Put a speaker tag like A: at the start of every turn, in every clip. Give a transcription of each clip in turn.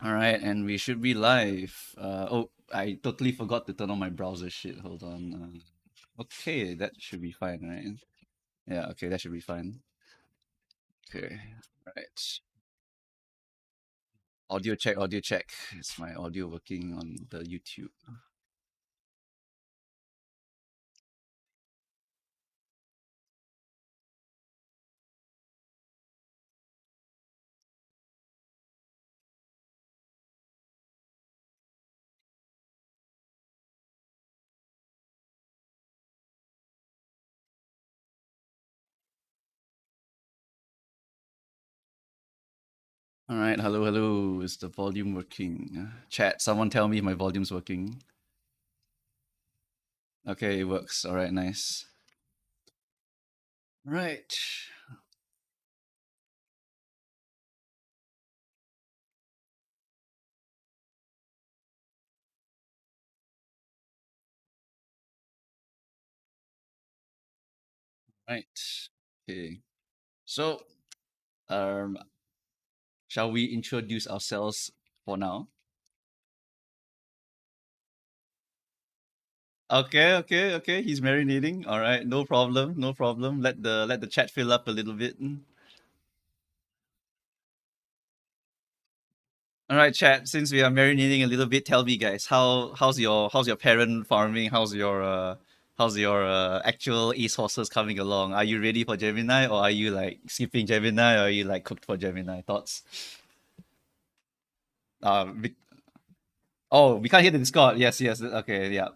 A: All right, and we should be live. Oh, I totally forgot to turn on my browser shit. Hold on. Okay, that should be fine, right? Yeah, okay, that should be fine. Okay, right. Audio check, audio check. Is my audio working on the YouTube? All right, hello, hello. Is the volume working? Chat, someone tell me if my volume's working. Okay, it works. All right, nice. Right. Right. Okay. So, um, shall we introduce ourselves for now? Okay, okay, okay. He's marinating. All right, no problem, no problem. Let the chat fill up a little bit. All right, chat. Since we are marinating a little bit, tell me, guys, how's your parent farming? How's your actual ace horses coming along? Are you ready for Gemini, or are you like skipping Gemini, or are you like cooked for Gemini? Thoughts? Uh, we, oh, we can't hear the Discord. Yes, yes. Okay, yeah.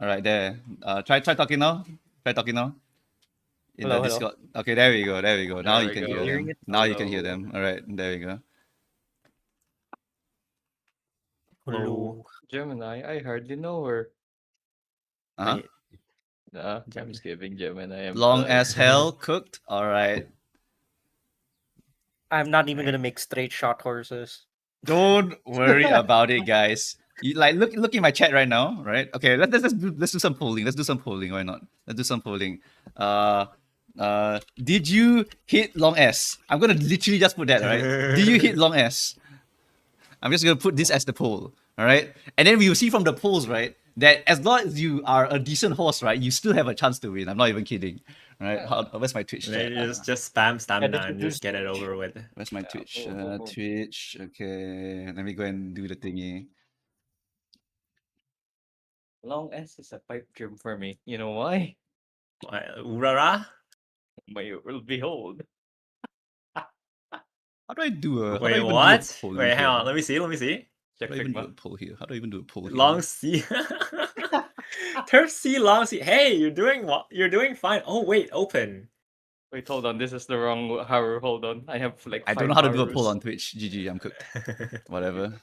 A: All right, there. Try talking now. Try talking now. In the
B: Hello, hello.
A: Discord. Okay, there we go. There we go. Now
B: There
A: you
B: we
A: can
B: go.
A: hear
C: Hearing
A: them.
C: it
A: Now
C: now.
A: you can hear
B: Hello.
A: them. All right, there we go.
B: Oh,
C: Hello.
B: Gemini, I hardly know her.
A: Uh huh.
C: Wait,
B: I'm
C: Gemini.
B: just kidding, Gemini. I'm
A: Long
B: flying.
A: as hell cooked. All right.
C: I'm not even
B: Right.
C: gonna make straight shot horses.
A: Don't worry about it, guys. You like look in my chat right now, right? Okay, let's do some polling. Let's do some polling. Why not? Let's do some polling. Uh, did you hit long S? I'm gonna literally just put that. All right. Did you hit long S? I'm just gonna put this as the poll, all right? And then we will see from the polls, right, that as long as you are a decent host, right, you still have a chance to win. I'm not even kidding, all right? Where's my Twitch chat?
D: Just spam
C: Yeah,
D: stamina
C: this
D: and
C: this
D: just get it over with.
A: Where's my Twitch?
B: Oh.
A: Twitch. Okay, let me go and do the thingy.
B: Long S is a pipe dream for me. You know why?
D: Urara?
B: My will behold.
A: How do I
D: Wait,
A: even do a
D: what?
A: polling
D: Wait, hang
A: here?
D: on. Let me see. Let me see.
A: How
B: Check
A: do I even do a
B: Figma.
A: poll here? How do I even do a poll here?
D: Long C. There's C, long C. Hey, you're doing what? You're doing fine. Oh wait, open.
B: Wait, hold on. This is the wrong Haru. Hold on. I have like
A: I don't know
B: five
A: how to do a poll
B: Harus.
A: on Twitch. GG, I'm cooked. Whatever.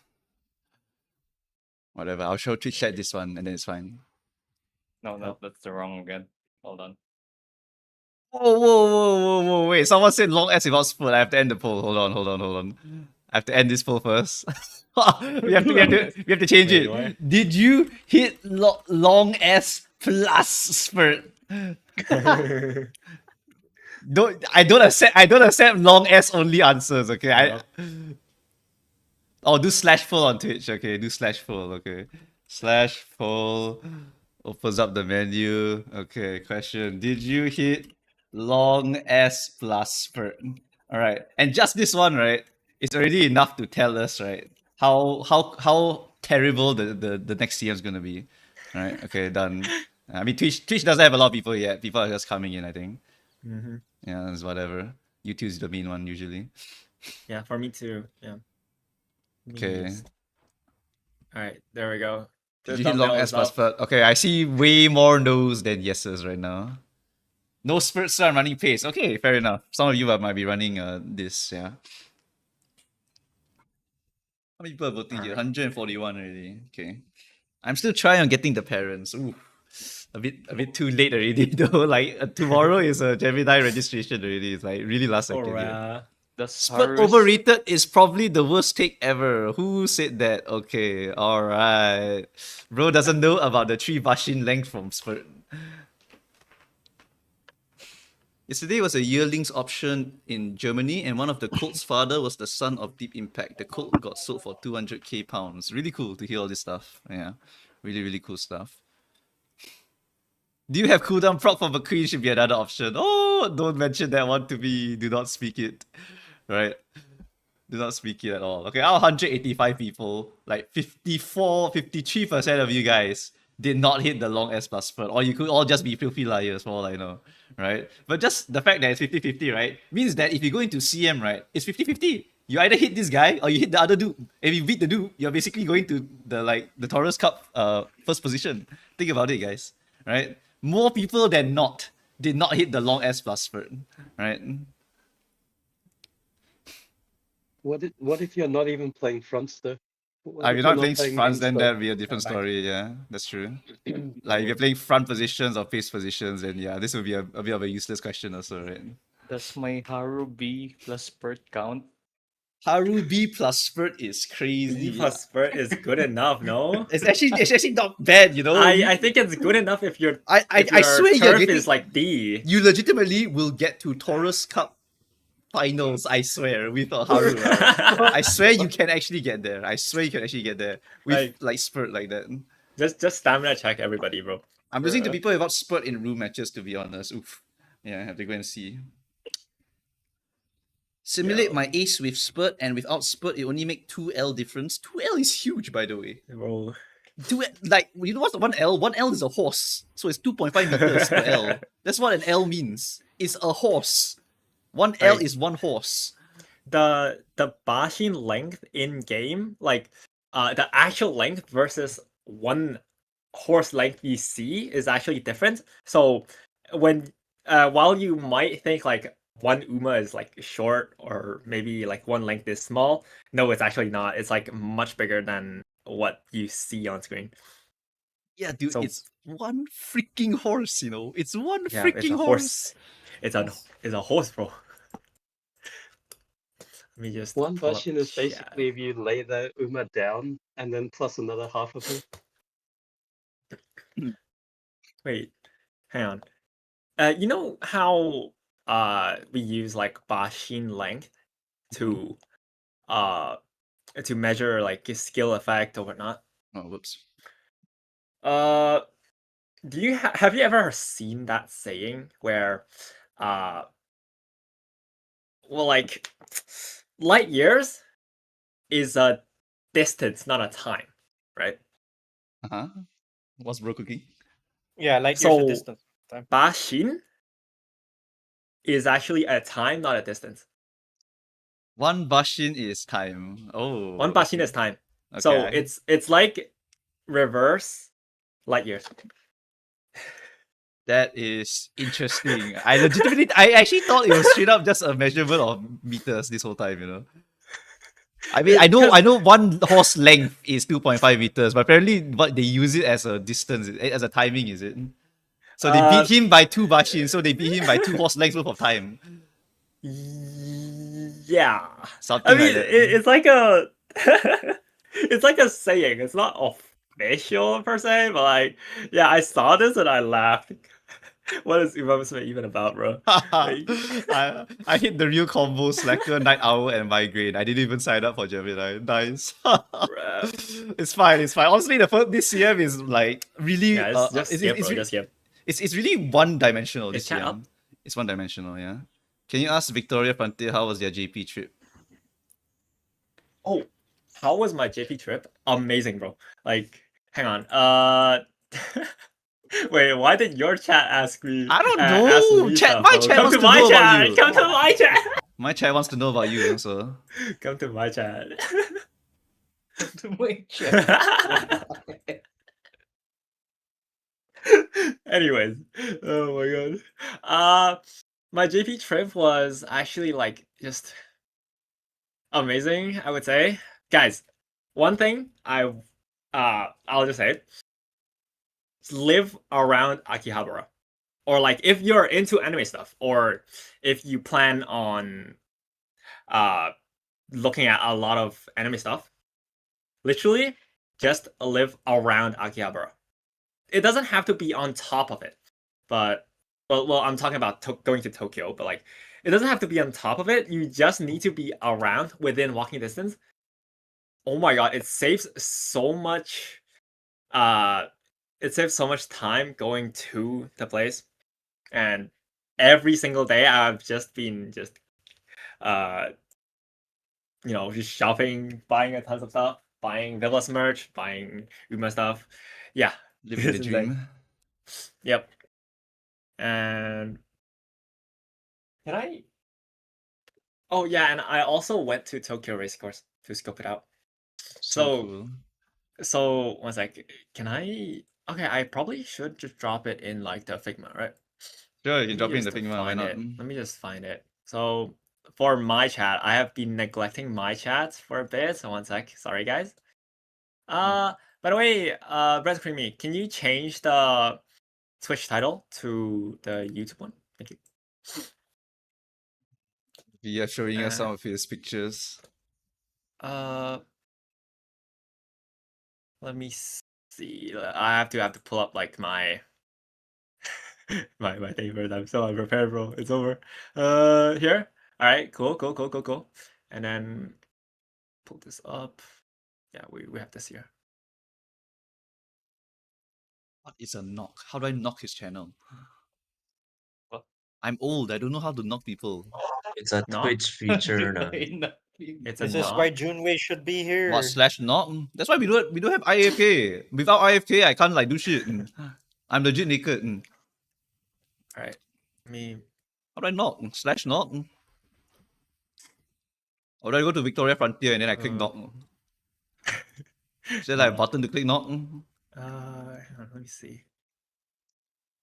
A: Whatever. I'll show Twitch chat this one and then it's fine.
B: No,
A: Oh.
B: that's the wrong again. Hold on.
A: Whoa, whoa, whoa, whoa, whoa, wait. Someone said long S without split. I have to end the poll. Hold on. I have to end this poll first. we have to change
D: Wait,
A: it.
D: what?
A: Did you hit long S plus spurt? I don't accept long S only answers, okay?
D: Yup.
A: Oh, do slash poll on Twitch. Okay, do slash poll. Okay. Slash poll opens up the menu. Okay, question. Did you hit long S plus spurt? All right. And just this one, right? It's already enough to tell us, right? How terrible the next CM is gonna be. All right. Okay, done. I mean, Twitch doesn't have a lot of people yet. People are just coming in, I think.
D: Mhm.
A: Yeah, it's whatever. YouTube's the main one usually.
D: Yeah, for me too. Yeah.
A: Okay.
D: Memes. All right, there we go.
A: Did
D: The
A: you hit long
D: thumbnail
A: S
D: is
A: plus
D: up.
A: spurt? Okay, I see way more no's than yeses right now. No spurts, so I'm running pace. Okay, fair enough. Some of you might be running this, yeah. How many people are voting
D: All
A: here?
D: right.
A: 141 already. Okay. I'm still trying on getting the parents. Ooh. A bit too late already though. Like tomorrow is a Gemini registration already. It's like really last
D: Or
A: second here.
B: Does
A: Spurt
B: Harus
A: overrated is probably the worst take ever. Who said that? Okay, alright. Bro doesn't know about the 3 Bashin length from Spurt. Yesterday was a yearlings option in Germany, and one of the cult's father was the son of Deep Impact. The cult got sold for 200k pounds. Really cool to hear all this stuff. Yeah, really, really cool stuff. Do you have cooldown proc for McQueen? Should be another option. Oh, don't mention that one to me. Do not speak it. Right? Do not speak it at all. Okay, out of 185 people, like 54, 53% of you guys did not hit the long S plus spurt. Or you could all just be filthy liars for all I know. Right? But just the fact that it's 50-50, right? Means that if you go into CM, right, it's 50-50. You either hit this guy or you hit the other dude. If you beat the dude, you're basically going to the Taurus Cup first position. Think about it, guys. Right? More people than not did not hit the long S plus spurt. Right?
E: What if you're not even playing fronts though?
A: If you're not playing fronts, then that'd be a different story. Yeah, that's true. Like if you're playing front positions or face positions, then yeah, this would be a bit of a useless question also, right?
B: Does my Haru B plus spurt count?
A: Haru B plus spurt is crazy.
D: B plus spurt is good enough, no?
A: It's actually not bad, you know.
D: I think it's good enough if your
A: I swear you're
D: turf
A: getting,
D: is like D.
A: you legitimately will get to Taurus Cup finals. I swear with a Haru. Right? I swear you can actually get there. I swear you can actually get there with like spurt like that.
D: Just stamina check everybody, bro.
A: I'm losing to people without spurt in room matches, to be honest. Oof. Yeah, I have to go and see. Simulate my ace with spurt, and without spurt, it only make 2L difference. 2L is huge, by the way.
D: Bro.
A: Like, you know what's 1L? 1L is a horse. So it's 2.5 meters per L. That's what an L means. It's a horse. 1L
D: Right.
A: is one horse.
D: The Bashin length in game, like the actual length versus one horse length you see is actually different. So when while you might think like one Uma is like short or maybe like one length is small, no, it's actually not. It's like much bigger than what you see on screen.
A: Yeah, dude,
D: So-
A: it's one freaking horse, you know? It's one
D: Yeah,
A: freaking
D: it's a
A: horse.
D: It's a horse, bro. Let me just
E: One
D: pull up
E: version is
D: chat.
E: basically if you lay the Uma down and then plus another half of her.
D: Wait, hang on. You know how we use like Bashin length to measure like skill effect or whatnot?
A: Oh, whoops.
D: Do you have you ever seen that saying where well, like light years is a distance, not a time, right?
A: Uh-huh. What's bro cooking?
C: Yeah, like
D: So-
C: years the distance.
D: Bashin is actually a time, not a distance.
A: One bashin is time. Oh.
D: One Bashin
A: okay.
D: is time. So
A: Okay.
D: it's like reverse light years.
A: That is interesting. I actually thought it was straight up just a measurement of meters this whole time, you know. I mean, I know one horse length is 2.5 meters, but apparently what they use it as a distance, as a timing, is it? So they beat him by 2 bashin, so they beat him by 2 horse lengths worth of time.
D: Yeah.
A: Something
D: I mean,
A: like that.
D: it's like a it's like a saying. It's not official per se, but like, yeah, I saw this and I laughed. What is Musume even about, bro?
A: I hit the real combo slacker, night owl, and migraine. I didn't even sign up for Gemini. Nice.
D: Bruh.
A: It's fine. Honestly, this CM is like really.
D: Yeah, it's just skip, bro. Just skip.
A: It's really one dimensional.
D: Is
A: This
D: chat
A: CM.
D: up?
A: It's one dimensional. Yeah. Can you ask Victoria Frontier how was their JP trip?
D: Oh, how was my JP trip? Amazing, bro. Like, hang on. Wait, why did your chat ask me?
A: I don't
D: ask
A: know.
D: me
A: Chat-
D: stuff,
A: my
D: bro?
A: chat
D: Come
A: wants
D: to
A: to
D: my
A: know about
D: chat.
A: you.
D: Come to my chat.
A: My chat wants to know about you also.
D: Come to my chat. Anyways, oh my god. My JP trip was actually like just amazing, I would say. Guys, one thing I'll just say it. Live around Akihabara. Or like if you're into anime stuff, or if you plan on looking at a lot of anime stuff, literally just live around Akihabara. It doesn't have to be on top of it, but well, I'm talking about going to Tokyo, but like, it doesn't have to be on top of it. You just need to be around within walking distance. Oh my god, it saves so much. It saves so much time going to the place, and every single day I've just been uh just shopping, buying a tons of stuff, buying Villas merch, buying Uma stuff. Yeah,
A: Living the
D: it's insane.
A: dream.
D: Yep. And can I? Oh yeah, and I also went to Tokyo Racecourse to scope it out. So
A: cool.
D: so one sec, can I? Okay, I probably should just drop it in like the Figma, right?
A: Sure, you
D: Let
A: can
D: me
A: drop it in the
D: just
A: Figma, why
D: find
A: not?
D: it. Let me just find it. So for my chat, I have been neglecting my chats for a bit. So one sec, sorry guys. By the way, Bread Creamy, can you change the Twitch title to the YouTube one? Thank you.
A: Yeah, showing us some of his pictures.
D: Let me see. I have to pull up like my my thing first. I'm so unprepared, bro. It's over. Here. All right. Cool. And then pull this up. Yeah, we have this here.
A: What is a knock? How do I knock his channel?
B: What?
A: I'm old. I don't know how to knock people.
F: It's a
D: Knock?
F: Twitch feature. No?
D: It's a
C: This is
D: knock.
C: why Junwei should be here.
A: What slash knock? That's why we don't have IFK. Without IFK, I can't like do shit. I'm legit naked.
D: All right. Me.
A: How do I knock? Slash knock? Or do I go to Victoria Frontier and then I click knock? Is there like a button to click knock?
D: Hang on, let me see.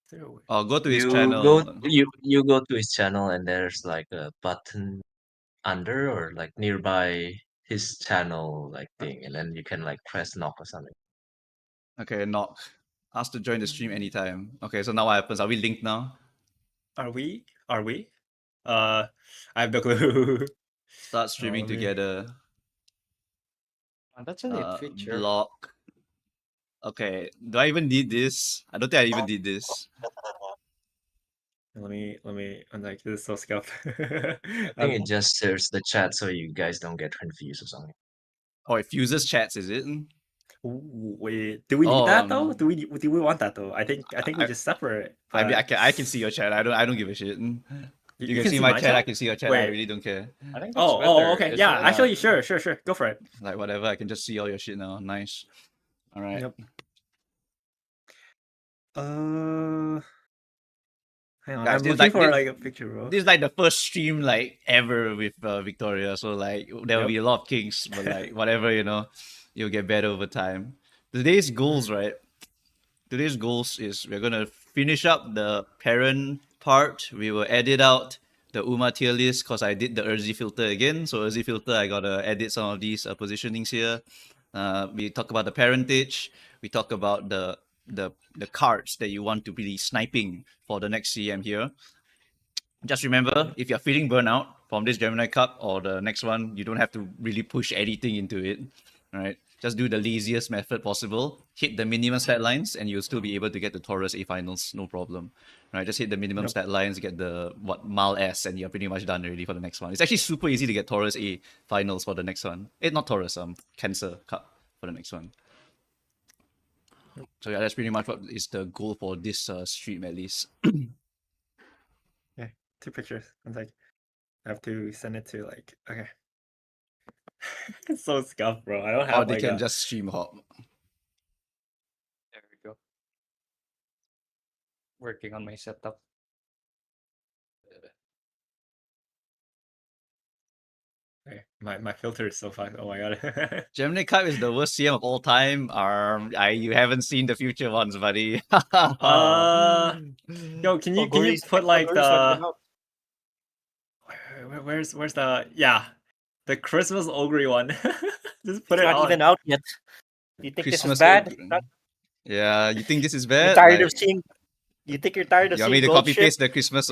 D: Is there a way?
A: Oh, go to his
F: You
A: channel.
F: go you go to his channel and there's like a button under or like nearby his channel like thing, and then you can like press knock or something.
A: Okay, knock. Ask to join the stream anytime. Okay, so now what happens? Are we linked now?
D: Are we? I have no clue.
A: Start streaming
D: let me-
A: together.
B: That's a neat feature.
A: Block. Okay, do I even need this? I don't think I even did this.
D: Let me. I'm like, this is so scuffed.
F: I think it just serves the chat so you guys don't get confused or something.
A: Oh, it fuses chats, is it?
D: Wait, do we need that though? Do we want that though? I think we
A: I-
D: just separate.
A: I mean,
D: but-
A: I can see your chat. I don't give a shit. You can see my chat. I can see your chat. I
D: Wait.
A: really don't care.
B: I think that's
D: Oh,
B: better.
D: okay.
B: It's
D: Yeah,
B: like-
D: actually, sure. Go for it.
A: Like whatever. I can just see all your shit now. Nice. All right.
D: Yep. Hang on,
A: Guys,
D: I'm
A: this is
D: looking for
A: this-
D: like a picture, bro.
A: This is like the first stream like ever with Victoria. So like there will
D: Yep.
A: be a lot of kinks, but like whatever, you'll get better over time. Today's goals, right? Today's goals is we're gonna finish up the parent part. We will edit out the UMA tier list because I did the Urzi filter again. So Urzi filter, I gotta edit some of these positionings here. We talk about the parentage. We talk about the cards that you want to be sniping for the next CM here. Just remember, if you're feeling burnout from this Gemini Cup or the next one, you don't have to really push anything into it. Right? Just do the laziest method possible. Hit the minimum stat lines, and you'll still be able to get the Taurus A finals, no problem. Right? Just hit the minimum stat lines, get the Mal S, and you're pretty much done already for the next one. It's actually super easy to get Taurus A finals for the next one. Not Taurus, Cancer Cup for the next one. So yeah, that's pretty much what is the goal for this stream at least.
D: Yeah, 2 pictures. I'm like, I have to send it to like, okay. It's so scuffed, bro. I don't have
A: Or they
D: like
A: can
D: a...
A: just stream hop.
B: There we go. Working on my setup.
D: Okay, my filter is so fucked. Oh my god.
A: Gemini Cup is the worst CM of all time. You haven't seen the future ones, buddy.
D: Yo, can you
C: Gory's
D: put like
C: Gory's working
D: the...
C: out.
D: Where's the... Yeah, the Christmas Ogre one. Just put
C: It's
D: it
C: not
D: on.
C: even out yet. You think this
A: Christmas
C: is bad?
A: Ogre. Yeah, you think this is
C: You're
A: bad?
C: tired
A: Like,
C: of seeing. You think you're tired of
A: you want me
C: seeing
A: to
C: gold
A: copy
C: shit?
A: paste the Christmas?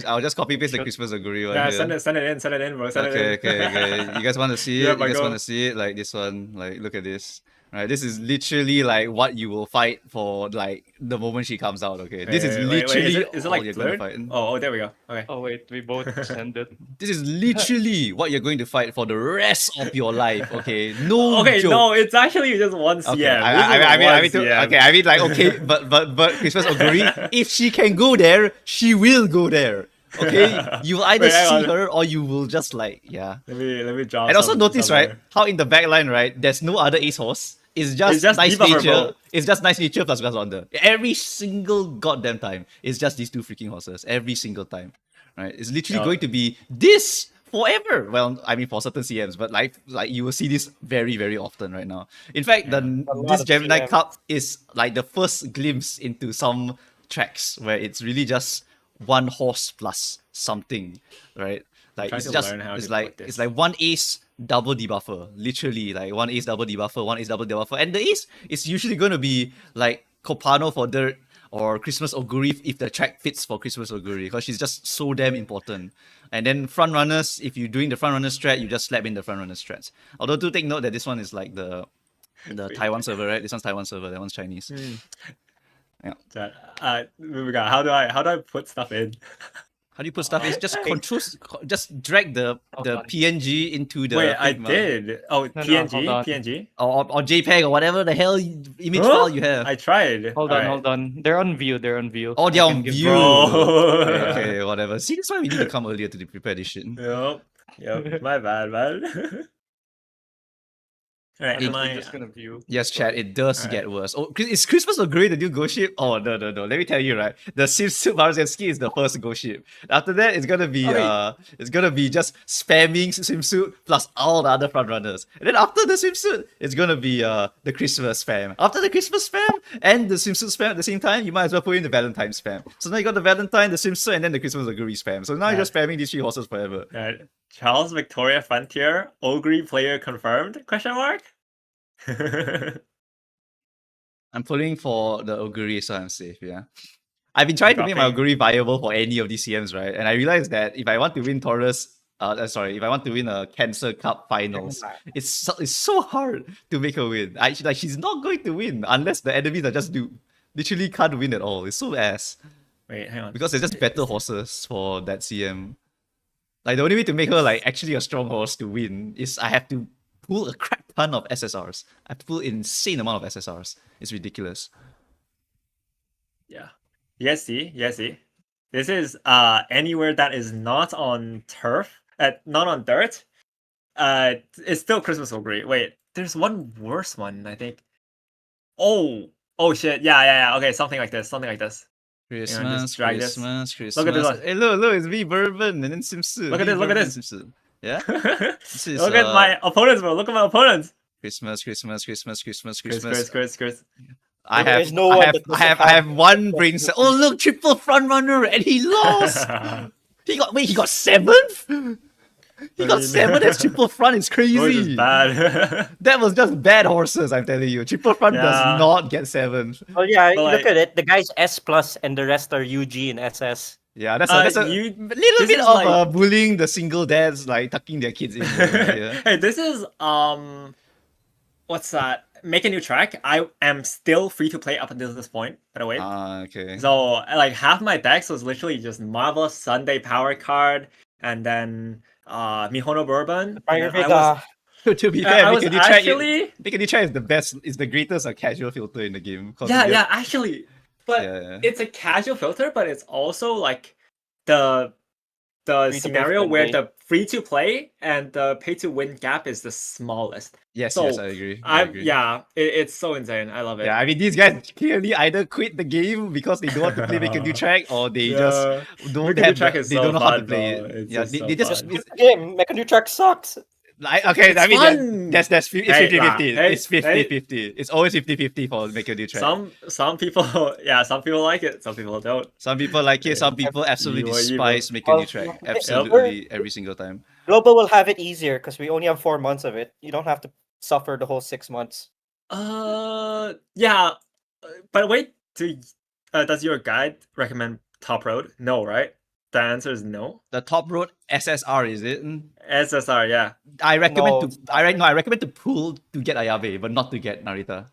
A: I'll just copy paste the
D: Sure.
A: Christmas Ogre one
D: Yeah,
A: here.
D: send it in, bro. Send it
A: Okay,
D: in.
A: okay. You guys want to see
D: Yeah,
A: it?
D: my
A: You guys
D: God.
A: want to see it? Like this one. Like, look at this. Right, this is literally like what you will fight for, like the moment she comes out. Okay, this is
D: Wait,
A: literally
D: is it
A: all
D: like
A: you're gonna
D: blurred?
A: fight.
D: Oh, there we go. Okay.
B: Oh wait, we both send it.
A: This is literally what you're going to fight for the rest of your life. Okay, no
D: Okay,
A: joke.
D: no, it's actually just one CM.
A: Okay,
D: This is one CM.
A: I mean, like, okay, but Christmas Oguri, if she can go there, she will go there. Okay, you will either
D: Wait, hang
A: see
D: on.
A: her or you will just like, yeah.
D: Let me draw.
A: And also
D: some-
A: notice,
D: some
A: right,
D: more.
A: how in the back line, right, there's no other ace horse. It's just
D: just
A: nice
D: debuffer,
A: nature.
D: bro.
A: It's just nice nature plus Wonder. Every single goddamn time, it's just these two freaking horses. Every single time, right? It's literally
D: Yeah.
A: going to be this forever. Well, I mean for certain CMs, but like you will see this very very often right now. In fact,
C: A lot
A: this
C: of
A: Gemini
C: CMs.
A: Cup is like the first glimpse into some tracks where it's really just one horse plus something, right? Like
D: trying
A: it's
D: to
A: just
D: learn how
A: it's
D: to
A: like
D: put
A: it's
D: this.
A: like one ace double debuffer, literally like one ace double debuffer, one ace double debuffer, and the ace is usually going to be like Copano for dirt or Christmas Oguri if the track fits for Christmas Oguri because she's just so damn important. And then front runners, if you're doing the front runner strat, you just slap in the front runner strats. Although do take note that this one is like the Taiwan server, right? This one's Taiwan server, that one's Chinese.
D: How do I put stuff in?
A: How do you put stuff? It's just just drag the
B: on.
A: PNG into the
D: Wait, I
A: Figma.
D: did. Oh,
B: no,
D: PNG,
B: hold on.
D: PNG.
A: Or JPEG or whatever the hell image
D: Huh?
A: file you have.
D: I tried.
B: Hold on, hold on. They're on view. They're on view.
A: Oh, they're
B: I
A: on
B: can give
A: view.
D: Bro.
A: Okay, whatever. See, that's why we need to come earlier to prepare this shit.
D: Yep. My bad, man. Alright,
B: I'm
D: am I?
B: just gonna view.
A: Yes, chat, it does
D: Alright.
A: get worse. Oh, is Christmas Oguri the new go ship? Oh, no. Let me tell you, right? The swimsuit Marzensky is the first go ship. After that, it's gonna be it's gonna be just spamming swimsuit plus all the other front runners. And then after the swimsuit, it's gonna be the Christmas spam. After the Christmas spam and the swimsuit spam at the same time, you might as well put in the Valentine spam. So now you got the Valentine, the swimsuit, and then the Christmas Oguri spam. So now you're just spamming these three horses forever.
D: Alright. Charles Victoria Frontier, Ogre player confirmed? Question mark?
A: I'm pulling for the Oguri, so I'm safe, yeah. I've been trying to make my
D: Dropping.
A: Oguri viable for any of these CMs, right? And I realized that if I want to win Taurus, if I want to win a Cancer Cup finals, it's so hard to make her win. She's not going to win unless the enemies are just duped. Literally can't win at all. It's so ass.
D: Wait, hang on.
A: Because there's just better horses for that CM. Like the only way to make her like actually a strong horse to win is I have to pull a crap ton of SSRs. I have to pull an insane amount of SSRs. It's ridiculous.
D: Yeah. Yes, see. This is anywhere that is not on turf, not on dirt. It's still Christmas Ogre. Wait, there's one worse one, I think. Oh shit. Yeah. Okay, something like this.
A: Christmas,
D: drag this.
A: Christmas.
D: Look at this one.
A: Hey, look, it's V Bourbon and then Simsu.
D: Look at this, look at this.
A: Simsu. Yeah? This is,
D: Look at my opponents, bro. Look at my opponents.
A: Christmas.
D: Chris.
A: I
C: There
A: have,
C: is no
A: I
C: one
A: have,
C: that
A: I have, I have one brain cell. Oh look, triple front runner, and he lost. He got seventh. He got
D: mean-
A: seventh as triple front. It's
D: Oh, it's
A: crazy.
D: bad.
A: That was just bad horses. I'm telling you, triple front
D: Yeah.
A: does not get seventh.
C: Oh yeah,
D: But,
C: look
D: like-
C: at it. The guy's S plus and the rest are UG and SS.
A: Yeah, that's a little
D: this
A: bit
D: is
A: of
D: like-
A: bullying the single dads, like tucking their kids in. Yeah.
D: Hey, this is what's that? Make a new track. I am still free to play up until this point, by the way.
A: Okay.
D: So like half my decks was literally just Marvelous Sunday Power card and then Mihono Bourbon. And then I was,
A: To be fair,
D: I was
A: Make a New Track
D: actually
A: Make a New Track is the best, is the greatest casual filter in the game. 'Cause you
D: yeah,
A: get-
D: actually. But
A: Yeah.
D: it's a casual filter, but it's also like the
C: Free-to-play
D: scenario where
C: friendly.
D: the free to play and the pay to win gap is the smallest.
A: Yes,
D: So,
A: I agree. I agree.
D: It's so insane. I love it.
A: Yeah, I mean, these guys clearly either quit the game because they don't want to play Make a New Track, or they just don't
D: Make a New
A: have
D: Track
A: the-
D: is
A: they
D: so
A: don't know how to
D: fun,
A: play
D: bro.
A: it.
D: It's
A: Yeah,
D: just so
A: they just
D: fun.
C: Game, Make a New Track sucks.
A: like, okay. I mean,
D: fun.
A: that's it's
D: Hey,
A: 50-50.
D: hey,
A: It's 50-50. It's always 50-50 for Make a New Track.
D: Some people some people like it, some people don't.
A: Some people like it, some people absolutely
D: You are evil.
A: despise Make a New Track.
C: Yep.
A: Absolutely, every single time.
C: Global will have it easier because we only have 4 months of it. You don't have to suffer the whole 6 months.
D: Yeah. But wait, does your guide recommend Top Road? No, right? The answer is no.
A: The top road SSR, is it?
D: SSR, yeah.
A: I recommend
C: No,
A: to I recommend to pull to get Ayabe, but not to get Narita.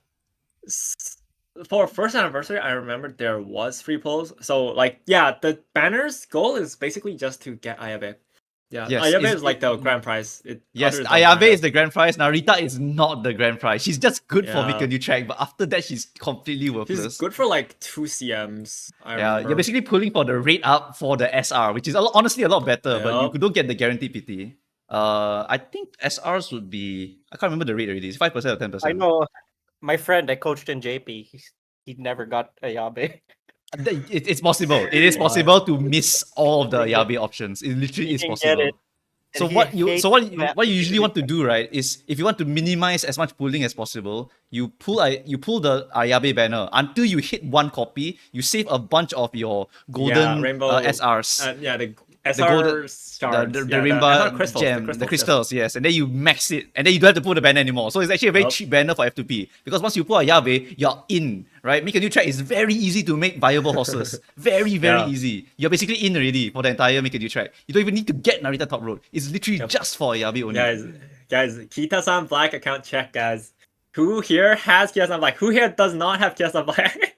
D: For first anniversary, I remember there was free pulls. So like, yeah, the banner's goal is basically just to get Ayabe. Yeah,
A: Yes,
D: Ayabe
A: is
D: is like
A: it-
D: the grand prize.
A: Yes,
D: others don't
A: Ayabe
D: matter.
A: is the grand prize. Narita is not the grand prize. She's just good for
D: Yeah.
A: making a new track, but after that, she's completely worthless.
D: He's good for like 2 CMs. I
A: Yeah,
D: remember.
A: you're basically pulling for the rate up for the SR, which is honestly a lot better, but
D: Yup.
A: you don't get the guaranteed PT. I think SRs would be, I can't remember the rate already. It's 5% or 10%.
C: I know my friend I coached in JP. He never got a Yabe.
A: It's possible. It is possible to miss all of the
C: He can-
A: Ayabe options. It literally
C: he
A: is
C: can
A: possible.
C: get it.
A: So
C: And he
A: what you
C: hates that.
A: what you usually want to do, right, is if you want to minimize as much pulling as possible, you pull the Ayabe banner until you hit one copy. You save a bunch of your golden
D: Rainbow
A: SRs.
D: Yeah, the
A: golden-
D: SR shards.
A: The
D: Yeah,
A: rainbow
D: SR crystals,
A: gem, the
D: crystals,
A: crystals, yes, and then you max it, and then you don't have to pull the banner anymore. So it's actually a very
D: Yup.
A: cheap banner for F2P because once you pull a Yabe, you're in, right? Make a new track is very easy to make viable horses, very
D: Yeah.
A: easy. You're basically in already for the entire make a new track. You don't even need to get Narita top road. It's literally
D: Yup.
A: just for a Yabe only.
D: Guys, Kita-san Black account check, guys. Who here has Kia-san Black? Who here does not have Kia-san Black?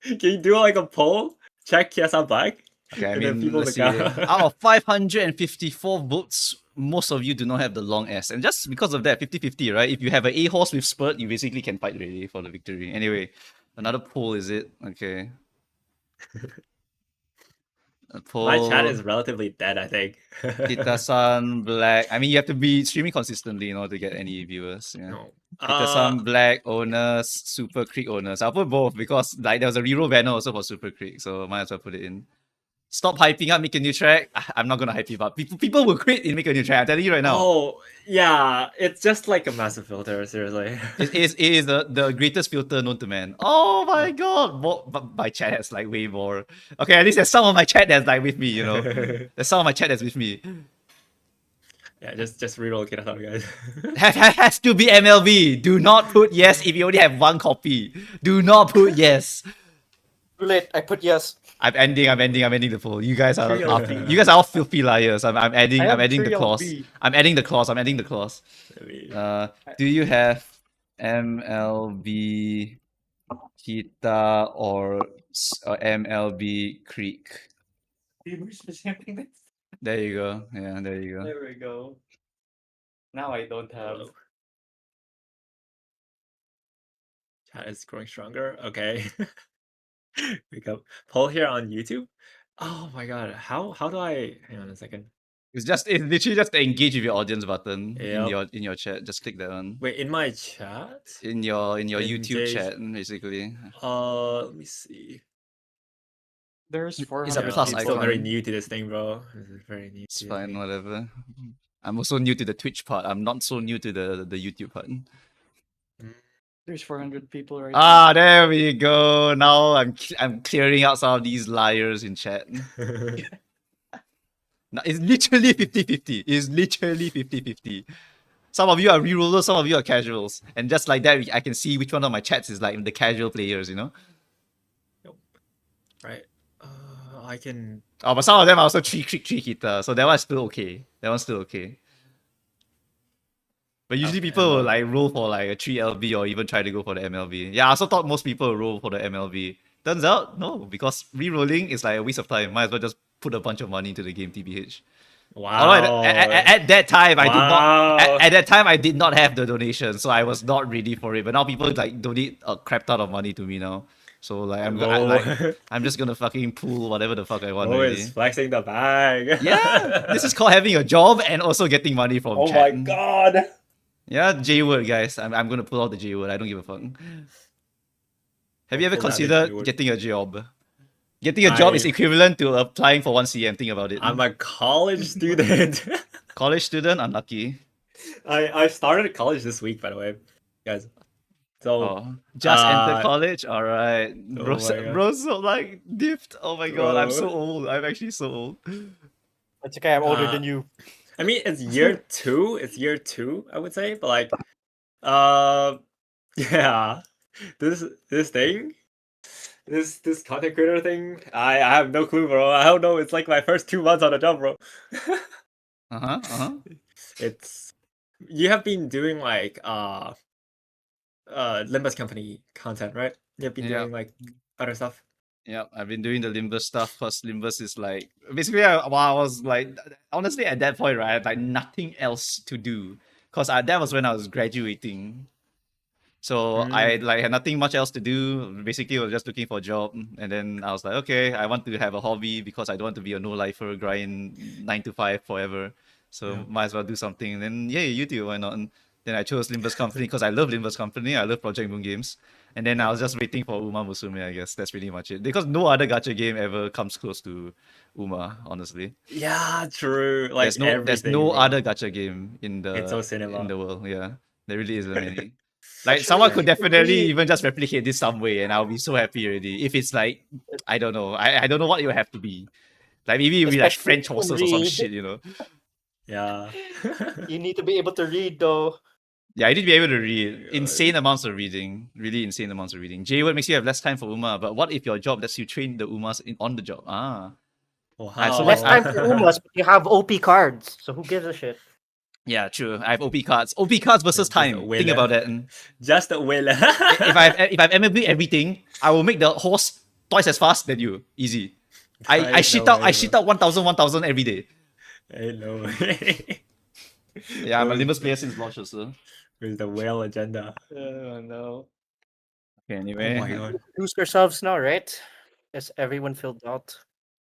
D: Can you do like a poll? Check Kia-san Black.
A: Okay, I
D: And then
A: mean,
D: people
A: let's see.
D: look out.
A: Out of 554 votes, most of you do not have the long S. And just because of that, 50-50, right? If you have an A horse with spurt, you basically can fight already for the victory. Anyway, another poll, is it? Okay. A poll.
D: My chat is relatively dead, I think.
A: Kita-san Black. I mean, you have to be streaming consistently in order to get any viewers. Yeah.
D: No.
A: Kita-san Black owners, Super Creek owners. I'll put both because like there was a reroll banner also for Super Creek, so might as well put it in. Stop hyping up, make a new track. I'm not gonna hype it up. People will quit in make a new track. I'm telling you right now.
D: Oh, yeah. It's just like a massive filter, seriously.
A: It is the greatest filter known to man. Oh my god! But my chat has like way more. Okay, at least there's some of my chat that's like with me, you know. There's some of my chat that's with me.
D: Yeah, just reroll Kita-san, guys.
A: Has to be MLB. Do not put yes if you only have one copy. Do not put yes.
C: Too late. I put yes.
A: I'm ending the poll. You guys are
D: Three of
A: you guys are all filthy liars. I'm adding
C: I have
A: the
C: three
A: clause.
C: LB.
A: I'm adding the clause.
D: Really.
A: Do you have MLB Kita or MLB Creek? There you go. Yeah, there you go.
B: There we go. Now I don't have.
D: Chat is growing stronger. Okay. We got poll here on YouTube. Oh my god. How do I hang on a second.
A: It's literally just the engage with your audience button
D: Yep.
A: in your chat. Just click that one.
D: Wait, in my chat?
A: In your YouTube
D: Engage.
A: chat, basically.
D: Let me see.
B: There's
A: a
B: 400
A: plus
D: I'm
A: icon.
D: still very new to this thing, bro. This is very new.
A: It's
D: to this
A: fine,
D: thing.
A: whatever. I'm also new to the Twitch part. I'm not so new to the YouTube part.
B: There's 400 people right
A: Ah, there we go. Now I'm clearing out some of these liars in chat. No, it's literally 50-50. It's literally 50-50. Some of you are rerollers, some of you are casuals. And just like that, I can see which one of my chats is like the casual players, you know?
D: Right. I can.
A: Oh, but some of them are also 3 hitter, so that one's still okay. But usually people will like roll for like a 3 LB or even try to go for the MLB. Yeah, I also thought most people would roll for the MLB. Turns out, no, because re-rolling is like a waste of time. Might as well just put a bunch of money into the game, TBH.
D: Wow.
A: Although at that time, I did not.
D: Wow.
A: At that time, I did not have the donation, so I was not ready for it. But now people like donate a crap ton of money to me now. So like I'm just gonna fucking pull whatever the fuck I want.
D: Oh,
A: Already.
D: it's flexing the bag.
A: Yeah, this is called having a job and also getting money from
D: Oh
A: chat.
D: my god.
A: Yeah, J word, guys. I'm gonna pull out the J word. I don't give a fuck. Have you ever
D: Pull out the
A: considered
D: J word.
A: getting a job? Getting a job is equivalent to applying for 1CM. Think about it.
D: I'm a college student.
A: College student, unlucky.
D: I started college this week, by the way, guys. So
A: Oh, just entered
D: uh,
A: college. All right, bro.
D: my God.
A: Bro, so like dipped. Oh my god, I'm so
D: Bro.
A: old. I'm actually so old.
C: It's okay. I'm older
D: Uh,
C: than you.
D: I mean, it's year 2. It's year 2, I would say. But like, yeah, this thing. this content creator thing, I have no clue, bro. I don't know. It's like my first 2 months on the job, bro. It's you have been doing like Limbus company content, right? You've been
A: Yeah.
D: doing like other stuff.
A: Yeah, I've been doing the Limbus stuff because Limbus is like basically while I was like honestly at that point, right, I had like nothing else to do because that was when I was graduating. So I like had nothing much else to do. Basically, I was just looking for a job, and then I was like, okay, I want to have a hobby because I don't want to be a no-lifer, grind 9 to 5 forever. So
D: Yeah.
A: might as well do something. And then yeah, YouTube, why not? And then I chose Limbus Company because I love Limbus Company. I love Project Moon games. And then I was just waiting for Uma Musume. I guess that's pretty much it. Because no other gacha game ever comes close to Uma, honestly.
D: Yeah, true. Like
A: There's no
D: everything, bro.
A: other gacha game in
D: It's so
A: the
D: cinema.
A: world. Yeah, there really isn't any. Like
C: Especially
A: someone
C: if
A: could
C: you can
A: definitely
C: read.
A: even just replicate this some way, and I'll be so happy already. If it's like I don't know, I don't know what it would have to be. Like maybe it'll be like
C: Especially if
A: French
C: you can
A: horses or some
C: read.
A: shit, you know.
D: Yeah.
C: You need to be able to read though.
A: Yeah, I need to be able to read
D: God.
A: insane amounts of reading, really insane amounts of reading. J word makes you have less time for Uma, but what if your job lets you train the Umas on the job? I have so
C: Less
A: much.
C: time for Umas, but you have OP cards, so who gives a shit?
A: Yeah, true. I have OP cards. OP cards versus
D: Just a
A: time. Think
D: winner.
A: about that. And
D: Just a will.
A: if I've MMB everything, I will make the horse twice as fast than you. Easy. I shit out 1,000 every day.
D: Ain't no way.
A: Yeah, I'm a Limbus player since launch also.
D: With the whale agenda.
B: Oh no.
A: Okay,
D: Oh
A: anyway.
D: my god.
C: Introduce yourselves now, right? Is everyone filled out?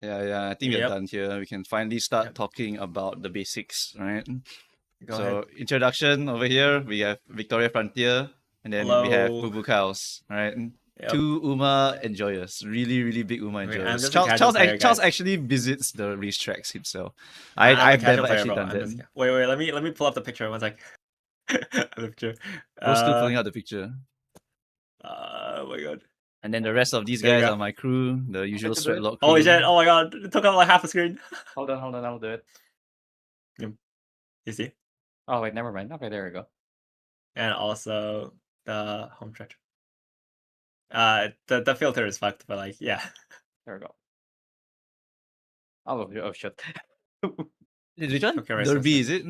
A: Yeah, I think we're
D: Yep.
A: done here. We can finally start
D: Yep.
A: talking about the basics, right?
D: Go
A: so
D: ahead.
A: introduction over here, we have Victoria Frontier, and then we have
D: Hello.
A: Boo Boo Cows, right?
D: Yep.
A: 2 Uma enjoyers, really big Uma
D: I mean, I'm
A: enjoyers.
D: just a casual player,
A: Charles
D: guys.
A: actually visits the racetracks himself.
D: I'm a
A: I've
D: casual
A: never
D: player,
A: actually
D: bro.
A: done
D: I'm
A: that.
D: just... Wait, let me pull up the picture. One sec. The picture.
A: Bro's still pulling out the picture.
D: Oh my god.
A: And then the rest of these
D: There you
A: guys
D: go.
A: are my crew, the usual
B: can do it.
A: Sweatlock crew.
D: Holy shit! Oh my god! It took up like half a screen.
B: Hold on, I'll do it.
D: You see?
B: Oh wait, never mind. Okay, there we go.
D: And also the home stretch. The filter is fucked, but like, yeah.
B: There we go. Oh shit.
A: Which one?
D: Tokyo Race
A: Derby,
D: Course,
A: is it?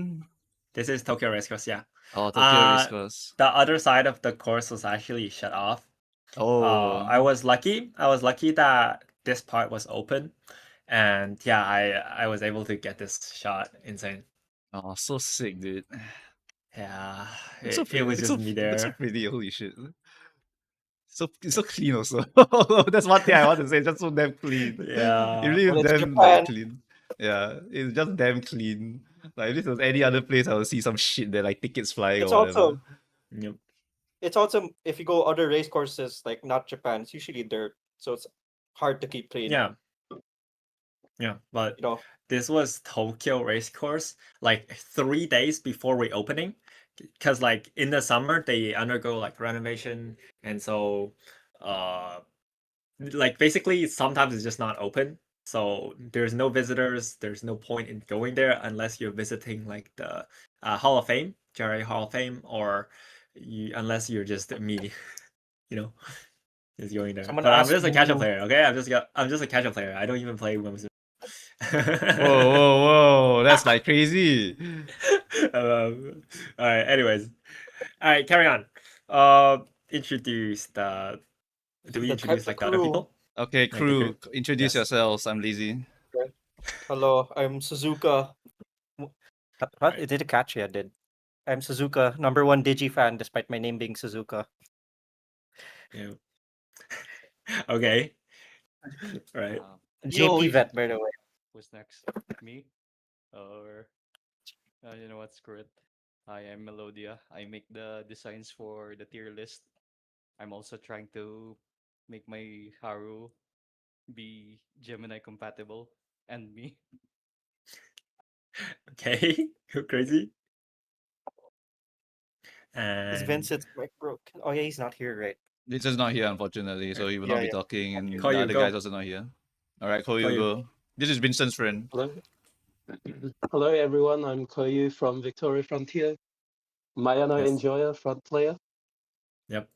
D: This is Tokyo Race Course, yeah.
A: Oh, Tokyo Race
D: Uh,
A: Course.
D: The other side of the course was actually shut off.
A: Oh,
D: I was lucky. I was lucky that this part was open, and yeah, I was able to get this shot. Insane.
A: oh, so sick, dude.
D: Yeah,
A: It's so
D: it was
A: it's
D: just
A: so,
D: me
A: It's so
D: there.
A: pretty. Holy shit. It's so clean also. That's one thing I want to say. It's just so damn clean.
D: Yeah.
A: It really is
C: Well, it's
A: damn like
C: Japan.
A: clean. Yeah, it's just damn clean. Like if this was any other place, I would see some shit there, like tickets flying
C: It's
A: or whatever.
C: also
D: Yep.
C: it's also if you go other race courses like not Japan, it's usually dirt, so it's hard to keep clean.
D: Yeah. Yeah, but
C: You know,
D: this was Tokyo Race Course like 3 days before reopening, because like in the summer they undergo like renovation, and so like basically sometimes it's just not open, so there's no visitors, there's no point in going there unless you're visiting like the Hall of Fame, JRA Hall of Fame, or unless you're just me, you know, just going there.
C: Someone
D: But I'm
C: asked
D: just a casual
C: Boo.
D: player, okay? I'm just a casual player. I don't even play women's.
A: Whoa, that's like crazy.
D: All right. Anyways, all right. Carry on. Introduce the. Do we
C: The
D: introduce like the other
C: crew.
D: people?
A: Okay,
D: the
A: crew,
D: crew.
A: introduce
D: Yes.
A: yourselves. I'm lazy.
C: Hello, I'm Suzuka. What?
D: Right.
C: It did catch you, I did. I'm Suzuka, #1 Digi fan, despite my name being Suzuka.
D: Yeah. Okay. Right.
C: JP vet, by the way.
B: Who's next? Me? Or you know what? Screw it. I am Melodia. I make the designs for the tier list. I'm also trying to make my Haru be Gemini compatible and me.
D: Okay. Go crazy.
C: Is
D: And
C: Vincent's mic broke? Oh yeah, he's not here, right?
A: This is not here, unfortunately, so he will
C: Yeah,
A: not be
C: yeah.
A: talking, and
D: Call
A: the
D: you,
A: other
D: go.
A: guys also not here. All right,
D: Call you.
A: Koyu, go. This is Vincent's friend.
E: Hello. Hello, everyone. I'm Koyu from Victoria Frontier. Mayano
D: Yes.
E: Enjoyer, front player.
D: Yep.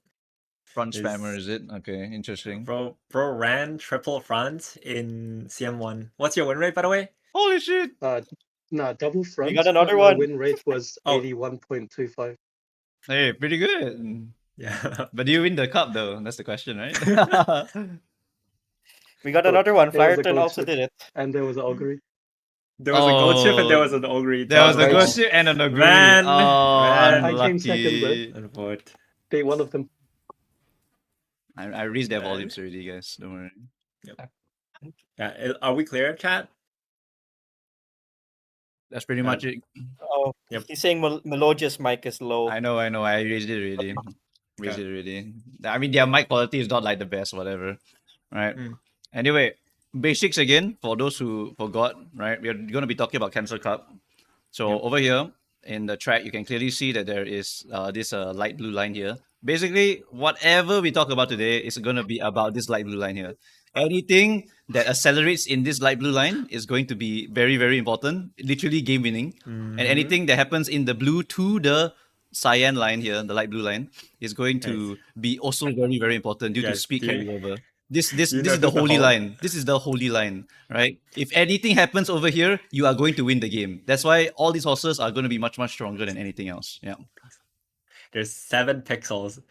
A: Front
D: Is-
A: spammer, is it? Okay, interesting.
D: Bro ran triple front in CM1. What's your win rate, by the way?
A: Holy shit!
E: Nah, double front.
C: got another
E: but my
C: one.
E: win rate was
D: Oh.
E: 81.25.
A: Hey, pretty good.
D: Yeah.
A: But do you win the cup though? That's the question, right?
C: We got
E: Oh,
C: another one.
E: there was a
C: Fireton
E: gold
C: also
E: chip.
C: did it.
E: And there was augury.
D: There was a gold chip and there
A: Oh,
D: was an ogre.
A: There was a
C: Right.
A: ghost ship and an agree.
D: Man,
A: Oh,
D: man.
E: I came second, bro.
A: unlucky.
D: Unfortunate.
E: They one of them.
A: I raised their
D: Right.
A: volumes already, guys. Don't worry.
D: Yeah, are we clear, chat?
A: That's pretty much it.
C: Oh,
D: Yep.
C: he's saying Melodious mic is low.
A: I know. I raised it already. Raised it already. I mean, their mic quality is not like the best, whatever. Right?
D: Mm.
A: Anyway, basics again, for those who forgot, right? We're going to be talking about Cancel Cup. So
D: Yep.
A: over here in the track, you can clearly see that there is this light blue line here. Basically, whatever we talk about today is going to be about this light blue line here. Anything that accelerates in this light blue line is going to be very, very important, literally game winning. And
D: Mhm.
A: anything that happens in the blue to the cyan line here, the light blue line, is going to be also very, very important due to
D: Guys,
A: speed
D: do you-
A: carryover. This
D: you
A: is the
D: notice the
A: holy
D: whole-
A: line. This is the holy line, right? If anything happens over here, you are going to win the game. That's why all these horses are going to be much, much stronger than anything else. Yeah.
D: There's 7 pixels.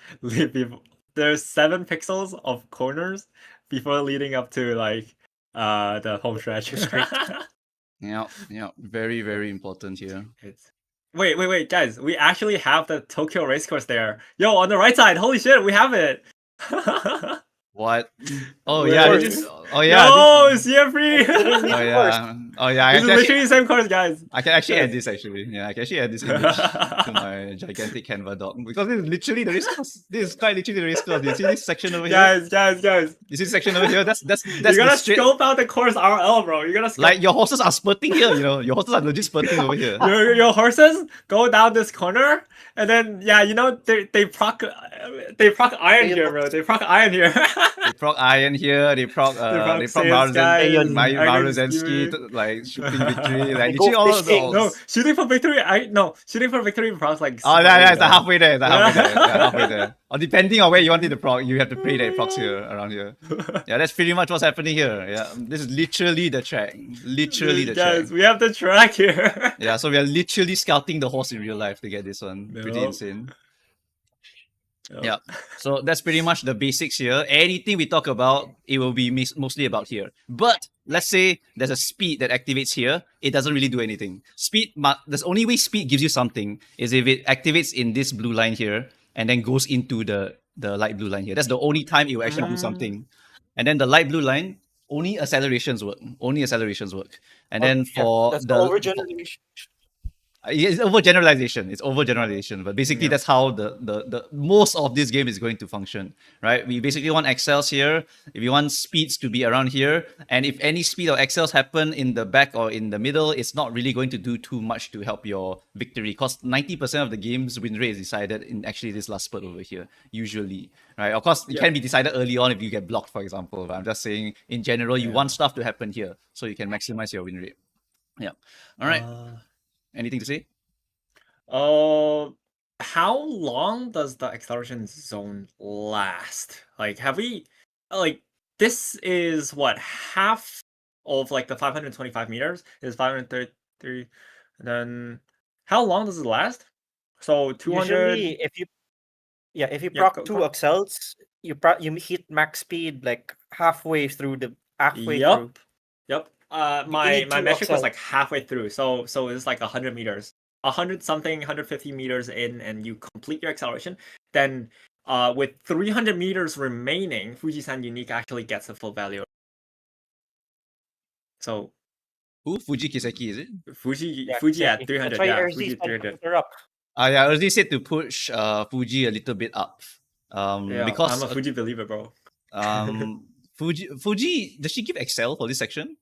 D: There's 7 pixels of corners before leading up to like the home stretch.
A: Yeah. Very, very important here.
D: It's... Wait, guys! We actually have the Tokyo racecourse there. Yo, on the right side! Holy shit, we have it!
A: What? Oh
D: Wait,
A: yeah.
C: wait.
A: This is, oh yeah.
D: Yo,
A: This,
D: CM free!
C: Literally
A: oh
C: the
A: yeah. Oh yeah.
D: This is literally the same course, guys.
A: I can actually
D: Yes.
A: add this actually. Yeah, I can actually add this image to my gigantic Canva doc because this is literally the race course. This is quite literally the race course. You see this section over here?
D: Guys!
A: You see this section over here? That's
D: You
A: the
D: gotta
A: straight.
D: scope out the course RL, bro. You gotta scope.
A: Like your horses are spurting here. You know, your horses are legit spurting over here.
D: Your horses go down this corner, and then they proc iron here, bro. They proc iron here.
A: They proc Iron here. They proc
D: proc
A: they proc
D: Saiyan Sky,
A: Maruzensky,
D: Iron
A: like shooting victory. Like
C: They go
A: literally all of
C: fishing.
A: those.
D: No, shooting for victory procs like.
A: Oh, yeah, it's the halfway there. It's the halfway
D: Yeah.
A: there. Yeah, halfway there. Or depending on where you want it to proc, you have to pray that it procs here, around here. Yeah, that's pretty much what's happening here. Yeah, this is literally the track. Literally the track.
D: Guys, we have the track here.
A: Yeah, so we are literally scouting the horse in real life to get this one. Pretty
D: Yup.
A: insane. Yeah. So that's pretty much the basics here. Anything we talk about, it will be mostly about here. But let's say there's a speed that activates here. It doesn't really do anything. Speed, the only way speed gives you something is if it activates in this blue line here and then goes into the light blue line here. That's the only time it will actually do something. And then the light blue line, only accelerations work. Only accelerations work. And then for
C: That's
A: the
C: overgeneration.
A: it's overgeneralization. It's overgeneralization, but basically that's how the most of this game is going to function, right? We basically want accels here. If you want speeds to be around here, and if any speed or accels happen in the back or in the middle, it's not really going to do too much to help your victory. Because 90% of the game's win rate is decided in actually this last spurt over here, usually, right? Of course, it can be decided early on if you get blocked, for example. But I'm just saying, in general, you want stuff to happen here so you can maximize your win rate. Yeah. All right. Anything to say?
D: How long does the acceleration zone last? Like, have we this is what, half of like the 525 meters is 533, and then how long does it last? So 200.
C: Usually, if you
D: Yeah,
C: proc 2 accels, you hit max speed like halfway through.
D: Yep. My
C: need two
D: metric was
C: accels.
D: like halfway through, so it's like 100 meters, 100 something, 150 meters in, and you complete your acceleration. Then, with 300 meters remaining, Fujisan Unique actually gets the full value. So
A: Who? Fuji Kiseki, is it?
D: Fuji at
C: exactly.
D: 300,
C: That's why
D: yeah,
C: RZ
D: Fuji
C: is trying to
D: 300.
C: put her up.
A: Yeah, Erzi said to push Fuji a little bit up.
D: Yeah,
A: Because
D: I'm a Fuji believer, bro.
A: Fuji, does she give Excel for this section?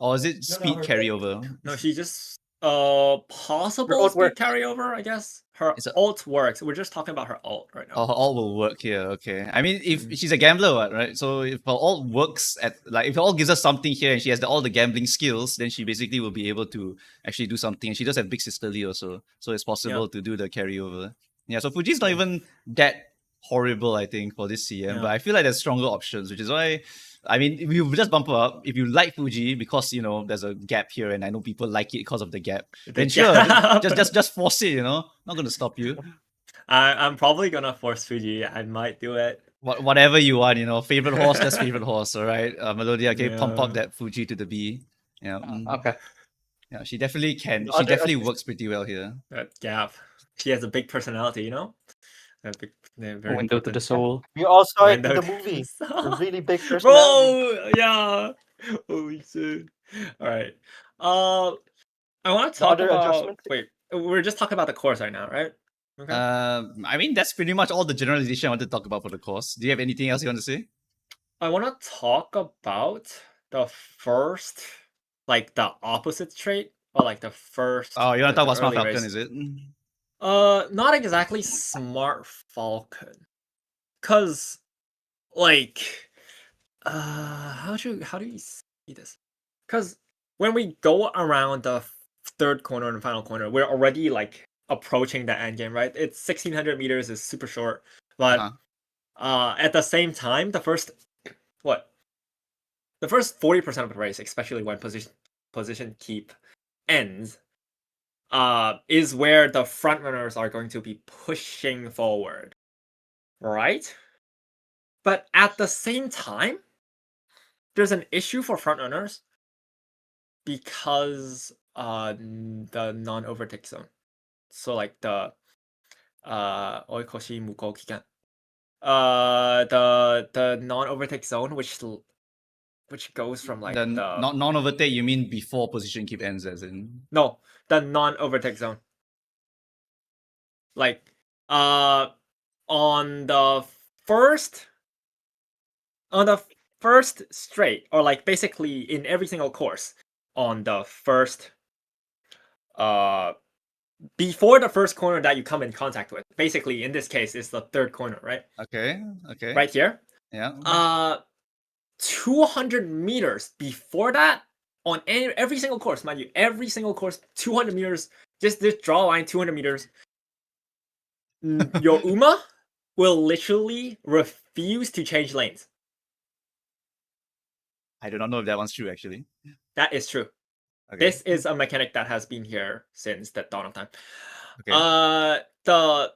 A: Or is it speed
C: her-
A: carryover?
D: No, she just possible
C: ult
D: speed
C: works.
D: carryover, I guess. Her
A: It's a-
D: ult works. We're just talking about her ult right now.
A: Oh, her all will work here. Okay. I mean, if she's a gambler, what, right? So if her all works if her all gives us something here and she has all the gambling skills, then she basically will be able to actually do something. And she does have big sisterly also, so it's possible to do the carryover. Yeah. So Fuji's not even that horrible, I think, for this CM. But
D: Yeah.
A: I feel like there's stronger options, which is why, I mean, if you just bump up, if you like Fuji because you know there's a gap here, and I know people like it because of the gap, then sure,
D: gap.
A: just force it. You know, not gonna stop you.
D: I'm probably gonna force Fuji. I might do it.
A: Whatever you want, you know, favorite horse, just favorite horse. All right, Melodia, okay, pump up
D: Yeah.
A: that Fuji to the B. Yeah,
B: Okay.
A: yeah, she definitely can.
C: The
A: She
C: other
A: definitely
C: assist-
A: works pretty well here.
D: That gap. She has a big personality, you know? They're very
B: Window to the
D: important.
B: soul.
C: We all saw it in
D: Window
C: the
D: to
C: movie.
D: the
C: A
D: soul.
C: really big personality.
D: Bro, yeah. Holy shit. All right. I want to
C: The
D: talk
C: other
D: about.
C: adjustment-
D: Wait, we're just talking about the course right now, right? Okay.
A: I mean, that's pretty much all the generalization I want to talk about for the course. Do you have anything else you want to say?
D: I want to talk about the first, like the opposite trait, or like the first.
A: Oh, you want to talk about Smart
D: early
A: Falcon,
D: race.
A: is it?
D: Not exactly Smart Falcon, cause like, how do you see this? Cause when we go around the third corner and final corner, we're already like approaching the end game, right? It's 1600 meters, is super short, but at the same time, the first 40% of the race, especially when position keep ends, is where the front runners are going to be pushing forward, right? But at the same time, there's an issue for front runners because the non-overtake zone. So like the oikoshi mukou kikan. The non-overtake zone, which goes from like
A: The
D: the
A: non-overtake, you mean before position keep ends, as in?
D: no, the non-overtake zone. Like on the first straight, or like basically in every single course, on the first before the first corner that you come in contact with, basically in this case is the third corner, right?
A: Okay.
D: Right here.
A: Yeah.
D: 200 meters before that, on every single course, mind you, every single course, 200 meters, just draw a line 200 meters. Your Uma will literally refuse to change lanes.
A: I do not know if that one's true, actually.
D: That is true.
A: Okay.
D: This is a mechanic that has been here since the dawn of time.
A: Okay.
D: The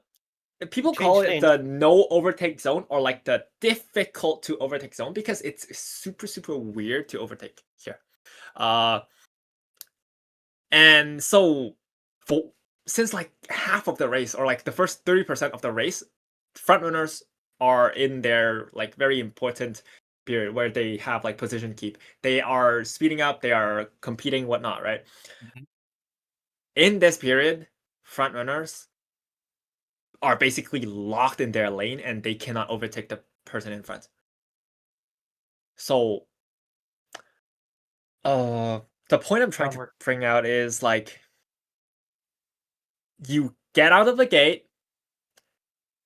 D: people call it
C: Change
D: the no overtake zone, or like the difficult to overtake zone, because it's super weird to overtake here. And so since like half of the race, or like the first 30% of the race, front runners are in their like very important period where they have like position keep. They are speeding up, they are competing, whatnot, right?
A: Mhm.
D: In this period, front runners are basically locked in their lane and they cannot overtake the person in front. So the point I'm trying to bring out is like, you get out of the gate,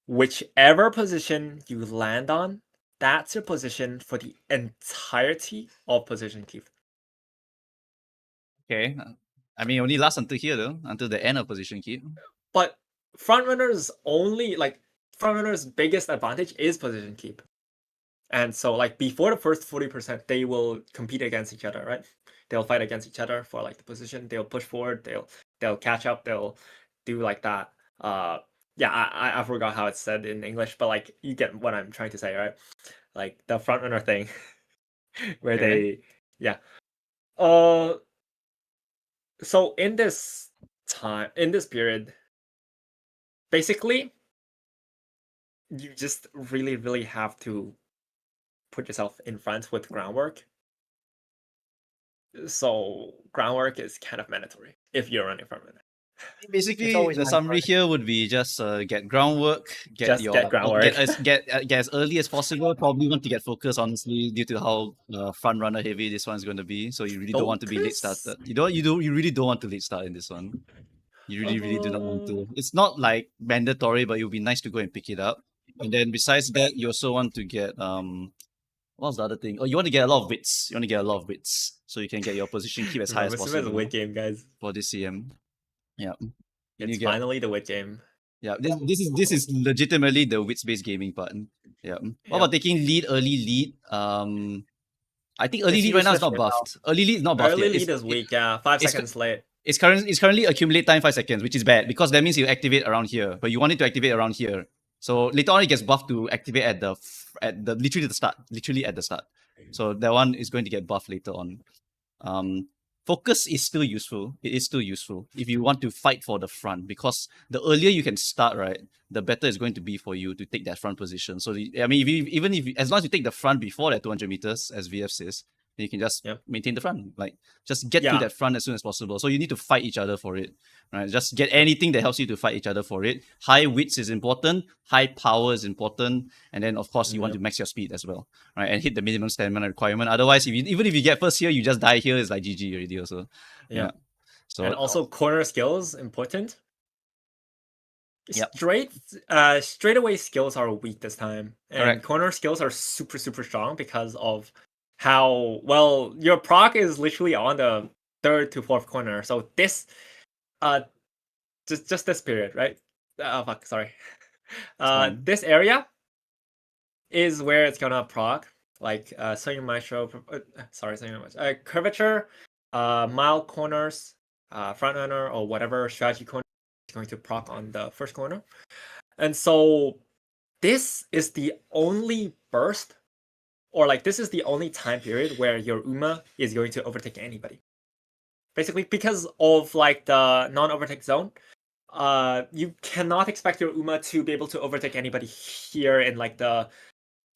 D: whichever position you land on, that's your position for the entirety of position keep.
A: Okay. I mean, it only lasts until here, though, until the end of position keep.
D: But frontrunners' biggest advantage is position keep. And so like before the first 40%, they will compete against each other, right? They'll fight against each other for like the position, they'll push forward, they'll catch up, they'll do like that. I forgot how it's said in English, but like you get what I'm trying to say, right? Like the frontrunner thing where
A: Okay.
D: so in this period, basically you just really have to put yourself in front with groundwork. So groundwork is kind of mandatory if you're running front runner.
A: Basically,
C: always
A: the summary
C: mandatory.
A: here would be just get groundwork,
D: Just get groundwork.
A: get as early as possible. Probably want to get focus, honestly, due to how front runner heavy this one's going to be. So you really don't want to be late
D: Focus?
A: started. You really don't want to late start in this one. You really do not want to. It's not like mandatory, but it would be nice to go and pick it up. And then besides that, you also want to get what's the other thing? Oh, you want to get a lot of wits. You want to get a lot of wits, so you can get your position keep as high as
D: Musume is a
A: possible
D: wit game, guys.
A: for this CM. Yeah. You need
D: It's
A: to get
D: finally the wit game.
A: Yeah, this is legitimately the wits based gaming part. Yeah. What about taking lead, early lead? I think early
D: It's
A: lead right now is
D: useless
A: not
D: right now.
A: buffed. Early lead is not buffed
D: Early
A: yet.
D: lead is weak, yeah. 5
A: it's-
D: seconds late.
A: It's currently accumulate time 5 seconds, which is bad because that means you activate around here, but you want it to activate around here. So later on it gets buffed to activate at the literally at the start. So that one is going to get buffed later on. Focus is still useful. It is still useful if you want to fight for the front, because the earlier you can start, right, the better it's going to be for you to take that front position. So I mean, as long as you take the front before that 200 meters, as VF says, then you can just maintain the front. Like just get to that front as soon as possible. So you need to fight each other for it, right? Just get anything that helps you to fight each other for it. High wits is important. High power is important, and then of course you want to max your speed as well, right? And hit the minimum stamina requirement. Otherwise, even if you get first here, you just die here. It's like GG already. Also, yeah. So
D: and also corner skills important.
A: Yep.
D: Straightaway skills are weak this time, and
A: Correct.
D: corner skills are super strong because of how well your proc is literally on the 3rd to 4th corner. So this, just this period, right? Oh fuck, sorry. This area is where it's gonna proc, like Singing Maestro, curvature, mild corners, front runner, or whatever strategy corner is going to proc on the first corner. And so this is the only burst, or like this is the only time period where your Uma is going to overtake anybody. Basically, because of like the non-overtake zone, you cannot expect your Uma to be able to overtake anybody here in like the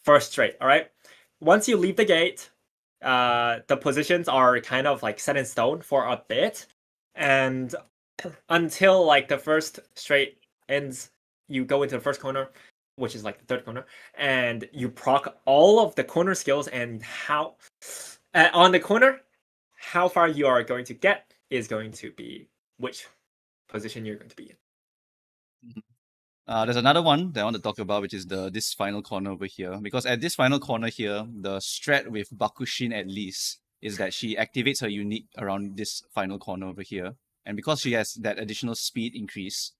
D: first straight. All right, once you leave the gate, the positions are kind of like set in stone for a bit, and until like the first straight ends, you go into the first corner, which is like the 3rd corner, and you proc all of the corner skills, and how on the corner, how far you are going to get is going to be which position you're going to be in.
A: There's another one that I want to talk about, which is this final corner over here. Because at this final corner here, the strat with Bakushin at least is that she activates her unique around this final corner over here. And because she has that additional speed increase,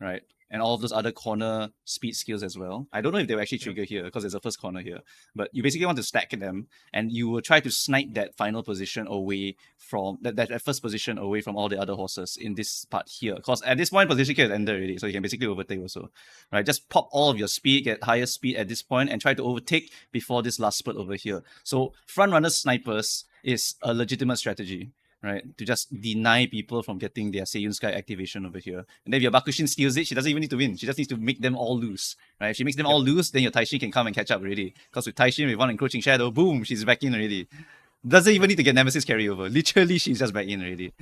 A: right, and all of those other corner speed skills as well. I don't know if they will actually trigger here because there's a first corner here. But you basically want to stack them, and you will try to snipe that final position away from that first position away from all the other horses in this part here. Because at this point, position here is ended already, so you can basically overtake also. Right? Just pop all of your speed, get higher speed at this point, and try to overtake before this last spurt over here. So front runner snipers is a legitimate strategy, right? To just deny people from getting their Seiyun Sky activation over here. And then if your Bakushin steals it, she doesn't even need to win. She just needs to make them all lose, right? If she makes them all lose, then your Taishin can come and catch up already. Because with Taishin, with one encroaching shadow, boom, she's back in already. Doesn't even need to get Nemesis carryover. Literally, she's just back in already.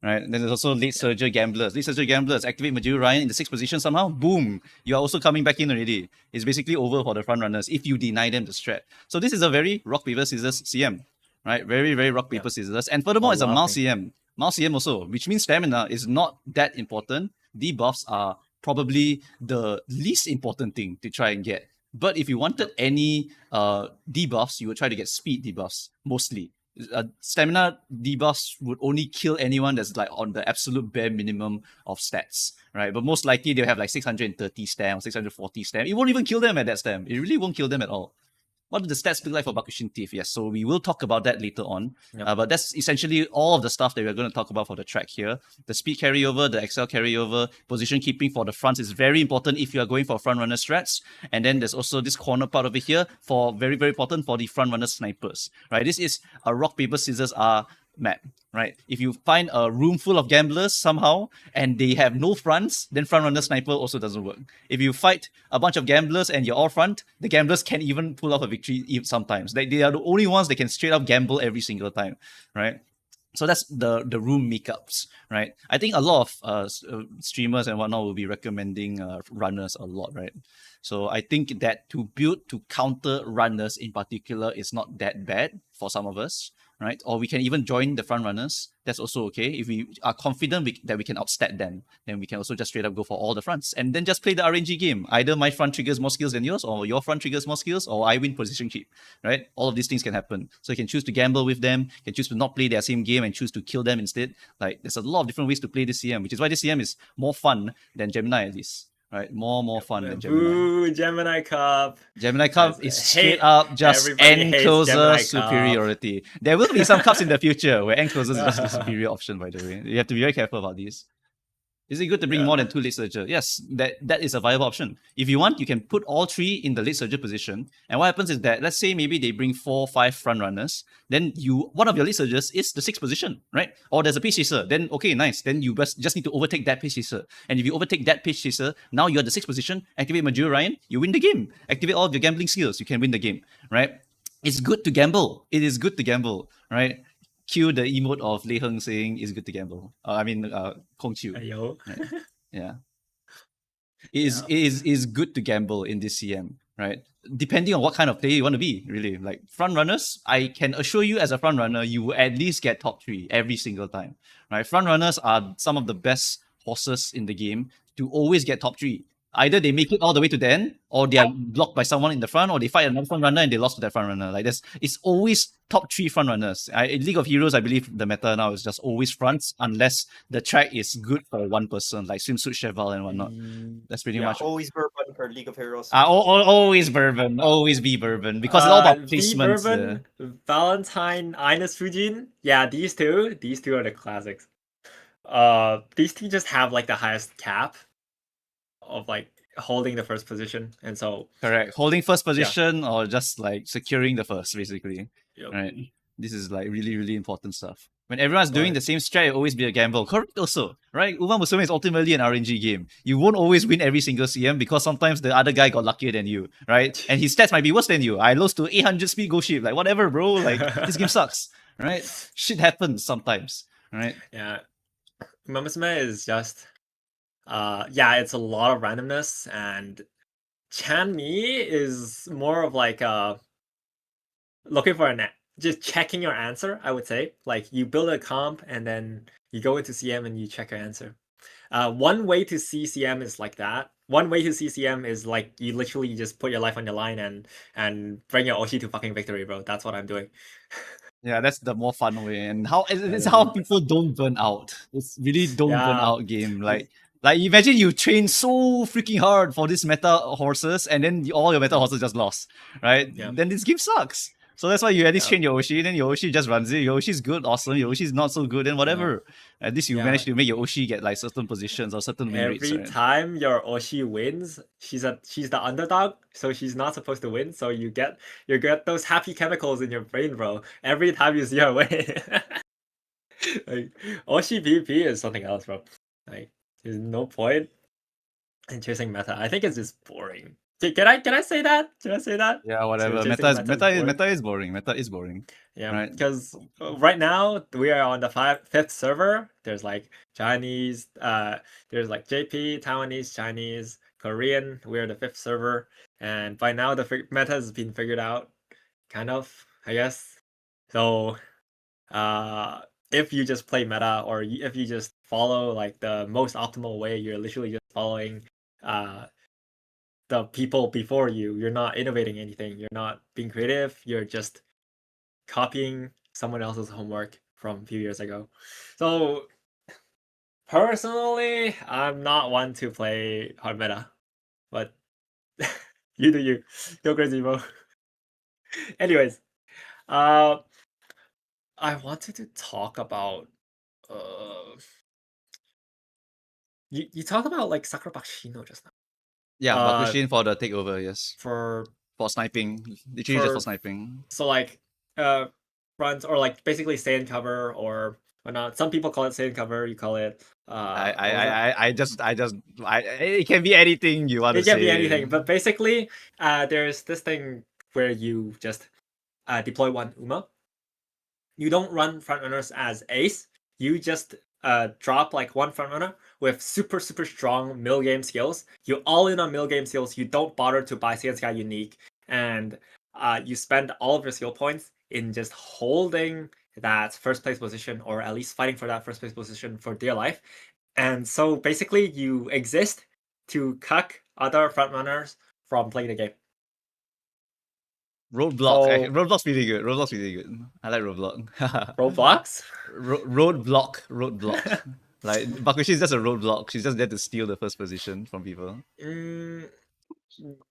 A: Right? And then there's also late surger gamblers. Late surger gamblers activate Majuru Ryan in the 6th position somehow. Boom! You are also coming back in already. It's basically over for the front runners if you deny them the strat. So this is a very rock, paper, scissors CM. Right? Very, very rock, paper, scissors. And furthermore, it's a Mal CM. Mal CM also, which means stamina is not that important. Debuffs are probably the least important thing to try and get. But if you wanted any debuffs, you would try to get speed debuffs mostly. Stamina debuffs would only kill anyone that's like on the absolute bare minimum of stats, right? But most likely they'll have like 630 stam or 640 stam. It won't even kill them at that stam. It really won't kill them at all. What do the stats look like for Bakushin Thief? Yes, so we will talk about that later on. But that's essentially all of the stuff that we're going to talk about for the track here. The speed carryover, the XL carryover, position keeping for the fronts is very important if you are going for front runner strats. And then there's also this corner part over here for very, very important for the front runner snipers, right? This is a rock, paper, scissors map, right? If you find a room full of gamblers somehow and they have no fronts, then front runner sniper also doesn't work. If you fight a bunch of gamblers and you're all front, the gamblers can't even pull off a victory sometimes. They are the only ones that can straight up gamble every single time, right? So that's the room makeups, right? I think a lot of streamers and whatnot will be recommending runners a lot, right? So I think that to build to counter runners in particular is not that bad for some of us, right? Or we can even join the front runners. That's also okay. If we are confident that we can outstat them, then we can also just straight up go for all the fronts and then just play the RNG game. Either my front triggers more skills than yours, or your front triggers more skills, or I win position keep, right? All of these things can happen. So you can choose to gamble with them, you can choose to not play their same game and choose to kill them instead. Like there's a lot of different ways to play this CM, which is why this CM is more fun than Gemini at least. right? More fun than Gemini.
D: Boo, Gemini Cup.
A: Gemini Cup
D: That's-
A: is straight
D: hate-
A: up just
D: everybody hates
A: enclosure
D: Gemini Cup.
A: superiority. There will be some cups in the future where enclosures is just the superior option, by the way. You have to be very careful about these. Is it good to bring more than 2 late surger? Yes, that is a viable option. If you want, you can put all 3 in the late surger position. And what happens is that, let's say maybe they bring 4, 5 front runners. Then one of your late surgers is the 6th position, right? Or there's a pace chaser. Then okay, nice. Then you just need to overtake that pace chaser. And if you overtake that pace chaser, now you're the 6th position. Activate Major Ryan, you win the game. Activate all of your gambling skills, you can win the game, right? It's good to gamble. It is good to gamble, right? Cue the emote of Lei Heng saying it's good to gamble. Kong Chiu.
D: Ayo.
A: Right? Yeah. It is good to gamble in this CM, right? Depending on what kind of player you want to be, really. Like front runners, I can assure you as a front runner, you will at least get top 3 every single time, right? Front runners are some of the best horses in the game to always get top 3. Either they make it all the way to the end, or they are blocked by someone in the front, or they fight another front runner and they lost to that front runner. Like it's always top 3 front runners. In League of Heroes, I believe the meta now is just always fronts, unless the track is good for one person, like Swimsuit Cheval and whatnot. That's pretty much.
C: Always bourbon for League of Heroes.
A: Always bourbon, always be bourbon, because it's all about
D: V
A: placements.
D: Bourbon, Valentine, Ines Fujin. Yeah, these two are the classics. These two just have like the highest cap of like holding the first position, and so
A: Correct, holding first position or just like securing the first, basically.
D: Yep.
A: Right. This is like really, really important stuff. When everyone's doing
D: Right.
A: the same strat, it always be a gamble. Correct also, right? Musume is ultimately an RNG game. You won't always win every single CM because sometimes the other guy got luckier than you, right? And his stats might be worse than you. I lost to 800 speed go ship. Like, whatever, bro. Like, this game sucks, right? Shit happens sometimes, right?
D: Yeah, Musume is just it's a lot of randomness, and Chanmi is more of like looking for just checking your answer, I would say. Like you build a comp and then you go into CM and you check your answer. One way to see CM is like that. One way to see CM is like you literally just put your life on your line and bring your Oshi to fucking victory, bro. That's what I'm doing.
A: Yeah, that's the more fun way, and it's how people don't burn out. It's really don't burn
D: Yeah.
A: out game. Like imagine you train so freaking hard for this meta horses, and then all your meta horses just lost, right?
D: Yeah.
A: Then this game sucks. So that's why you at least
D: Yeah.
A: train your Oshi, then your Oshi just runs it. Your Oshi is good, awesome. Your Oshi is not so good, then whatever. At least you
D: Yeah.
A: manage to make your Oshi get like certain positions or certain win rates.
D: Every
A: Right?
D: time your Oshi wins, she's the underdog, so she's not supposed to win. So you get those happy chemicals in your brain, bro. Every time you see her win, like Oshi PvP is something else, bro. Like there's no point in chasing meta. I think it's just boring. Can I say that? Can I say that?
A: Yeah, whatever.
D: chasing
A: Meta is
D: boring.
A: meta is boring. Meta is boring.
D: Yeah,
A: Right.
D: because right now we are on the fifth server. There's like Chinese, there's like JP, Taiwanese, Chinese, Korean. We're the 5th server, and by now the meta has been figured out, kind of, I guess. So, if you just play meta, or if you just follow like the most optimal way, you're literally just following the people before you. You're not innovating anything. You're not being creative. You're just copying someone else's homework from a few years ago. So personally, I'm not one to play hard meta, but you do you. Go crazy, bro. Anyways, I wanted to talk about you talked about like Sakura Bakshino just now.
A: Yeah,
D: Uh,
A: Bakushin for the takeover, yes.
D: For
A: sniping. Literally just for
D: for-
A: sniping.
D: so like runs, or like basically stay in cover or whatnot. Some people call it stay in cover, you call it what was that?
A: It can be anything you want to
D: It
A: say.
D: can be anything, but basically there's this thing where you just deploy one Uma. You don't run front runners as ace. You just drop like one front runner with super strong mill game skills. You all in on mill game skills. You don't bother to buy Second Sky unique, and you spend all of your skill points in just holding that first place position, or at least fighting for that first place position for dear life. And so basically you exist to cuck other front runners from playing the game.
A: Roadblock.
D: So-
A: Roadblock's really good. Roadblock's really good. I like Roadblock.
D: Roblox?
A: Roadblock. Like Bakushi is just a roadblock. She's just there to steal the first position from people.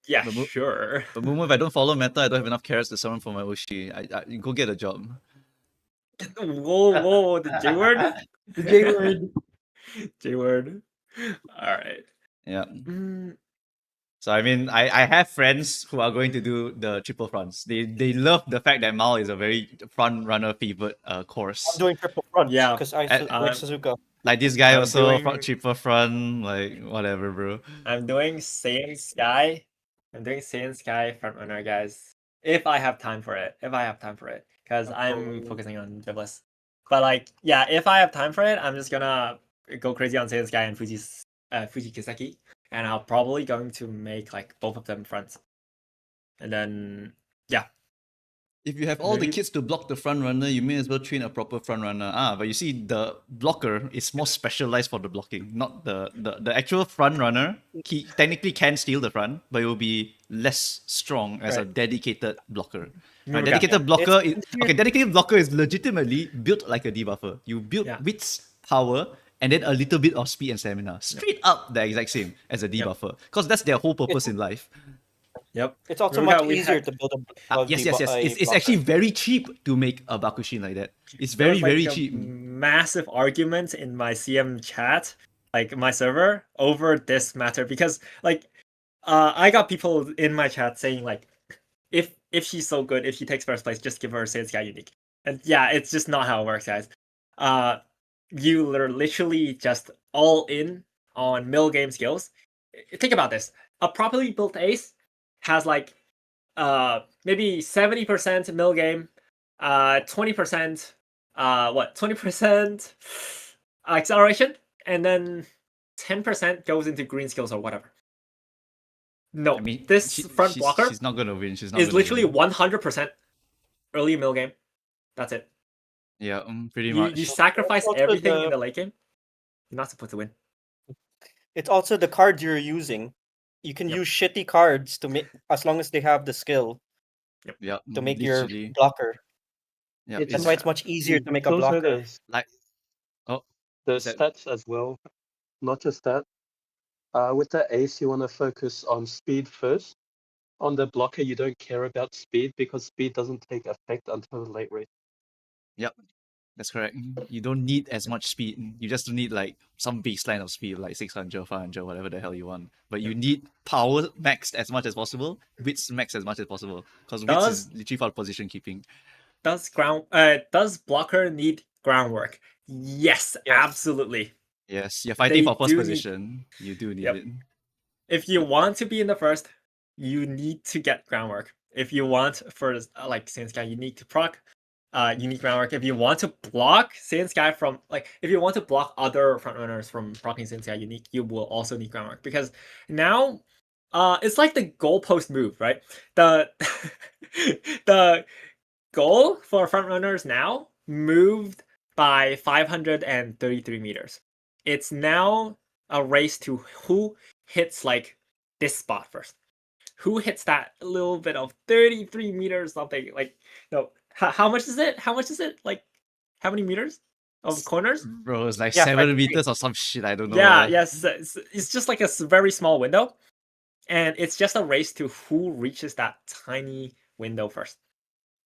D: Yeah,
A: But
D: sure.
A: But Mumu, if I don't follow meta, I don't have enough carrots to summon for my Oshi. You go get a job.
D: Whoa, the J word?
F: The J word.
D: J word. Alright.
A: Yeah.
D: Mm,
A: So I mean, I have friends who are going to do the triple fronts. They love the fact that Mao is a very front runner favorite course.
C: I'm doing triple front
D: Yeah,
C: because I
A: and-
C: like Suzuka.
A: Like this guy
D: I'm
A: also
D: doing-
A: triple front, like whatever, bro.
D: I'm doing Saiyan Sky. I'm doing Saiyan Sky front runner, guys. If I have time for it. Because I'm focusing on Dribbless. But like, yeah, if I have time for it, I'm just gonna go crazy on Saiyan Sky and Fuji Kiseki. And I'll probably going to make like both of them fronts. And then yeah.
A: If you have all the
D: Maybe-
A: kits to block the front runner, you may as well train a proper front runner. But you see, the blocker is more specialized for the blocking, not the actual front runner. He technically can steal the front, but it will be less strong as a
D: Right.
A: dedicated blocker.
D: Mimika.
A: Dedicated blocker is
C: easier-
A: okay. Dedicated blocker is legitimately built like a debuffer. You build
D: Yeah.
A: wits, power, and then a little bit of speed and stamina. Straight up the exact same as a debuffer, because that's their whole purpose in life.
D: Yep.
C: It's also
D: Mimika,
C: much
D: we
C: easier
D: had-
C: to build
A: Yes. It's actually very cheap to make a Bakushin like that. It's
D: There was,
A: very
D: like, a
A: cheap.
D: massive argument in my CM chat, like my server, over this matter because like I got people in my chat saying like if she's so good, if she takes first place, just give her Saiyan Sky unique. And yeah, it's just not how it works, guys. You are literally just all in on mill game skills. Think about this. A properly built ace has like maybe 70% mill game, 20% 20% acceleration, and then 10% goes into green skills or whatever. No,
A: I mean,
D: this front blocker
A: she's not gonna win. She's not
D: is
A: gonna
D: literally
A: win.
D: 100% early mill game. That's it.
A: Yeah, pretty
D: You
A: much.
D: sacrifice
C: Also
D: everything in
C: the-
D: the late game. You're not supposed to win.
C: It's also the cards you're using. You can
D: Yep.
C: use shitty cards to make as long as they have the skill
A: Yeah,
C: to make
A: literally.
C: your blocker.
A: Yeah,
C: That's why it's much easier to make a
E: Those are
C: blocker.
A: like
E: the
A: Is that-
E: stats as well. Not just that. With the ace, you want to focus on speed first. On the blocker, you don't care about speed because speed doesn't take effect until the late race.
A: that's correct. You don't need as much speed. You just need like some baseline of speed, like 600, 500, whatever the hell you want. But you need power maxed as much as possible, wits maxed as much as possible, because wits is literally for position keeping.
D: Does blocker need groundwork? Yes,
C: Yes.
D: absolutely.
A: Yes, you're fighting
D: They
A: for first
D: do need-
A: position. You do need
D: Yep.
A: it.
D: If you want to be in the first, you need to get groundwork. If you want for like Saiyan Sky unique to proc, you need groundwork. If you want to block Saiyan Sky from if you want to block other frontrunners from proccing Saiyan Sky unique, you will also need groundwork because now, it's like the goalpost move, right? The the goal for frontrunners now moved by 533 meters. It's now a race to who hits like this spot first. Who hits that little bit of 33 meters something? Like, no, how much is it? How much is it? Like, how many meters of corners?
A: Bro, it's like
C: Yeah,
A: 7
C: like-
A: meters or some shit. I don't know.
D: Yeah, yes, it's just like a very small window, and it's just a race to who reaches that tiny window first.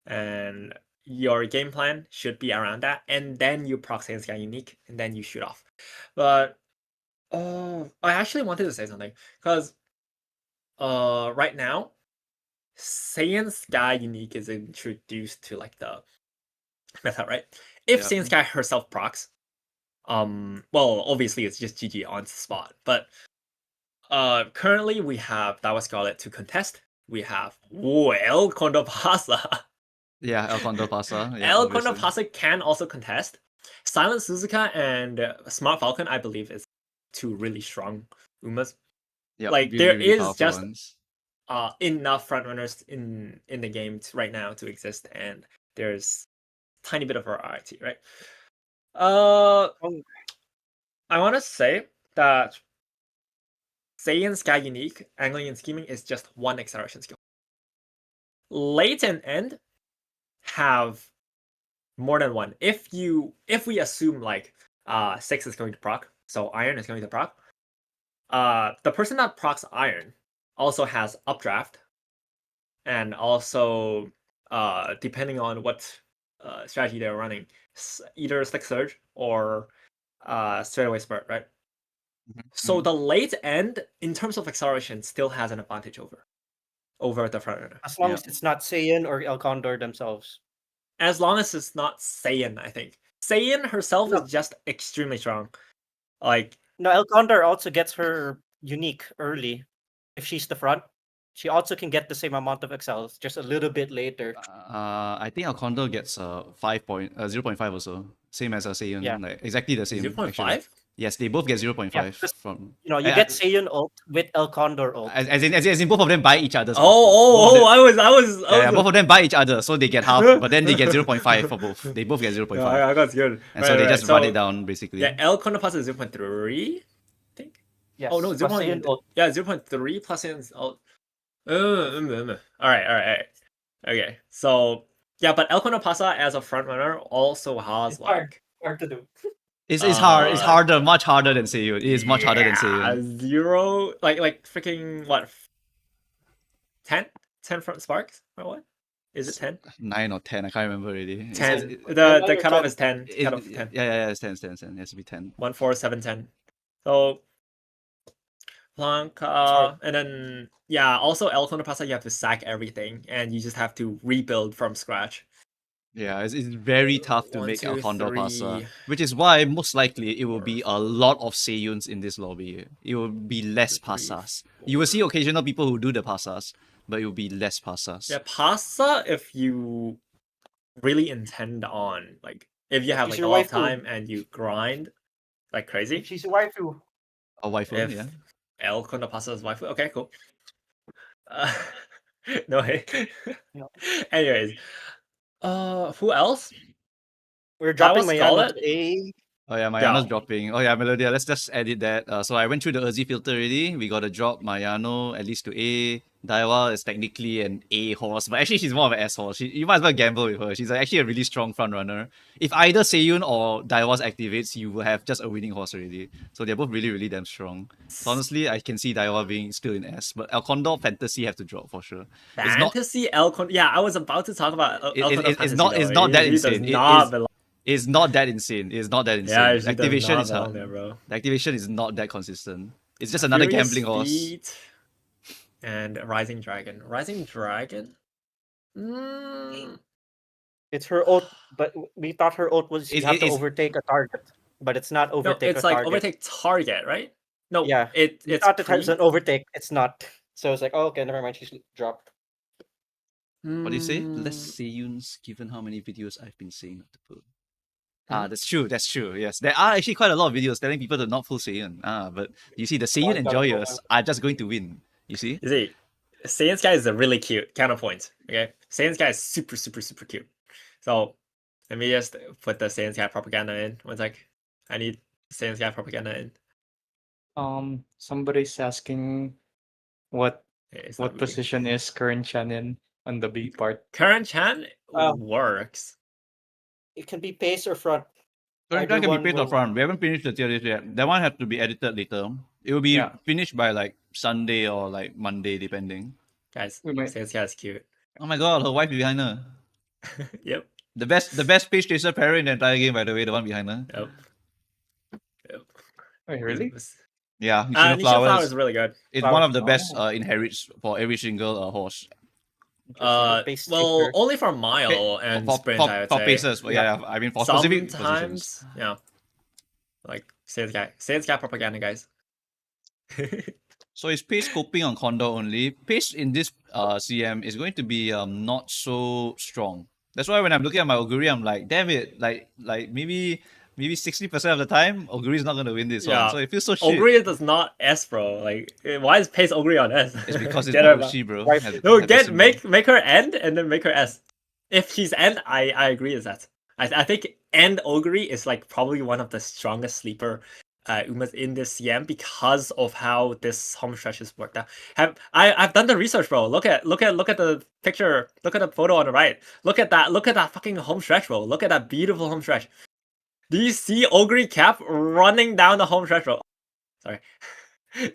D: And your game plan should be around that, and then you proc Saiyan Sky unique, and then you shoot off. But I actually wanted to say something because right now, Saiyan Sky unique is introduced to like the meta, right? If
A: Yeah.
D: Saiyan Sky herself procs, well, obviously it's just GG on the spot, but currently we have Dawa Scarlet to contest. We have El Condor Pasa.
A: Yeah, El Condor Pasa. Yeah,
D: El
A: obviously.
D: Condor Pasa can also contest. Silent Suzuka and Smart Falcon, I believe, is two really strong Umas.
A: Yeah,
D: like,
A: really,
D: there
A: really
D: is
A: powerful
D: just-
A: ones.
D: Enough frontrunners in the game right now to exist, and there's tiny bit of variety, right? I want to say that Saiyan Sky Unique, Angling and Scheming is just one acceleration skill. Late and End have more than one. If we assume like 6 is going to proc, so iron is going to proc. The person that procs iron also has updraft, and also depending on what strategy they're running, either Slick Surge or straightaway spurt, right? So the late end, in terms of acceleration, still has an advantage over the front runner.
C: As long
A: Yeah.
C: as it's not Saiyan or El Condor themselves.
D: As long as it's not Saiyan, I think. Saiyan herself
C: No.
D: is just extremely strong. Like,
C: No, El Condor also gets her unique early. If she's the front, she also can get the same amount of excels, just a little bit later.
A: I think our condo gets 0.5 also. Same as a Saiyan.
C: Yeah.
A: Like exactly the same.
D: 0.5?
A: Actually. Yes, they both get 0.5
C: because,
A: from.
C: You
A: I-
C: get Saiyan ult with El Condor ult.
A: as in both of them buy each other's.
D: I was.
A: Yeah, both of them buy each other, so they get half, but then they get 0.5 for both. They both get 0.5.
D: No, I got scared.
A: And so they just run it down basically.
D: Yeah, El Condor Plus is 0.3, I think.
C: Yes,
D: Oh no,
C: plus
D: 0.
C: Saiyan ult.
D: Yeah, 0.3 plus Saiyan's ult. Alright. Okay, so yeah, but El Condor Pasa as a front runner also has
C: It's
D: like
C: hard to do.
A: It's hard. It's
D: Uh,
A: harder, much harder than Seiyu. It is much harder than Seiyu.
D: 0, like freaking what? 10 front sparks or what? Is it 10?
A: 9 or 10, I can't remember already.
D: 10. The
C: nine or
D: cutoff
C: 10.
D: is 10.
A: It,
D: Cutoff
A: it,
D: 10.
A: yeah, it's 10. It has to be 10.
D: 1, 4, 7, 10. So Plank,
C: hard.
D: and then yeah, also El Condor Pasa, you have to sack everything and you just have to rebuild from scratch.
A: Yeah, it's very tough to
D: 1,
A: make
D: 2,
A: El Condor Pasa,
D: 3.
A: which is why most likely it will be a lot of Seiyuns in this lobby. It will be less
D: 3,
A: Pasas. You will see occasional people who do the Pasas, but it will be less Pasas.
D: Yeah, Pasa if you really intend on like if you have
C: She's
D: like a
C: your
D: lot of
C: waifu.
D: time and you grind like crazy.
C: If she's a waifu.
A: A waifu,
D: If
A: yeah.
D: El Condor Pasa is waifu, okay, cool. No way.
C: No.
D: Anyways, who else?
C: We're
D: That was
C: dropping Mayano
D: Scarlet.
C: to A.
A: Oh yeah, Mayano's
D: Yeah.
A: dropping. Oh yeah, Melodia, let's just edit that. So I went through the Urzi filter already. We got to drop Mayano at least to A. Daiwa is technically an A horse, but actually she's more of an S horse. You might as well gamble with her. She's actually a really strong front runner. If either Seiyun or Daiwa's activates, you will have just a winning horse already. So they're both really, really damn strong. So honestly, I can see Daiwa being still in S, but El Condor Fantasy have to drop for sure. It's not.
D: Fantasy El Condor. Yeah, I was about to talk about El Condor
A: It's
D: Fantasy.
A: not. It's not that
D: He does
A: insane.
D: not belong.
A: It's not that insane. It's not that insane.
D: Yeah,
A: The activation is
D: on
A: hard.
D: there, bro.
A: The activation is not that consistent. It's just another
D: Furious
A: gambling horse.
D: Feet and Rising Dragon. Rising Dragon?
C: It's her ult, but we thought her ult was you have to
A: it's-
C: overtake a target, but it's not
D: No,
C: overtake
D: it's
C: a
D: like
C: target.
D: overtake target, right? No,
C: Yeah,
D: it's
C: We thought the
D: pre-
C: type's an overtake. It's not. So it's like, oh, okay, never mind. She's dropped.
A: What do you say?
D: Mm,
A: Less Seiyuns given how many videos I've been seeing of the pool. That's true. That's true. Yes, there are actually quite a lot of videos telling people to not full Saiyan. But you see, the Saiyan
C: One
A: enjoyers are just going to win. You see?
D: You see, Saiyan's guy is a really cute counterpoint. Okay, Saiyan's guy is super, super, super cute. So let me just put the Saiyan's guy propaganda in. One sec. I need Saiyan's guy propaganda in.
B: Somebody's asking what
D: Okay, it's not
B: what
D: moving.
B: position is current Shannon on the B part.
D: Current Chan works.
C: It can be pace or front.
A: Current
C: Either
A: can be
C: one
A: paid
C: will-
A: or front. We haven't finished the tier list yet. That one has to be edited later. It will be
B: Yeah.
A: finished by like Sunday or like Monday, depending.
D: Guys,
B: We might-
D: Saiyan's guy is cute.
A: Oh my god, her wife is behind her.
D: Yep.
A: The best page chaser parry in the entire game, by the way, the one behind her.
D: Yep.
B: Wait, really?
A: Yeah,
D: Nishino
A: Nishino
D: Flower
A: Flowers.
D: is really good.
A: It's one of the
B: Flowers.
A: best inherits for every single horse.
C: Pace
D: Well,
C: chaser.
D: only for Milo and
A: for,
D: Sprint,
A: for,
D: I would
A: for
D: say.
A: paces, but yeah, I mean for specific positions.
D: Sometimes, yeah. Like Saiyan's guy propaganda, guys.
A: So is pace coping on Condor only? Pace in this CM is going to be not so strong. That's why when I'm looking at my Oguri, I'm like, damn it, like maybe 60% of the time, Oguri is not gonna win this
D: Yeah.
A: one. So it feels so shit.
D: Oguri does not S, bro. Like, why is Pace Oguri on S?
A: It's because it's
D: Get her
A: Oshi, bro.
C: Right.
D: No,
A: Have the symbol.
D: make her end and then make her S. If she's end, I agree with that. I think end Oguri is like probably one of the strongest sleeper Umas in this CM because of how this home stretch has worked out. I've done the research, bro. Look at the picture. Look at the photo on the right. Look at that fucking home stretch, bro. Look at that beautiful home stretch. Do you see Ogre Cap running down the home stretch, bro? Sorry.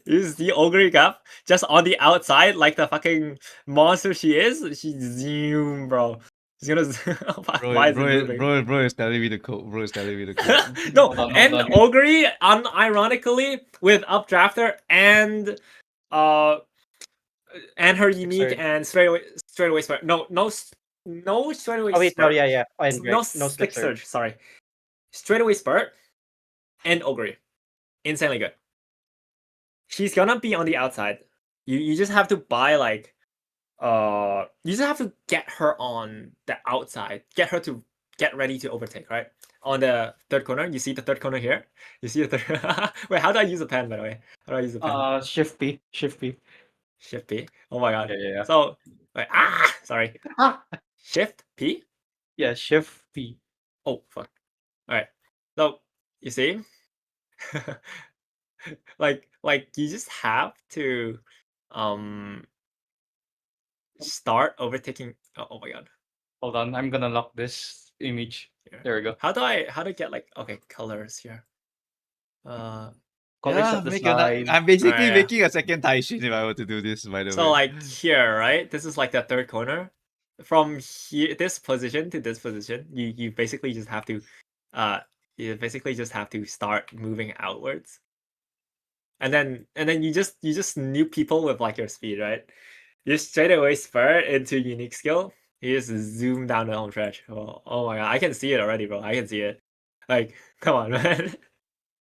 D: You see Ogre Cap just on the outside, like the fucking monster she is? She zoom, bro. She's gonna. Why is it moving?
A: Bro is telling me the code. Bro is telling me the code.
D: No,
B: Hold on,
D: and
B: hold on.
D: Ogre, unironically, with Updrafter and her unique
C: Surge.
D: and straightaway spare. No straightaway
C: Oh wait, no,
D: spurt.
C: yeah. And
D: No
C: right, no
D: stick
C: slip surge.
D: surge. Sorry, straightaway spurt and Ogre, insanely good. She's gonna be on the outside. You just have to buy like you just have to get her on the outside, get her to get ready to overtake, right? On the third corner, you see the third corner here. You see the third. Wait, how do I use a pen, by the way? How do I use a pen?
B: Shift P. Shift P.
D: Shift P. Oh my god.
B: Yeah.
D: So wait, sorry. Shift P.
B: Yeah, Shift P.
D: Oh fuck. All right. So you see, like you just have to start overtaking. Oh my god.
B: Hold on, I'm gonna lock this image.
D: Here.
B: There we go.
D: How do I get like okay colors here?
B: Colors
A: Yeah,
B: of the
A: make
B: slide.
A: I'm basically
D: Alright, yeah.
A: making a second Taishin if I were to do this, by the way.
D: So like here, right? This is like the third corner. From here, this position to this position, you basically just have to, start moving outwards. And then you just noob people with like your speed, right? You straight away spur into unique skill. You just zoom down the home stretch. Oh my god, I can see it already, bro. I can see it. Like, come on, man.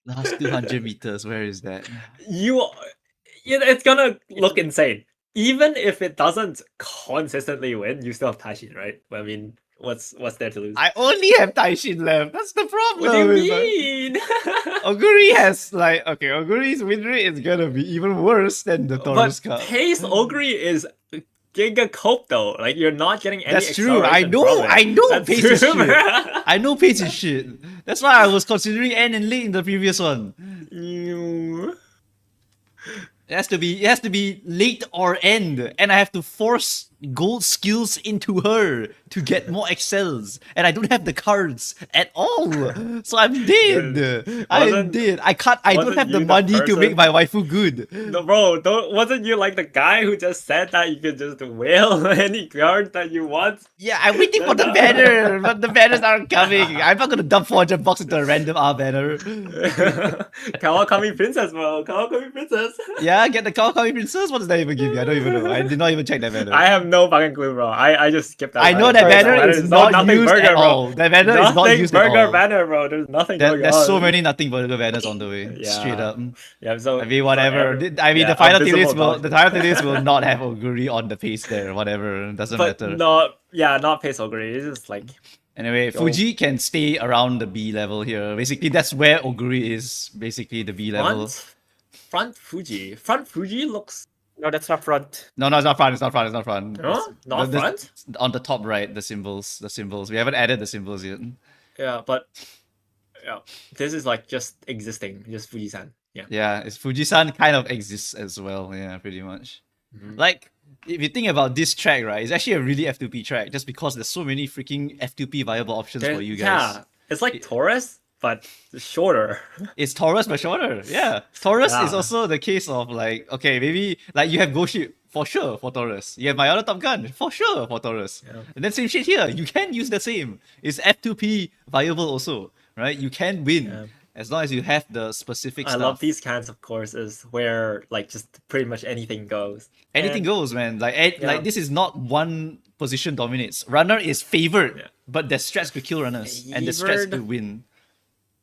A: Last 200 meters, where is that?
D: It's gonna look insane. Even if it doesn't consistently win, you still have Taishin, right? I mean, what's there to lose?
A: I only have Taishin left. That's the problem.
D: What do
A: is
D: you
A: like-
D: mean?
A: Oguri has Oguri's win rate is gonna be even worse than the Taurus
D: But
A: Cup.
D: Pace Ogre is Giga Cope though. Like you're not getting any
A: That's true. I
D: acceleration
A: know.
D: from it.
A: I know.
D: That's
A: Pace is
D: true,
A: shit.
D: bruh.
A: I know pace is shit. That's why I was considering N and late in the previous one.
D: You-
A: It has to be late or end, and I have to force gold skills into her to get more excels, and I don't have the cards at all. So I'm dead. I'm
D: Wasn't-
A: dead. I can't. I don't
D: wasn't
A: have the
D: you the
A: money to make
D: person-
A: my waifu good.
D: No, bro, wasn't you like the guy who just said that you could just whale any card that you want?
A: Yeah, I'm waiting for the banner, but the banners aren't coming. I'm not gonna dump 400 bucks into a random R banner.
D: Kawakami Princess, bro. Kawakami Princess.
A: Yeah, get the Kawakami Princess. What does that even give me? I don't even know. I did not even check that banner.
D: I have no fucking clue, bro. I just skipped that.
A: I know that
D: Sorry,
A: banner is not
D: nothing
A: used
D: burger,
A: at
D: bro.
A: all. That banner is not
D: Nothing
A: used
D: burger
A: at all.
D: banner, bro. There's nothing going
A: There's
D: on.
A: so many nothing burger banners on the way.
D: Yeah.
A: Straight up.
D: Yeah, so
A: I mean, whatever.
D: yeah,
A: The final tier
D: abysmal
A: list will
D: dodge.
A: not have Oguri on the face there. Whatever, doesn't
D: but
A: matter.
D: not Pace Ogre. It's just like
A: Anyway,
D: Go.
A: Fuji can stay around the B level here. Basically, that's where Oguri is. Basically, the B level.
D: front Fuji. Front Fuji looks
C: No, that's not front.
A: No, it's not front. It's not front. It's not front.
D: no,
A: It's-
D: not
A: the-
D: front.
A: On the top right, the symbols. We haven't added the symbols yet.
D: Yeah, but yeah, this is like just existing, just Fuji-san. Yeah.
A: Yeah, it's Fujisan kind of exists as well. Yeah, pretty much.
D: Mhm.
A: Like, if you think about this track, right, it's actually a really F2P track just because there's so many freaking F2P viable options for you guys.
D: Yeah, it's like Taurus, but shorter.
A: It's Taurus but shorter. Yeah. Taurus is
D: Yeah.
A: also the case of like, okay, maybe like you have Ghost Ship for sure for Taurus. You have my other Top Gun for sure for Taurus.
D: Yeah.
A: And then same shit here. You can use the same. It's F2P viable also, right? You can win
D: Yeah.
A: as long as you have the specific
D: I
A: stuff.
D: love these kinds of courses where like just pretty much anything goes.
A: Anything
D: And-
A: goes, man. Like,
D: Yeah.
A: like this is not one position dominates. Runner is favored,
D: Yeah.
A: but their strats could kill runners, and the strats
D: Favored.
A: could win.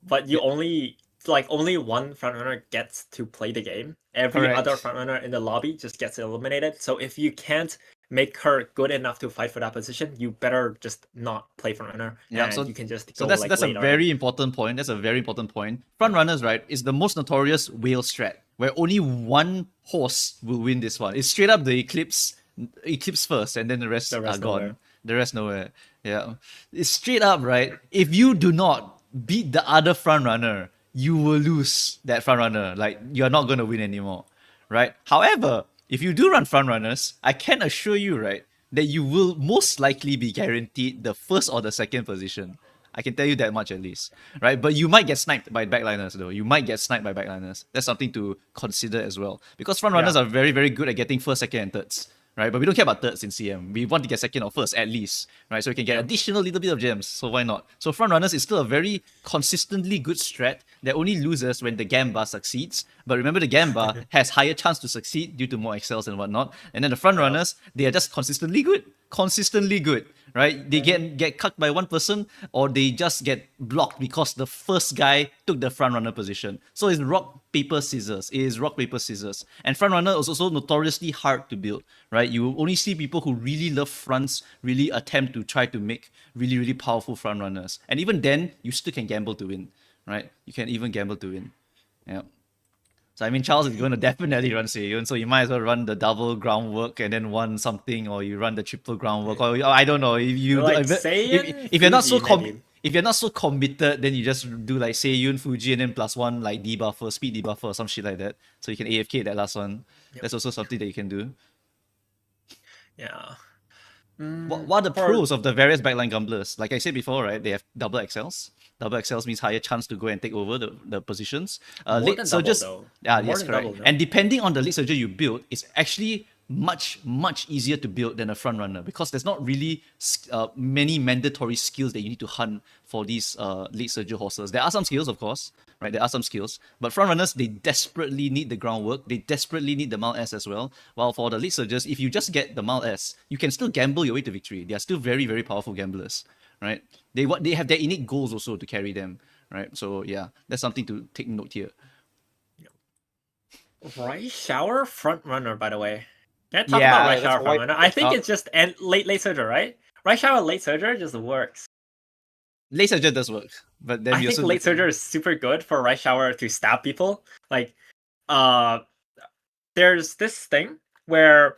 D: But you only one frontrunner gets to play the game. Every
A: Correct.
D: other frontrunner in the lobby just gets eliminated. So if you can't make her good enough to fight for that position, you better just not play frontrunner.
A: Yeah,
D: and
A: so-
D: you can just
A: So
D: go
A: that's
D: like
A: that's a
D: late
A: very important point. That's a very important point. Front runners, right, is the most notorious whale strat, where only one horse will win this one. It's straight up the eclipse first, and then the rest,
D: The rest
A: are gone.
D: nowhere.
A: The rest nowhere. Yeah, it's straight up, right? If you do not beat the other front runner, you will lose that front runner. Like, you're not gonna win anymore, right? However, if you do run front runners, I can assure you, right, that you will most likely be guaranteed the first or the second position. I can tell you that much at least, right? But you might get sniped by backliners though. You might get sniped by backliners. That's something to consider as well. Because front runners are very, very good at getting first, second, and thirds, right? But we don't care about thirds in CM. We want to get second or first at least, right? So we can get additional little bit of gems. So why not? So front runners is still a very consistently good strat that only loses when the Gamba succeeds. But remember, the Gamba has higher chance to succeed due to more excels and whatnot. And then the front runners, they are just consistently good. Consistently good, right? They get cut by one person, or they just get blocked because the first guy took the front runner position. So it's rock, paper, scissors. It is rock, paper, scissors. And front runner is also notoriously hard to build, right? You only see people who really love fronts really attempt to try to make really, really powerful front runners. And even then, you still can gamble to win, right? You can even gamble to win. Yeah. So I mean, Charles is going to definitely run Seiyun, so you might as well run the double groundwork and then one something, or you run the triple groundwork, or I don't know. If you
D: Like
A: if,
D: Seiyan,
A: if you're not so
D: Fuji, maybe.
A: if you're not so committed, then you just do like Seiyun, Fuji, and then +1 like debuffer, speed debuffer, or some shit like that. So you can AFK that last one. That's also something that you can do.
D: Yeah.
A: What are the pros of the various backline gamblers? Like I said before, right? They have double XLs. Double XLs means higher chance to go and take over the positions.
D: More
A: Late
D: than double,
A: surges,
D: though.
A: yeah,
D: More
A: yes,
D: than
A: correct.
D: double, no?
A: And depending on the late surger you build, it's actually much easier to build than a front runner, because there's not really many mandatory skills that you need to hunt for these late surger horses. There are some skills, of course, right? There are some skills, but front runners, they desperately need the groundwork. They desperately need the Mal S as well. While for the late surgers, if you just get the Mal S, you can still gamble your way to victory. They are still very, very powerful gamblers, right? They have their innate goals also to carry them, right? So yeah, that's something to take note here.
D: Rice Shower front runner, by the way. Can I talk
A: Yeah,
D: about Rice
C: that's
D: Shower
C: a
D: front
C: white-
D: runner? I think
A: Oh.
D: it's just late surger, right? Rice Shower late surger just works.
A: Late surger does work, but then
D: I
A: we
D: think
A: also
D: late surger is super good for Rice Shower to stab people. Like, uh, there's this thing where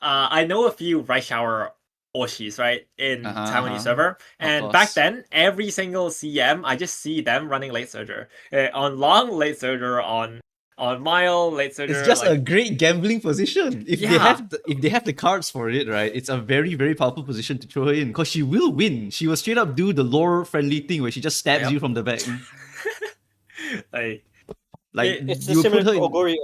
D: I know a few Rice Shower Oshis, right, in Taiwanese server, and back
A: course.
D: then every single CM I just see them running late surger on long late surger on mile late surger.
A: It's just
D: like,
A: a great gambling position. If they
D: Yeah.
A: have the cards for it, right? It's a very, very powerful position to throw her in, because she will win. She will straight up do the lore friendly thing where she just stabs
D: Yep.
A: you from the back.
D: like
A: Like
C: It's
A: you
C: similar
A: put her
C: to
A: in.
C: Oguri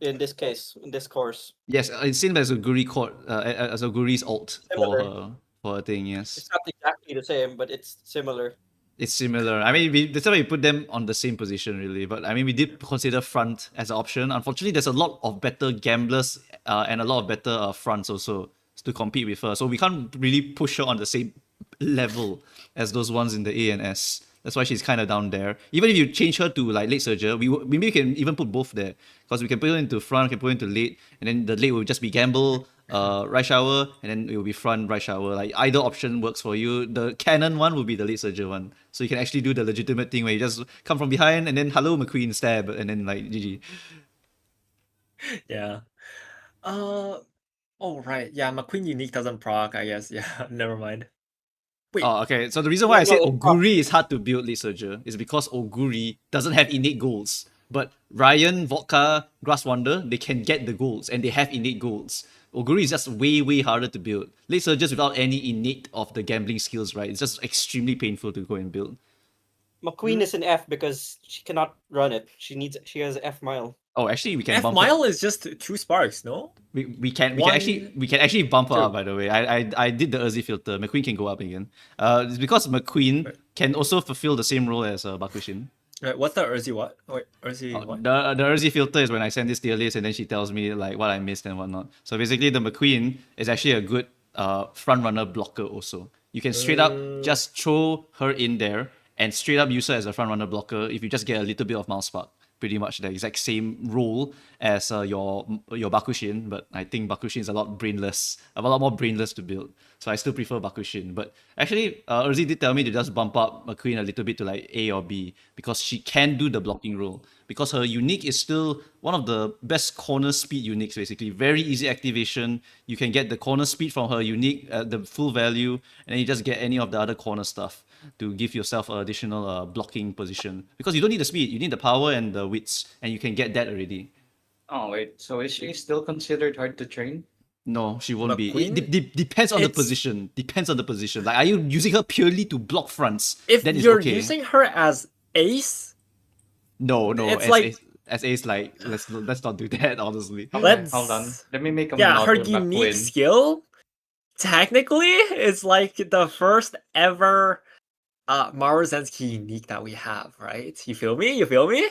C: in this case, in this course.
A: Yes, it's same as Oguri court, as Oguri's ult
C: Similar.
A: for her thing. Yes,
C: It's not exactly the same, but it's similar.
A: it's similar. I mean, that's why we put them on the same position, really. But I mean, we did consider front as an option. Unfortunately, there's a lot of better gamblers and a lot of better fronts also to compete with her. So we can't really push her on the same level as those ones in the A and S. That's why she's kind of down there. Even if you change her to like late surger, maybe we can even put both there, because we can put her into front, we can put her into late, and then the late will just be gamble, right shower, and then it will be front right shower. Like either option works for you. The canon one will be the late surger one, so you can actually do the legitimate thing where you just come from behind and then hello McQueen stab, and then like GG.
D: yeah. Oh right, yeah. McQueen unique doesn't proc, I guess. Yeah, never mind. Wait.
A: Oh, okay. So the reason why I said
C: No,
A: Oguri is hard to build late surger is because Oguri doesn't have innate goals. But Ryan, Vodka, Grass Wonder, they can get the goals and they have innate goals. Oguri is just way harder to build. Late surgers without any innate of the gambling skills, right? It's just extremely painful to go and build.
C: McQueen is an F because she cannot run it. She has F mile.
A: Oh, actually, we can
D: F
A: bump
D: mile is just 2 sparks, no?
A: we can
D: One,
A: actually bump her
D: two.
A: up, by the way. I did the Urzi filter. McQueen can go up again. It's because McQueen can also fulfill the same role as Bakushin.
D: What's the Urzi what? Wait, Urzi what?
A: The Urzi filter is when I send this tier list and then she tells me like what I missed and whatnot. So basically, the McQueen is actually a good front runner blocker also. You can straight up just throw her in there and straight up use her as a front runner blocker if you just get a little bit of mouse spark. Pretty much the exact same role as your Bakushin, but I think Bakushin is a lot more brainless to build. So I still prefer Bakushin. But actually, Urzi did tell me to just bump up McQueen a little bit to like A or B, because she can do the blocking role. Because her unique is still one of the best corner speed uniques, basically. Very easy activation. You can get the corner speed from her unique at the full value, and then you just get any of the other corner stuff to give yourself an additional blocking position. Because you don't need the speed, you need the power and the wits, and you can get that already.
B: Oh wait, so is she still considered hard to train?
A: No, she won't be. It
D: McQueen?
A: depends on the
D: It's-
A: position. Depends on the position. Like, are you using her purely to block fronts?
D: If
A: then it's
D: you're
A: okay.
D: using her as ace,
A: No,
D: it's
A: as
D: like-
A: ace, as ace, like let's not do that. Honestly,
B: Okay,
D: let's
B: hold on. Let me make
D: yeah, her
B: another
D: unique
B: McQueen.
D: skill technically is like the first ever Maru Zensky unique that we have, right? You feel me? You feel me?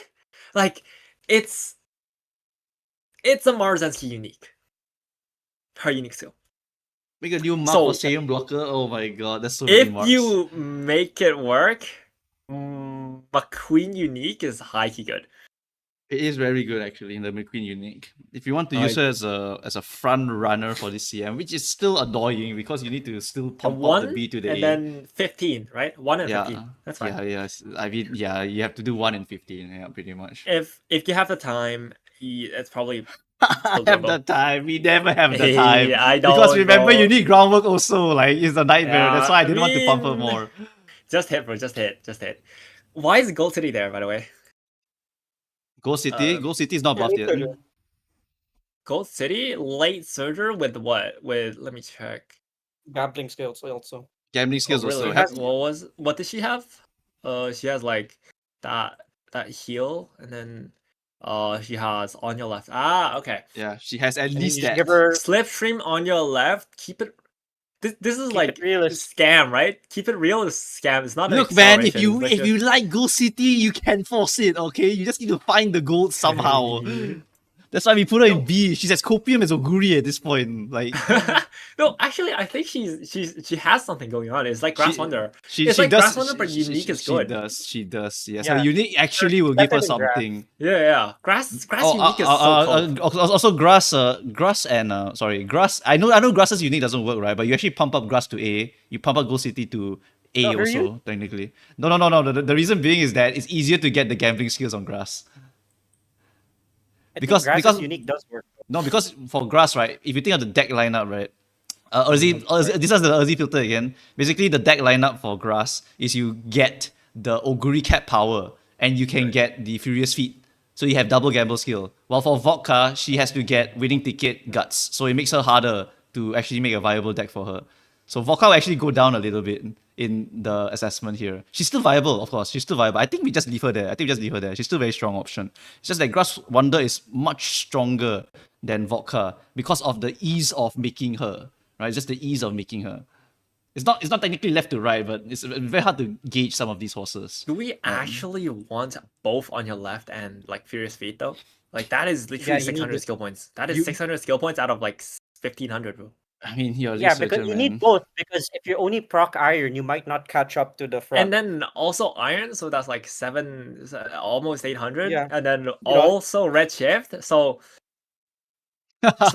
D: Like it's a Maru Zensky unique. Her unique skill.
A: make a new mark
D: So-
A: for Serum Blocker. Oh my god, that's so many
D: If
A: marks.
D: you make it work, McQueen unique is high key good.
A: It is very good actually in the McQueen unique. If you want to use
D: Like-
A: her as a front runner for this CM, which is still annoying because you need to still
D: And
A: pump up the
D: 1
A: B to the
D: and
A: A.
D: then 15, right? 1 and
A: yeah,
D: 15. That's fine.
A: yeah, yes. I mean, yeah, you have to do 1 and 15. Yeah, pretty much.
D: If you have the time, it's probably
A: I
D: still
A: have
D: doable.
A: the time. We never have the
D: Hey,
A: time.
D: I
A: Because
D: don't,
A: remember,
D: bro.
A: you need groundwork also. Like, it's a nightmare. That's
D: Yeah,
A: why I
D: I
A: didn't want to pump her
D: mean-
A: more.
D: Just hit, bro. Just hit. Why is Gold City there, by the way?
A: Gold City? Gold City is not buffed yet.
D: Gold City late surger with what? With let me check.
C: Gambling skills also.
A: Gambling skills
D: really?
A: also.
C: has-
D: What did she have? She has like that heal, and then she has on your left. Ah, okay.
A: Yeah, she has at
C: And
A: least
C: you should
A: that.
C: give her
D: Slipstream on your left. Keep it. This is
C: Keep
D: like
C: it realist.
D: scam, right? Keep it real is scam. It's not. an
A: Look, man, if
D: acceleration,
A: you
D: it's like
A: if
D: a-
A: you like Gold City, you can force it, okay? You just need to find the gold somehow. That's why we put her in
D: No.
A: B. She's as copium as Oguri at this point. Like
D: No, actually, I think she has something going on. It's like Grass
A: She-
D: Wonder.
A: she
D: It's
A: she
D: like
A: does
D: Grass Wonder, but unique is good.
A: She does. Yes,
C: Yeah.
A: her unique actually will give her
C: better than Grass.
A: something.
D: Yeah. Grass unique is so cold.
A: Also grass and grass. I know grass's unique doesn't work, right? But you actually pump up grass to A. You pump up Gold City to A
C: Oh, really?
A: also technically. No. The reason being is that it's easier to get the gambling skills on grass. Because-
C: because unique does work.
A: No, because for grass, right? If you think of the deck lineup, right? This is the Urzi filter again. Basically, the deck lineup for grass is you get the Oguri Cap power and you can get the Furious Feet. So you have double gamble skill. While for Vodka, she has to get Winning Ticket Guts. So it makes her harder to actually make a viable deck for her. So Vodka will actually go down a little bit in the assessment here. She's still viable, of course. She's still viable. I think we just leave her there. She's still a very strong option. It's just that Grass Wonder is much stronger than Vodka because of the ease of making her. Right? Just the ease of making her. It's not technically left to right, but it's very hard to gauge some of these horses.
D: Do we actually want both on your left and like Furious Feet though? Like that is literally
C: Yeah, you need
D: 600
C: it.
D: skill points. That is
A: You-
D: 600 skill points out of like 1500, bro.
A: I mean, you're a
C: Yeah,
A: researcher,
C: because you
A: man.
C: need both. Because if you only proc iron, you might not catch up to the front.
D: And then also iron, so that's like almost 800.
C: Yeah.
D: And then also red shift, so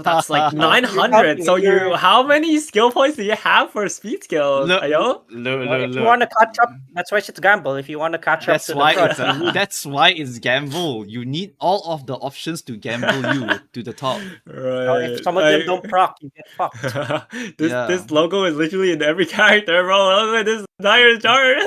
D: that's like 900. So how many skill points do you have for speed skills?
A: Look,
D: Ayo?
C: If you want to catch up, that's why it's gamble. If you want to catch
A: That's
C: up to
A: why
C: the
A: it's
C: front,
A: that's why it's gamble. You need all of the options to gamble you to the top.
C: or if some of them don't proc, you get fucked.
D: this
A: Yeah.
D: logo is literally in every character, bro. Look at this entire chart.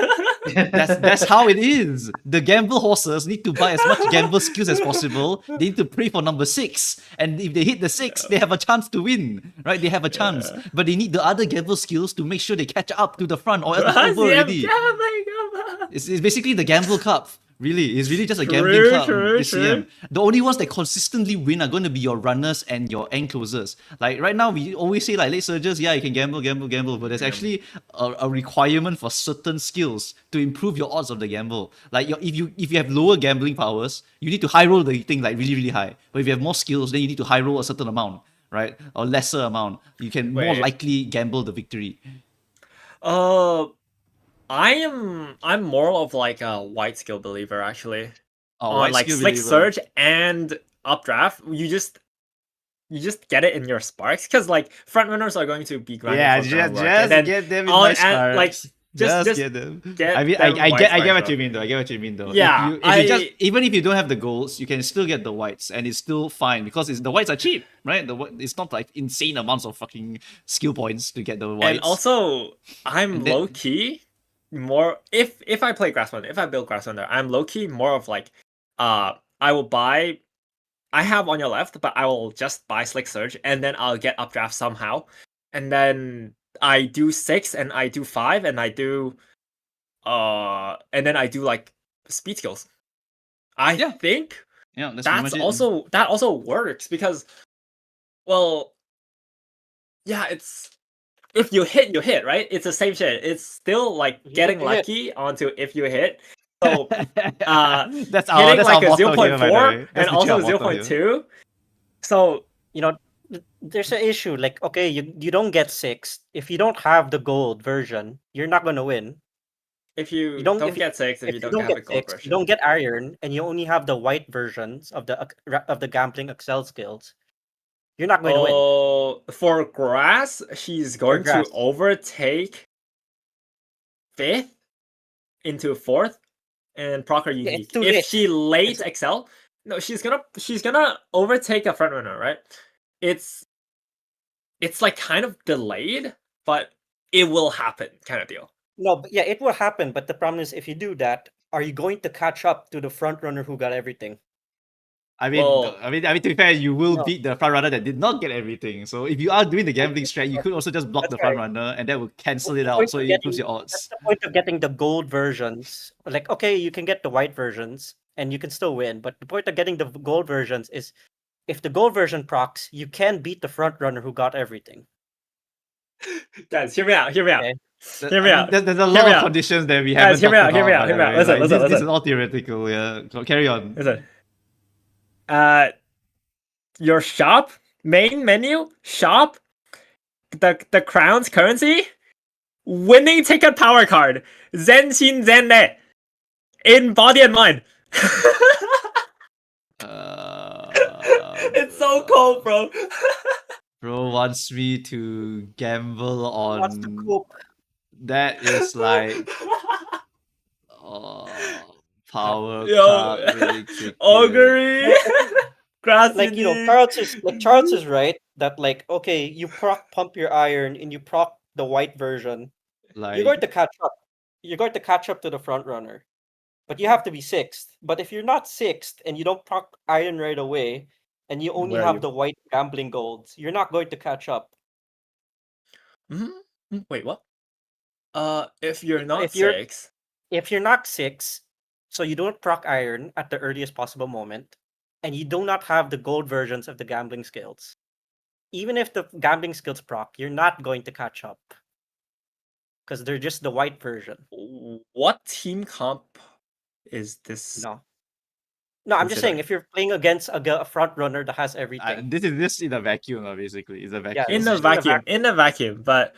A: That's how it is. The gamble horses need to buy as much gamble skills as possible. They need to pray for number 6, and if they hit the 6, they have a chance to win. Right? They have a chance, but they need the other gamble skills to make sure they catch up to the front, or else it's over already. It's basically the gamble cup. Really, it's really just a gambling cup. This CM. The only ones that consistently win are going to be your runners and your end closers. Like right now, we always say like late surges, yeah, you can gamble, but there's actually a requirement for certain skills to improve your odds of the gamble. Like if you have lower gambling powers, you need to high roll the thing like really high. But if you have more skills, then you need to high roll a certain amount, right, or lesser amount. You can more
D: Wait.
A: likely gamble the victory.
D: I'm more of like a white skill believer actually.
A: Oh,
D: On
A: white
D: like
A: skill
D: slick
A: believer.
D: surge and updraft, you just get it in your sparks because like front runners are going to be grinding
A: Yeah,
D: for
A: just
D: groundwork, and then
A: get them in
D: on-
A: my
D: and, like,
A: sparks.
D: just
A: get them.
D: get
A: I mean,
D: them
A: I
D: white
A: get
D: sparks,
A: what
D: bro.
A: you mean though. I get what you mean though.
D: Yeah,
A: if you just even if you don't have the golds, you can still get the whites, and it's still fine because the whites are cheap, right? It's not like insane amounts of fucking skill points to get the whites.
D: And also, I'm
A: And then-
D: low key more if I play Grass Wonder, if I build Grass Wonder, I'm low key more of like I will buy I have on your left, but I will just buy Slick Surge, and then I'll get updraft somehow, and then I do 6, and I do 5, and I do and then I do like speed skills. I
A: Yeah.
D: think
A: Yeah, that's pretty
D: that's
A: much it.
D: that also works because, well, yeah, it's if you hit, you hit, right? It's the same shit. It's still like
C: You hit,
D: getting
C: you hit.
D: lucky onto if you hit. So
A: that's
D: hitting
A: our
D: like a
A: motto here, by the
D: 0.4
A: way. That's
D: and
A: literally
D: also
A: our motto here.
D: 0.2. So
C: You know, there's an issue. Like, okay, you don't get 6 if you don't have the gold version. You're not gonna win.
D: if you
C: don't-
D: don't
C: if you-
D: get 6, if
C: If
D: you
C: you
D: don't
C: don't
D: have the
C: get
D: gold
C: 6, you
D: version.
C: don't get iron, and you only have the white versions of the gambling excel skills. You're not going to win.
D: Oh, for grass, she's going to
C: grass.
D: overtake 5th into 4th and proc her
C: Yeah,
D: unique.
C: it's too
D: If
C: late.
D: she late
C: It's-
D: excel, no, she's gonna overtake a front runner, right? It's like kind of delayed, but it will happen, kind of deal.
C: No, but yeah, it will happen. But the problem is, if you do that, are you going to catch up to the front runner who got everything?
A: I mean,
D: Well-
A: I mean, to be fair, you will
C: No.
A: beat the front runner that did not get everything. So if you are doing the gambling strat, you could also just block
C: That's
A: the front
C: right.
A: runner, and that will cancel it
C: The
A: out.
C: point
A: So
C: of
A: it improves
C: getting-
A: your
C: That's
A: odds.
C: the point of getting the gold versions. Like, okay, you can get the white versions, and you can still win. But the point of getting the gold versions is, if the gold version procs, you can beat the front runner who got everything.
D: Guys, hear me out. Hear me out.
C: Okay.
D: Hear me
A: I mean,
D: out.
A: there's a
D: Hear
A: lot
D: me
A: of
D: out.
A: conditions that we
D: Guys,
A: haven't
D: hear me
A: talked
D: out, hear me
A: about.
D: out,
A: by
D: hear
A: the
D: me out.
A: way.
D: Listen,
A: Like,
D: listen,
A: this is
D: listen.
A: all theoretical. Yeah, so carry on.
D: Listen. Your shop main menu shop, the crown's currency, winning ticket power card, Zenshin Zenne, in body and mind. It's so cold, bro.
A: Bro wants me to gamble
C: What's the
A: on
C: cope?
A: that is like power
D: Yo,
A: card winning ticket.
D: Augury, grass
C: Like, you know,
D: unique.
C: Charles is right that, like, okay, you pump your iron and you proc the white version.
A: Like,
C: You're going to catch up. You're going to catch up to the front runner. But you have to be 6th. But if you're not 6th and you don't proc iron right away, and you only
D: Where are
C: have
D: you?
C: the white gambling golds, you're not going to catch up.
D: Wait, what? If you're not
C: If you're-
D: 6,
C: If you're not 6, so you don't proc iron at the earliest possible moment, and you do not have the gold versions of the gambling skills, even if the gambling skills proc, you're not going to catch up. Because they're just the white version.
D: what team comp is this?
C: No, I'm just saying,
D: considering?
C: if you're playing against a front runner that has everything.
A: this is this in a vacuum, basically. It's a vacuum.
D: In
C: it's
D: the
C: just in a
D: vacuum, in the vacuum. But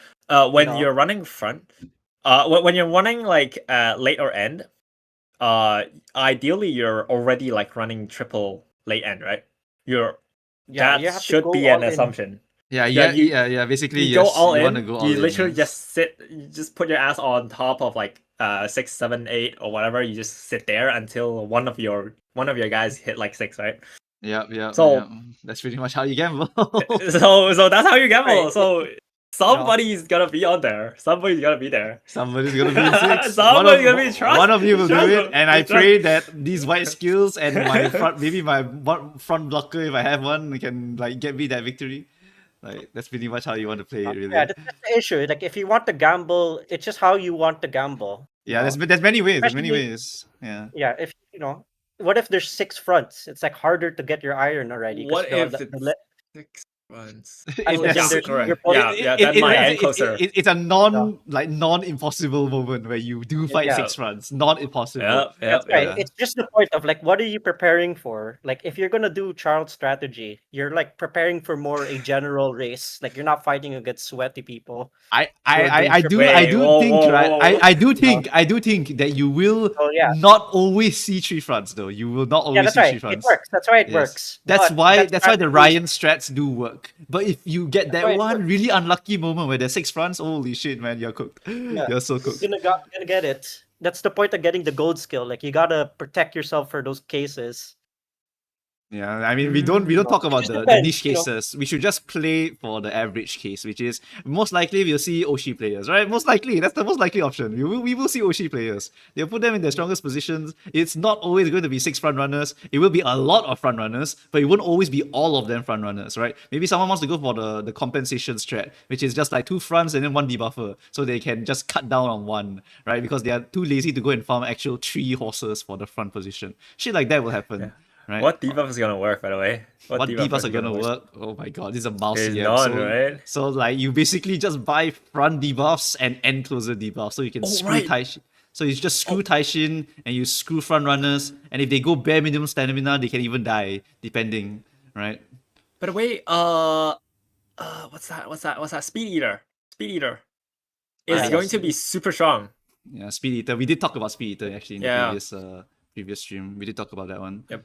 D: when
C: know.
D: you're running front, when you're running like late or end, ideally you're already like running triple late end, right?
C: Yeah,
D: that
C: you have to
D: should
C: go
D: be an
C: all in.
D: assumption.
A: Yeah,
D: Yeah,
A: yeah. Basically,
D: You
A: yes.
D: go all
A: you
D: in.
A: want to go all
D: You
A: in.
D: literally just sit. You just put your ass on top of like 6, 7, 8 or whatever. You just sit there until one of your guys hit like 6, right?
A: Yeah.
D: So-
A: that's pretty much how you gamble.
D: So that's how you gamble.
C: Right.
D: So somebody's gonna be on there. Somebody's gonna be there.
A: Somebody's gonna be in 6.
D: Somebody's gonna be trust.
A: One of you will do
D: trust
A: it,
D: them,
A: and I
D: trust.
A: pray that these white skills and my front blocker, if I have one, can like get me that victory. Like that's pretty much how you want to play it, really.
C: Yeah, that's the issue. Like, if you want to gamble, it's just how you want to gamble. you
A: Yeah,
C: know?
A: there's many ways. There's many
C: Especially-
A: ways. Yeah.
C: Yeah, if what if there's 6 fronts? It's like harder to get your iron already. 'cause
D: What if
C: the
D: it's
C: le-
D: 6 runs?
C: I mean,
A: That's-
C: they're-
D: correct.
C: you're
D: Yeah,
C: putting-
D: that might end closer.
A: It's a non-impossible moment where you do fight
C: Yeah.
A: 6 runs. Not impossible.
C: That's right.
A: yeah.
C: It's just the point of, like, what are you preparing for? Like, if you're gonna do Charles strategy, you're like preparing for more a general race. Like, you're not fighting against sweaty people.
A: I
C: Wait,
A: do
D: whoa,
A: think
D: whoa,
A: right.
D: whoa.
A: I do think that you will
C: So yeah,
A: not always see 3 fronts though. You will not
C: yeah,
A: always
C: that's
A: see 3
C: right. It
A: fronts.
C: works. That's why it
A: Yes.
C: works.
A: That's
C: But
A: why
C: that
A: the
C: strategy-
A: Ryan strats do work. But if you get
C: That's
A: that
C: why it
A: one
C: works.
A: really unlucky moment where there's 6 fronts, holy shit, man, you're cooked.
C: Yeah.
A: You're so
C: You're
A: cooked.
C: gonna get it. That's the point of getting the gold skill. Like, you gotta protect yourself for those cases.
A: Yeah, I mean we don't talk about
C: just
A: the
C: depends,
A: niche cases. We should just play for the average case, which is most likely we'll see Oshi players, right? Most likely, that's the most likely option. We will see Oshi players. They'll put them in their strongest positions. It's not always going to be 6 front runners. It will be a lot of front runners, but it won't always be all of them front runners, right? Maybe someone wants to go for the compensation strat, which is just like 2 fronts and then 1 debuffer, so they can just cut down on 1, right? Because they are too lazy to go and farm actual 3 horses for the front position. Shit like that will happen.
D: Yeah.
A: Right?
D: What debuff is gonna work, by the way?
A: What debuffs
D: is
A: are gonna work? Oh my god, this is a mouse
D: There's
A: CM.
D: none,
A: so,
D: right?
A: so like you basically just buy front debuffs and end closer debuffs, so you can
D: Oh,
A: screw
D: right.
A: Taishin. So you just screw Taishin and you screw front runners, and if they go bare minimum stamina, they can even die, depending, right?
D: By the way, what's that? Speed Eater. Speed Eater is
C: Yeah,
D: going
C: that's-
D: to be super strong.
A: Yeah, Speed Eater. We did talk about Speed Eater actually in the
D: Yeah.
A: previous stream. We did talk about that one.
D: Yep.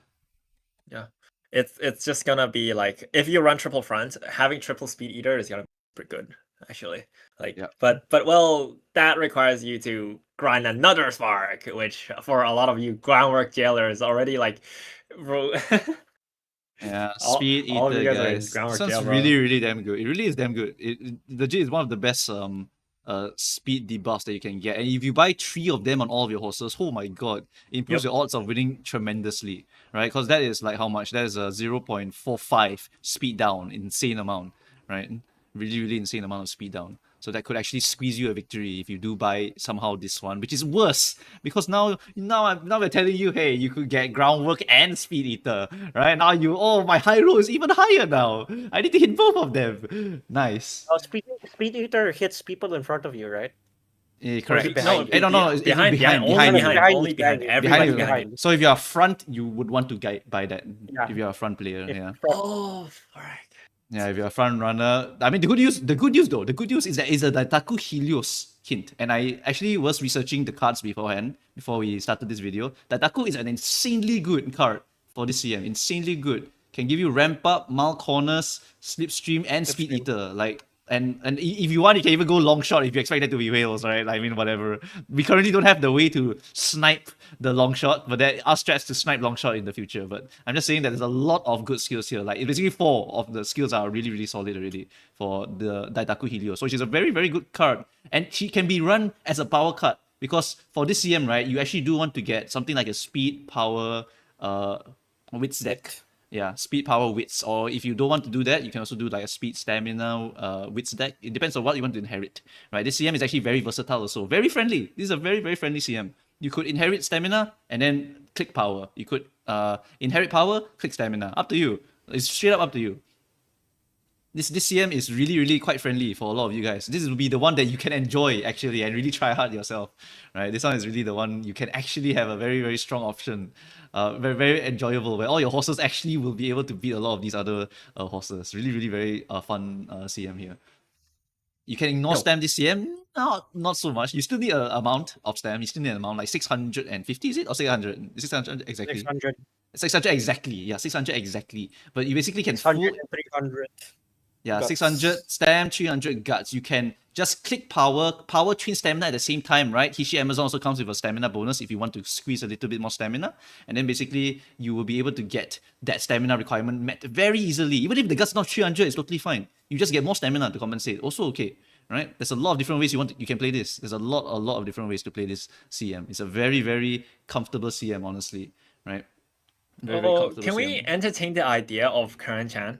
D: Yeah. It's just gonna be like, if you run triple front, having triple Speed Eater is gonna be pretty good, actually. Like,
A: Yep.
D: but well, that requires you to grind another spark, which for a lot of you groundwork jailers already like, bro.
A: Yeah,
D: All-
A: Speed
D: all of you
A: Eater,
D: guys are in
A: guys.
D: groundwork
A: This one's
D: jail, bro.
A: really, really damn good. It really is damn good. It legit is one of the best speed debuffs that you can get. And if you buy 3 of them on all of your horses, oh my god, it improves
D: Yep.
A: your odds of winning tremendously, right? Because that is like how much? That is a 0.45 speed down, insane amount, right? Really, really insane amount of speed down. So that could actually squeeze you a victory if you do buy somehow this one, which is worse because now we're telling you, hey, you could get groundwork and speed eater, right? Now my high roll is even higher now. I need to hit both of them. Nice.
C: Oh, Speed Eater hits people in front of you, right?
A: Correct.
C: behind you?
A: No, it's
D: behind,
A: behind,
D: only
A: behind,
D: behind,
C: behind
D: only
C: you,
D: behind,
C: behind you,
D: everybody
A: you.
D: behind you.
A: So if you're a front, you would want to buy that.
C: Yeah.
A: If you're a front player,
C: If
A: yeah.
C: front-
D: Oh, alright.
A: Yeah, if you're a front runner. I mean, the good news is that it's a Daitaku Helios hint. And I actually was researching the cards beforehand, before we started this video. Daitaku is an insanely good card for this CM. Insanely good. Can give you ramp up, mild corners, slipstream, and speed eater. Like, and if you want, you can even go long shot if you expect that to be whales, right? I mean, whatever. We currently don't have the way to snipe the long shot, but there are strats to snipe long shot in the future. But I'm just saying that there's a lot of good skills here. Like, basically 4 of the skills are really, really solid already for the Daitaku Helios. So she's a very, very good card. And she can be run as a power card. Because for this CM, right, you actually do want to get something like a speed, power, wits deck. Yeah, speed, power, wits. Or if you don't want to do that, you can also do like a speed, stamina, wits deck. It depends on what you want to inherit, right? This CM is actually very versatile also. Very friendly. This is a very, very friendly CM. You could inherit stamina and then click power. You could inherit power, click stamina. Up to you. It's straight up to you. This CM is really, really quite friendly for a lot of you guys. This will be the one that you can enjoy actually and really try hard yourself, right? This one is really the one you can actually have a very, very strong option, very, very enjoyable, where all your horses actually will be able to beat a lot of these other horses. Really, really very fun CM here. You can ignore
D: No.
A: stam this CM? No, not so much. You still need an amount of stam. You still need an amount like 650, is it? Or 600? 600 exactly.
C: 600,
A: 600 exactly. Yeah, 600 exactly. But you basically can
C: 600
A: full...
C: and 300.
A: Yeah,
C: Guts.
A: 600 stam, 300 guts. You can just click power twin stamina at the same time, right? Hishi Amazon also comes with a stamina bonus if you want to squeeze a little bit more stamina. And then basically you will be able to get that stamina requirement met very easily. Even if the guts not 300, it's totally fine. You just get more stamina to compensate. Also okay, right? There's a lot of different ways you can play this. There's a lot of different ways to play this CM. It's a very, very comfortable CM, honestly, right? Very, very comfortable
D: Can we
A: CM.
D: entertain the idea of Current Chan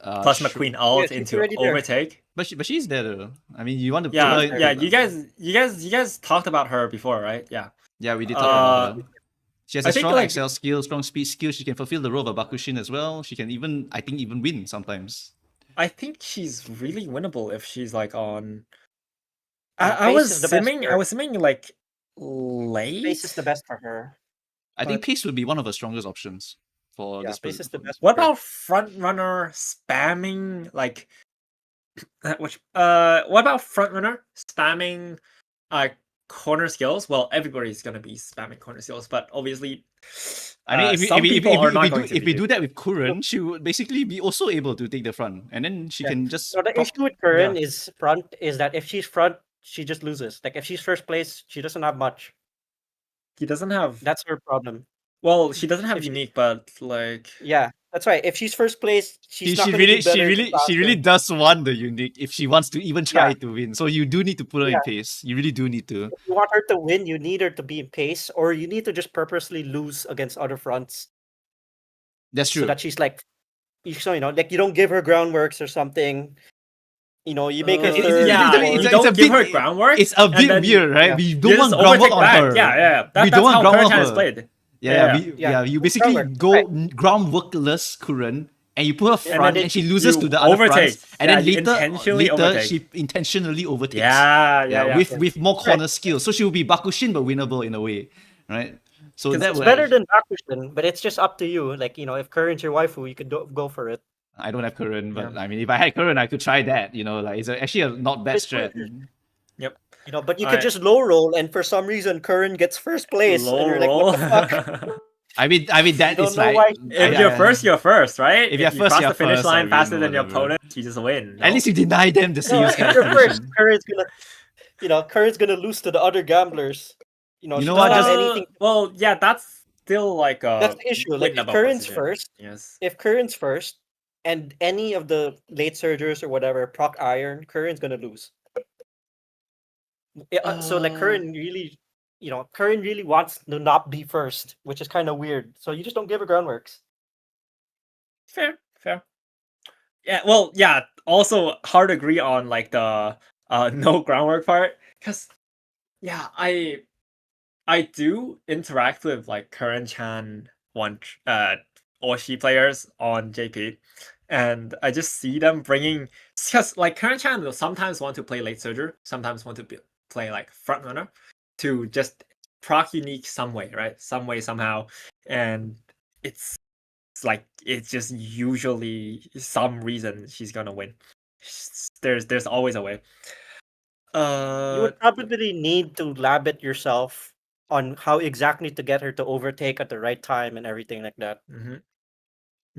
D: plus
A: Sure.
D: McQueen out
C: Yeah, she's
D: into
C: already there.
D: overtake?
A: But she's there though. I mean, you want to put
D: Yeah,
A: her into
D: yeah. You guys talked about her before, right? Yeah.
A: Yeah, we did talk about her. She has
D: I
A: a
D: think,
A: strong
D: like-
A: Excel skill, strong speed skill. She can fulfill the role of a Bakushin as well. She can even, I think, even win sometimes.
D: I think she's really winnable if she's like on.
C: Yeah,
D: I
C: Pace
D: was
C: is the best
D: simming.
C: for
D: I
C: her.
D: was simming like late.
C: Pace is the best for her.
A: I think
D: But-
A: Pace would be one of her strongest options for
C: Yeah,
A: this.
C: Pace is the best.
D: What
C: for her.
D: about front runner spamming like what about front runner spamming corner skills? Well, everybody's gonna be spamming corner skills, but obviously
A: I mean,
D: some people are not going to
A: if we
D: be.
A: do that with Kuren, she would basically be also able to take the front, and then she
C: Yeah.
A: can just.
C: So the
A: proc-
C: issue with Curran is front is that if she's front, she just loses. Like if she's first place, she doesn't have much.
D: He doesn't have
C: That's her problem.
D: Well, she doesn't have
C: If she-
D: unique, but like
C: Yeah, that's right. If she's first place, she's
A: She,
C: not
A: she
C: going to
A: really
C: do
A: she
C: better.
A: really she really does want the unique if she wants to even try to win. So you do need to put her in
C: Yeah.
A: pace. You really do need to.
C: If you want her to win, you need her to be in pace, or you need to just purposely lose against other fronts
A: That's
C: so
A: true.
C: that she's like, so like you don't give her groundworks or something. You make her
A: It's-
C: third.
A: it's-
D: yeah,
C: fourth.
D: you
A: a
D: don't give
A: big-
D: her groundwork.
A: It's a
D: and
A: bit
D: then
A: weird, right?
C: yeah.
A: We
D: you
A: don't want
D: just
A: groundwork
D: overtake
A: on
D: back.
A: her.
D: Yeah.
A: We
D: That's
A: don't want
D: how
A: groundwork
D: Kurchan
A: on
D: is
A: her.
D: played.
A: You basically
C: groundwork,
A: go
C: right.
A: groundworkless Kuren and you put her
C: And
A: front
C: then
A: and she loses
D: you
A: to the other fronts.
D: overtake.
A: And
D: Yeah,
A: then
D: you
A: later
D: intentionally overtake.
A: she intentionally overtakes.
D: Yeah.
A: With more corner skills. So she will be Bakushin but winnable in a way. Right? So
D: 'Cause
A: that
C: It's
A: would
C: better
A: actually-
C: than Bakushin, but it's just up to you. Like, if Current's your waifu, you could go for it.
A: I don't have Kuren, but
D: Yeah.
A: I mean if I had Kuren I could try that. Like it's actually a not bad
C: It's
A: strat.
D: Yep.
C: But you
D: I-
C: could just low roll, and for some reason, Current gets first place.
D: Low
C: and you're like,
D: roll.
C: what the fuck?
A: I mean that
C: don't
A: is
C: know
A: like
C: why-
D: If you're first, you're first, right?
A: If you're
D: you
A: first,
D: cross
A: you're
D: the finish
A: first, I
D: line
A: mean,
D: faster than your
A: whatever.
D: opponent, you just win.
A: At least you deny them the
C: No,
A: serious
C: if you're first,
A: condition.
C: Current's gonna lose to the other gamblers.
A: You
C: She
A: know
C: doesn't
A: what,
C: have
A: just-
C: anything.
D: Well, yeah, that's still like a
C: That's the issue. Like, if
D: winnable
C: Current's
D: position.
C: first,
D: Yes.
C: if Current's first, and any of the late surgers or whatever proc iron, Current's gonna lose. Yeah, so like Current really, Current really wants to not be first, which is kind of weird. So you just don't give her groundworks.
D: Fair. Yeah, well, yeah, also hard to agree on like the no groundwork part. Cause yeah, I do interact with like current Chan Oshi players on JP. And I just see them bringing, because like current Chan will sometimes want to play late surger, sometimes want to play like front runner to just proc unique some way, right? Some way, somehow. And it's like it's just usually some reason she's gonna win. There's always a way.
C: You would probably need to lab it yourself on how exactly to get her to overtake at the right time and everything like that.
D: You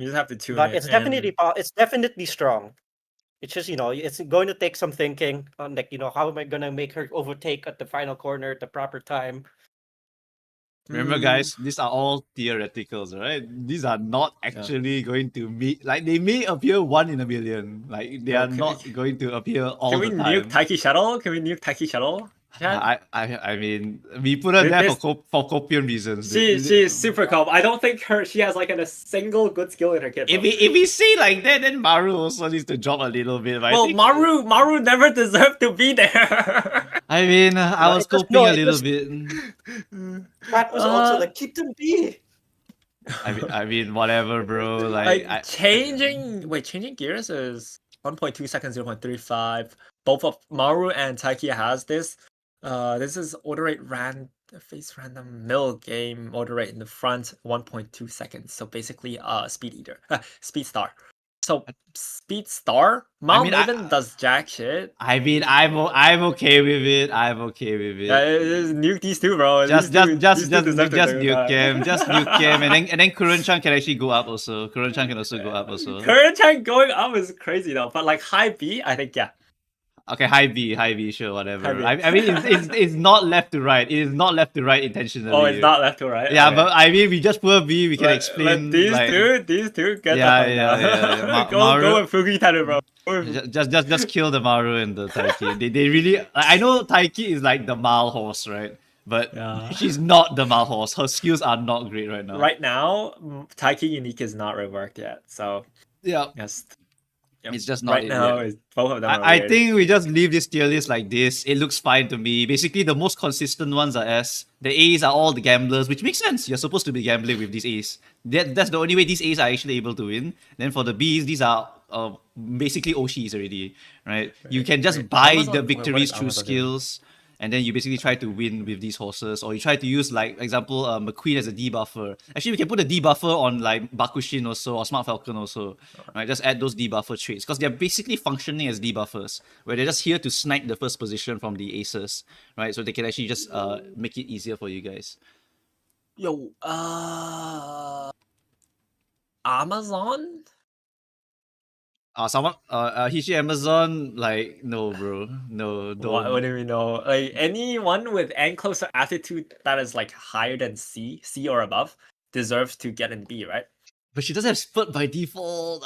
D: just have to tune
C: But
D: it.
C: it's definitely strong. It's just it's going to take some thinking on like how am I gonna make her overtake at the final corner at the proper time.
A: Remember, guys, these are all theoreticals, right? These are not actually going to meet. Like they may appear 1 in a million. Like they
D: Yeah,
A: are not going to appear all
D: Can
A: the
D: we
A: time.
D: nuke Taiki Shuttle? Can we nuke Taiki Shuttle? Chan?
A: I mean, we put her there
D: This-
A: for copium reasons.
D: She's super calm. I don't think she has like a single good skill in her kit.
A: If
D: bro.
A: we say like that, then Maru also needs to drop a little bit. But I
D: Well,
A: think,
D: Maru never deserved to be there.
A: I mean, I was
C: it just-
A: coping
C: no,
A: a
C: it
A: little
C: just-
A: bit.
C: That was also like keep them be.
A: I mean, whatever, bro. Like,
D: Changing gears is 1.2 seconds, 0.35. Both of Maru and Taiki has this. This is order rate face random mill game order rate in the front 1.2 seconds. So basically speed eater. Speed star. So speed star? Mount
A: mean,
D: Maven does jack shit.
A: I mean, I'm okay with it. I'm okay with it.
D: Just nuke these two, bro.
A: Just
D: These two deserve to
A: nuke
D: die.
A: him, just nuke him, and then Kuren-chan can actually go up also. Kuren-chan can also go up also.
D: Current tank going up is crazy though, but like high B, I think yeah.
A: Okay, high B, sure, whatever.
D: High B.
A: I mean, it's not left to right. It is not left to right intentionally.
D: Oh, it's not left to right.
A: Yeah,
D: Okay.
A: but I mean, we just put B. We can
D: Let
A: explain.
D: these
A: like,
D: two get
A: Yeah,
D: the
A: yeah,
D: fuck out.
A: yeah.
D: go
A: Maru-
D: with Fugi Tanu, bro. Go with-
A: Just kill the Maru and the Taiki. They really. I know Taiki is like the Mal horse, right? But
D: Yeah.
A: she's not the Mal horse. Her skills are not great right now.
D: Right now, Taiki unique is not reworked yet, so
A: Yeah.
D: yes.
A: It's just not
D: right
A: it
D: now.
A: yet.
D: Both of them. Are
A: I
D: weird.
A: think we just leave this tier list like this. It looks fine to me. Basically, the most consistent ones are S. The A's are all the gamblers, which makes sense. You're supposed to be gambling with these A's. That's the only way these A's are actually able to win. Then for the B's, these are basically Oshis already, right? You can just
D: Wait,
A: buy
D: Amazon-
A: the
D: what
A: victories
D: is
A: through
D: Amazon doing?
A: skills. And then you basically try to win with these horses, or you try to use, like, example, McQueen as a debuffer. Actually, we can put a debuffer on, like, Bakushin also, or Smart Falcon also, right? Just add those debuffer traits, because they're basically functioning as debuffers, where they're just here to snipe the first position from the aces, right? So they can actually just make it easier for you guys.
D: Yo, Amazon?
A: Someone, Hishi Amazon, like, no, bro, no, don't.
D: What do we know? Like anyone with N closer attitude that is like higher than C or above, deserves to get in B, right?
A: But she doesn't have spurt by default.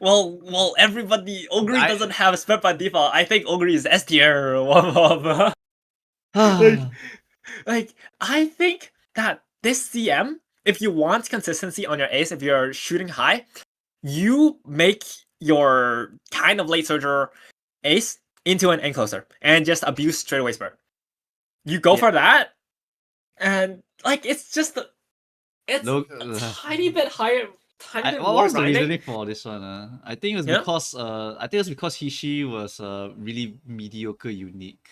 D: Well, everybody Ogre
A: I-
D: doesn't have spurt by default. I think Ogre is S tier. Like, I think that this CM, if you want consistency on your ace, if you're shooting high, you make your kind of late surger ace into an encloser and just abuse straightaway spurt. You go
A: Yeah.
D: for that, and like it's
A: Look,
D: a tiny bit higher, tiny bit
A: what
D: more
A: was the
D: grinding.
A: reasoning for this one? I think it was
D: Yeah?
A: because Hishi was really mediocre unique.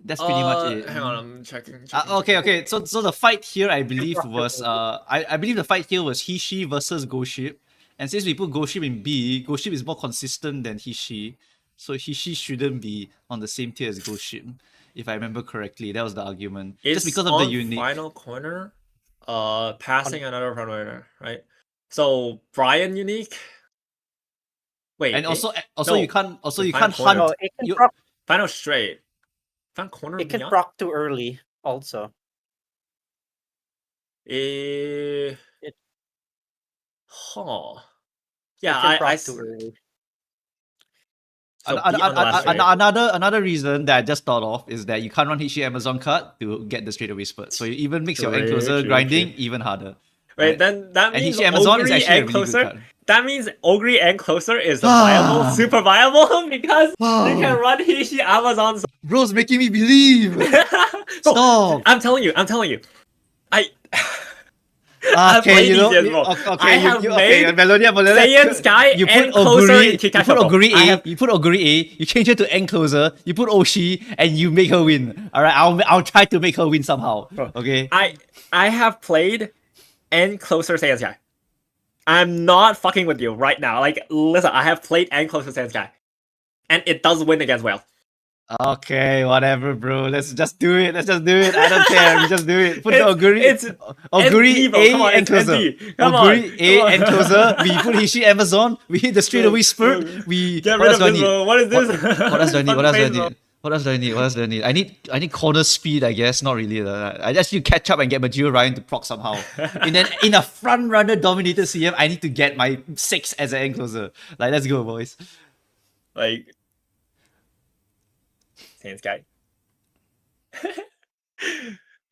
A: That's pretty much it.
D: Hang on, I'm checking.
A: Okay. So the fight here, I believe, was I believe the fight here was Hishi versus Goship. And since we put Goship in B, Goship is more consistent than Hishi. So Hishi shouldn't be on the same tier as Goship. If I remember correctly, that was the argument.
D: It's
A: Just because of
D: on
A: the unique.
D: final corner, passing another front runner, right? So Brian unique. Wait,
A: And also
D: No,
A: you can't
D: the
A: you
D: final
A: can't
D: corner.
A: hunt.
C: No, it can
A: you-
C: proc.
D: final straight, final corner.
C: It can
D: beyond?
C: proc too early. Also,
D: Eh,
C: It-
D: huh.
C: it
D: Yeah,
C: can proc
D: I
C: too early.
D: So be on the last straight.
A: Another reason that I just thought of is that you can't run Hishi Amazon card to get the straightaway spurt. So it even makes your
D: True,
A: encloser
D: true,
A: grinding
D: true.
A: even harder.
D: Right,
A: right?
D: then that
A: And
D: means
A: Hishi Amazon is
D: Ogre
A: actually a
D: and
A: really good
D: closer.
A: card.
D: That means Ogre and closer is a viable, super viable because you can run Hishi Amazon.
A: Bro's making me believe.
D: So,
A: Stop.
D: I'm telling you. I've
A: Okay,
D: played
A: you know,
D: these yet, bro.
A: okay,
D: I have
A: okay,
D: made
A: Melodia,
D: Saiyan Sky
A: you put
D: and closer
A: Oguri,
D: in Kikai
A: you put
D: Purple.
A: Oguri
D: I
A: A,
D: have-
A: you put Oguri A, you change it to encloser, you put Oshi, and you make her win. All right, I'll try to make her win somehow.
D: Bro,
A: Okay.
D: I have played and closer Saiyan Sky. I'm not fucking with you right now. Like, listen, I have played and closer Saiyan Sky, and it does win against Whale.
A: Okay, whatever, bro. Let's just do it. I don't care. We just do it. Put the
D: It's-
A: Oguri.
D: it's
A: Oguri
D: ND, bro.
A: A
D: Come on,
A: and
D: it's
A: closer.
D: ND. Come on,
A: Oguri A
D: come on.
A: and closer. We put Hishi Amazon. We hit the straightaway spurt. We
D: Get
A: what
D: rid
A: else
D: of
A: do I
D: this,
A: need?
D: bro. What is this?
A: What else do I need?
D: Fuck
A: What else do I
D: face, bro.
A: need? What else do I need? What else do I need? I need corner speed, I guess. Not really. I just need to catch up and get Majiro Ryan to proc somehow. In a front runner dominated CM, I need to get my 6 as an encloser. Like, let's go, boys.
D: Like, Saiyan Sky.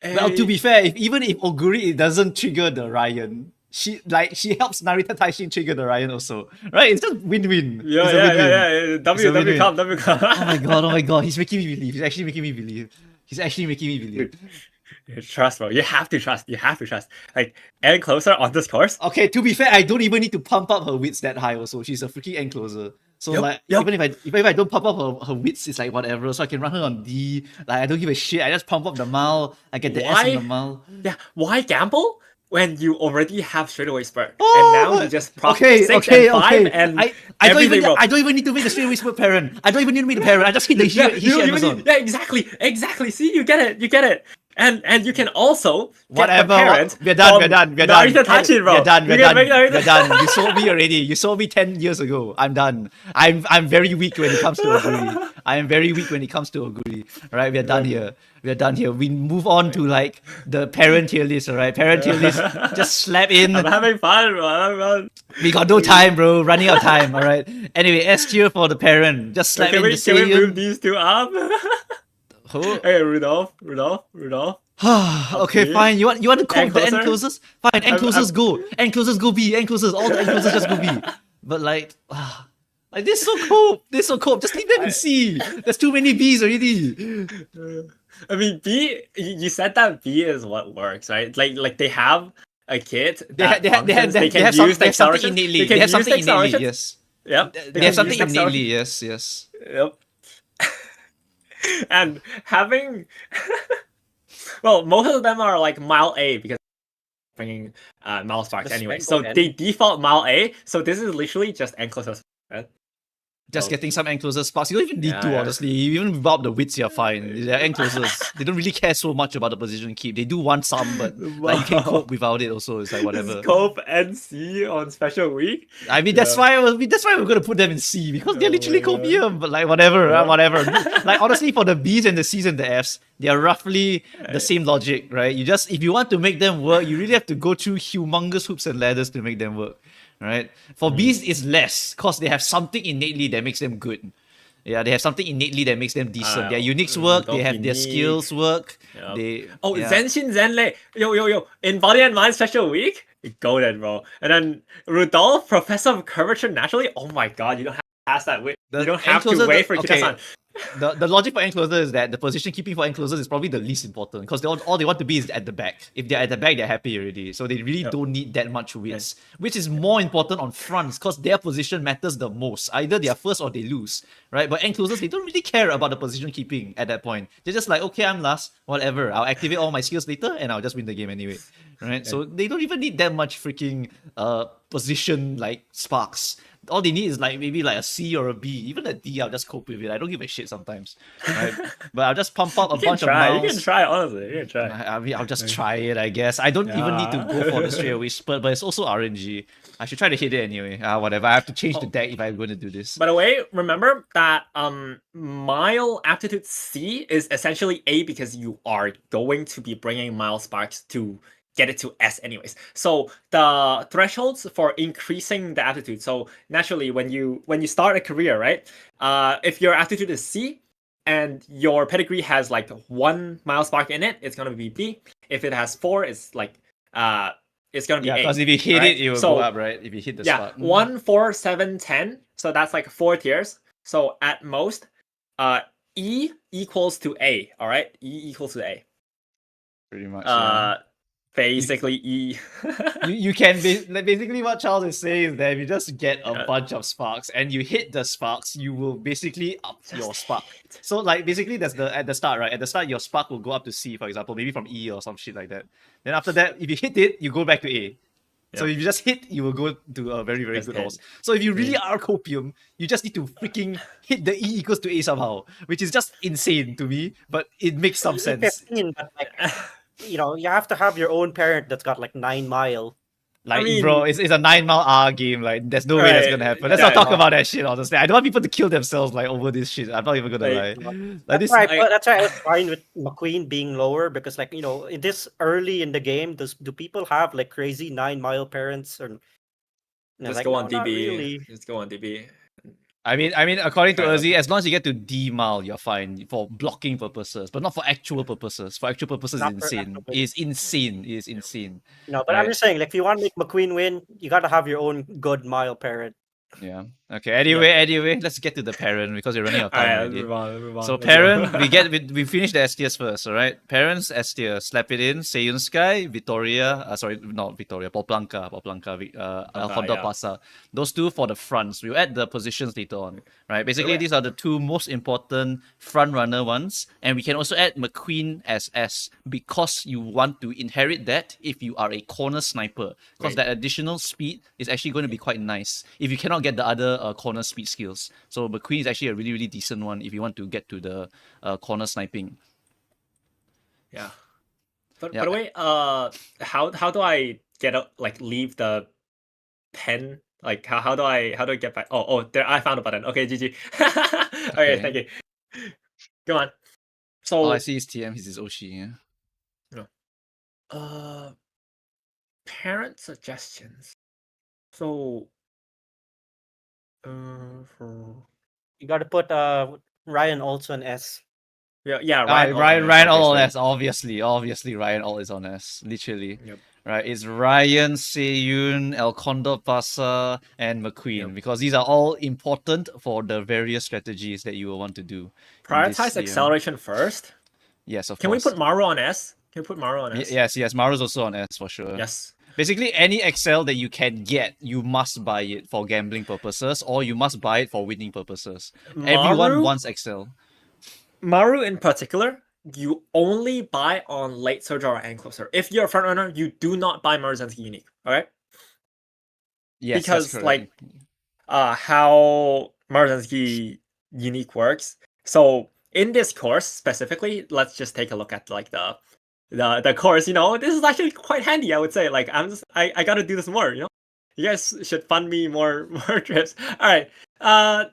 A: Well, to be fair, even if Oguri it doesn't trigger the Ryan, she helps Narita Taishin trigger the Ryan also. Right? It's just win-win.
D: Yeah,
A: It's a
D: yeah,
A: win-win.
D: yeah, yeah. W
A: win-win.
D: come, W come.
A: Oh my god, he's making me believe. He's actually making me believe.
D: Trust, bro. You have to trust. Like, and closer on this course.
A: Okay, to be fair, I don't even need to pump up her wits that high also. She's a freaking encloser. So
D: Yep.
A: even if I don't pump up her wits, it's like whatever. So I can run her on D. Like, I don't give a shit. I just pump up the Mal. I get the S
D: Why?
A: on the Mal.
D: Yeah, why gamble when you already have straightaway spurt?
A: Oh,
D: and now you just proc
A: okay,
D: 6
A: okay,
D: and 5
A: okay.
D: and
A: I don't
D: everything,
A: even
D: bro.
A: I don't even need to make the straightaway split parent. I don't even need to make the parent. I just hit the
D: Yeah,
A: Hishi Amazon.
D: yeah, exactly. See, you get it. And you can also get
A: Whatever.
D: the parent.
A: We're done.
D: Narita Tachi, bro.
A: We're done.
D: You can make Narita-
A: We're done. You sold me already. You sold me 10 years ago. I'm done. I'm very weak when it comes to Oguri. I am very weak when it comes to Oguri. Alright, we're done here. We move on to like the parent tier list, alright? Parent tier list. Just slap in.
D: I'm having fun, bro.
A: We got no time, bro. Running out of time, alright? Anyway, S tier for the parent. Just slap
D: Can
A: in
D: we,
A: the
D: can we move
A: Saiyan.
D: these two up?
A: Oh.
D: Hey, Rudolph.
A: Okay, fine. You want to cope the
D: Encloser?
A: enclosers? Fine, enclosers go. Enclosers go B. Enclosers, all the enclosers just go B. But like this is so cope. Just leave them in C. There's too many Bs already.
D: I mean, B. You said that B is what works, right? Like they have a kit that
A: They have something innately. They have something innately. Yes.
D: Yep.
A: They have something
D: use
A: innately.
D: acceleration.
A: Yes.
D: Yep. And having, well, most of them are like mile A because bringing mile sparks
C: The
D: anyway.
C: Spangle
D: So
C: N.
D: they default mile A. So this is literally just enclosures. Right?
A: Just
D: Oh.
A: getting some enclosers sparks. You don't even need
D: Yeah,
A: to,
D: yeah.
A: honestly. Even without the wits, you're fine. They're enclosers. They don't really care so much about the position keep. They do want some, but like you can cope without it also. It's like whatever.
D: Scope and C on special week.
A: I mean, that's why we're gonna put them in C because they're
D: Oh
A: literally
D: my God.
A: copium. But like whatever,
D: Yeah.
A: whatever. Like honestly, for the Bs and the Cs and the Fs, they are roughly the same logic, right? You just if you want to make them work, you really have to go through humongous hoops and ladders to make them work, right? For Bs, it's less because they have something innately that makes them good. Yeah, they have something innately that makes them decent. Their uniques work. They
D: don't
A: have
D: be
A: their skills work.
D: Yep.
A: They
D: Oh,
A: yeah.
D: Zenshin Zenlei. Yo. In Body and Mind Special Week, go then, bro. And then Rudolph, Professor of Curvature Naturally. Oh my god, you don't have to ask that. Wait,
A: The
D: you don't have to
A: encloser-
D: wait for
A: okay.
D: Kita-san.
A: The logic for enclosers is that the position keeping for enclosers is probably the least important because all they want to be is at the back. If they're at the back, they're happy already. So they really
D: Yep.
A: don't need that much width, which is more important on fronts because their position matters the most. Either they're first or they lose, right? But enclosers, they don't really care about the position keeping at that point. They're just like, okay, I'm last, whatever. I'll activate all my skills later and I'll just win the game anyway, right? So they don't even need that much freaking position like sparks. All they need is like maybe like a C or a B, even a D. I'll just cope with it. I don't give a shit sometimes, right? But I'll just pump up a
D: You can
A: bunch of
D: try.
A: miles.
D: You can try, honestly. You can try.
A: I mean, I'll just try it, I guess. I don't even need to go for the straight away spurt, but it's also RNG. I should try to hit it anyway. Whatever. I have to change the deck if I'm going to do this.
D: By the way, remember that mile aptitude C is essentially A because you are going to be bringing mile sparks to get it to S anyways. So the thresholds for increasing the aptitude. So naturally, when you start a career, right? If your aptitude is C and your pedigree has like 1 mile spark in it, it's gonna be B. If it has 4, it's like it's gonna be A.
A: Because if you hit
D: right?
A: it, it will
D: So,
A: go up, right? If you hit the
D: yeah,
A: spot.
D: 1, 4, 7, 10. So that's like 4 tiers. So at most, E equals to A. All right, E equals to A.
A: Pretty much. Yeah.
D: Basically E.
A: You can be like basically what Charles is saying is that if you just get a
D: Yeah.
A: bunch of sparks and you hit the sparks, you will basically up your spark. So like basically that's at the start, right? At the start your spark will go up to C, for example, maybe from E or some shit like that. Then after that, if you hit it, you go back to A. So if you just hit, you will go to a very, very
D: That's
A: good
D: it.
A: horse. So if you really are copium, you just need to freaking hit the E equals to A somehow, which is just insane to me, but it makes some sense.
C: 15, but like, you have to have your own parent that's got like 9 mile.
A: Like,
D: I mean-
A: bro, it's a 9 mile R game. Like, there's no way that's
D: Right,
A: gonna happen. Let's
D: yeah,
A: not talk
C: yeah.
A: about that shit, honestly. I don't want people to kill themselves, like, over this shit. I'm not even gonna
D: Like,
A: lie. Like,
C: That's
A: this,
C: why,
D: I-
C: that's why I was fine with McQueen being lower because, like, in this early in the game, do people have like crazy 9 mile parents or?
D: Just
C: like,
D: go
C: no,
D: on
C: not
D: DB.
C: really.
D: Just go on DB.
A: I mean, according to
D: Fair
A: Urzi, as long as you get to D mile, you're fine for blocking purposes, but not for actual purposes. For actual purposes,
C: Not
A: it's
C: for
A: insane.
C: actual
A: It's insane. It's insane.
C: No, but
A: Right.
C: I'm just saying, like, if you want to make McQueen win, you gotta have your own good mile parent.
A: Yeah. Okay. Anyway, let's get to the parent because we're running out of time
D: Alright,
A: already.
D: move on.
A: So
D: Let's go.
A: parent, we finish the S tiers first, alright? Parents, S tier, slap it in, Seiyun Sky, Victoria, sorry, not Victoria, Poplanka, Honda
D: yeah.
A: Pasa. Those two for the fronts. We'll add the positions later on, right? Basically,
D: Correct.
A: these are the two most important front runner ones, and we can also add McQueen as S because you want to inherit that if you are a corner sniper, because
D: Right.
A: that additional speed is actually going to be quite nice if you cannot get the other corner speed skills. So McQueen is actually a really, really decent one if you want to get to the corner sniping.
D: Yeah. But
A: Yeah.
D: by the way, how do I leave the pen? Like how do I get back? Oh, there, I found a button. Okay, GG. Okay,
A: Okay.
D: thank you. Go on. So
A: All I see is TM, he's his Oshi. Yeah.
D: parent suggestions. So for
C: You gotta put Ryan also an S.
D: yeah,
A: Ryan all on
D: obviously.
A: S, obviously Ryan all is on S, literally.
D: Yep.
A: Right, it's Ryan, Seiyun, El Condor Pasa, and McQueen
D: Yep.
A: because these are all important for the various strategies that you will want to do. in this
D: Prioritize
A: game.
D: acceleration first.
A: Yes, of
D: Can we
A: course.
D: put Maru on S? Can we put Maru on S?
A: Yes, Maru's also on S for sure.
D: Yes.
A: Basically, any Excel that you can get, you must buy it for gambling purposes, or you must buy it for winning purposes. Everyone
D: Maru-
A: wants Excel.
D: Maru in particular, you only buy on late surge or encloser. If you're a front runner, you do not buy Maru Zensky unique. All right.
A: Yes,
D: Because,
A: that's correct.
D: how Marzensky unique works. So in this course specifically, let's just take a look at like the course. You know, this is actually quite handy. I would say. Like I got to do this more. You know, you guys should fund me more trips. All right.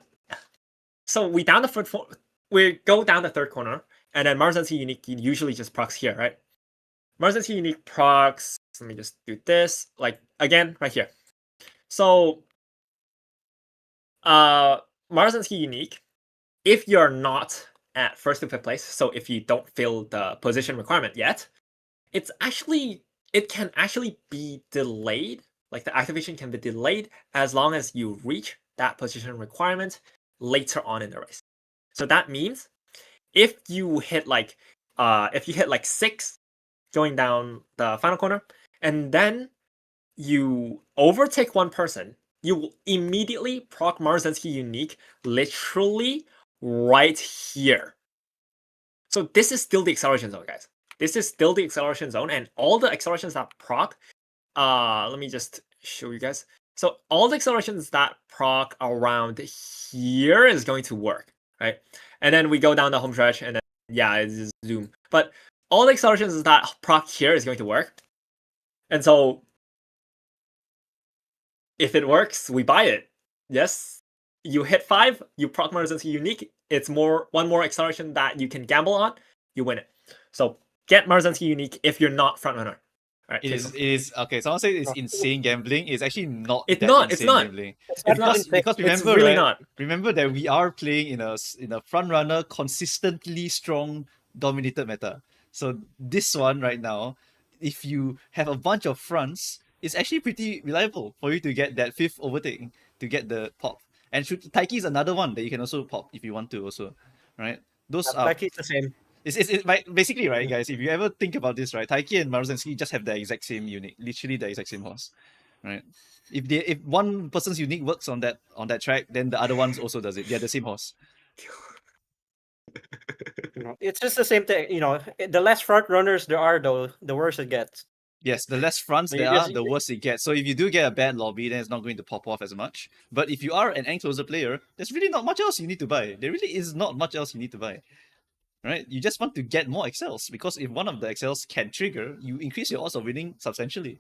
D: So we go down the third corner, and then Marzensky unique usually just procs here, right? Marzensky unique procs. Let me just do this. Like again, right here. So Marzensky unique, if you're not at first to fifth place, so if you don't fill the position requirement yet, it can actually be delayed. Like the activation can be delayed as long as you reach that position requirement later on in the race. So that means if you hit like 6 going down the final corner, and then you overtake one person, you will immediately proc Marzensky unique literally right here. So this is still the acceleration zone, guys. This is still the acceleration zone, and all the accelerations that proc, let me just show you guys. So all the accelerations that proc around here is going to work, right? And then we go down the home stretch, and then yeah, it's just zoom. But all the accelerations that proc here is going to work. And so if it works, we buy it. Yes, you hit 5, you proc Marzensky unique. It's one more acceleration that you can gamble on. You win it. So get Marzensky unique if you're not frontrunner. All right,
A: It is okay. Someone said it's insane gambling. It's actually not.
D: It's
A: that
D: not,
A: insane
D: it's not.
A: gambling.
C: It's not
A: Because
C: insane.
A: because
D: It's
A: remember,
D: really
A: right?
D: not.
A: Remember that we are playing in a front runner consistently strong dominated meta. So this one right now, if you have a bunch of fronts, it's actually pretty reliable for you to get that 5th overtake, to get the pop. And Taiki is another one that you can also pop if you want to also, right? Those are
C: Like it's the same.
A: it's basically, right, guys, if you ever think about this, right, Taiki and Marzensky just have the exact same unit, literally the exact same horse, right? If one person's unique works on that track, then the other one's also does it. They're the same horse.
C: It's just the same thing. The less front runners there are, though, the worse it gets.
A: Yes, the less fronts
C: You
A: there
C: just-
A: are, the worse it gets. So if you do get a bad lobby, then it's not going to pop off as much. But if you are an end closer player, there's really not much else you need to buy. There really is not much else you need to buy. Right? You just want to get more excels, because if one of the excels can trigger, you increase your odds of winning substantially.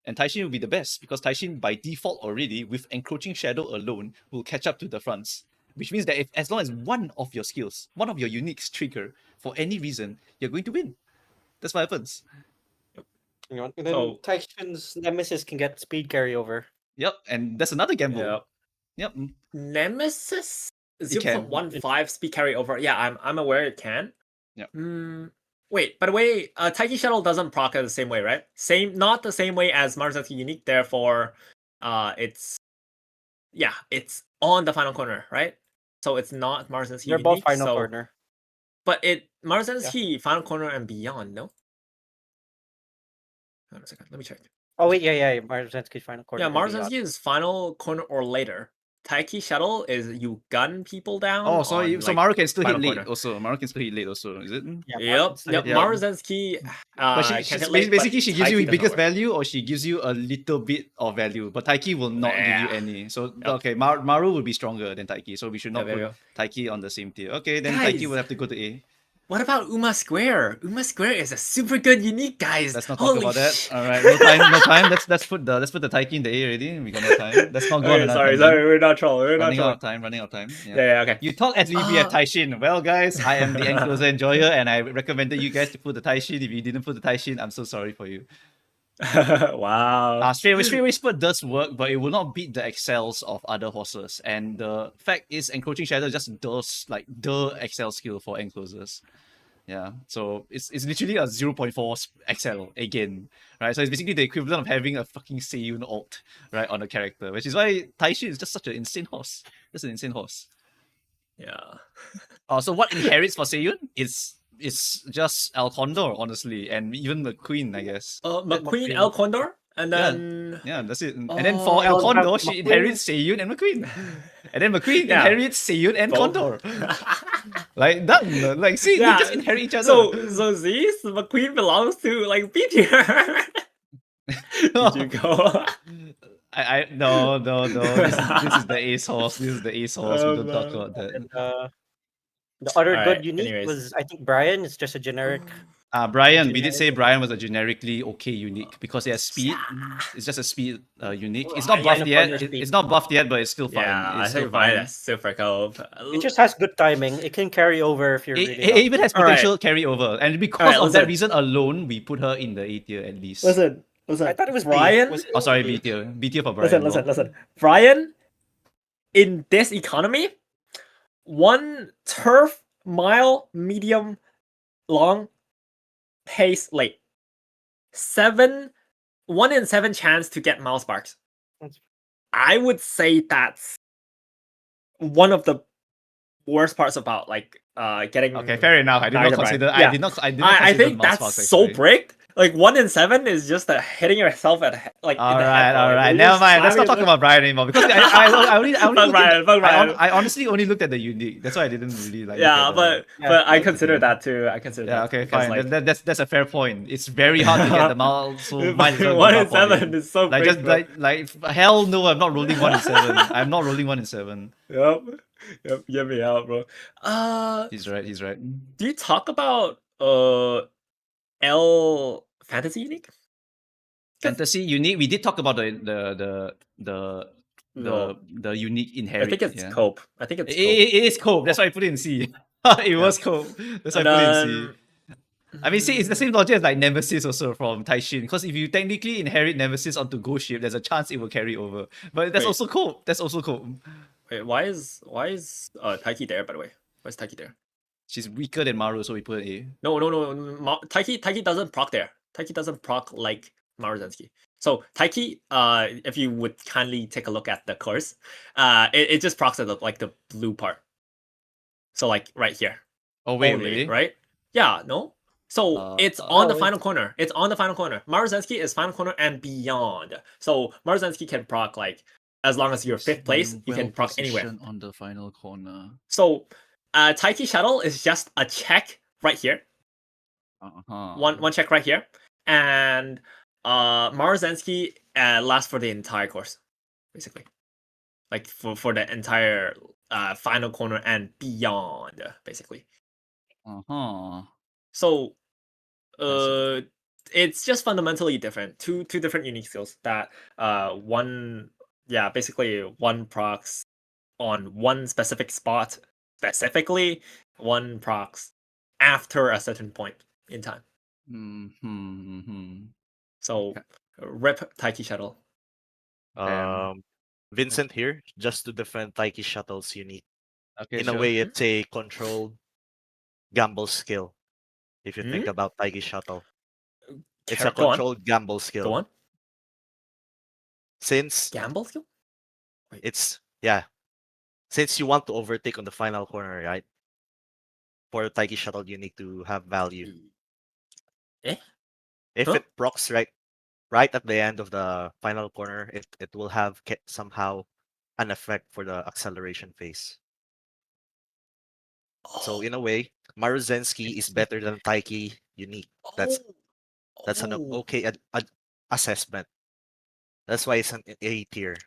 A: And Taishin will be the best, because Taishin by default already, with encroaching shadow alone, will catch up to the fronts. Which means that as long as one of your skills, one of your uniques trigger for any reason, you're going to win. That's what happens.
C: And then
D: So-
C: Taishin's Nemesis can get speed carryover.
A: Yep, and that's another gamble.
D: Yeah.
A: Yep.
D: Nemesis
A: It can.
D: 0.15 speed carryover. Yeah, I'm aware it can.
A: Yep.
D: Wait, by the way, Taiki Shuttle doesn't proc it the same way, right? Not the same way as Marzensky unique. Therefore, it's on the final corner, right? So it's not Marzensky
C: They're
D: unique.
C: both final
D: so-
C: corner.
D: But Marzensky final corner and beyond, no? Hold on a second, let me check.
C: Oh wait, yeah. Marzensky's final corner.
D: Yeah,
C: and beyond.
D: Marzensky is final corner or later. Taiki Shuttle is you gun people down.
A: Oh, so
D: on,
A: so
D: like,
A: Maru can still hit
D: final
A: late
D: corner.
A: also. Maru can still hit late also, is it?
C: Yeah,
D: Yep.
C: Marzensky-
A: Yeah.
D: Marzensky
A: But
D: can
A: she's
D: hit late,
A: basically
D: but
A: she gives you
D: Taiki doesn't
A: biggest
D: work.
A: value, or she gives you a little bit of value. But Taiki will not give you
D: Yeah.
A: any. So
D: Yep.
A: okay, Maru will be stronger than Taiki, so we should not
D: Yeah, there
A: put
D: you
A: Taiki on the same tier. Okay, then Taiki
D: Guys!
A: will have to go to A.
D: What about Uma Square? Uma Square is a super good unique, guys.
A: Let's not talk
D: Holy
A: about that.
D: shit.
A: All right, no time. Let's put the Taiki in the A already. We got no time. Let's not go on
D: Okay,
A: another tangent.
D: sorry, we're not trolling. We're not
A: Running out
D: trolling.
A: of time. Yeah.
D: Yeah, okay.
A: You talk as if we have
D: Ah.
A: Taishin. Well, guys, I am the end closer enjoyer, and I recommended you guys to put the Taishin. If you didn't put the Taishin, I'm so sorry for you.
D: Wow.
A: Straightway spurt does work, but it will not beat the excels of other horses. And the fact is, encroaching shadow just does like the excel skill for enclosers. Yeah, so it's literally a 0.4 excel again, right? So it's basically the equivalent of having a fucking Seiyun alt, right, on a character, which is why Taishin is just such an insane horse. Just an insane horse.
D: Yeah.
A: So what inherits for Seiyun is just El Condor, honestly, and even McQueen, I guess.
D: McQueen, El Condor, and then
A: Yeah, that's it. And then for El
C: Oh,
A: Condor,
C: have
A: she
C: McQueen.
A: inherits Seiyun and McQueen. And then McQueen
D: Yeah.
A: inherits Seiyun and
D: Both.
A: Condor. Like, done. Like, see,
D: Yeah,
A: they just inherit each other.
D: So this McQueen belongs to like B tier. Did you go?
A: No. This is the ace horse. This is the ace horse. We don't talk about that.
C: And, the other good
D: Alright,
C: unique
D: anyways.
C: was, I think, Brian. It's just a generic.
A: Brian, we did say Brian was a generically okay unique because it has speed. It's just a speed unique. It's not
C: Brian
A: buffed
C: of
A: yet.
C: Wonder Speed.
A: It's not buffed yet, but it's still fine.
D: Yeah, I
A: It's still
D: think Brian
A: fine.
D: is super cool.
C: It just has good timing. It can carry over if you're
A: It,
C: really
A: it
C: lucky.
A: even has
D: Alright.
A: potential carryover, and because
D: Alright,
A: of that
D: listen.
A: reason alone, we put her in the A tier at least.
D: Listen.
C: I thought it was B.
D: Brian.
C: Was it
A: Oh, sorry,
C: B?
A: B tier. B tier for Brian.
D: Listen. Brian, in this economy, 1 turf mile medium long pace late. 1 in 7 chance to get mouse sparks.
C: That's-
D: I would say that's one of the worst parts about like getting.
A: Okay, fair enough. I did not
D: Tiger
A: consider.
D: Brian.
A: I
D: Yeah.
A: did not. I
D: I think
A: mouse
D: that's
A: box,
D: so
A: actually.
D: bricked. Like 1 in 7 is just hitting yourself at like. in the head,
A: All
D: bro.
A: right.
D: You're
A: Never
D: just
A: mind. Let's not
D: slamming
A: talk
D: yourself-
A: about Brian anymore because I only
D: Fuck
A: looked
D: Brian,
A: at,
D: fuck Brian.
A: I honestly only looked at the unique. That's why I didn't really like.
D: Yeah,
A: look at
D: but I
A: okay.
D: consider that too. I consider
A: yeah,
D: that.
A: okay,
D: because,
A: fine.
D: like,
A: That's a fair point. It's very hard to get the mouse, so might as well
D: 1
A: give
D: in
A: up on
D: 7
A: it.
D: is so
A: Like
D: bricked,
A: just
D: bro.
A: like hell no, I'm not rolling 1 in 7. I'm not rolling 1 in 7.
D: Yep, get me out, bro.
A: He's right.
D: Do you talk about L fantasy unique?
A: Fantasy unique. We did talk about the unique
D: I
A: inherit.
D: think it's
A: yeah.
D: cope. I think it's
A: It,
D: cope.
A: it is cope. That's why I put it in C. It was cope. That's why I put it in C. I mean, see, it's the same logic as like Nemesis also from Taishin. Because if you technically inherit Nemesis onto Ghost Ship, there's a chance it will carry over. But that's
D: Wait.
A: also cope. That's also cope.
D: Wait, why is Taiki there? By the way, why is Taiki there?
A: She's weaker than Maru, so we put A.
D: No. Taiki doesn't proc there. Taiki doesn't proc like Maruzensky. So Taiki, if you would kindly take a look at the course, it just procs at the blue part. So like right here.
A: Oh wait,
D: only,
A: really?
D: right? Yeah, no. So it's on the final corner. It's on the final corner. Maruzensky is final corner and beyond. So Maruzensky can proc like as long as you're 5th place, you can proc anywhere.
A: On the final corner.
D: So Taiki Shuttle is just a check right here.
A: Uh-huh.
D: One check right here. And Maruzensky lasts for the entire course, basically. Like for the entire final corner and beyond, basically.
A: Uh-huh.
D: So it's just fundamentally different. Two different unique skills that basically one procs on one specific spot specifically, one procs after a certain point in time. So rip Taiki Shuttle.
G: Vincent here, just to defend Taiki Shuttle's unique.
A: Okay,
G: In a way, it's a controlled gamble skill. If you think about Taiki Shuttle, it's a
D: Go on.
G: controlled gamble skill.
D: Go on.
G: Since
D: Gamble skill?
G: since you want to overtake on the final corner, right? For Taiki Shuttle, you need to have value.
D: Eh?
G: If
D: Huh?
G: it procs right at the end of the final corner, it will have somehow an effect for the acceleration phase. So in a way, Maruzensky is better than Taiki unique. That's an okay assessment. That's why it's an A tier.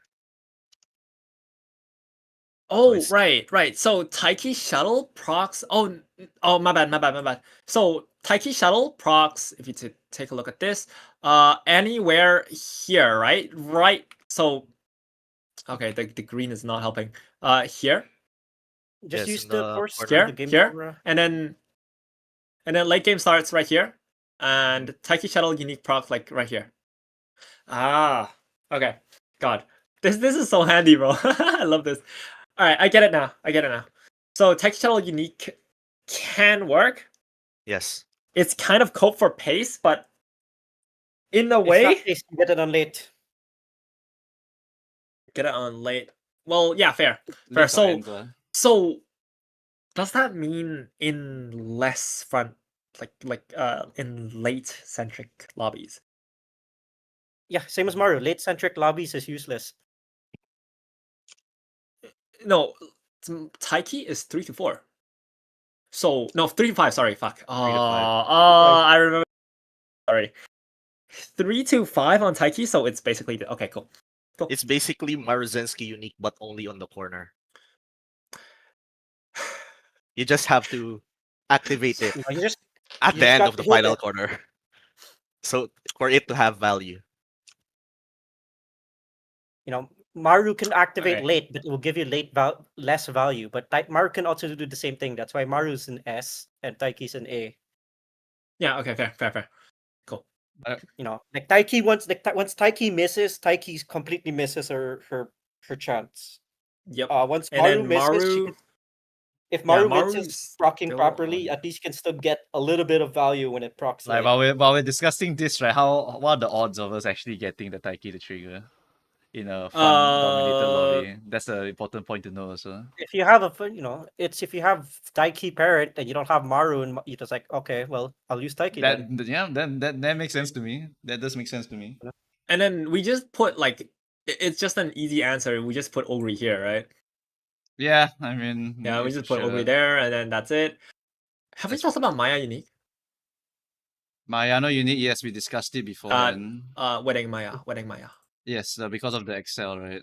D: Oh,
G: it's-
D: right. So Taiki Shuttle procs. Oh, my bad. So Taiki Shuttle procs. If you take a look at this, anywhere here, right? Right. So, okay, the green is not helping. Here,
C: Just
G: Yes,
C: use
G: in
C: the
G: the
C: course
G: corner.
C: of the game
D: Here?
C: camera.
D: and then late game starts right here, and Taiki Shuttle unique proc like right here. Ah, okay. God, this is so handy, bro. I love this. All right, I get it now. So Taiki Shuttle unique can work.
G: Yes.
D: It's kind of cope for pace, but in a
C: It's
D: way,
C: not easy to get it on late.
D: get it on late. Well, yeah, fair.
A: Let's
D: So-
A: enter.
D: So does that mean in less front, like in late centric lobbies?
C: Yeah, same as Mario. Late centric lobbies is useless.
D: No, Taiki is 3 to 4. So no, 3 to 5. Sorry, fuck. I remember. Sorry, 3 to 5 on Taiki. So it's basically okay, cool.
G: It's basically Maruzensky unique, but only on the corner. You just have to activate it
C: You know, you just
G: at
C: you
G: the
C: just
G: end
C: got
G: of
C: to
G: the
C: hit
G: final
C: it.
G: corner. So for it to have value.
C: You know, Maru can activate
D: Okay.
C: late, but it will give you less value. But Maru can also do the same thing. That's why Maru's an S and Taiki's an A.
D: Yeah. Okay. Fair. Cool.
C: You know, like Taiki once Taiki misses, Taiki completely misses her chance.
D: Yep.
C: Once
D: And
C: Maru
D: then
C: misses,
D: Maru.
C: if
D: Yeah,
C: Maru misses
D: Maru's
C: proccing
D: still
C: properly,
D: on.
C: at least can still get a little bit of value when it procs
A: Like
C: late.
A: while we're discussing this, right? What are the odds of us actually getting the Taiki to trigger in a fun dominated lobby? That's an important point to know also.
C: If you have it's if you have Taiki parent and you don't have Maru, and you're just like, okay, well, I'll use Taiki then.
A: That makes sense to me. That does make sense to me.
D: And then we just put like it's just an easy answer. We just put Ogre here, right?
A: Yeah, I mean,
D: Yeah, we just put
A: sure.
D: Ogre there, and then that's it. Have we talked about Maya unique?
A: Mayano unit, yes, we discussed it before.
D: Wedding Maya.
A: Yes, because of the Excel, right?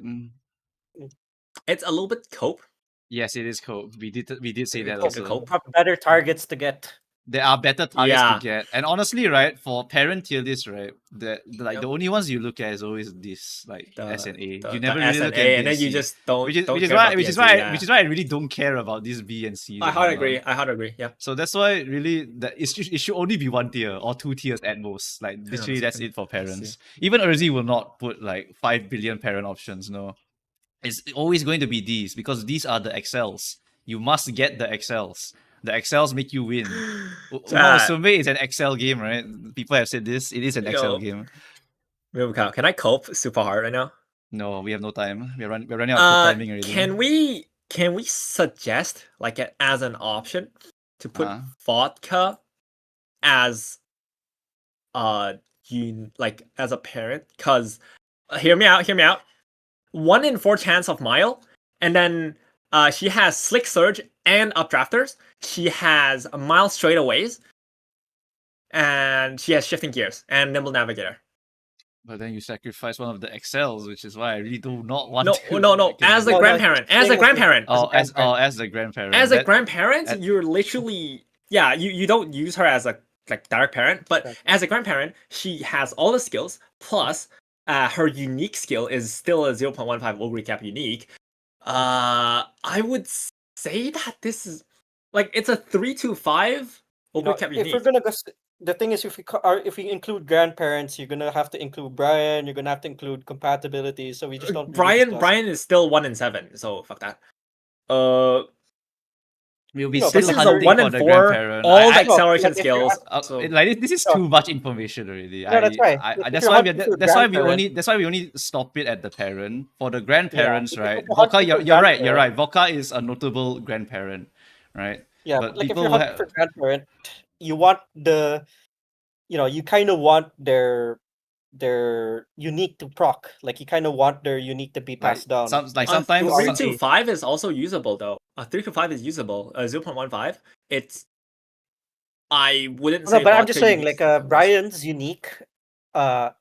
D: It's a little bit cope.
A: Yes, it is cope. We did say that
D: Like a
A: also.
D: cope.
C: Have better targets to get.
A: There are better targets
D: Yeah.
A: to get, and honestly, right, for parent tier list, right, the
D: Yep.
A: only ones you look at is always this, like
D: The
A: S and A.
D: the-
A: You
D: the
A: never
D: S
A: really
D: and
A: look
D: A,
A: at B
D: and then you
A: C,
D: just don't
A: which is
D: care
A: why
D: about B and C, yeah.
A: I really don't care about these B and C.
D: I hard agree. Yeah.
A: So that's why really that it should only be one tier or two tiers at most. Like
D: Hang on a
A: literally that's
D: second.
A: it for
D: Let's see.
A: parents. Even Urzi will not put like 5 billion parent options. No, it's always going to be these because these are the Excels. You must get the Excels. The Excels make you win.
D: Chat.
A: Musume is an Excel game, right? People have said this. It is an Excel
D: Yo.
A: game.
D: Can I cope super hard right now?
A: No, we have no time. We're running out of timing already.
D: Can we suggest like as an option to put vodka as as a parent? Cause hear me out. 1 in 4 chance of mile, and then she has slick surge and updrafters. She has a mile straightaways, and she has shifting gears and nimble navigator.
A: But then you sacrifice one of the Excels, which is why I really do not want
D: No. As a grandparent. As a grandparent.
A: As the grandparent.
D: As a grandparent, you're literally you don't use her as a like direct parent, but as a grandparent, she has all the skills plus her unique skill is still a 0.15 ogre cap unique. I would say that this is like it's a 3-5 ogre cap unique.
C: If we're gonna go, the thing is, if we include grandparents, you're gonna have to include Brian. You're gonna have to include compatibility. So we just don't.
D: Brian is still 1 in 7, so fuck that.
A: We'll be
C: No,
A: still
D: this is a
A: hunting
D: 1
A: for
D: in
A: the
D: 4.
A: grandparent.
D: All the
C: No,
D: acceleration
C: like if you're
D: skills. So
A: Like this is
C: No.
A: too much information already.
C: No, that's right. If
A: That's
C: you're
A: why
C: hunting for grandparent-
A: that's why we only stop it at the parent. For the grandparents,
C: if
A: right?
C: you're
A: Vodka,
C: hunting for
A: you're right.
C: grandparent-
A: Vodka is a notable grandparent, right?
C: Yeah,
A: but
C: but like if
A: people
C: you're
A: will
C: hunting for grandparent, you want you kind of want their unique to proc. Like you kind of want their unique to be passed down.
A: sometimes
D: 3-5 is also usable though. 3-5 is usable. 0.15. It's I wouldn't say.
C: No, but I'm just
D: vodka
C: saying,
D: unique
C: like
D: is
C: Brian's unique.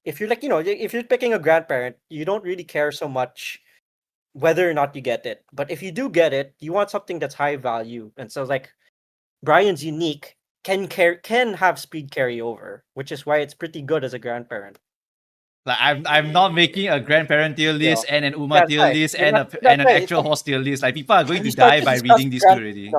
C: If you're if you're picking a grandparent, you don't really care so much whether or not you get it. But if you do get it, you want something that's high value, and so like Brian's unique can have speed carryover, which is why it's pretty good as a grandparent.
A: Like I'm not making a grandparent tier list and an Uma
C: That's
A: tier
C: right.
A: list
C: You're
A: and
C: not-
A: an
C: that's right.
A: actual horse tier list. Like people are going
C: When
A: to
C: you start
A: die
C: to
A: by
C: discuss
A: reading these two already.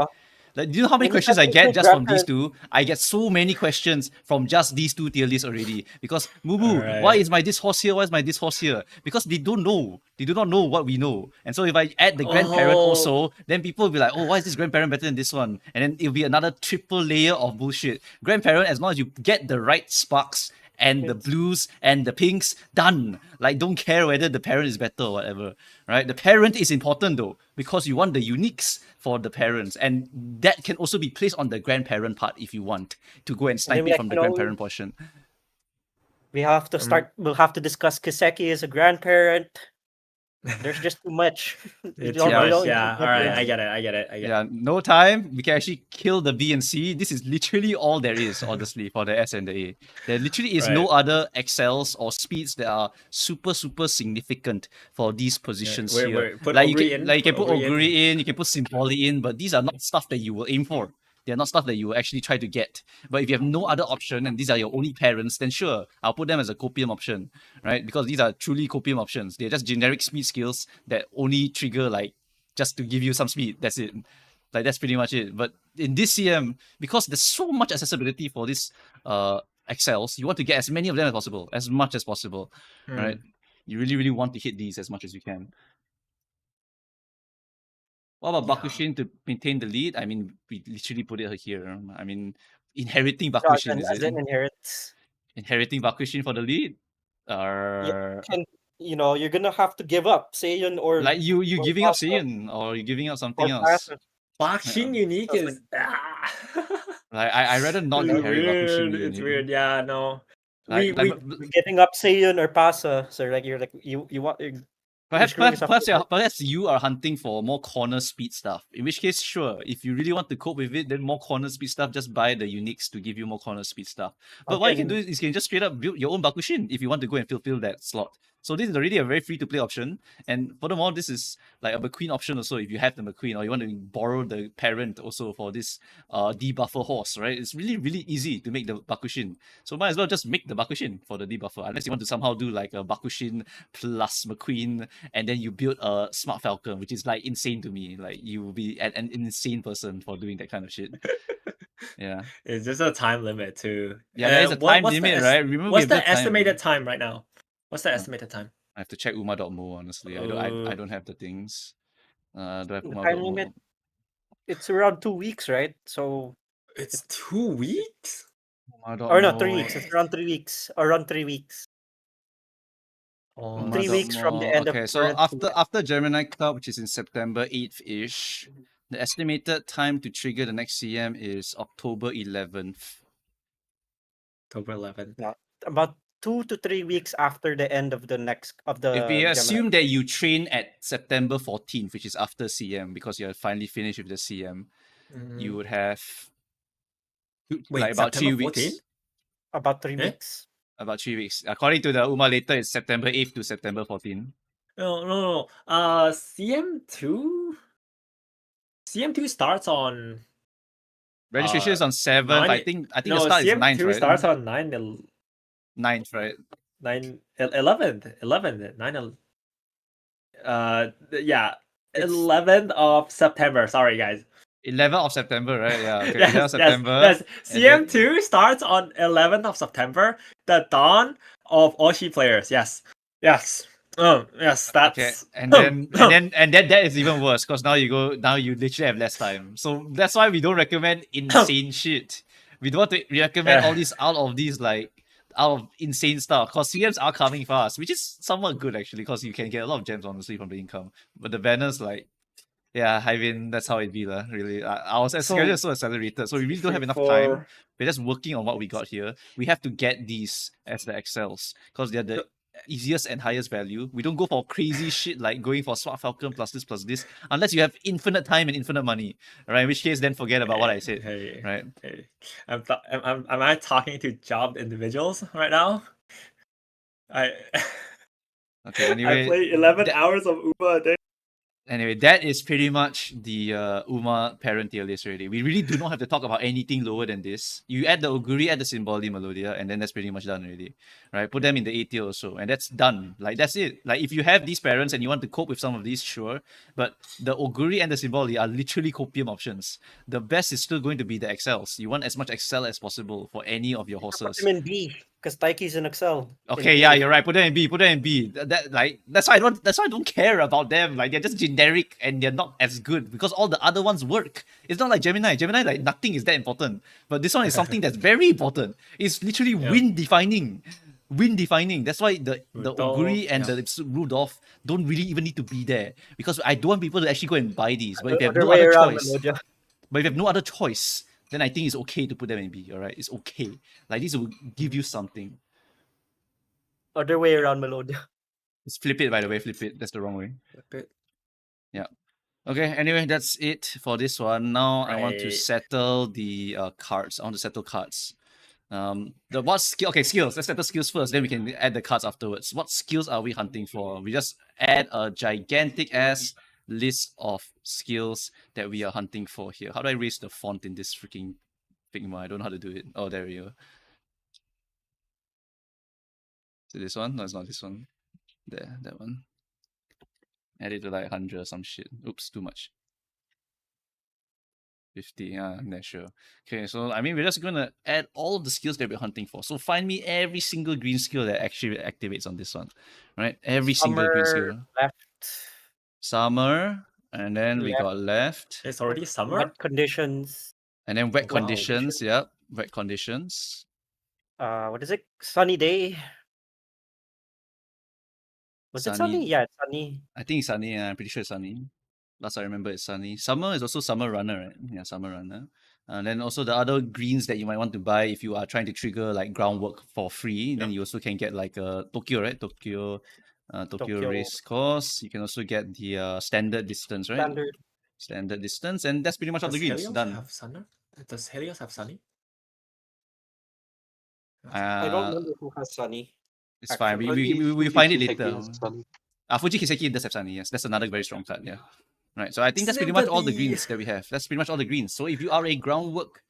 A: Like, do you know how many
C: when you
A: questions
C: start
A: I
C: to
A: get
C: include
A: just from these
C: grandparents-
A: two? I get so many questions from just these two tier lists already. Because Mubu,
D: Alright.
A: why is my this horse here? Why is my this horse here? Because they don't know. They do not know what we know. And so if I add the grandparent also, then people will be like, oh, why is this grandparent better than this one? And then it'll be another triple layer of bullshit. Grandparent, as long as you get the right sparks and the blues and the pinks, done. Like, don't care whether the parent is better or whatever, right? The parent is important though, because you want the uniques for the parents, and that can also be placed on the grandparent part if you want to go and snipe
C: then,
A: it
C: like,
A: from the
C: you know,
A: grandparent portion.
C: We have to start. We'll have to discuss Kiseki as a grandparent. There's just too much.
D: It's
C: don't-
D: too
A: Yeah,
C: you
D: much.
C: don't
D: Yeah.
C: include
D: All right.
C: that
D: I
C: range.
D: get it. I get it. I get it.
A: yeah, no time. We can actually kill the B and C. This is literally all there is, honestly, for the S and the A. There literally is no
D: Right.
A: other excels or speeds that are super significant for these positions
D: Wait,
A: here.
D: wait. Put
A: Like you
D: Ogre
A: can
D: in.
A: like you
D: Put
A: can put
D: Ogre in.
A: Oguri in, you can put Symboli in, but these are not stuff that you will aim for. They're not stuff that you will actually try to get. But if you have no other option and these are your only parents, then sure, I'll put them as a copium option, right? Because these are truly copium options. They're just generic speed skills that only trigger like just to give you some speed. That's it. Like that's pretty much it. But in this CM, because there's so much accessibility for this excels, you want to get as many of them as possible, as much as possible, right? You really want to hit these as much as you can. What about
D: Yeah.
A: Bakushin to maintain the lead? I mean, we literally put it here. I mean, inheriting
C: So
A: Bakushin, is
C: as
A: it?
C: it inherits,
A: Inheriting Bakushin for the lead?
C: you
A: Or
C: can, you're gonna have to give up Seiyon or
A: like you
C: or
A: giving up
C: Pasta
A: Saiyan or you giving up something
C: or
A: else?
C: Pasta.
D: Bakshin
A: Yeah.
D: unique
C: So it's
D: is
A: Like I rather not
D: it's
A: inherit Bakushin
D: weird.
A: unit.
D: It's weird. Yeah, no.
A: Like,
D: We
C: you're giving up Seiyon or Pasta. So like you want you're
A: Perhaps,
C: screwing
A: perhaps,
C: yourself
A: perhaps,
C: over.
A: perhaps you are hunting for more corner speed stuff. In which case, sure, if you really want to cope with it, then more corner speed stuff, just buy the uniques to give you more corner speed stuff. But what you can do is you can just straight up build your own Bakushin if you want to go and fulfill that slot. So this is already a very free-to-play option. And furthermore, this is like a McQueen option also if you have the McQueen or you want to borrow the parent also for this debuffer horse, right? It's really easy to make the Bakushin. So might as well just make the Bakushin for the debuffer, unless you want to somehow do like a Bakushin plus McQueen and then you build a Smart Falcon, which is like insane to me. Like you will be an insane person for doing that kind of shit. Yeah.
D: It's just a time limit too.
A: Yeah, there is a time
D: what's the
A: limit, right? Remember we
D: what's
A: have
D: the
A: the time.
D: estimated time right now? What's the estimated time?
A: I have to check uma.mo, honestly. I don't have the things. Do I have
C: The time limit,
A: uma.mo?
C: it's around 2 weeks, right? So
D: It's 2 weeks?
C: or no, 3
A: Uma.mo.
C: weeks. It's around 3 weeks. Around 3 weeks.
D: Oh,
C: 3 weeks from the end
A: Okay,
C: of
A: so
C: current
A: after Gemini Cup, which is in September 8th ish, the estimated time to trigger the next CM is October 11th.
D: October 11th.
C: Yeah, about 2 to 3 weeks after the end of the next of the
A: If we
C: Gemini.
A: assume that you train at September 14th, which is after CM, because you're finally finished with the CM, you would have
D: Wait,
A: like about 3
D: September
A: weeks.
D: 14th?
C: About 3
D: Eh?
C: weeks.
A: About 3 weeks. According to the Uma later, it's September 8th to September 14th.
D: No. CM2? CM2 starts on
A: Registration is on 7th.
D: 9
A: I think the
D: no,
A: start is
D: CM2
A: 9th, right?
D: starts on
A: 9th, right?
D: 11th. Yeah, 11th of September. Sorry, guys.
A: 11th of September, right? Yeah. Okay. 11th of
D: Yes,
A: September.
D: yes.
A: and then-
D: CM2 starts on 11th of September, the dawn of Oshi players. Yes. Yes, that's
A: Okay, and then that is even worse because now you literally have less time. So that's why we don't recommend insane shit. We don't want to recommend all these out of insane stuff because CMs are coming fast, which is somewhat good actually because you can get a lot of gems honestly from the income. But the banners yeah, I mean that's how it be lah. Really, our schedule is so accelerated, so we really don't have enough time. We're just working on what we got here. We have to get these as the excels because they're the easiest and highest value. We don't go for crazy shit like going for Smart Falcon plus this, unless you have infinite time and infinite money. Right? In which case, then forget about what I said.
D: Hey,
A: right?
D: Hey, am I talking to jobbed individuals right now? I
A: Okay. Anyway,
D: I play 11 hours of Uber a day.
A: Anyway, that is pretty much the Uma parent tier list already. We really do not have to talk about anything lower than this. You add the Oguri, add the Symboli, Melodia, and then that's pretty much done already. Right? Put them in the A tier also, and that's done. Like, that's it. Like, if you have these parents and you want to cope with some of these, sure. But the Oguri and the Symboli are literally copium options. The best is still going to be the Excels. You want as much Excel as possible for any of your
C: Put
A: horses.
C: them in B because Taiki's in Excel.
A: Okay, yeah, you're right. Put them in B. Put them in B. That's why I don't care about them. Like they're just generic and they're not as good because all the other ones work. It's not like Gemini. Gemini, like nothing is that important. But this one is something that's very important. It's literally win defining. Win defining. That's why the Oguri and the Rudolph don't really even need to be there because I don't want people to actually go and buy these. But if you have no other choice, then I think it's okay to put them in B. All right, it's okay. Like this will give you something.
C: Other way around Melodia.
A: It's flip it, by the way. Flip it. That's the wrong way.
D: Flip it.
A: Okay, anyway, that's it for this one. Now I want to
D: Right.
A: settle the cards. I want to settle cards. The what skill? Okay, skills. Let's settle skills first. Then we can add the cards afterwards. What skills are we hunting for? We just add a gigantic ass list of skills that we are hunting for here. How do I raise the font in this freaking Figma? I don't know how to do it. Oh, there we go. Is it this one? No, it's not this one. There, that one. Add it to like 100 or some shit. Oops, too much. 50, yeah, sure. Okay, so I mean, we're just gonna add all of the skills that we're hunting for. So find me every single green skill that actually activates on this one, right? Every single green
C: Summer
A: skill.
C: left.
A: Summer, and then we
C: Left.
A: got left,
D: It's already summer.
C: Wet conditions.
A: and then wet
C: Wet
A: conditions. Yep, wet conditions.
C: What is it? Sunny day. Was it sunny? Yeah, it's sunny.
A: I think it's sunny. I'm pretty sure it's sunny. Last I remember, it's sunny. Summer is also summer runner, right? Yeah, summer runner. And then also the other greens that you might want to buy if you are trying to trigger like groundwork for free. Then you also can get like a Tokyo, right? Tokyo
C: Tokyo.
A: race course. You can also get the standard distance, right? Standard distance, and that's pretty much all the
D: Does
A: greens
D: Helios
A: done.
D: have summer? Does Helios have sunny?
C: I don't remember who has sunny.
A: It's fine.
C: Actually,
A: We find it later.
E: Kiseki is sunny.
A: Fuji Kiseki does have sunny. Yes, that's another very strong card. Yeah. Right, so I think that's pretty much all the
D: Sympathy.
A: greens that we have. That's pretty much all the greens. So if you are a groundwork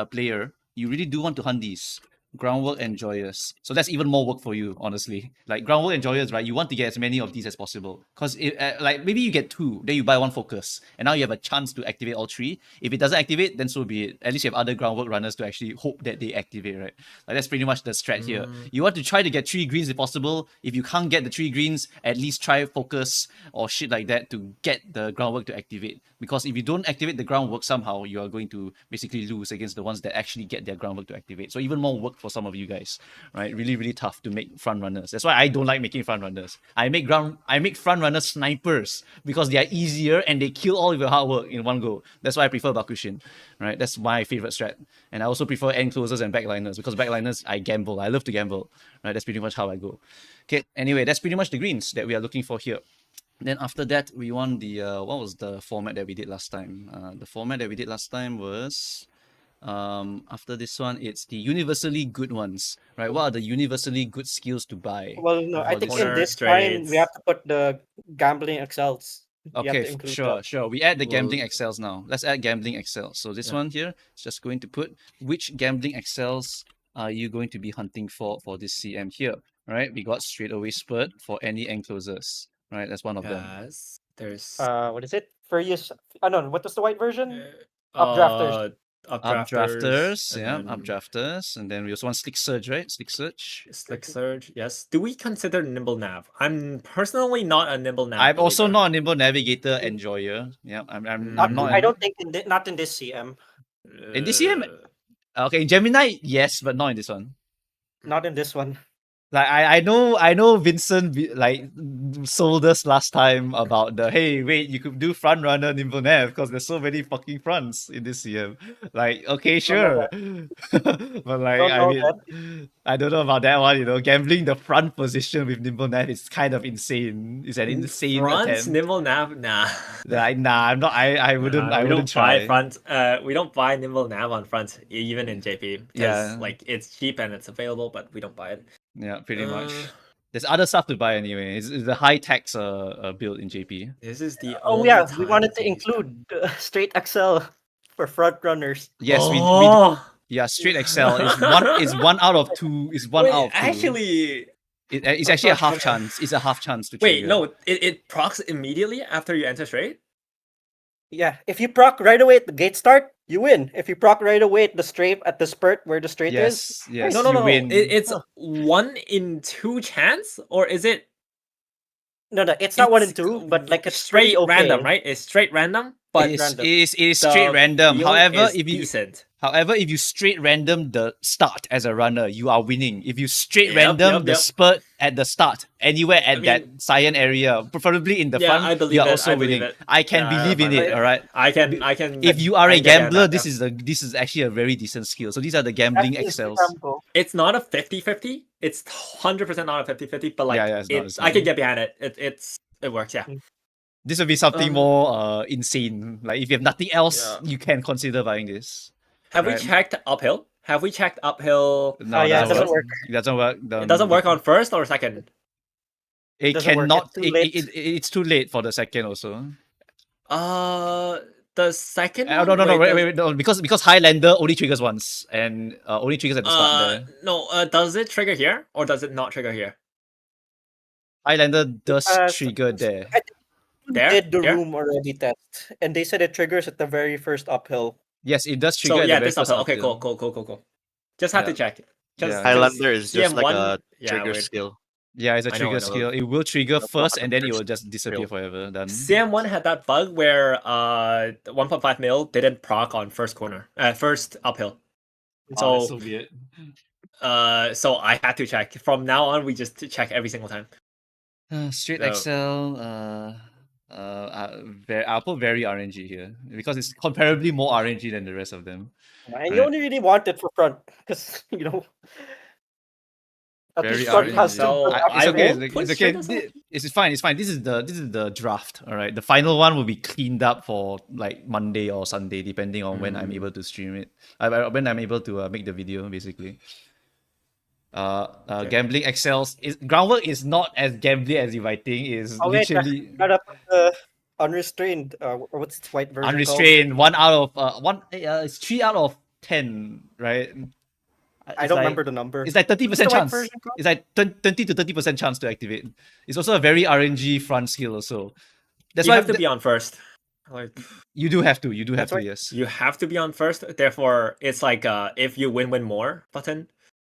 A: player, you really do want to hunt these. Groundwork and Joyous. So that's even more work for you, honestly. Like Groundwork and Joyous, right? You want to get as many of these as possible. Because like maybe you get 2, then you buy 1 focus. And now you have a chance to activate all 3. If it doesn't activate, then so be it. At least you have other Groundwork runners to actually hope that they activate, right? Like that's pretty much the strat here. You want to try to get 3 greens if possible. If you can't get the 3 greens, at least try focus or shit like that to get the Groundwork to activate. Because if you don't activate the Groundwork somehow, you are going to basically lose against the ones that actually get their Groundwork to activate. So even more work for some of you guys, right? Really, really tough to make front runners. That's why I don't like making front runners. I make front runner snipers because they are easier and they kill all of your hard work in one go. That's why I prefer Bakushin, right? That's my favorite strat. And I also prefer end closers and backliners because backliners I gamble. I love to gamble, right? That's pretty much how I go. Okay. Anyway, that's pretty much the greens that we are looking for here. Then after that, we want the what was the format that we did last time? The format that we did last time was after this one, it's the universally good ones, right? What are the universally good skills to buy?
C: Well, no, I
A: for
C: think
A: this
C: in
A: one?
C: this time
D: Trades.
C: we have to put the gambling excels. You have to
A: Okay,
C: include
A: sure,
C: that.
A: sure. We add the gambling
D: Well-
A: excels now. Let's add gambling excels. So this
D: Yeah.
A: one here is just going to put which gambling excels are you going to be hunting for this CM here, right? We got straightaway spurt for any enclosers, right? That's one of them.
D: Yes. There's
C: What is it? Furious. No, what was the white version? Updrafters.
A: Updrafters,
D: and
A: yeah,
D: then
A: updrafters, and then we also want slick surge, right? Slick surge.
D: Slick Surge, yes. Do we consider Nimble Nav? I'm personally not a Nimble Nav.
A: I'm also
D: believer.
A: not a nimble navigator enjoyer. Yeah, I'm
C: Not,
A: not.
C: I don't think not in this CM.
A: In this CM? Okay, in Gemini, yes, but not in this one.
C: Not in this one.
A: Like I know Vincent like sold us last time about the hey wait you could do front runner nimble nav because there's so many fucking fronts in this CM. Like okay sure, but like
C: Don't
A: I
C: know
A: mean I don't know about that one. You know, gambling the front position with nimble nav is kind of insane. It's an insane
D: Front
A: attempt.
D: Nimble Nav? Nah.
A: Like, nah, I'm not. I wouldn't.
D: Nah,
A: I
D: we
A: wouldn't
D: don't buy
A: try.
D: front. We don't buy Nimble Nav on front, even in JP.
A: Yeah.
D: Like it's cheap and it's available, but we don't buy it.
A: Yeah, pretty much.
D: Uh,
A: There's other stuff to buy anyway. It's the high tax build in JP.
D: This is the
C: Oh
D: only
C: yeah, we
D: time
C: wanted to
D: these
C: include straight Excel for front runners.
A: Yes,
D: Oh!
A: yeah, straight Excel is one out of 2. Is one
D: Wait,
A: out of 2.
D: actually,
A: it's actually a half chance. It's a half chance to
D: wait,
A: trigger.
D: no, it procs immediately after you enter straight.
C: Yeah, if you proc right away at the gate start, you win. If you proc right away at the strafe at the spurt where the straight is,
A: Yes,
D: No,
A: you win.
D: It's 1 in 2 chance, or is it?
C: no, it's not 1 in 2, but like it's
D: straight
C: pretty okay.
D: random, right? It's straight random, but
A: It
C: random.
A: is
D: the
A: straight random.
D: field
A: However,
D: is
A: if you
D: decent.
A: if you straight random the start as a runner, you are winning. If you straight
D: Yep,
A: random the
D: yep.
A: spurt at the start, anywhere at
D: I
A: that
D: mean-
A: cyan area, preferably in the
D: Yeah,
A: front,
D: I believe
A: you are
D: it,
A: also
D: I believe
A: winning.
D: it.
A: I can
D: Yeah,
A: believe in
D: fine.
A: it. All right.
D: I can.
A: If you are
D: I
A: a
D: get that,
A: gambler,
D: yeah.
A: this is actually a very decent skill. So these are the gambling
C: That's
A: excels.
C: Instagram goal.
D: it's not a 50-50. It's 100% not a 50-50, but like
A: Yeah, it's not, it's
D: I can
A: not.
D: get behind it. It works, yeah.
A: This would be something more insane. Like if you have nothing else,
D: Yeah.
A: you can consider buying this.
D: Have we
A: Right.
D: checked uphill? Have we checked uphill?
A: No,
C: yeah, it doesn't
D: work.
C: work.
A: It doesn't work.
D: It doesn't work on first or second.
A: It
C: doesn't work,
A: cannot.
C: it's too late.
A: It's too late for the second also.
D: The second
A: No,
D: one.
A: wait, no, because Highlander only triggers once and only triggers at the start there.
D: No. Does it trigger here or does it not trigger here?
A: Highlander does trigger
C: So-
A: there.
C: I think
D: There?
C: did the
D: Here?
C: room already test, and they said it triggers at the very first uphill.
A: Yes, it does trigger
D: So
A: at
D: yeah,
A: the very
D: this
A: first
D: uphill. Okay,
A: uphill.
D: cool. Just had to
A: Yeah.
D: check.
A: Yeah.
G: Highlander is just like
D: CM1
G: a
D: yeah,
G: trigger
D: weird.
G: skill.
A: Yeah, it's a
D: I know,
A: trigger
D: I know.
A: skill. It will trigger
G: The
A: first and then it
G: bottom
A: will just disappear
G: real.
A: forever. Done.
D: CM1 had that bug where 1.5 mil didn't proc on first corner, first uphill.
A: Oh, that's
D: So
A: so weird.
D: so I had to check. From now on, we just check every single time.
A: Straight
D: So-
A: Excel. I'll put very RNG here because it's comparably more RNG than the rest of them.
C: And you
A: Right.
C: only really want it for front, because at
A: Very
C: least front has
A: RNG.
C: some
D: So
C: good
A: It's
D: I
A: okay.
D: won't
A: It's
D: put
A: okay.
D: straight Excel.
A: It's fine. It's fine. This is the draft. All right. The final one will be cleaned up for like Monday or Sunday, depending on when I'm able to stream it. When I'm able to make the video, basically. Gambling excels. Groundwork is not as gambly as you might think. Is
C: Oh, wait,
A: literally
C: gotta put the unrestrained, or what's its white version
A: unrestrained. 1 out of one. It's 3 out of 10, right?
C: called? I don't remember the number.
A: It's like 30%
C: What's the white
A: chance.
C: version called?
A: It's like 20 to 30% chance to activate. It's also a very RNG front skill also. That's
D: You
A: why
D: have to be on first. Like
A: you do have to. You do have
C: That's
A: to,
C: right.
A: yes.
D: you have to be on first. Therefore, it's like if you win more button.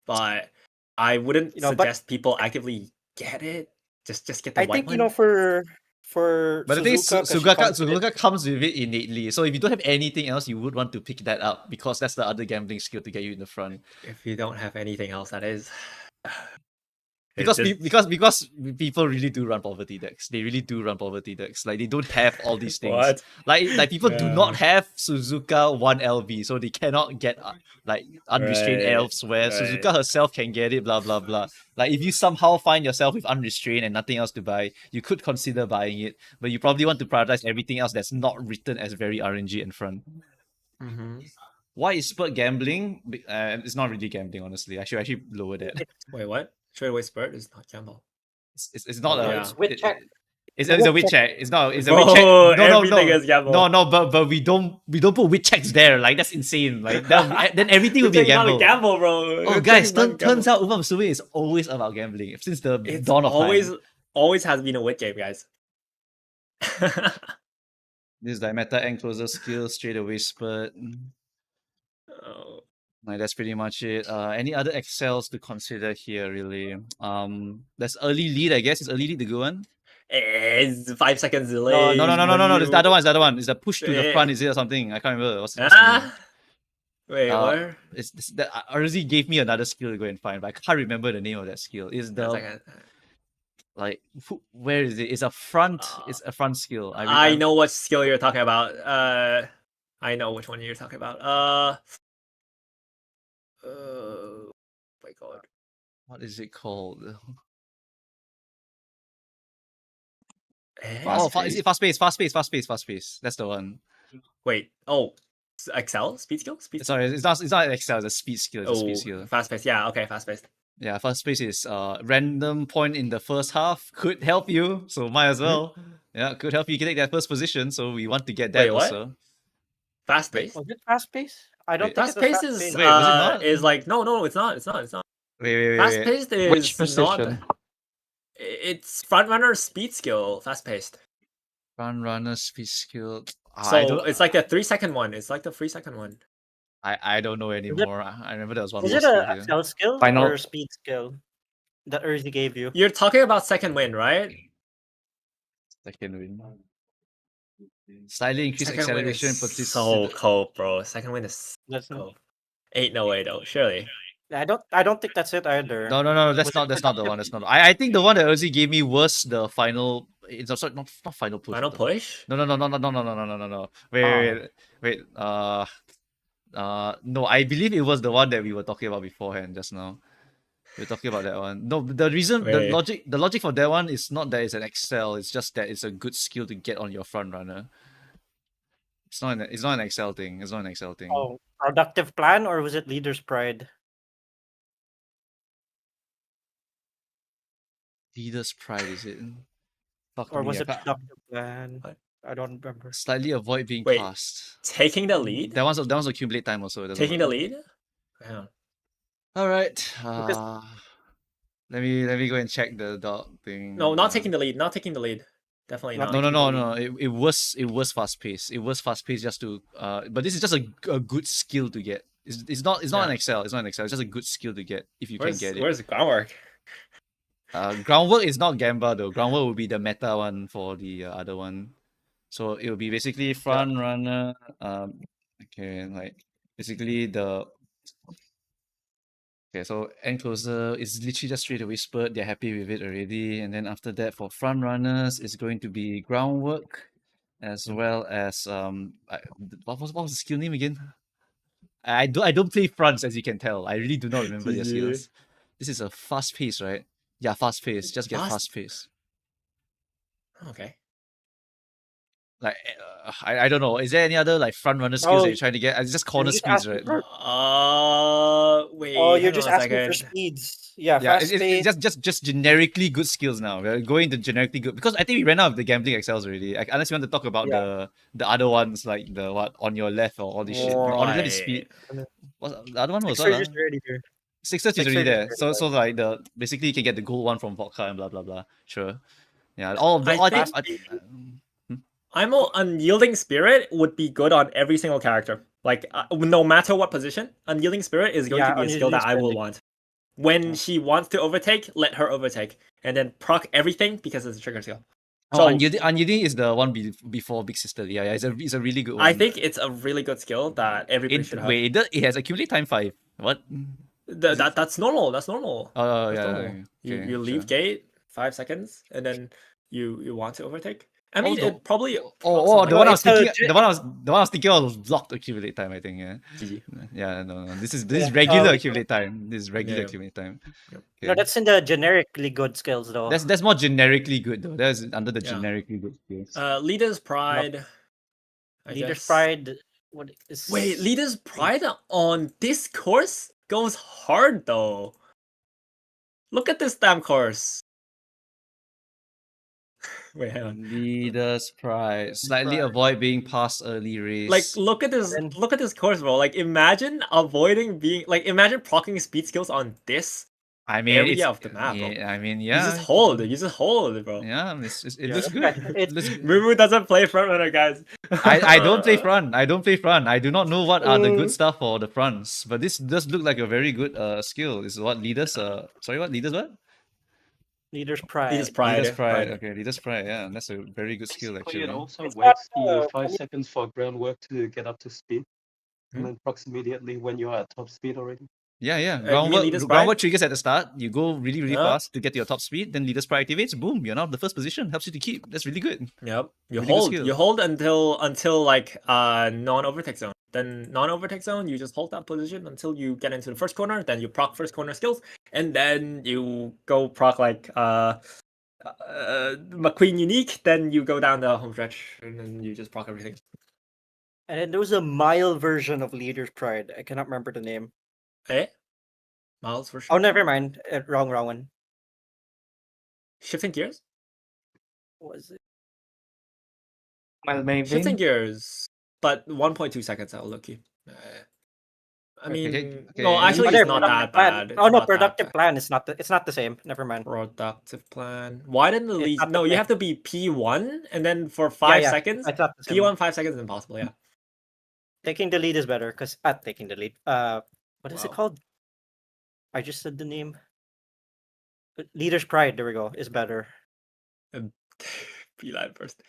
D: But I wouldn't
C: But-
D: suggest people actively get it. Just get the
C: I
D: white
C: think
D: one.
C: for
A: But the thing is,
C: Suzuka, 'cause she comes with it.
A: Suzuka comes with it innately. So if you don't have anything else, you would want to pick that up because that's the other gambling skill to get you in the front.
D: If you don't have anything else, that is.
A: Because
D: It's just-
A: because people really do run poverty decks. They really do run poverty decks. Like they don't have all these things.
D: What?
A: Like people do
D: Yeah.
A: not have Suzuka 1LV, so they cannot get like unrestrained
D: Right,
A: elsewhere.
D: right.
A: Suzuka herself can get it, blah blah blah. Like if you somehow find yourself with unrestrained and nothing else to buy, you could consider buying it, but you probably want to prioritize everything else that's not written as very RNG in front.
D: Mhm.
A: Why is spurt gambling? It's not really gambling, honestly. I should actually lower that.
D: Wait, what? Straightaway spurt is not gamble.
A: It's not
D: Yeah.
A: a.
C: It's wit check.
A: It's a wit check. It's not. It's a
D: Bro,
A: wit check. No,
D: everything is gamble.
A: but we don't put wit checks there. Like that's insane. Like then everything will be a gamble.
D: Gamble, bro.
A: Oh, guys, turns out Uma Musume is always about gambling since the
D: it's
A: dawn of
D: always has been a wit game, guys.
A: This is like meta end closer skill, straight away spurt.
D: Oh.
A: Like that's pretty much it. Any other excels to consider here, really? There's early lead, I guess. Is early lead the good one?
D: It's 5 seconds delay.
A: No. There's the other one. It's the other one. It's the push to the front. Is it or something? I can't remember. What's the name?
D: Ah. Wait, what?
A: It's that Arzi gave me another skill to go and find, but I can't remember the name of that skill. Is the like where is it? It's a front. It's a front skill.
D: I know what skill you're talking about. I know which one you're talking about. My God.
A: What is it called? Is it fast pace? Fast pace. That's the one.
D: Wait. Oh, Excel speed skill.
A: Sorry, it's not an Excel. It's a speed skill. It's a speed skill.
D: Fast pace. Yeah. Okay. Fast pace.
A: Yeah, fast pace is random point in the first half could help you, so might as well. Yeah, could help you get that first position. So we want to get that
D: Wait, what?
A: also.
D: Fast pace.
C: Was it fast pace? I don't
A: Wait,
C: think
D: Fast
C: it's a
D: pace
C: fast
D: is
C: pace.
A: Wait, was it not?
D: is like no, it's not. It's not.
A: Wait.
D: Fast paced is
E: Which
D: not.
E: position?
D: It's front runner speed skill. Fast paced.
A: Front runner speed skill.
D: So it's like the 3-second one. It's like the 3-second one.
A: I don't know anymore. I remember there was one
C: Is
A: more
C: it
A: skill
C: a
A: here.
C: Excel skill
E: Final-
C: or a speed skill that Urzi gave you?
D: You're talking about second win, right?
A: Second win. Slightly increased
D: Second win
A: acceleration,
D: is
A: but this
D: so cope, bro. Second win is
C: That's not.
D: cope. Ain't no way though. Surely.
C: I don't think that's it either.
A: No. That's
C: Was
A: not
C: it
A: the one. That's not. I think the one that Urzi gave me was the final. It's also not final push.
D: Final push.
A: No. Wait. No, I believe it was the one that we were talking about beforehand just now. We were talking about that one. No, the reason,
D: Wait.
A: the logic for that one is not that it's an Excel. It's just that it's a good skill to get on your front runner. It's not an Excel thing. It's not an Excel thing.
C: Oh, productive plan, or was it leader's pride?
A: Leader's pride, is it? Fuck
C: Or
A: me,
C: was
A: I
C: it
A: can't-
C: productive plan?
D: What?
C: I don't remember.
A: Slightly avoid being
D: Wait.
A: passed.
D: Taking the lead?
A: That one's accumulate time also. It doesn't
D: Taking the
A: work.
D: lead? Yeah.
A: All right.
C: Because-
A: Let me go and check the dog thing.
D: No, not taking the lead. Not taking the lead. Definitely
C: Not
D: not.
A: No. It was fast paced. It was fast paced just to but this is just a good skill to get. It's not an
D: Yeah.
A: Excel. It's not an Excel. It's just a good skill to get if you can get it.
D: Where's the groundwork?
A: Groundwork is not Gamba though. Groundwork will be the meta one for the other one. So it will be basically front runner. Okay, like basically the. Okay, so end closer is literally just straight away spurt. They're happy with it already, and then after that, for front runners, it's going to be groundwork, as well as what was the skill name again? I don't play fronts, as you can tell. I really do not remember their
D: GG.
A: skills. This is a fast pace, right? Yeah, fast pace. Just get
D: Fast-
A: fast pace.
D: Okay.
A: Like I don't know. Is there any other like front runner skills that
C: Oh,
A: you're trying to get? It's just corner
C: just
A: speeds,
C: asking
A: right?
C: for-
D: Wait.
C: Oh, you're
D: hang
C: just
D: on a
C: asking for
D: second.
C: speeds. Yeah,
A: Yeah,
C: fast
A: it's
C: pace.
A: just generically good skills now. We're going to generically good because I think we ran out of the gambling excels already. Like, unless you want to talk about the other ones like the what on your left or all this shit. On your left is speed. What the other one was what?
C: Sixers is already there.
A: Sixers is
C: Sixers
A: already
C: is
A: there.
C: already
A: So like the basically you can get the gold one from vodka and blah blah blah. Sure. Yeah, all of the
D: I
A: all
D: think-
A: I-
D: I'm a unyielding spirit would be good on every single character. Like no matter what position, unyielding spirit is going to be a skill that I will want. When she wants to overtake, let her overtake, and then proc everything because it's a trigger skill.
A: Oh, unyielding is the one before Big Sister. Yeah, it's a really good one.
D: I think it's a really good skill that everybody should have.
A: It has accumulate time 5. What?
D: That's normal. That's normal.
A: Oh,
D: That's
A: yeah.
D: normal.
A: Okay,
D: You leave
A: sure.
D: gate 5 seconds, and then you want to overtake. I mean,
A: the-
D: it probably.
A: the
C: No,
A: one I was
C: it's a
A: thinking. The one I was thinking of was blocked accumulate time. I think. Yeah.
D: GG.
A: Yeah. No. This is regular accumulate time. This is regular
D: Yeah.
A: accumulate time.
D: Yep.
C: No, that's in the generically good skills though.
A: That's more generically good though. That's under the
D: Yeah.
A: generically good skills.
D: Leader's pride. I
C: Leader's
D: guess.
C: pride. What is?
D: Wait, leader's pride on this course goes hard though. Look at this damn course. Wait, hang on.
A: Leader's pride. Slightly
C: pride.
A: avoid being passed early race.
D: Like, look at this.
C: Then-
D: Look at this course, bro. Like, imagine avoiding being like. Imagine proccing speed skills on this.
A: I mean,
D: area
A: it's,
D: of the map, bro.
A: Yeah, I mean,
D: You
A: yeah.
D: just hold. You just hold, bro.
A: Yeah, it
C: Yeah,
A: looks
C: it's
A: good.
C: fine.
A: It looks good.
D: Mumu doesn't play frontrunner, guys.
A: I don't play front. I don't play front. I do not know what are the good
C: Mm.
A: stuff for the fronts. But this does look like a very good skill. This is what leaders sorry, what leaders what?
C: Leader's pride.
D: Leader's pride.
A: Leaders pride.
D: pride.
A: Okay, leaders pride. Yeah, that's a very good skill
E: Basically,
A: actually.
E: it also
C: It's
E: waits
C: not,
E: the 5 seconds for groundwork to get up to speed,
D: Hmm?
E: and then procs immediately when you're at top speed already.
A: Yeah.
D: you mean
A: Groundwork
D: leaders
A: groundwork
D: pride?
A: triggers at the start. You go really
D: Yeah.
A: fast to get to your top speed. Then leaders pride activates. Boom! You're now the first position. Helps you to keep. That's really good.
D: Yep. You
A: Really good
D: hold.
A: skill.
D: You hold until like non-overtake zone. Then non-overtake zone, you just hold that position until you get into the first corner. Then you proc first corner skills, and then you go proc like McQueen unique. Then you go down the home stretch, and then you just proc everything.
C: And then there was a mild version of Leader's Pride. I cannot remember the name.
D: Eh? Miles for
C: Oh,
D: sure.
C: never mind. Wrong one.
D: Shifting gears.
C: What was it?
B: Well, maybe.
D: Shifting gears, but 1.2 seconds. I'll look you. I mean,
A: Okay,
D: no,
A: okay.
D: actually,
C: Other
D: it's not that
C: productive plan.
D: bad. It's
C: Oh no,
D: not that
C: productive
D: bad.
C: plan is not the. It's not the same. Never mind.
D: Productive plan. Why didn't the
C: It's
D: lead?
C: not the
D: No, you
C: same.
D: have to be P1 and then for 5
C: yeah,
D: seconds.
C: I thought the same.
D: P1 5 seconds is impossible. Yeah.
C: Taking the lead is better because taking the lead. What is it
D: Wow.
C: called? I just said the name. Leader's Pride. There we go. Is better.
D: P line first.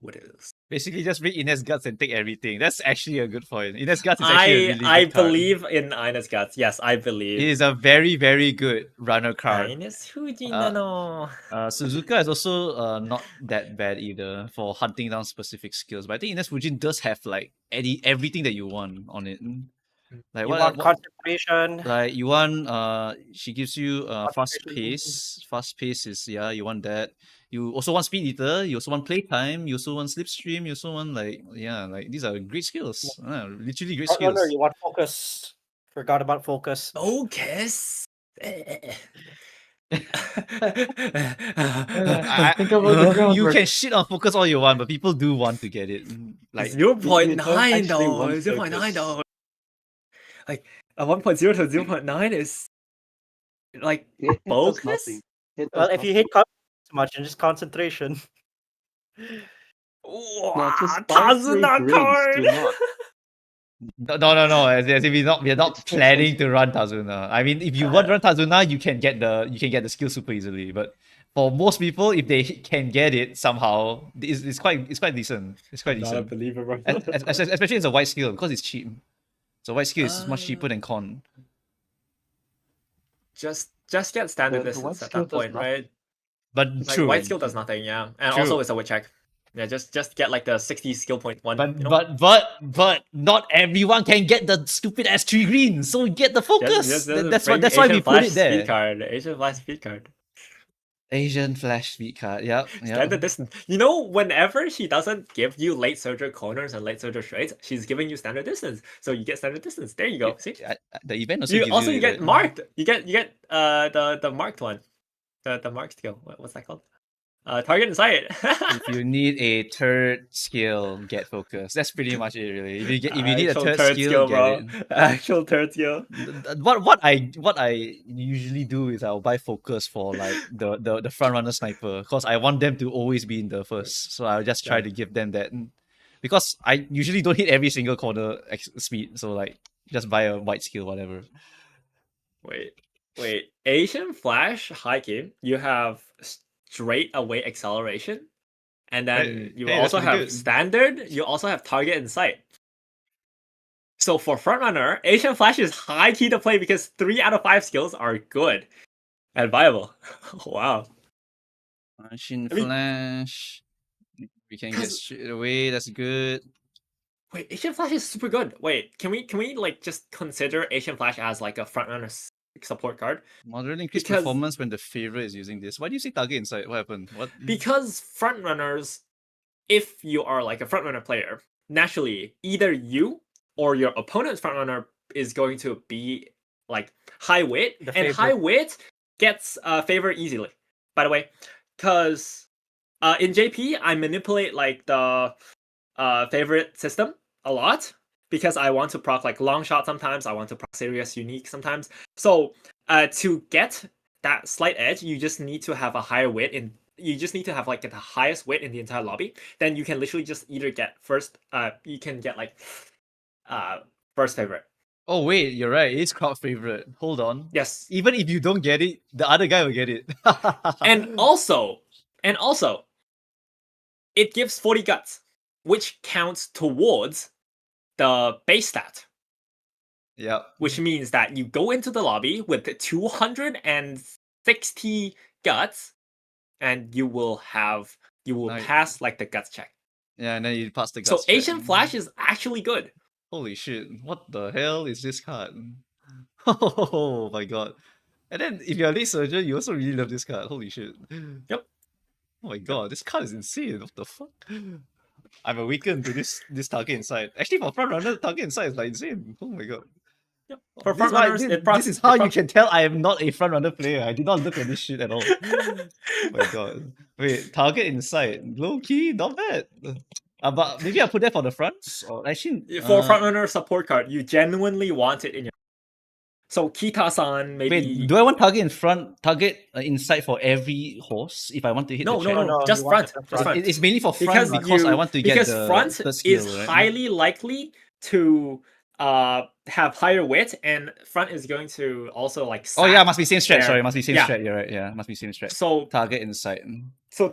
D: what is.
A: Basically, just bring Ines Guts and take everything. That's actually a good point. Ines Guts is actually a really
D: I
A: good card.
D: believe in Ines Guts. Yes, I
A: It
D: believe.
A: is a very, very good runner card.
D: Ines Fujinano.
A: Suzuka is also not that bad either for hunting down specific skills. But I think Ines Fujin does have like everything that you want on it. Like
C: You want concentration.
A: like you want she gives you fast
C: Concentration.
A: pace is you want that. You also want speed eater, you also want playtime, you also want slipstream, you also want like these are great skills. Literally great skills.
C: Runner, you want focus. Forgot about focus.
D: Focus.
F: Think about the groundwork.
A: You can shit on focus all you want, but people do want to get it. Like
D: 0.9
E: actually
D: though.
E: want
D: 0.9
E: focus.
D: though. Like a 1.0 to 0.9 is like
E: Hit does
D: focus.
E: nothing. Hit
C: Well,
E: does
C: if you
E: nothing.
C: hate too much and just concentration.
E: No, just buy
D: Tazuna
E: 3 greens.
D: card.
E: Do not.
A: No. As if we're not planning to run Tazuna. I mean, if you want to run Tazuna, you can get the skill super easily. But for most people, if they can get it somehow, it's quite decent. It's quite
D: Not a
A: decent.
D: believer, bro.
A: Especially it's a white skill because it's cheap. So white skill is much cheaper than con.
D: Just get standard
E: The white
D: distance at
E: skill
D: that
E: does
D: point,
E: nothing.
D: right?
A: But
D: Like
A: true.
D: white skill does nothing, yeah. And
A: True.
D: also it's a wit check. Yeah, just get like the 60 skill point one.
A: But
D: you know?
A: but not everyone can get the stupid ass 3 greens. So get the focus. That's why we
D: Asian
A: put
D: Flash
A: it there.
D: Speed card. Asian Flash speed card.
A: Asian Flash speed card. Yep.
D: Standard distance. You know, whenever she doesn't give you late surger corners and late surger straights, she's giving you standard distance. So you get standard distance. There you go. See?
A: The event also
D: You
A: gives
D: also
A: you
D: get
A: that.
D: marked. You get the marked one. The marked skill. What's that called? Target and sight.
A: If you need a third skill, get focus. That's pretty much it, really. If you need a
D: Actual
A: third skill, get
D: bro.
A: it.
D: Actual third skill.
A: What I usually do is I'll buy focus for like the front runner sniper because I want them to always be in the first. So I'll just try to give them that because I usually don't hit every single corner speed. So like just buy a white skill, whatever.
D: Wait. Asian Flash Haikyuu, you have straight away acceleration, and then you
A: that's
D: also
A: pretty
D: have
A: good.
D: standard. You also have target and sight. So for frontrunner, Asian Flash is high key to play because 3 out of 5 skills are good and viable. Wow.
A: Asian
D: I mean-
A: Flash. We can get straight away. That's good.
D: Wait, Asian Flash is super good. Wait, can we like just consider Asian Flash as like a frontrunner support card?
A: Moderately increased
D: Because-
A: performance when the favorite is using this. Why do you say target inside? What happened? What?
D: Because frontrunners, if you are like a frontrunner player, naturally either you or your opponent's frontrunner is going to be like high wit,
C: The
D: and
C: favorite.
D: high wit gets favor easily. By the way, because in JP I manipulate like the favorite system a lot because I want to proc like long shot sometimes. I want to proc serious unique sometimes. So to get that slight edge, you just need to have a higher wit in. You just need to have like the highest wit in the entire lobby. Then you can literally just either get first. You can get like first favorite.
A: Oh wait, you're right. It's crowd favorite. Hold on.
D: Yes.
A: Even if you don't get it, the other guy will get it.
D: And also, it gives 40 guts, which counts towards the base stat.
A: yeah.
D: Which means that you go into the lobby with 260 guts, and you will
A: Nice.
D: pass like the guts check.
A: Yeah, and then you pass the
D: So
A: guts check.
D: Asian Flash is actually good.
A: Holy shit! What the hell is this card? Oh my god! And then if you're a late surgeon, you also really love this card. Holy shit!
D: Yep.
A: Oh my god, this card is insane. What the fuck? I'm awakened to this target inside. Actually, for front runner, target inside is like insane. Oh my god.
D: Yep. For
A: This is why-
D: frontrunners,
A: this is how you can tell I am not a front runner player. I did not look at this shit at all. Oh my god. Wait, target inside. Low key, not bad. But maybe I'll put that for the fronts. Or actually,
D: for frontrunner support card, you genuinely want it in your. So Kita-san maybe.
A: wait, do I want target in front, target inside for every horse if I want to hit
D: No,
A: the
D: no,
A: check?
D: no,
C: No,
D: just
C: you want
D: front.
C: it up
D: Just
C: front.
D: front.
A: It's mainly for front because I want to get
D: because
A: the
D: front
A: third skill,
D: is
A: right?
D: highly likely to have higher width, and front is going to also like.
A: Oh yeah,
D: sap
A: must be same stretch.
D: their-
A: Sorry, must be same
D: yeah.
A: stretch. You're right. Yeah, must be same stretch.
D: So
A: Target inside.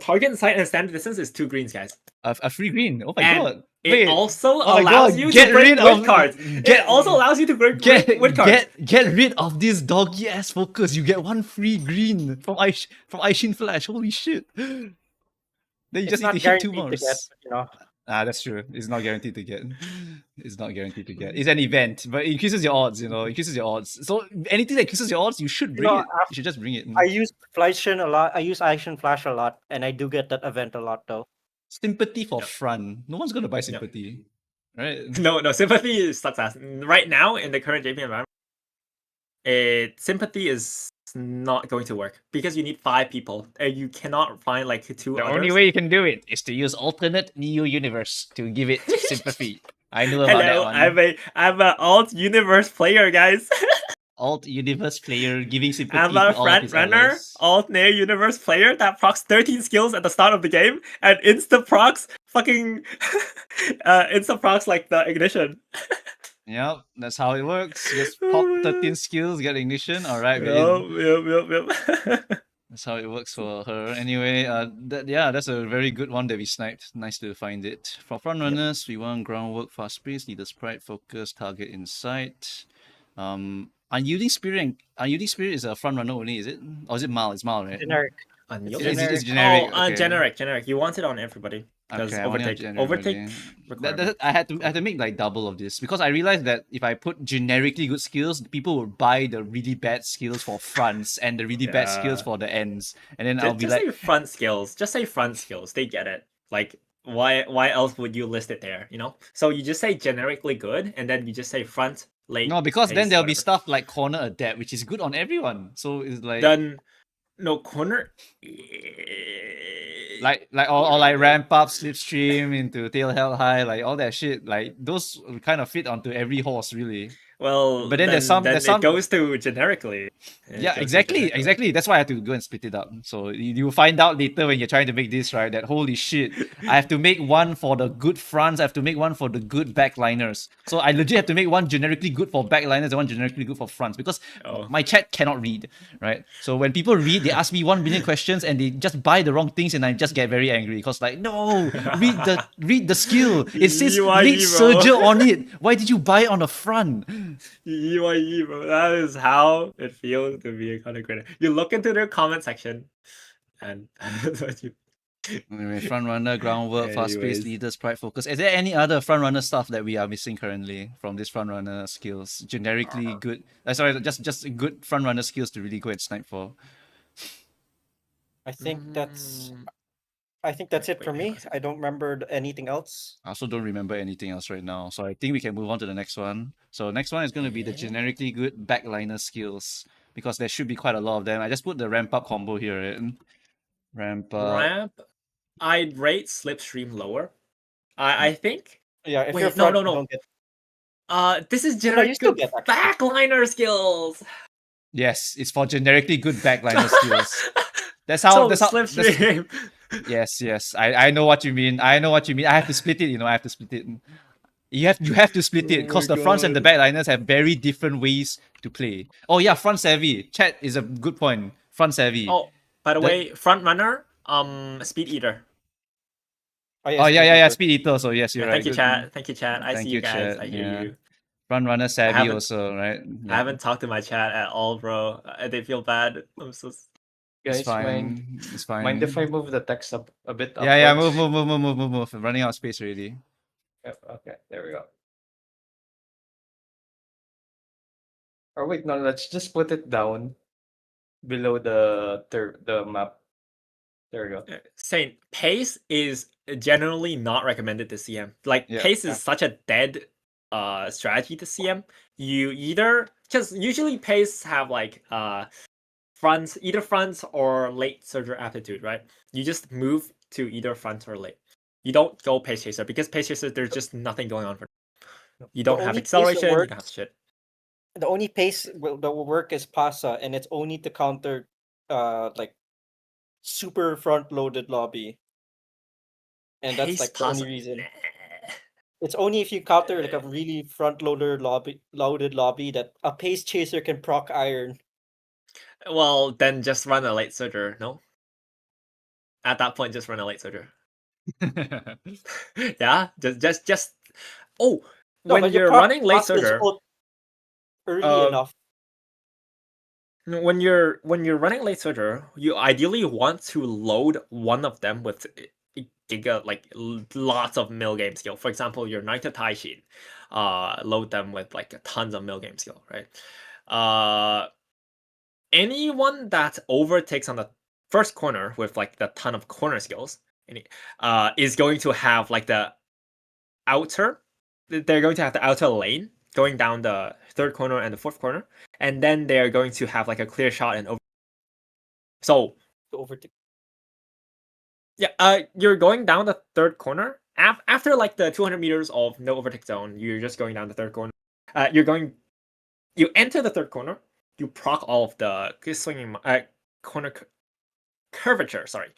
D: target inside and standard distance is 2 greens, guys.
A: A free green. Oh my
D: And
A: god.
D: it
A: Wait.
D: also
A: Oh my
D: allows
A: god,
D: you
A: get
D: to break
A: rid
D: win
A: of-
D: cards.
A: get-
D: It also allows you to break win cards.
A: Get rid of this doggy ass focus. You get 1 free green from Aishin Flash. Holy shit. Then you
C: It's
A: just need
C: not
A: to hit 2
C: guaranteed
A: more.
C: to get, you know.
A: That's true. It's not guaranteed to get. It's not guaranteed to get. It's an event, but it increases your odds, increases your odds. So anything that increases your odds, you should bring
C: know,
A: it. You should just bring it.
C: I use Fleishen a lot. I use Aishin Flash a lot, and I do get that event a lot though.
A: Sympathy for
D: Yep.
A: fun. No one's gonna buy sympathy. Right?
D: No, sympathy sucks ass. Right now in the current JP environment, sympathy is not going to work because you need 5 people and you cannot find like 2
A: The
D: others.
A: only way you can do it is to use alternate Neo universe to give it sympathy. I know about that
D: Hello,
A: one.
D: I'm an alt universe player, guys.
A: Alt universe player giving sympathy
D: I'm
A: to
D: a
A: all of
D: front
A: his
D: runner,
A: allies.
D: alt neo universe player that procs 13 skills at the start of the game and insta procs fucking insta procs like the ignition.
A: Yep, that's how it works. Just
D: Oh
A: pop
D: my
A: 13
D: God.
A: skills, get ignition. Alright, we're in.
D: Yep.
A: That's how it works for her. Anyway, that's a very good one that we sniped. Nice to find it. For front runners, we want groundwork, fast pace, leader's pride, focus, target insight. Unyielding spirit is a front runner only, is it? Or is it Mal? It's Mal, right?
C: Generic.
A: It's generic.
D: Oh,
A: okay.
D: generic. You want it on everybody. Because
A: Okay, I want it on
D: overtake
A: generally.
D: requirement.
A: I had to make like double of this because I realized that if I put generically good skills, people will buy the really bad skills for fronts and the really bad skills
D: Yeah.
A: for the ends, and then I'll be
D: Just
A: like,
D: say front skills. Just say front skills. They get it. Like why else would you list it there? You know. So you just say generically good, and then you just say front, late.
A: no, because then
D: pace,
A: there'll be
D: whatever.
A: stuff like corner adapt, which is good on everyone. So it's like
D: Then no corner.
A: or like ramp up slipstream into tail held high, like all that shit. Like those kind of fit onto every horse, really.
D: Well,
A: But then there's some-
D: it goes to generically.
A: Yeah, exactly. That's why I had to go and split it up. So you find out later when you're trying to make this, right? That holy shit, I have to make one for the good fronts. I have to make one for the good backliners. So I legit have to make one generically good for backliners and one generically good for fronts because
D: Oh.
A: my chat cannot read, right? So when people read, they ask me 1 million questions and they just buy the wrong things, and I just get very angry because like, no, read the skill. It says
D: You are
A: late
D: evil.
A: surger on it. Why did you buy it on the front?
D: EYE, bro. That is how it feels to be a content creator. You look into their comment section, and that's what you.
A: Anyway, front runner, groundwork, fast pace,
D: Anyways.
A: leaders, pride, focus. Is there any other front runner stuff that we are missing currently from this front runner skills? Generically good. Sorry, just good front runner skills to really go and snipe for.
C: I think that's
D: Mm,
C: it for
D: wait,
C: me.
D: hang on a second.
C: I don't remember anything else.
A: I also don't remember anything else right now, so I think we can move on to the next one. So next one is going to be the
D: Yeah.
A: generically good backliner skills because there should be quite a lot of them. I just put the ramp up combo here. Right? Ramp up.
D: Ramp. I'd rate slipstream lower. I think.
C: Yeah, if
D: Wait,
C: you're
D: no,
C: front,
D: no,
C: you
D: no.
C: don't get.
D: This is
C: No,
D: generic
C: you still
D: good
C: get actually.
D: backliner skills.
A: Yes, it's for generically good backliner skills. That's how.
D: So
A: That's how.
D: slipstream.
A: Yes. I know what you mean. I have to split it. I have to split it. You have to split it
D: Oh
A: because
D: my
A: the fronts and the
D: God.
A: backliners have very different ways to play. Oh yeah, front savvy. Chat is a good point. Front savvy.
D: Oh, by the
A: That-
D: way, front runner. Speed eater.
C: Oh,
A: Oh yeah, speed eater. So yes, you're
D: Yeah,
A: right.
D: thank you,
A: Good.
D: chat. Thank you, chat. I
A: Thank
D: see
A: you,
D: you guys.
A: chat.
D: I hear
A: Yeah.
D: you.
A: Front runner savvy
D: haven't-
A: also, right?
D: I haven't talked to my chat at all, bro. They feel bad. I'm so.
A: It's
B: Guys,
A: fine. It's fine.
B: mind if I move the text up a bit upwards?
A: Yeah. Move. I'm running out of space already.
B: Yep, okay, there we go. Or wait, no, let's just put it down below the map. There we go.
D: Saying pace is generally not recommended to CM. Like
A: Yeah.
D: pace is such a dead strategy to CM. You either because usually pace have like either fronts or late surger aptitude, right? You just move to either front or late. You don't go pace chaser because pace chaser there's just nothing going on for them. You don't have
C: only pace that
D: acceleration, you don't have
C: works-
D: shit.
C: The only pace that will work is Pasa, and it's only to counter like super front loaded lobby. And that's
D: Pace
C: like the only
D: Pasa-
C: reason.
D: Nah.
C: It's only if you counter like a really loaded lobby that a pace chaser can proc iron.
D: Well, then just run a late surger, no? At that point, just run a late surger. Yeah, just. Oh,
C: No,
D: when
C: but you
D: you're
C: proc
D: running late
C: Pasa's
D: surger,
C: ult early enough.
D: when you're running late surger, you ideally want to load one of them with giga lots of mill game skill. For example, your Knight of Taishin, load them with like tons of mill game skill, right? Anyone that overtakes on the first corner with like the ton of corner skills, is going to have like the outer. They're going to have the outer lane going down the third corner and the fourth corner, and then they are going to have like a clear shot and over. So
C: To overtake.
D: yeah, you're going down the third corner after like the 200 meters of no overtake zone. You're just going down the third corner. You enter the third corner. You proc all of the swinging corner curvature. Sorry,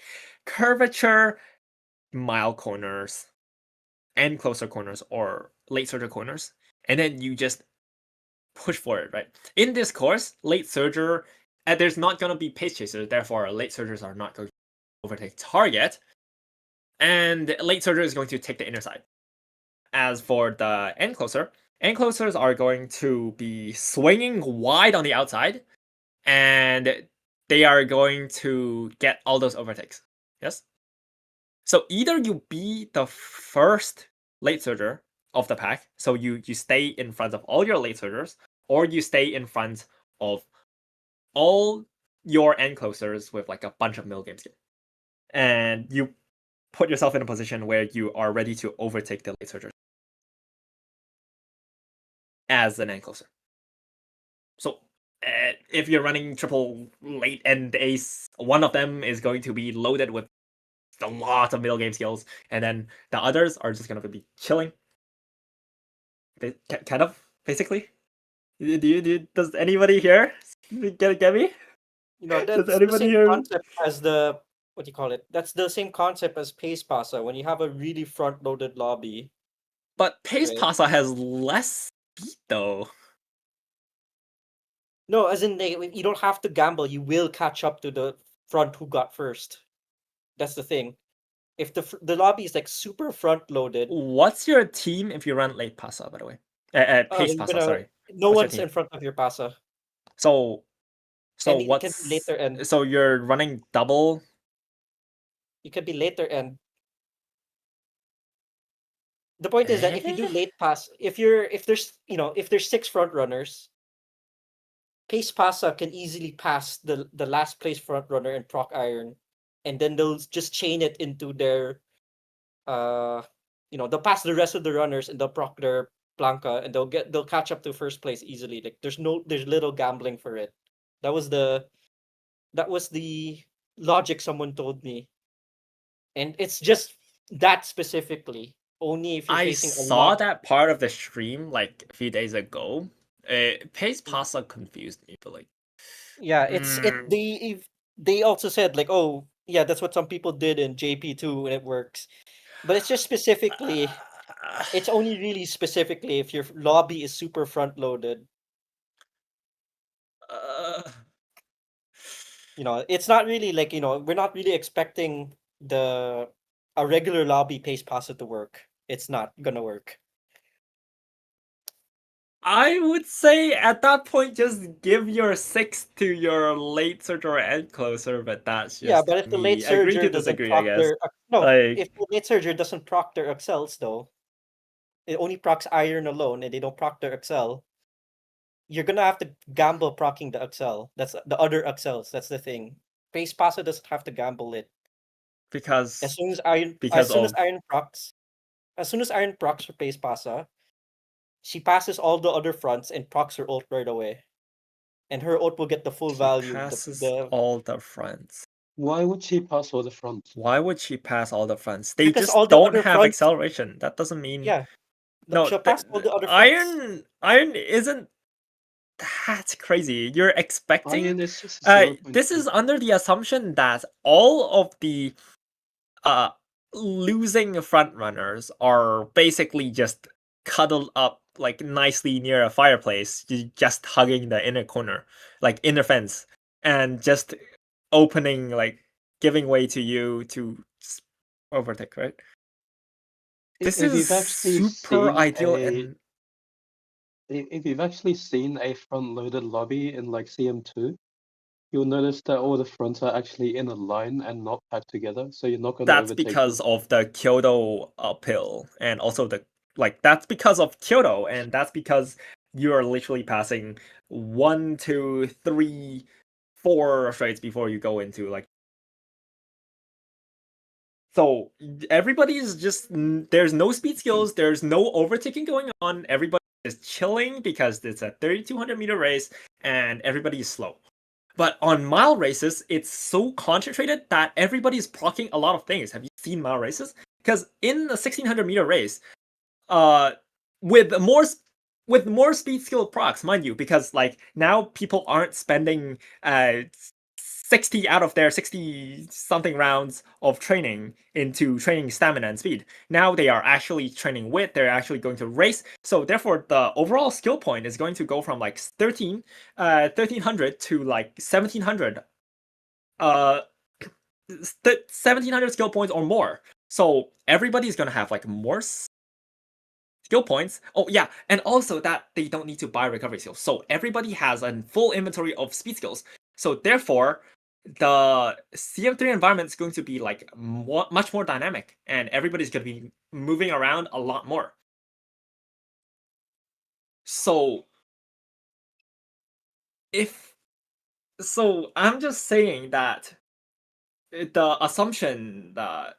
D: curvature mile corners and closer corners or late surger corners, and then you just push for it, right? In this course, late surger, there's not going to be pace chasers, therefore late surgers are not going to overtake target, and late surger is going to take the inner side. As for the end closers are going to be swinging wide on the outside, and they are going to get all those overtakes. Yes? So either you be the first late surger of the pack, so you stay in front of all your late surgers, or you stay in front of all your end closers with like a bunch of mill game skill. And you put yourself in a position where you are ready to overtake the late surgers as an end closer. So if you're running triple late and ace, one of them is going to be loaded with a lot of middle game skills, and then the others are just going to be chilling. Kind of, basically. Does anybody here get me?
C: You know,
D: Does
C: that's the
D: anybody
C: same
D: here?
C: concept as the what do you call it? That's the same concept as Pace Pasa when you have a really front-loaded lobby.
D: But Pace
C: Right.
D: Pasa has less speed though.
C: No, as in you don't have to gamble. You will catch up to the front who got first. That's the thing. If the lobby is like super front-loaded,
D: What's your team if you run late Pasa, by the way? Pace Pasa, sorry.
C: no
D: What's your
C: one's
D: team?
C: in front of your Pasa.
D: So
C: And it can
D: what's
C: be later end.
D: so you're running double?
C: It could be later end. The point is that if you do late pass, if there's 6 front runners, Pace Pasa can easily pass the last place front runner and proc iron, and then they'll just chain it into their they'll pass the rest of the runners and they'll proc their Blanca and they'll catch up to first place easily. Like there's little gambling for it. That was the logic someone told me. And it's just that specifically. Only if you're
D: I
C: facing a
D: saw
C: lot.
D: that part of the stream like a few days ago. Pace Pasa confused me, but like
C: Yeah, they also said like, oh yeah, that's what some people did in JP2 and it works. But it's just specifically it's only really specifically if your lobby is super front loaded. It's not really like, we're not really expecting a regular lobby pace passa to work. It's not gonna work.
D: I would say at that point just give your 6 to your late surger and closer, but that's just
C: Yeah, but if the late
D: me. Agree to
C: surger doesn't
D: disagree, I
C: proc
D: guess.
C: their no,
D: Like
C: if the late surger doesn't proc their accels though, it only procs iron alone and they don't proc their accel, you're gonna have to gamble procking the accel. That's the other accels. That's the thing. Pace passa doesn't have to gamble it.
D: because
C: As soon as iron procs for pace passa, she passes all the other fronts and procs her ult right away. And her ult will get the full value.
D: passes all the fronts.
E: Why would she pass all the fronts?
D: Why would she pass all the fronts? They
C: Because
D: just
C: all the
D: don't
C: other
D: have
C: fronts-
D: acceleration. That doesn't mean
C: Yeah.
D: no.
C: She'll pass all the other fronts.
D: Iron isn't that crazy. You're expecting
E: Iron is just
D: this is under the assumption that all of the losing front runners are basically just cuddled up like nicely near a fireplace, just hugging the inner corner, like inner fence, and just opening, like giving way to you to overtake, right? This
E: If
D: is
E: you've actually
D: super
E: seen
D: ideal
E: a
D: and
E: if you've actually seen a front-loaded lobby in like CM2, you'll notice that all the fronts are actually in a line and not packed together, so you're not going to
D: that's
E: overtake
D: because
E: them.
D: of the Kyoto uphill, and also that's because of Kyoto, and that's because you are literally passing 1, 2, 3, 4 straights before you go into like. So everybody's just there's no speed skills, there's no overtaking going on. Everybody is chilling because it's a 3,200-meter race, and everybody is slow. But on mile races, it's so concentrated that everybody's procking a lot of things. Have you seen mile races? Because in the 1,600-meter race, uh, with more speed skill procs, mind you, because like now people aren't spending 60 out of their 60 something rounds of training into training stamina and speed. Now they are actually training width, they're actually going to race. So therefore the overall skill point is going to go from like 1300 to like 1700 1700 skill points or more. So everybody's gonna have like more skill points. Oh yeah, and also that they don't need to buy recovery skills. So everybody has a full inventory of speed skills. So therefore, the CM3 environment is going to be like much more dynamic, and everybody's going to be moving around a lot more. So I'm just saying that the assumption that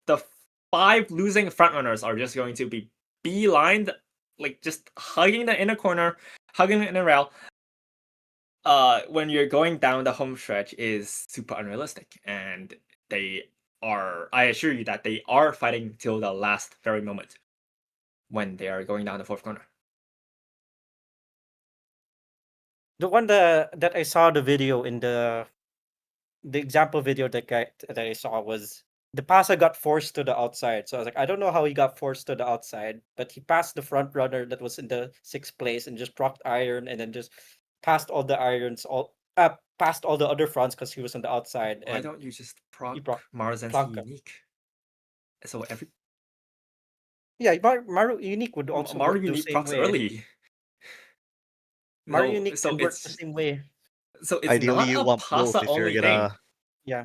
D: the 5 losing frontrunners are just going to be beelined, like just hugging the inner corner, hugging the inner rail, when you're going down the home stretch is super unrealistic, and I assure you that they are fighting till the last very moment when they are going down the fourth corner.
C: The one that I saw the video in the example video that I saw was the passer got forced to the outside. So I was like, I don't know how he got forced to the outside, but he passed the front runner that was in the 6th place and just procced iron, and then just passed all the irons, past all the other fronts because he was on the outside.
D: Why
C: And
D: don't you just proc
C: proc
D: Marzensky
C: Planka.
D: unique? So every
C: Yeah, Maru Unique would also
D: Maru
C: work the
D: unique
C: same
D: procs
C: way.
D: early.
C: Maru
D: No,
C: Unique
D: so
C: can work the same way.
D: it's
G: Ideally,
D: not
G: you
D: a
G: want both
D: pasa
G: if you're
D: only thing.
G: gonna.
C: Yeah,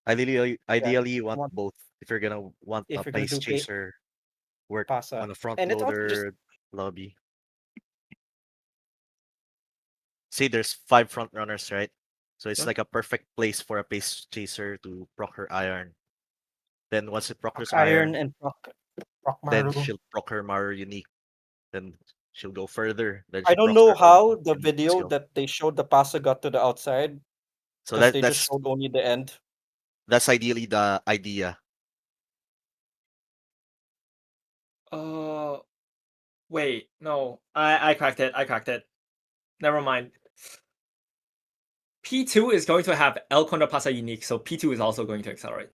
G: Ideally, you want
C: want
G: both if you're gonna want a
C: if you're gonna
G: pace
C: do
G: chaser work
C: pasa,
G: on a front
C: and it's also just
G: loader lobby. See, there's 5 front runners, right? So it's
D: Yeah.
G: like a perfect place for a pace chaser to proc her iron. Then once it proc her
C: iron
G: iron,
C: and proc
G: then
C: Maru.
G: she'll proc her Maru unique. Then she'll go further. Then
C: I
G: she
C: don't
G: procs
C: know
G: her own
C: how the
G: unique
C: video
G: skill.
C: that they showed the pasa got to the outside
G: So
C: because they just showed only the end.
G: that's ideally the idea.
D: Wait, no, I cracked it. Never mind. P2 is going to have El Condor Pasa unique, so P2 is also going to accelerate.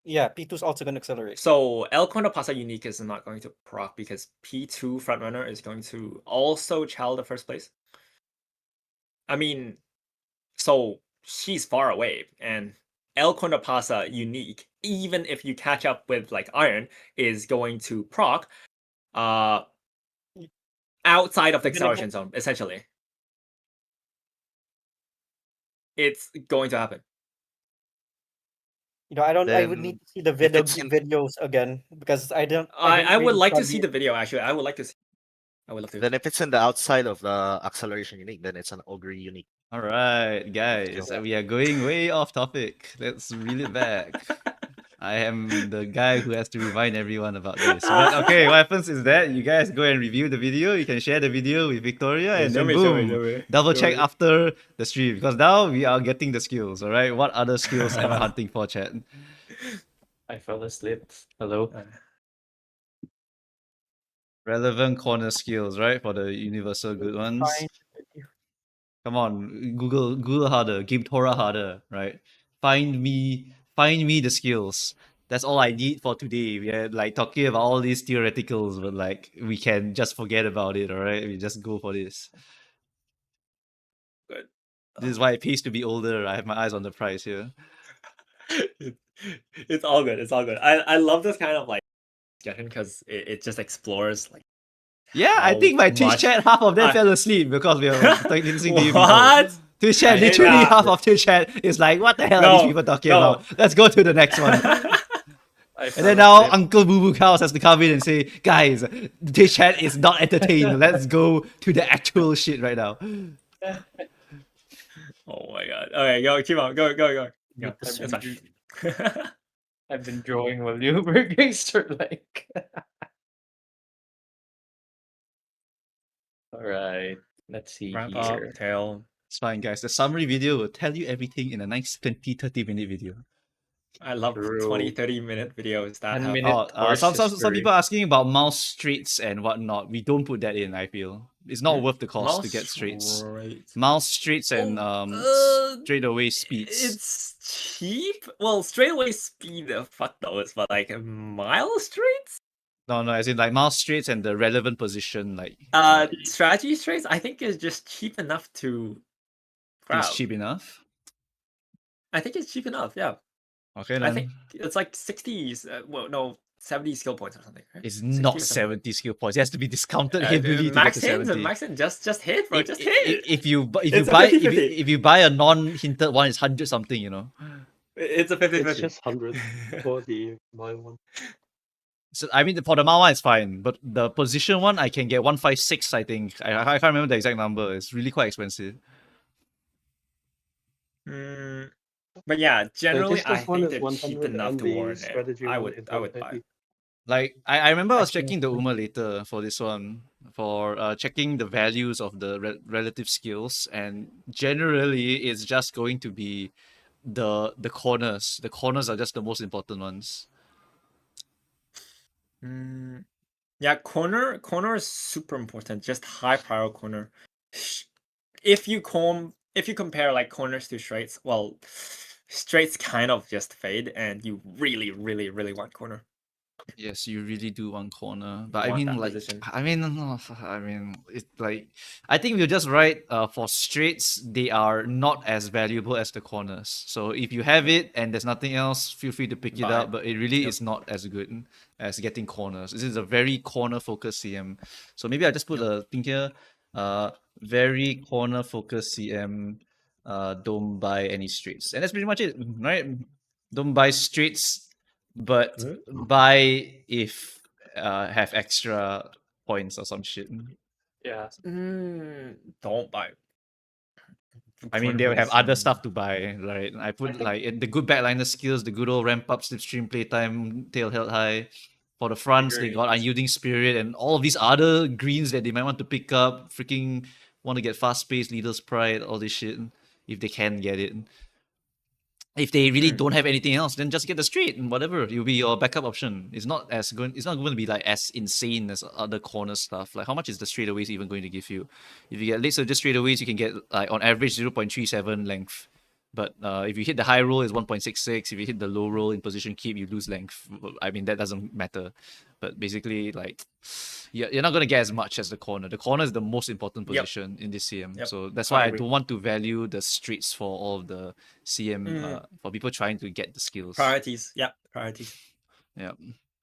C: Yeah, P2 is also gonna accelerate.
D: So El Condor Pasa unique is not going to proc because P2 frontrunner is going to also chow the first place. I mean, so she's far away, and El Condor Pasa unique, even if you catch up with like Iron, is going to proc outside of the
C: Then again,
D: acceleration zone, essentially. It's going to happen.
C: I would need
G: Then
C: to see the
G: if it's in
C: videos again because I didn't
D: I would
C: really
D: like to
C: study
D: see
C: it.
D: the video, actually. I would like to see. I would love to.
G: then if it's in the outside of the acceleration unique, then it's an ogre unique.
A: All right, guys,
G: skill.
A: we are going way off topic. Let's reel it back. I am the guy who has to remind everyone about this. But okay, what happens is that you guys go and review the video. You can share the video with Victoria, and then boom, double check after the stream, because now we are getting the skills. All right, what other skills am I hunting for, chat?
B: I fell asleep. Hello.
A: Relevant corner skills, right, for the universal good ones.
C: Fine.
A: Come on, Google harder, Game Torah harder, right? Find me the skills That's all I need for today. We are like talking about all these theoreticals, but like we can just forget about it, alright? We just go for this.
D: Good.
A: This is why it pays to be older. I have my eyes on the prize here.
D: It's all good. It's all good. I love this kind of like discussion because it just explores like
A: Yeah, I
D: how
A: think my Twitch
D: much
A: chat, half of them
D: I-
A: fell asleep because we were listening to you people.
D: What?
A: Twitch chat,
D: I hate
A: literally
D: that.
A: half of Twitch chat is like, what the hell are these
D: No,
A: people talking
D: no.
A: about? Let's go to the next one.
B: I
A: And then now Uncle Boo Boo Cows has to come in and say, guys, Twitch chat is not entertained. Let's go to the actual shit right now.
D: Oh my god. Okay, go, keep on. Go. Go.
C: That's
D: It's fine.
B: I've been drawing while you were gangster like. All right, let's see
D: Wrap
B: here.
D: up, tail.
A: It's fine, guys. The summary video will tell you everything in a nice 20-30 minute video.
D: I love
B: True.
D: 20-30 minute videos that
B: 10
D: have
B: minute
A: Some
B: history.
A: people asking about mouse straights and whatnot. We don't put that in, I feel. It's not
D: Hmm?
A: worth the cost to
D: mouse
A: get straights.
D: straight.
A: Mouse straights and straightaway speeds.
D: It's cheap. Well, straightaway speed, fuck those, but like mile straights.
A: No, as in like mouse straights and the relevant position, like
D: Strategy straights, I think is just cheap enough to grab.
A: it's cheap enough.
D: I think it's cheap enough. Yeah,
A: Okay,
D: I
A: then
D: think it's like 60. Well, no, 70 skill points or something. Right?
A: it's
D: 60
A: not
D: or something.
A: 70 skill points. It has to be discounted heavily to get
D: Max
A: to
D: hit,
A: 70.
D: max hit, just hit, bro, just hit.
A: If you
D: It's a
A: buy
D: 50-50.
A: if you buy a non-hinted one, it's 100 something, you know.
D: It's a 50-50.
E: It's just 100 for the my one.
A: So I mean, for the Mao one, it's fine, but the position one, I can get 156. I think I can't remember the exact number. It's really quite expensive.
D: But yeah, generally,
E: just
D: I
E: this one
D: think
E: is
D: they're
E: 100
D: cheap enough
E: and
D: to
E: the
D: warrant it.
E: strategy
D: I
E: one is
D: would buy
E: 130.
D: it.
A: Like I remember I was
C: Actually,
A: checking the UMA later for this one for checking the values of the relative skills, and generally it's just going to be the corners. The corners are just the most important ones.
D: Yeah, corner is super important. Just high prior corner. If you compare like corners to straights, well, straights kind of just fade, and you really, really, really want corner.
A: Yes, you really do want corner, but I
D: Want
A: mean,
D: that
A: like,
D: position.
A: I mean, it's like, I think we'll just write for straights, they are not as valuable as the corners. So if you have it and there's nothing else, feel free to pick it
D: Buy
A: up.
D: it.
A: But it really
D: Yep.
A: is not as good as getting corners. This is a very corner focused CM. So maybe I just put a thing here. Very corner focused CM. Don't buy any straights, and that's pretty much it, right? Don't buy straights, but buy if have extra points or some shit.
B: Yeah.
D: Don't buy.
A: I mean, they will have other stuff to buy, right? I put like the good backliner skills, the good old ramp up, slipstream playtime, tail held high. For the fronts, they got unyielding spirit and all of these other greens that they might want to pick up. Freaking want to get fast pace, leader's pride, all this shit if they can get it. If they really don't have anything else, then just get the straight and whatever. It'll be your backup option. It's not going to be like as insane as other corner stuff. Like how much is the straightaways even going to give you? If you get late surges straightaways, you can get like on average 0.37 length. But if you hit the high roll, it's 1.66. If you hit the low roll in position keep, you lose length. I mean, that doesn't matter. But basically, like, you're not going to get as much as the corner. The corner is the most important position in this CM.
D: Yep.
A: So that's
D: I
A: why I
D: agree.
A: don't want to value the streets for all of the CM, for people trying to get the skills.
D: Priorities. Yeah, priorities.
A: Yeah.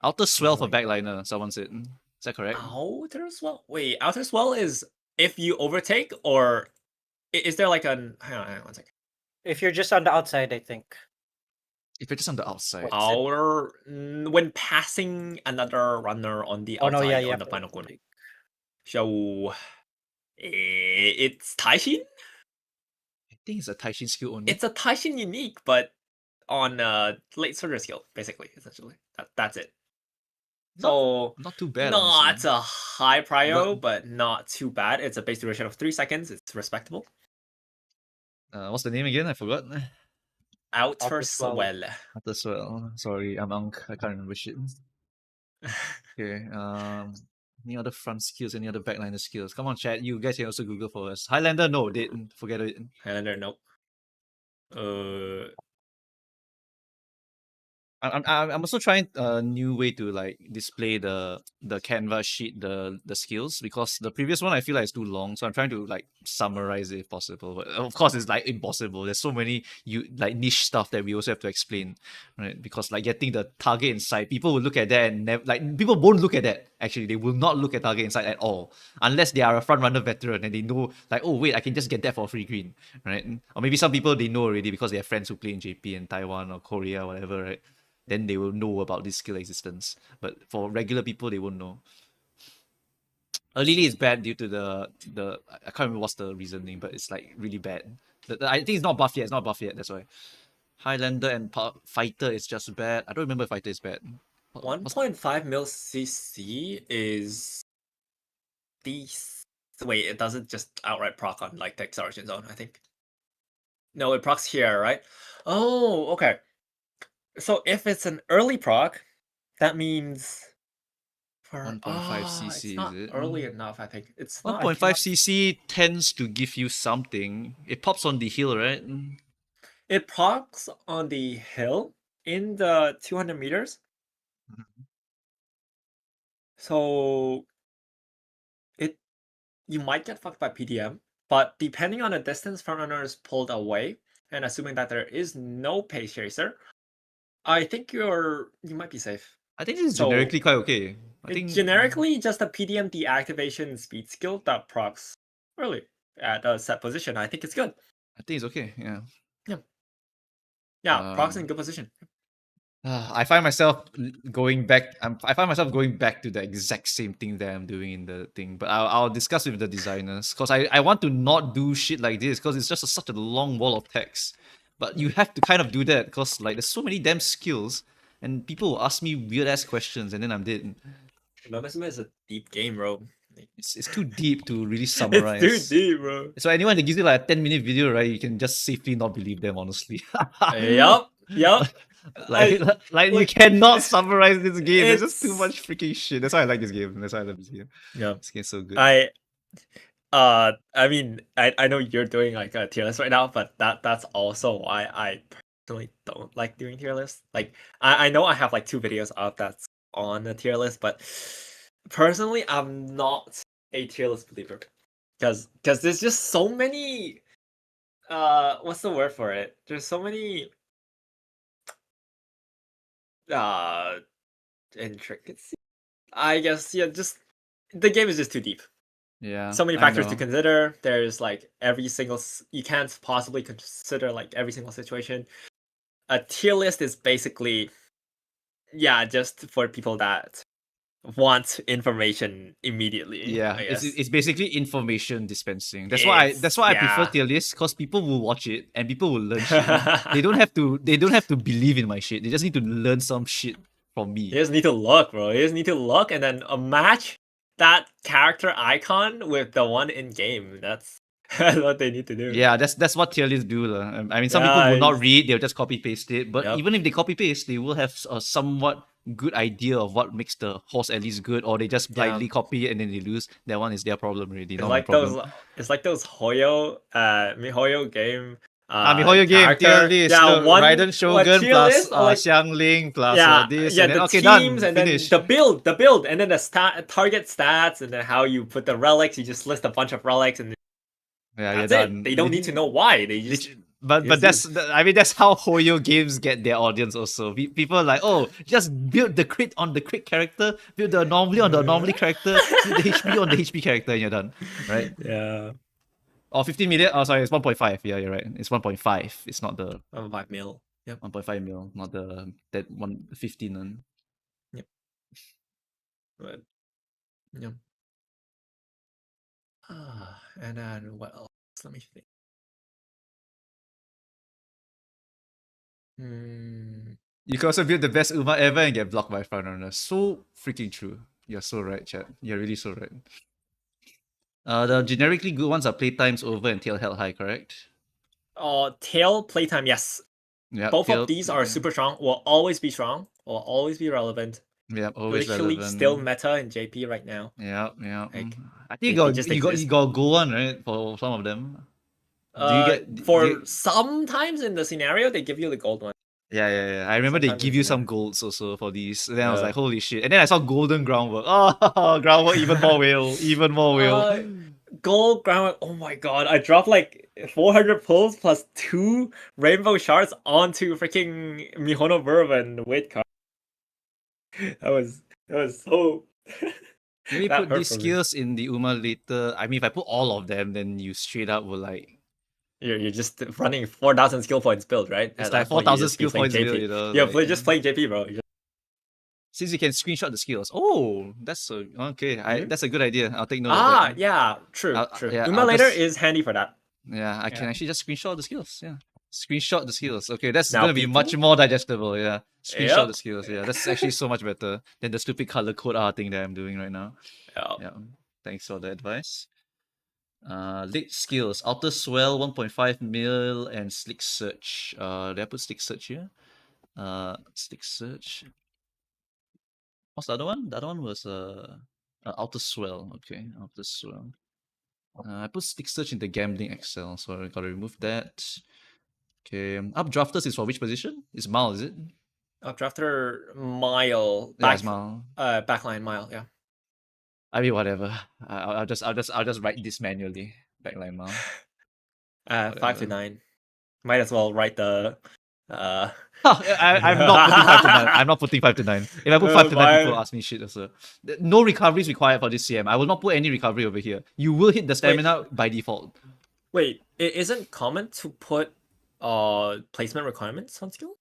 A: Outer swell for
D: Like-
A: backliner, someone said. Is that correct?
D: Outer swell. Wait, outer swell is if you overtake, or is there like an? Hang on 1 second.
C: if you're just on the outside, I think.
A: If you're just on the outside.
D: Outer when passing another runner on the
C: Oh
D: outside
C: no, yeah, yeah.
D: on the final corner. So it's Taishin.
A: I think it's a Taishin skill only.
D: It's a Taishin unique, but on late surger skill, basically, essentially. That's it. So
A: Not too bad.
D: not
A: honestly.
D: a high prio, but not too bad. It's a base duration of 3 seconds. It's respectable.
A: What's the name again? I forgot.
D: Outer
C: swell.
D: swell.
A: Outer swell. Sorry, I'm Unk. I can't remember shit. Okay. Any other front skills? Any other backliner skills? Come on, chat. You guys can also Google for us. Highlander, no, didn't forget it.
D: Highlander, nope.
A: I'm also trying a new way to like display the canvas sheet, the skills, because the previous one I feel like it's too long. So I'm trying to like summarize it if possible. But of course it's like impossible. There's so many like niche stuff that we also have to explain, right? Because like getting the target in sight, people will look at that and like people won't look at that. Actually, they will not look at target in sight at all unless they are a front runner veteran and they know like, oh wait, I can just get that for free green, right? Or maybe some people they know already because they have friends who play in JP and Taiwan or Korea, whatever, right? Then they will know about this skill existence. But for regular people, they won't know. Early is bad due to the I can't remember what's the reasoning, but it's like really bad. I think it's not buff yet. It's not buff yet. That's why. Highlander and fighter is just bad. I don't remember if fighter is bad.
D: 1.5 mil CC is wait, it doesn't just outright proc on like Text Origin Zone, I think. No, it procs here, right? Oh, okay. So if it's an early proc, that means for
A: 1.5
D: it's
A: cc
D: not
A: is it?
D: early enough, I think. It's not.
A: 1.5 cc tends to give you something. It pops on the hill, right?
D: It procs on the hill in the 200 meters. So you might get fucked by PDM, but depending on the distance frontrunner is pulled away, and assuming that there is no pace chaser, I think you might be safe.
A: I think this is
D: So,
A: generically quite okay. I think
D: generically just a PDM deactivation speed skill that procs early at a set position. I think it's good.
A: I think it's okay. Yeah.
D: Yeah, procs in good position.
A: I find myself going back. I find myself going back to the exact same thing that I'm doing in the thing. But I'll discuss with the designers because I want to not do shit like this because it's just such a long wall of text. But you have to kind of do that because like there's so many damn skills and people will ask me weird ass questions and then I'm dead.
D: Musume is a deep game, bro.
A: It's too deep to really summarize.
D: It's too deep, bro.
A: So anyone that gives you like a 10-minute video, right, you can just safely not believe them, honestly.
D: Yup.
A: Like you cannot summarize this game. There's just too much freaking shit. That's why I like this game. That's why I love this game.
D: Yeah.
A: This game's so good.
D: I mean, I know you're doing like a tier list right now, but that's also why I personally don't like doing tier lists. Like I know I have like 2 videos up that's on the tier list, but personally I'm not a tier list believer. Because there's just so many what's the word for it? There's so many intricacies. I guess just the game is just too deep.
A: Yeah.
D: So many
A: I
D: factors to
A: know.
D: consider. There's like you can't possibly consider like every single situation. A tier list is basically just for people that want information immediately.
A: Yeah,
D: I
A: it's
D: guess.
A: it's basically information dispensing. That's why I prefer
D: Yeah.
A: tier lists because people will watch it and people will learn shit. They don't have to believe in my shit. They just need to learn some shit from me.
D: You just need to look, bro. You just need to look and then match that character icon with the one in game. That's what they need to do.
A: Yeah, that's what tier lists do. I mean, some people will not read, they'll just copy paste it. But even if they copy paste, they will have a somewhat good idea of what makes the horse at least good, or they just blindly copy it and then they lose. That one is their problem already.
D: It's
A: not
D: like
A: my problem.
D: it's like those Hoyo Mihoyo game.
A: Mihoyo game tier list. Raiden Shogun plus Xiangling plus this.
D: Yeah,
A: and then,
D: the
A: okay,
D: teams
A: done.
D: and
A: Finish.
D: then the build, and then the target stats, and then how you put the relics. You just list a bunch of relics, and
A: yeah,
D: that's
A: you're
D: it.
A: done.
D: They don't need to know why. They just
A: But that's how Hoyo games get their audience also. People are like, oh, just build the crit on the crit character, build the anomaly on the anomaly character, build the HP on the HP character, and you're done, right?
D: Yeah.
A: Or 15 million. Oh, sorry, it's 1.5. Yeah, you're right. It's 1.5. It's not the
D: 1.5 mil. Yep.
A: 1.5 mil, not the that 115 one.
D: Yep. But yep. And then what else? Let me think.
A: You can also build the best Uma ever and get blocked by frontrunner. So freaking true. You're so right, chat. You're really so right. The generically good ones are playtimes over and tail held high, correct?
D: Tail playtime, yes.
A: Yeah.
D: Both of these are super strong. Will always be strong. Will always be relevant.
A: Yeah, always
D: literally
A: relevant.
D: Still meta in JP right now.
A: Yeah.
D: Like,
A: I think you got gold one, right? For some of them.
D: Sometimes in the scenario they give you the gold one.
A: Yeah. I remember they
D: Sometimes
A: give
D: it's
A: you
D: in
A: some
D: there.
A: golds also for these. And then I was
D: Yeah.
A: like, holy shit. And then I saw golden groundwork. Oh, groundwork, even more whale. Even more whale.
D: Gold ground. Oh my god! I dropped like 400 pulls plus 2 rainbow shards onto freaking Mihono Verb and weight card. That was so.
A: Maybe
D: that
A: put
D: hurt
A: these
D: for me.
A: skills in the Uma later. I mean, if I put all of them, then you straight up will like.
D: You're just running 4,000 skill points build, right?
A: It's
D: At
A: like
D: that point, you
A: 4,000
D: just be
A: skill
D: playing
A: points
D: JP.
A: build, you know.
D: Yeah,
A: like,
D: just playing JP, bro.
A: since you can screenshot the skills. Oh, that's okay. That's a good idea. I'll take note of
D: Ah,
A: that.
D: yeah, true, true.
A: Yeah,
D: Uma
A: I'll
D: later
A: just-
D: is handy for that.
A: Yeah, I can
B: Yeah.
A: actually just screenshot the skills. Yeah. Screenshot the skills. Okay, that's
D: Now
A: gonna be much
D: PT?
A: more digestible. Yeah. Screenshot
D: Yep.
A: the skills. Yeah. That's actually so much better than the stupid color code art thing that I'm doing right now.
D: Yeah.
A: Yeah. Thanks for the advice. Late skills. Outer swell 1.5 mil and slick search. Did I put slick search here? Slick search. What's the other one? The other one was outer swell. Okay, outer swell. I put stick search in the gambling Excel, so I gotta remove that. Okay, updrafters is for which position? It's Mal, is it?
D: Updrafter mile.
A: Yeah, it's Mal.
D: Backline mile, yeah.
A: I mean, whatever. I'll just write this manually. Backline Mal.
D: 5 to
A: Whatever.
D: 9. Might as well write the
A: I'm not putting 5 to 9. I'm not putting 5 to 9. If I put 5 to 9, people
D: Why?
A: ask me shit also. No recoveries required for this CM. I will not put any recovery over here. You will hit the stamina by default.
D: Wait, it isn't common to put placement requirements on skill?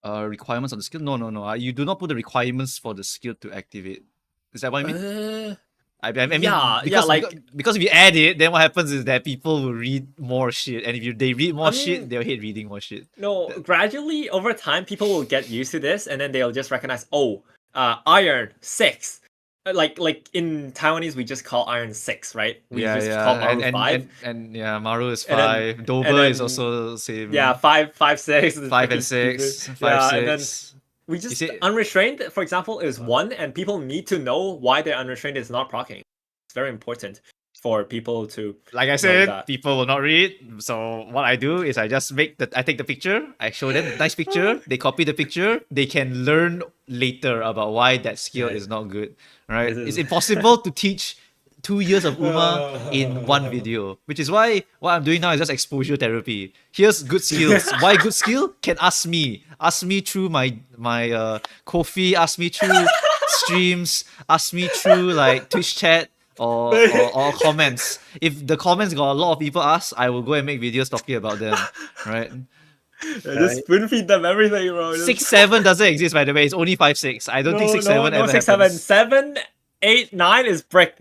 A: Requirements on the skill? No. You do not put the requirements for the skill to activate. Is that what I mean? I mean,
D: yeah,
A: because,
D: like
A: because if you add it, then what happens is that people will read more shit, and if they read more
D: I
A: shit,
D: mean-
A: they'll hate reading more shit.
D: no, gradually over time people will get used to this and then they'll just recognize, iron 6. Like in Taiwanese we just call iron 6, right? We just call Maru 5.
A: And yeah, Maru is
D: And then-
A: 5. Dober
D: and
A: is
D: then-
A: also same.
D: Yeah, 5, 6. is
A: 5 and
D: freaking
A: 6.
D: stupid.
A: 5,
D: yeah,
A: 6.
D: and then we just
A: see-
D: unrestrained, for example, is 1, and people need to know why their unrestrained is not proccing. It's very important for people to
A: Like I said,
D: that.
A: people will not read. So what I do is I just I take the picture, I show them the nice picture, they copy the picture, they can learn later about why that skill
D: Right.
A: is not good. Right?
D: This
A: It's
D: is-
A: impossible to teach 2 years of Uma in one video. Which is why what I'm doing now is just exposure therapy. Here's good skills. Why good skill? Can ask me. Ask me through my Ko-fi, ask me through streams, ask me through like Twitch chat. Or comments. If the comments got a lot of people ask, I will go and make videos talking about them. Right?
D: Just spoon feed them everything, bro. Just-
A: 6-7 doesn't exist, by the way. It's only 5-6. I don't think 6-7 ever
D: 6, 7.
A: happens.
D: 7, 8, 9 is brick.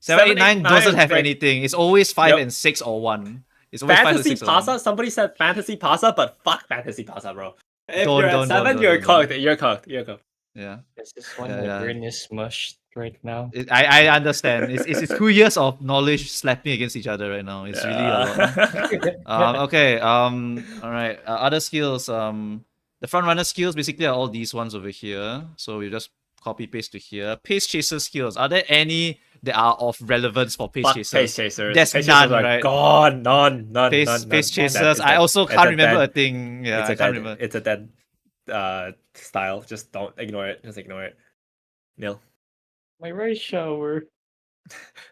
A: 7, 8, 9 doesn't have
D: brick.
A: anything. It's always 5
D: Yep.
A: and 6 or 1. It's always 5 and
D: Fantasy
A: 6 or 1.
D: Pasa, somebody said Fantasy Pasa, but fuck Fantasy Pasa, bro. If
A: Don't-
D: you're at
A: don't-
D: 7,
A: don't-
D: you're
A: don't-
D: cooked. You're cooked. You're cooked.
A: Yeah.
B: This is why
A: Yeah,
B: my
A: yeah.
B: brain is mushed right now.
A: I understand. It's 2 years of knowledge slapping against each other right now. It's really a lot. Okay. All right. Other skills. The front runner skills basically are all these ones over here. So we just copy paste to here. Pace chaser skills. Are there any that are of relevance for pace
D: Fuck
A: chasers?
D: Pace Chasers.
A: There's
D: Pace
A: none,
D: Chasers are
A: right?
D: gone. None.
A: Pace
D: none.
A: pace
D: That
A: chasers.
D: is
A: I
D: dead.
A: also
D: It's
A: can't
D: a
A: remember
D: dead-
A: a thing. Yeah,
D: it's
A: I
D: a
A: can't
D: dead.
A: remember.
D: It's a dead style. Just don't ignore it. Just ignore it. Nil.
B: My right shower.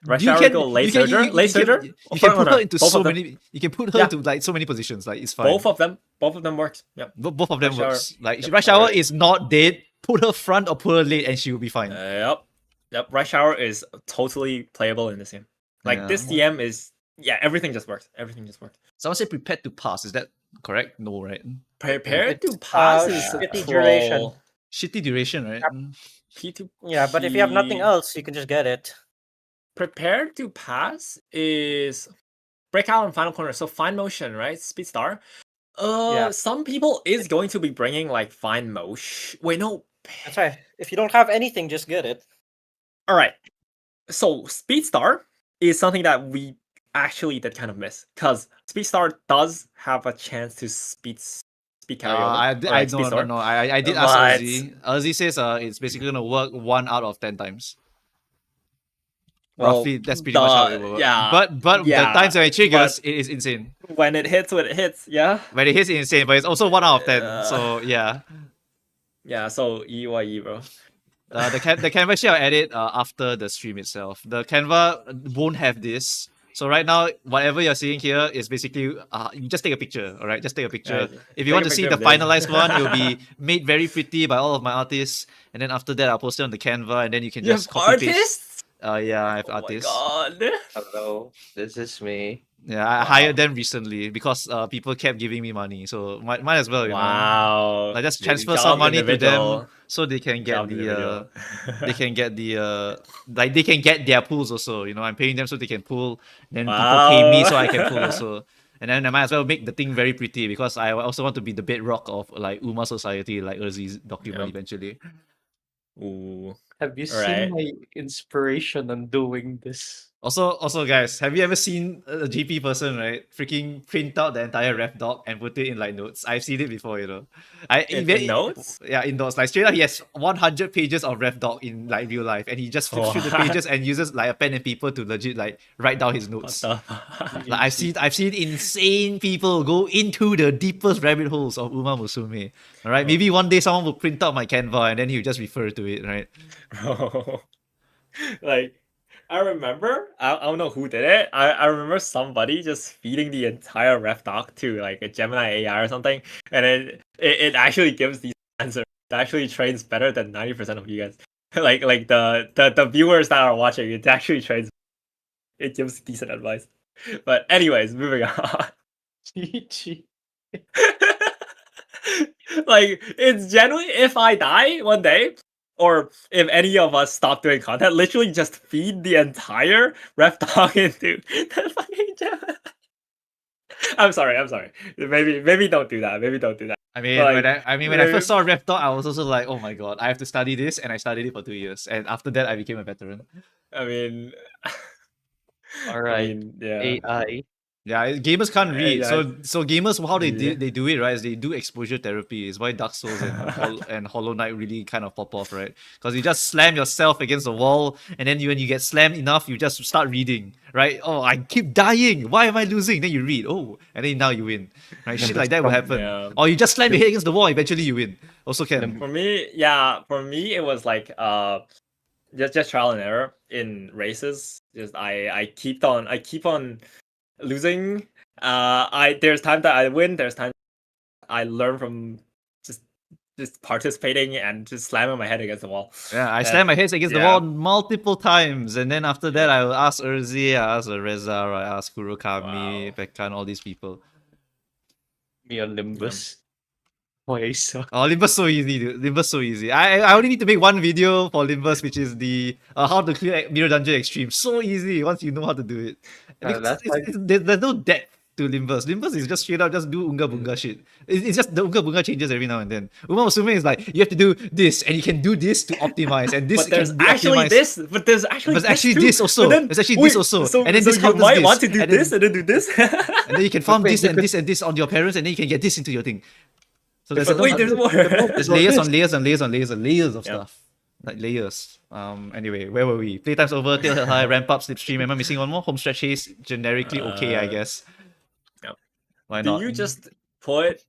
D: Rush
A: You
D: hour
A: can-
D: go late
A: you can-
D: surger.
A: you-
D: Late
A: you can-
D: surger.
A: You
D: or
A: can
D: front
A: put her
D: runner.
A: into
D: Both
A: so
D: of them.
A: many. You can put her
D: Yeah.
A: into like so many positions. Like it's fine.
D: Both of them works. Yep.
A: Both of them
D: Rush hour.
A: works. Like
D: Yep,
A: rush hour
D: alright.
A: is not dead. Put her front or put her late, and she will be fine.
D: Yep. Rush hour is totally playable in this game. Like
A: Yeah.
D: this DM is everything just works. Everything just works.
A: Someone said prepared to pass. Is that correct? No, right?
D: Prepare to pass is
C: shitty
D: troll.
C: duration.
A: Shitty duration, right?
C: Yep.
D: P2P.
C: Yeah, but if you have nothing else, you can just get it.
D: Prepare to pass is breakout and final corner. So fine motion, right? Speed star.
C: Yeah.
D: Some people is going to be bringing like fine motion. Wait, no.
C: That's right. If you don't have anything, just get it.
D: All right. So Speed Star is something that we actually did kind of miss because Speed Star does have a chance to speed carry over.
A: I
D: or, like, Speed Star.
A: no. I did ask
D: But-
A: Ozzy. Ozzy says it's basically gonna work 1 out of 10 times.
D: Well,
A: Roughly, that's pretty much how it
D: the-
A: works.
D: yeah,
A: But the
D: yeah,
A: times when it triggers,
D: but
A: it is insane.
D: when it hits, yeah.
A: When it hits, it's insane. But it's also 1 out of 10. So
D: Uh,
A: yeah.
D: Yeah, so EYE, bro.
A: The Canva sheet I'll edit after the stream itself. The Canva won't have this. So right now, whatever you're seeing here is basically you just take a picture, all right? Just take a picture. If
D: take
A: you
D: a
A: want to see
D: picture
A: the
D: of this.
A: finalized one, it will be made very pretty by all of my artists, and then after that, I'll post it on the Canva, and then you can
D: You
A: just
D: have
A: copy paste.
D: artists?
A: Yeah, I have
D: Oh my
A: artists.
D: god.
H: Hello, this is me.
A: Yeah, I
D: Wow.
A: hired them recently because people kept giving me money, so might as well, you know.
D: Wow.
A: Like just
D: Good
A: transfer
D: job,
A: some money to them
D: individual.
A: so they can
D: Good job,
A: get the
D: individual.
A: they can get the like they can get their pools also. You know, I'm paying them so they can pool. Then people pay me so I can pool also. And then I might as well make the thing very pretty because I also want to be the bedrock of like Uma society, like Urzi's document
D: Yep.
A: eventually.
D: Ooh.
H: Have you
D: Alright.
H: seen my inspiration on doing this?
A: Also, guys, have you ever seen a GP person, right? Freaking print out the entire ref doc and put it in like notes. I've seen it before, you know.
D: In notes?
A: Yeah, in notes. Like straight up, he has 100 pages of ref doc in like real life, and he just flips through the
D: What?
A: pages and uses like a pen and paper to legit like write down his
D: What
A: notes.
D: the
A: Like I've seen insane people go into the deepest rabbit holes of Uma Musume. All right, maybe one day someone will print out my Canva and then he'll just refer to it, right?
D: Bro. Like, I remember, I don't know who did it. I remember somebody just feeding the entire ref doc to like a Gemini AI or something, and it actually gives these answers. It actually trains better than 90% of you guys. like the viewers that are watching, it actually trains. It gives decent advice. But anyways, moving on.
H: GG.
D: Like, it's generally, if I die one day, or if any of us stop doing content, literally just feed the entire ref doc into the fucking Gemini. I'm sorry. Maybe don't do that. Maybe don't do that.
A: I mean,
D: Like,
A: when I first saw ref doc, I was also like, oh my god, I have to study this, and I studied it for 2 years, and after that, I became a veteran.
D: I mean,
H: All right,
D: yeah.
H: AI.
A: Yeah, gamers can't read.
D: Yeah.
A: So gamers, how they
D: Yeah.
A: they do it, right? Is they do exposure therapy. Is why Dark Souls and Hollow Knight really kind of pop off, right? Because you just slam yourself against the wall, and then when you get slammed enough, you just start reading, right? Oh, I keep dying. Why am I losing? Then you read. Oh, and then now you win, right? Shit like that will happen.
D: Yeah.
A: Or you just slam your head against the wall. Eventually, you win. Also can.
D: For me, it was like just trial and error in races. Just I keep on losing. There's time that I win. There's time I learn from just participating and just slamming my head against the wall.
A: Yeah, I slam my head against the
D: yeah.
A: wall multiple times, and then after that, I will ask Urzi, I ask Reza, I ask Kurokami,
D: Wow.
A: Pekkan, all these people.
H: Me on Limbus. Why so?
A: Oh, Limbus so easy, dude. Limbus so easy. I only need to make one video for Limbus, which is the how to clear Mirror Dungeon Extreme. So easy once you know how to do it. Because
H: that's like-
A: there's no depth to Limbus. Limbus is just straight up just do Unga Bunga shit. It's just the Unga Bunga changes every now and then. Uma Musume is like you have to do this and you can do this to optimize and this
D: But there's
A: can be
D: actually
A: optimized.
D: this. But there's actually
A: There's
D: this too.
A: also.
D: But then-
A: There's actually
D: wait,
A: this also.
D: So,
A: and then
D: so
A: this
D: you
A: counters
D: might
A: this,
D: want to do
A: and then-
D: this and then do this.
A: And then you can farm
H: Wait,
A: this and
H: but-
A: this and this on your parents, and then you can get this into your thing. So there's
D: But wait, there's more.
A: there's layers on layers on layers on layers and layers of
D: Yep.
A: stuff. Like layers. Anyway, where were we? Playtime's over, tail held high, ramp up, slipstream. Am I missing one more? Home stretch haze, generically okay, I guess.
D: Yep.
A: Why
D: Do
A: not?
D: you just put?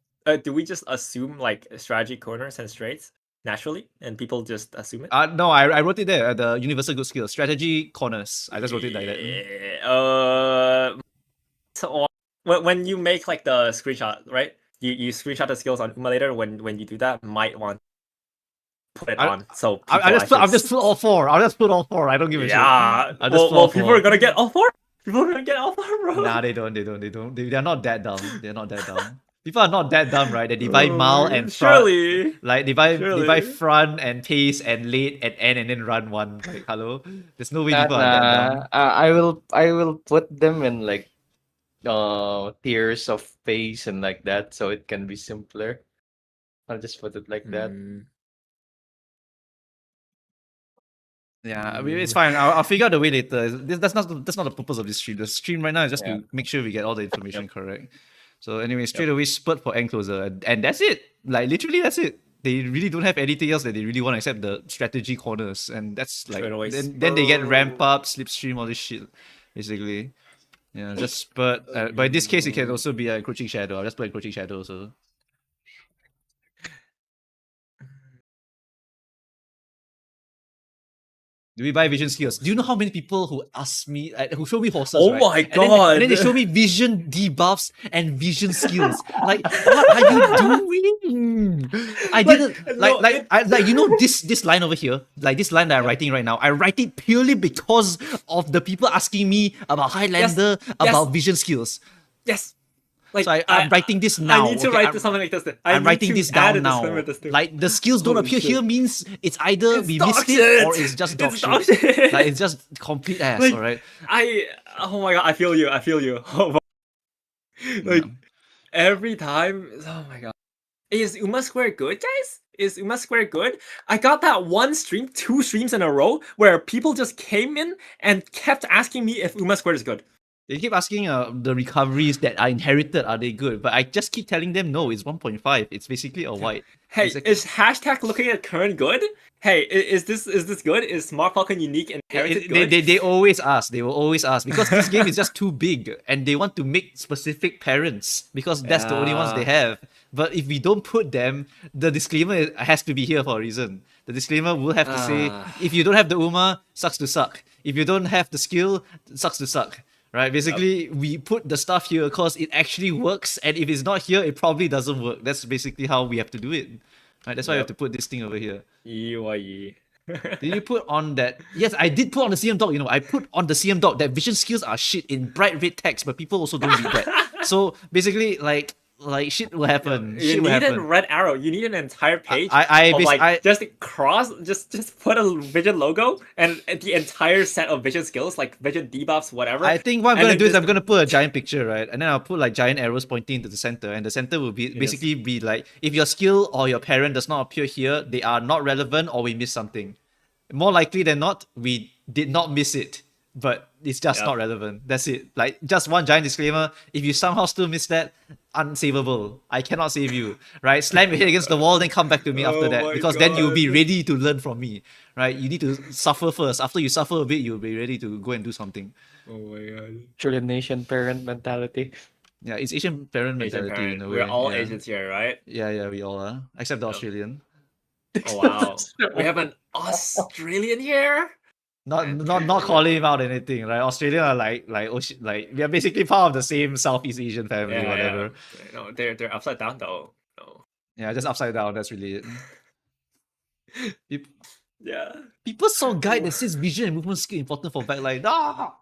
D: Do we just assume like strategy corners and straights naturally, and people just assume it?
A: No, I wrote it there. The universal good skills. Strategy corners. I just wrote it like that.
D: Yeah, so when you make like the screenshot, right? You screenshot the skills on Umalator when you do that, might want to put it
A: I-
D: on. So
A: I'll just put all four. I'll just put all four. I don't give a shit.
D: yeah.
A: I'll just put all
D: Well, people
A: four.
D: are gonna get all four. People are gonna get all four, bro.
A: Nah, they don't. They're not that dumb. They're not that dumb. People are not that dumb, right? They divide mal and front.
D: surely.
A: Like they buy
D: Surely.
A: front and pace and late and end and then run one. Like hello, there's no way
H: Nah,
A: people are that dumb.
H: I will put them in like tiers of pace and like that, so it can be simpler. I'll just put it like that.
A: Yeah, I mean, it's fine. I'll figure out the way later. That's not the purpose of this stream. The stream right now is just
H: Yeah.
A: to make sure we get all the information correct. So anyway, straight away spurt for end closer, and that's it. Like literally, that's it. they really don't have anything else that they really want except the strategy corners, and that's like
D: Straightaway
A: then they get ramp
D: spur.
A: up, slipstream, all this shit, basically. Yeah, just spurt. But in this case, it can also be a encroaching shadow. I'll just play encroaching shadow also. Do we buy vision skills? Do you know how many people who ask me, who show me horses,
D: Oh
A: right?
D: my
A: And
D: god!
A: then they show me vision debuffs and vision skills. Like, what are you doing? I didn't
D: no,
A: you know this line over here, like this line that I'm writing right now. I write it purely because of the people asking me about Highlander, about vision skills.
D: Yes. Like,
A: So I'm writing this now.
D: I need to
A: okay?
D: write something like this.
A: I'm writing this down now.
D: This too.
A: Like the skills don't
D: Holy
A: appear
D: shit.
A: here means it's either
D: It's
A: we
D: dog
A: missed
D: shit.
A: it or it's just dog
D: It's
A: shit.
D: dog shit.
A: Like it's just complete ass,
D: Like,
A: alright?
D: Oh my god, I feel you. Oh my- like every time, oh my god. Is Uma Square good, guys? Is Uma Square good? I got that one stream, 2 streams in a row, where people just came in and kept asking me if Uma Square is good.
A: They keep asking the recoveries that I inherited, are they good? But I just keep telling them no, it's 1.5. It's basically a white.
D: Hey,
A: Exactly.
D: is hashtag looking at current good? Hey, is this good? Is Smart Falcon unique inherited good?
A: They always ask. They will always ask because this game is just too big and they want to make specific parents because that's the only ones they have. But if we don't put them, the disclaimer has to be here for a reason. The disclaimer will have to say, if you don't have the Uma, sucks to suck. If you don't have the skill, sucks to suck. Right? Basically, we put the stuff here because it actually works, and if it's not here, it probably doesn't work. That's basically how we have to do it. Right? That's why we have to put this thing over here.
D: Did
A: Did you put on that? Yes, I did put on the CM doc. You know, I put on the CM doc that vision skills are shit in bright red text, but people also don't read that. So basically, like shit will happen.
D: You
A: Shit will
D: need a
A: happen.
D: red arrow. You need an entire page
A: I
D: of like
A: I-
D: just put a vision logo and the entire set of vision skills like vision debuffs, whatever.
A: I think what I'm
D: and
A: gonna
D: then
A: do is
D: just-
A: I'm gonna put a giant picture, right? And then I'll put like giant arrows pointing into the center, and the center will be basically be like if your skill or your parent does not appear here, they are not relevant or we missed something. More likely than not, we did not miss it, but it's just not relevant. That's it. Like just one giant disclaimer. If you somehow still miss that, unsavable. I cannot save you. Right? Slam your head against the wall, then come back to me after
D: Oh
A: that.
D: my
A: Because then you'll be
D: God.
A: ready to learn from me. Right? You need to suffer first. After you suffer a bit, you'll be ready to go and do something.
D: Oh my god.
H: Australian nation parent mentality.
A: Yeah, it's Asian parent
D: Asian
A: mentality
D: parent.
A: in a way.
D: We're all
A: yeah.
D: Asians here, right?
A: Yeah, we all are. Except the
D: Yep.
A: Australian.
D: Oh wow. We have an Australian here?
A: Not calling him out anything, right? Australia are like we are basically part of the same Southeast Asian family, whatever.
D: Yeah. No, they're upside down though. No.
A: Yeah, just upside down. That's really it.
D: Yeah.
A: People saw guide that says vision and movement skill important for backline. Ah!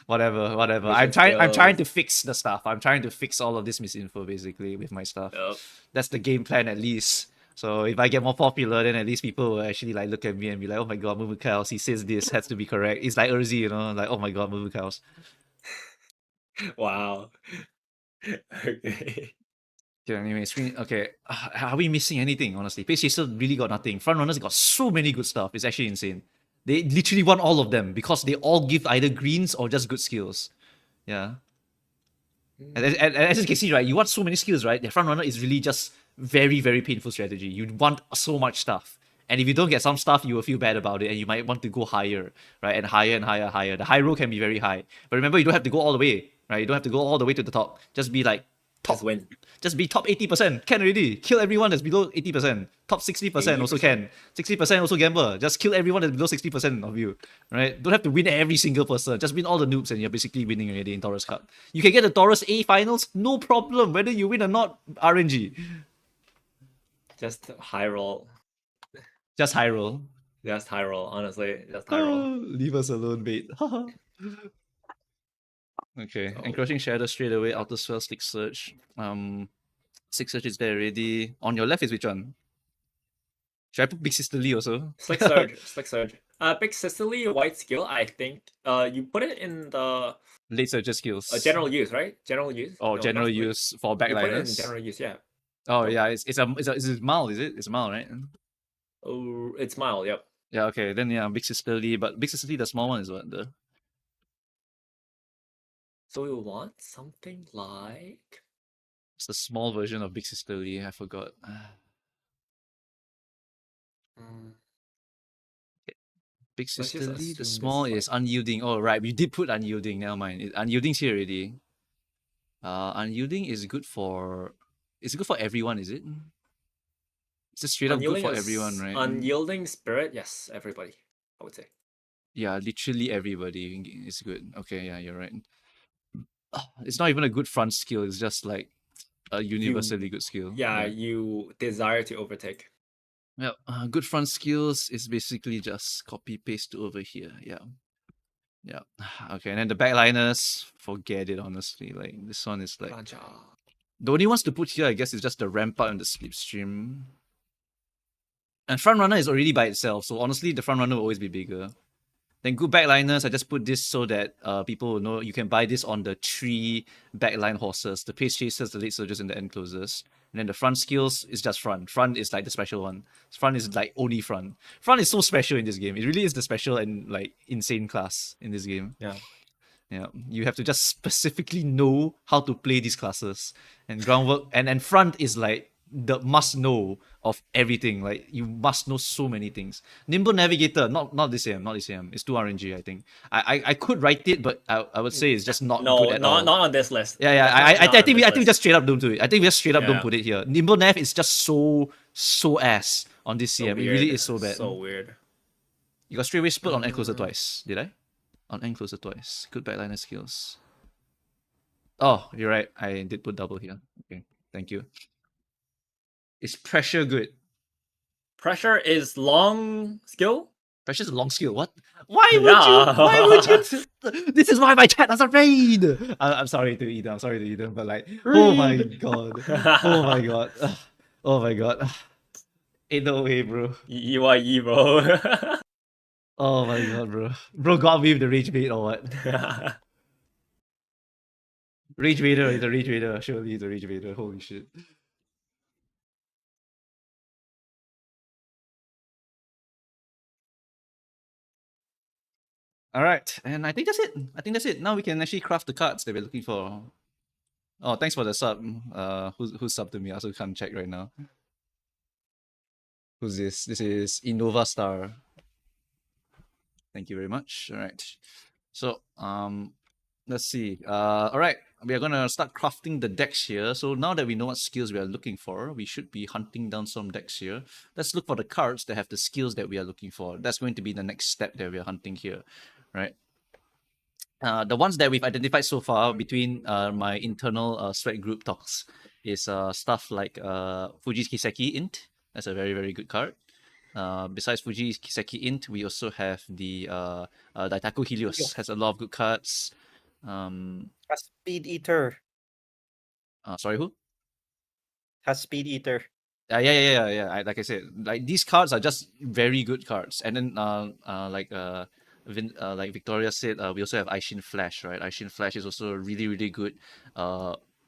A: Whatever. I'm trying
D: skills.
A: to fix the stuff. I'm trying to fix all of this misinfo basically with my stuff.
D: Yep.
A: That's the game plan at least. So if I get more popular, then at least people will actually like look at me and be like, oh my god, Mumu Chaos, he says this has to be correct. It's like Urzi, you know, like oh my god, Mumu Chaos.
D: Wow. Okay.
A: Okay, anyway, okay. Are we missing anything, honestly? Pace Chaser really got nothing. Frontrunners got so many good stuff. It's actually insane. They literally won all of them because they all give either greens or just good skills. Yeah. And as you can see, right, you want so many skills, right? The Frontrunner is really just very, very painful strategy. You want so much stuff. And if you don't get some stuff, you will feel bad about it and you might want to go higher, right? And higher and higher, higher. The high roll can be very high. But remember, you don't have to go all the way, right? You don't have to go all the way to the top. Just be like top
D: Just win.
A: Just be top 80%. Can already. Kill everyone that's below 80%. Top 60% also can. 60% also gamble. Just kill everyone that's below 60% of you. Right? Don't have to win every single person. Just win all the noobs and you're basically winning already in Taurus Cup. You can get the Taurus A finals, no problem. Whether you win or not, RNG.
D: Just high roll.
A: Just high roll.
D: Just high roll, honestly. Just high roll.
A: Leave us alone, bait. Okay,
D: So-
A: encroaching shadow straight away, outer spell, slick search. Slick search is there already. On your left is which one? Should I put Big Sister Lee also?
D: Slick Surge. Slick Surge. Big Sicily white skill, I think. You put it in the
A: Late searcher skills.
D: general use, right? General use.
A: Oh,
D: No,
A: general
D: not split.
A: use for
D: You put it in
A: backliners.
D: general use, yeah.
A: Oh yeah, it's a mile, is it? It's a mile, right?
D: Oh, it's mild. Yep.
A: Yeah, okay. Then yeah, Big Sister Lee, but Big Sister Lee, the small one is what the
D: So we want something like
A: it's the small version of Big Sister Lee. I forgot. Big
D: Let's just
A: sister Lee,
D: assume
A: the
D: this
A: small is unyielding. Oh, right. We did put unyielding. Never mind. Unyielding's here already. Unyielding is good for. It's good for everyone, is it? It's just straight up good for everyone, right?
D: Unyielding spirit, yes, everybody, I would say.
A: Yeah, literally everybody is good. Okay, yeah, you're right. It's not even a good front skill. It's just like a universally good skill.
D: Yeah, you desire to overtake.
A: Yeah, good front skills is basically just copy paste to over here. Yeah. Yeah. Okay, and then the backliners, forget it, honestly. Like, this one is like.
D: Plancha.
A: The only ones to put here, I guess, is just the ramp up and the slipstream. And frontrunner is already by itself, so honestly, the frontrunner will always be bigger. Then good backliners, I just put this so that people will know you can buy this on the 3 backline horses, the pace chasers, the late surgers, and the end closers. And then the front skills is just front. Front is like the special one. Front is like only front. Front is so special in this game. It really is the special and like insane class in this game.
D: Yeah.
A: Yeah, you have to just specifically know how to play these classes, and groundwork and front is like the must know of everything. Like you must know so many things. Nimble Navigator, not this AM, not this AM. It's too RNG. I think I could write it, but I would say it's just not good at all.
D: Not on this list.
A: Yeah. I think we just straight up don't do it. I think we just straight up
D: Yeah.
A: don't put it here. Nimble Nav is just so ass on this CM. It really is so bad.
D: So weird.
A: You got straight away split on end closer twice. Did I? On end closer twice. Good backliner skills. Oh, you're right. I did put double here. Okay, thank you. Is pressure good?
D: Pressure is long skill.
A: Pressure's a long skill. What? Why would
D: Yeah.
A: you? Why would you? This is why my chat doesn't read. I'm sorry to Eden. I'm sorry to Eden, but like, oh my god. Oh my god. Oh my god. Ain't no way, bro.
D: You are evil.
A: Oh my god, bro. Bro got me with the rage bait or what? Rage Vader is a Rage Vader. Surely it's a Rage Vader. Holy shit. Alright, and I think that's it. Now we can actually craft the cards that we're looking for. Oh, thanks for the sub. Who's subbed to me? I also can't check right now. Who's this? This is Innova Star. Thank you very much. Alright. So, let's see. Alright, we are gonna start crafting the decks here. So now that we know what skills we are looking for, we should be hunting down some decks here. Let's look for the cards that have the skills that we are looking for. That's going to be the next step that we are hunting here, right? The ones that we've identified so far between my internal sweat group talks is stuff like Fuji's Kiseki Int. That's a very, very good card. Besides Fuji's Kiseki Int, we also have the Daitaku Helios. Has a lot of good cards.
C: Has Speed Eater.
A: Sorry, who?
C: Has Speed Eater.
A: Yeah. Like I said, like these cards are just very good cards. And then like Victoria said, we also have Aishin Flash, right? Aishin Flash is also really, really good.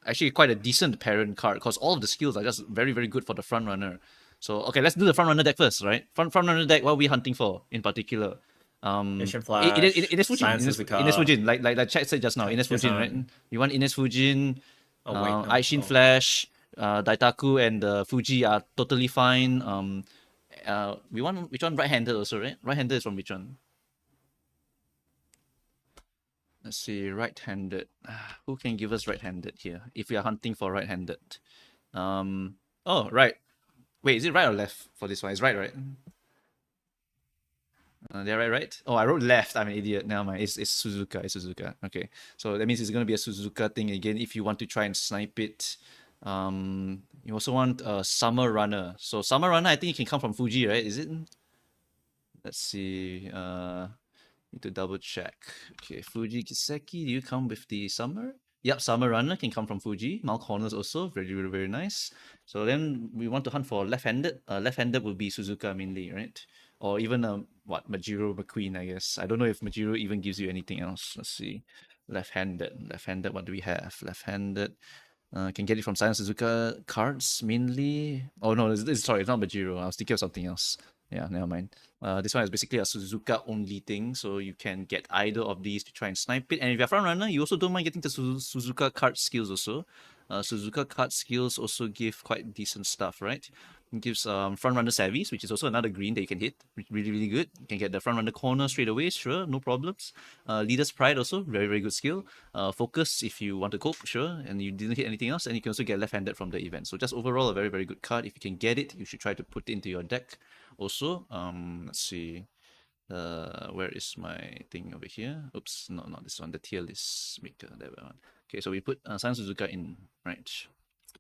A: Actually quite a decent parent card because all of the skills are just very, very good for the front runner. So okay, let's do the front runner deck first, right? Front runner deck. What are we hunting for in particular?
D: Aishin Flash,
A: Ines Fujin,
D: Science
A: Ines
D: Suzuka.
A: Fujin, like chat said just now, Ines
D: Just
A: Fujin,
D: now.
A: right? You want Ines Fujin,
D: Oh, wait, no.
A: Aishin
D: Oh.
A: Flash, Daitaku and Fuji are totally fine. We want which one? Right-handed also, right? Right-handed is from which one? Let's see, right-handed. Who can give us right-handed here? If we are hunting for right-handed, oh right. Wait, is it right or left for this one? It's right, right? They're right? Oh, I wrote left. I'm an idiot. Never mind. It's Suzuka. It's Suzuka. Okay. So that means it's going to be a Suzuka thing again if you want to try and snipe it. You also want a Summer Runner. So Summer Runner, I think it can come from Fuji, right? Is it? Let's see. Need to double check. Okay, Fuji Kiseki, do you come with the Summer? Yep, Summer Runner can come from Fuji. Mal Corners also, very, very, very nice. So then we want to hunt for left-handed. Left-handed would be Suzuka mainly, right? Or even Majiro McQueen, I guess. I don't know if Majiro even gives you anything else. Let's see. Left-handed. Left-handed, what do we have? Left-handed. Can get it from Science Suzuka cards mainly. Oh no, sorry, it's not Majiro. I was thinking of something else. Yeah, never mind. This one is basically a Suzuka only thing, so you can get either of these to try and snipe it. And if you're front runner, you also don't mind getting the Suzuka card skills also. Suzuka card skills also give quite decent stuff, right? It gives front runner savvies, which is also another green that you can hit. Really, really good. You can get the front runner corner straight away, sure, no problems. Leader's pride also, very, very good skill. Focus if you want to cope, sure, and you didn't hit anything else, and you can also get left-handed from the event. So just overall a very, very good card. If you can get it, you should try to put it into your deck. Also, let's see. Where is my thing over here? Oops, no, not this one. The tier list maker. That one. Okay, so we put Science Suzuka in, right?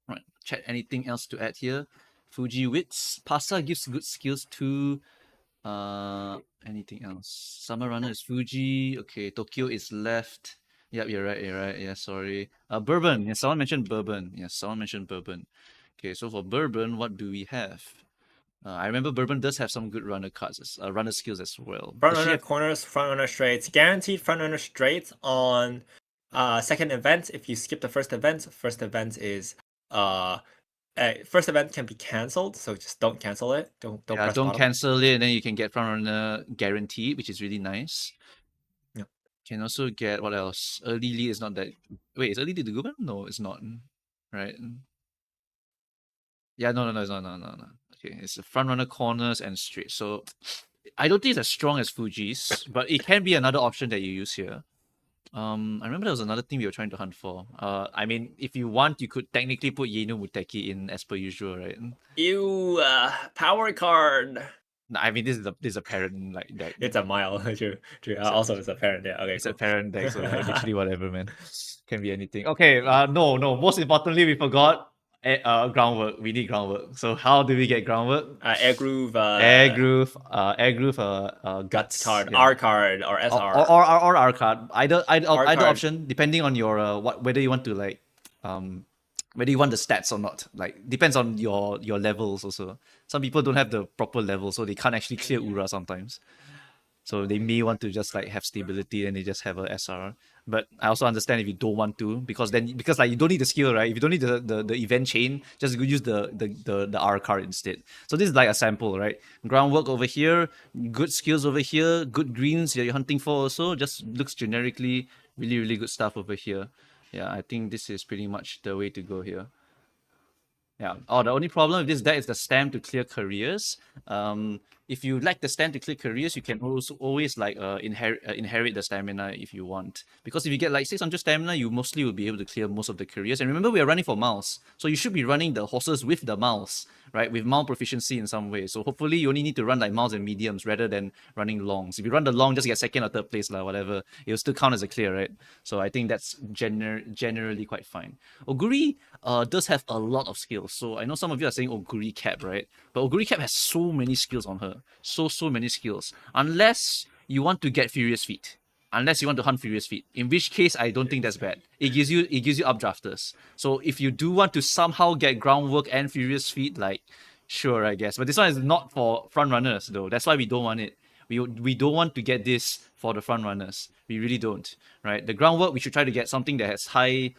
A: Right. Chat. Anything else to add here? Fuji Wits. Pasa gives good skills to. Anything else? Summer Runner is Fuji. Okay, Tokyo is left. Yep, you're right. You're right. Yeah, sorry. Bourbon. Yeah, someone mentioned Bourbon. Yeah, someone mentioned Bourbon. Okay, so for Bourbon, what do we have? I remember Bourbon does have some good runner cards, runner skills as well.
D: Front
A: Does she
D: runner
A: have-
D: corners, front runner straights, guaranteed front runner straights on second event. If you skip the first event is first event can be cancelled, so just don't cancel it. Don't
A: yeah,
D: press
A: don't
D: bottom.
A: cancel it, and then you can get front runner guaranteed, which is really nice.
D: Yeah.
A: Can also get what else? Early lead is not that. Wait, is early lead the good one? No, it's not. Right. Yeah, no, it's not, no. Okay, it's the front runner corners and straight. So I don't think it's as strong as Fuji's, but it can be another option that you use here. I remember there was another thing we were trying to hunt for. I mean, if you want, you could technically put Yeno Muteki in as per usual, right?
D: Ew, power card.
A: No, I mean, this is a parent like deck.
D: It's a mile. True. Also, it's a parent. Yeah. Okay.
A: It's
D: cool.
A: a parent deck, so like literally whatever, man. Can be anything. Okay. No. Most importantly, we forgot groundwork. We need groundwork. So how do we get groundwork?
D: Air groove.
A: Air groove. Guts
D: card.
A: yeah.
D: R card or SR.
A: Or R card. Either
D: R
A: either
D: card.
A: option, depending on your whether you want to like whether you want the stats or not. Like depends on your levels also. Some people don't have the proper level, so they can't actually clear Ura sometimes. So they may want to just like have stability and they just have a SR. But I also understand if you don't want to, because like you don't need the skill, right? If you don't need the event chain, just go use the R card instead. So this is like a sample, right? Groundwork over here, good skills over here, good greens that you're hunting for also. Just looks generically really, really good stuff over here. Yeah, I think this is pretty much the way to go here. Yeah. Oh, the only problem with this deck is the stamp to clear careers. If you like the stand to clear careers, you can also always like inherit the stamina if you want. Because if you get like 600 stamina, you mostly will be able to clear most of the careers. And remember, we are running for mouse, so you should be running the horses with the mouse, right? With mount proficiency in some way. So hopefully you only need to run like mouse and mediums rather than running longs. If you run the long, just get second or third place, whatever, it'll still count as a clear, right? So I think that's generally quite fine. Oguri does have a lot of skills. So I know some of you are saying Oguri Cap, right? But Oguri Cap has so many skills on her. So many skills. Unless you want to get Furious Feet. Unless you want to hunt Furious Feet. In which case I don't think that's bad. It gives you updrafters. So if you do want to somehow get groundwork and Furious Feet, like sure, I guess. But this one is not for front runners though. That's why we don't want it. We don't want to get this for the front runners. We really don't. Right? The groundwork, we should try to get something that has high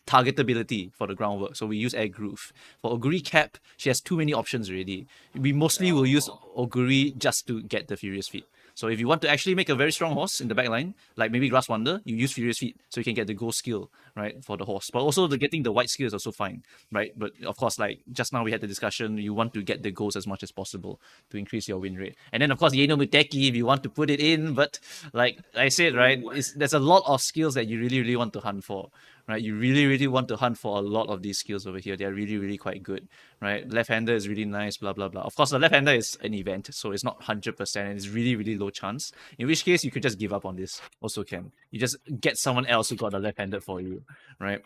A: targetability for the groundwork, so we use Air Groove. For Oguri Cap, she has too many options already. We mostly will use Oguri just to get the Furious Feet. So if you want to actually make a very strong horse in the back line, like maybe Grass Wonder, you use Furious Feet so you can get the gold skill, right, for the horse. But also getting the white skill is also fine, right? But of course, like just now we had the discussion, you want to get the goals as much as possible to increase your win rate. And then of course, Yeno Muteki, if you want to put it in, but like I said, right, there's a lot of skills that you really, really want to hunt for. Right, you really, really want to hunt for a lot of these skills over here. They are really, really quite good, right? Left-hander is really nice, blah, blah, blah. Of course, the left-hander is an event, so it's not 100%, and it's really, really low chance. In which case, you could just give up on this. Also can. You just get someone else who got the left-handed for you, right?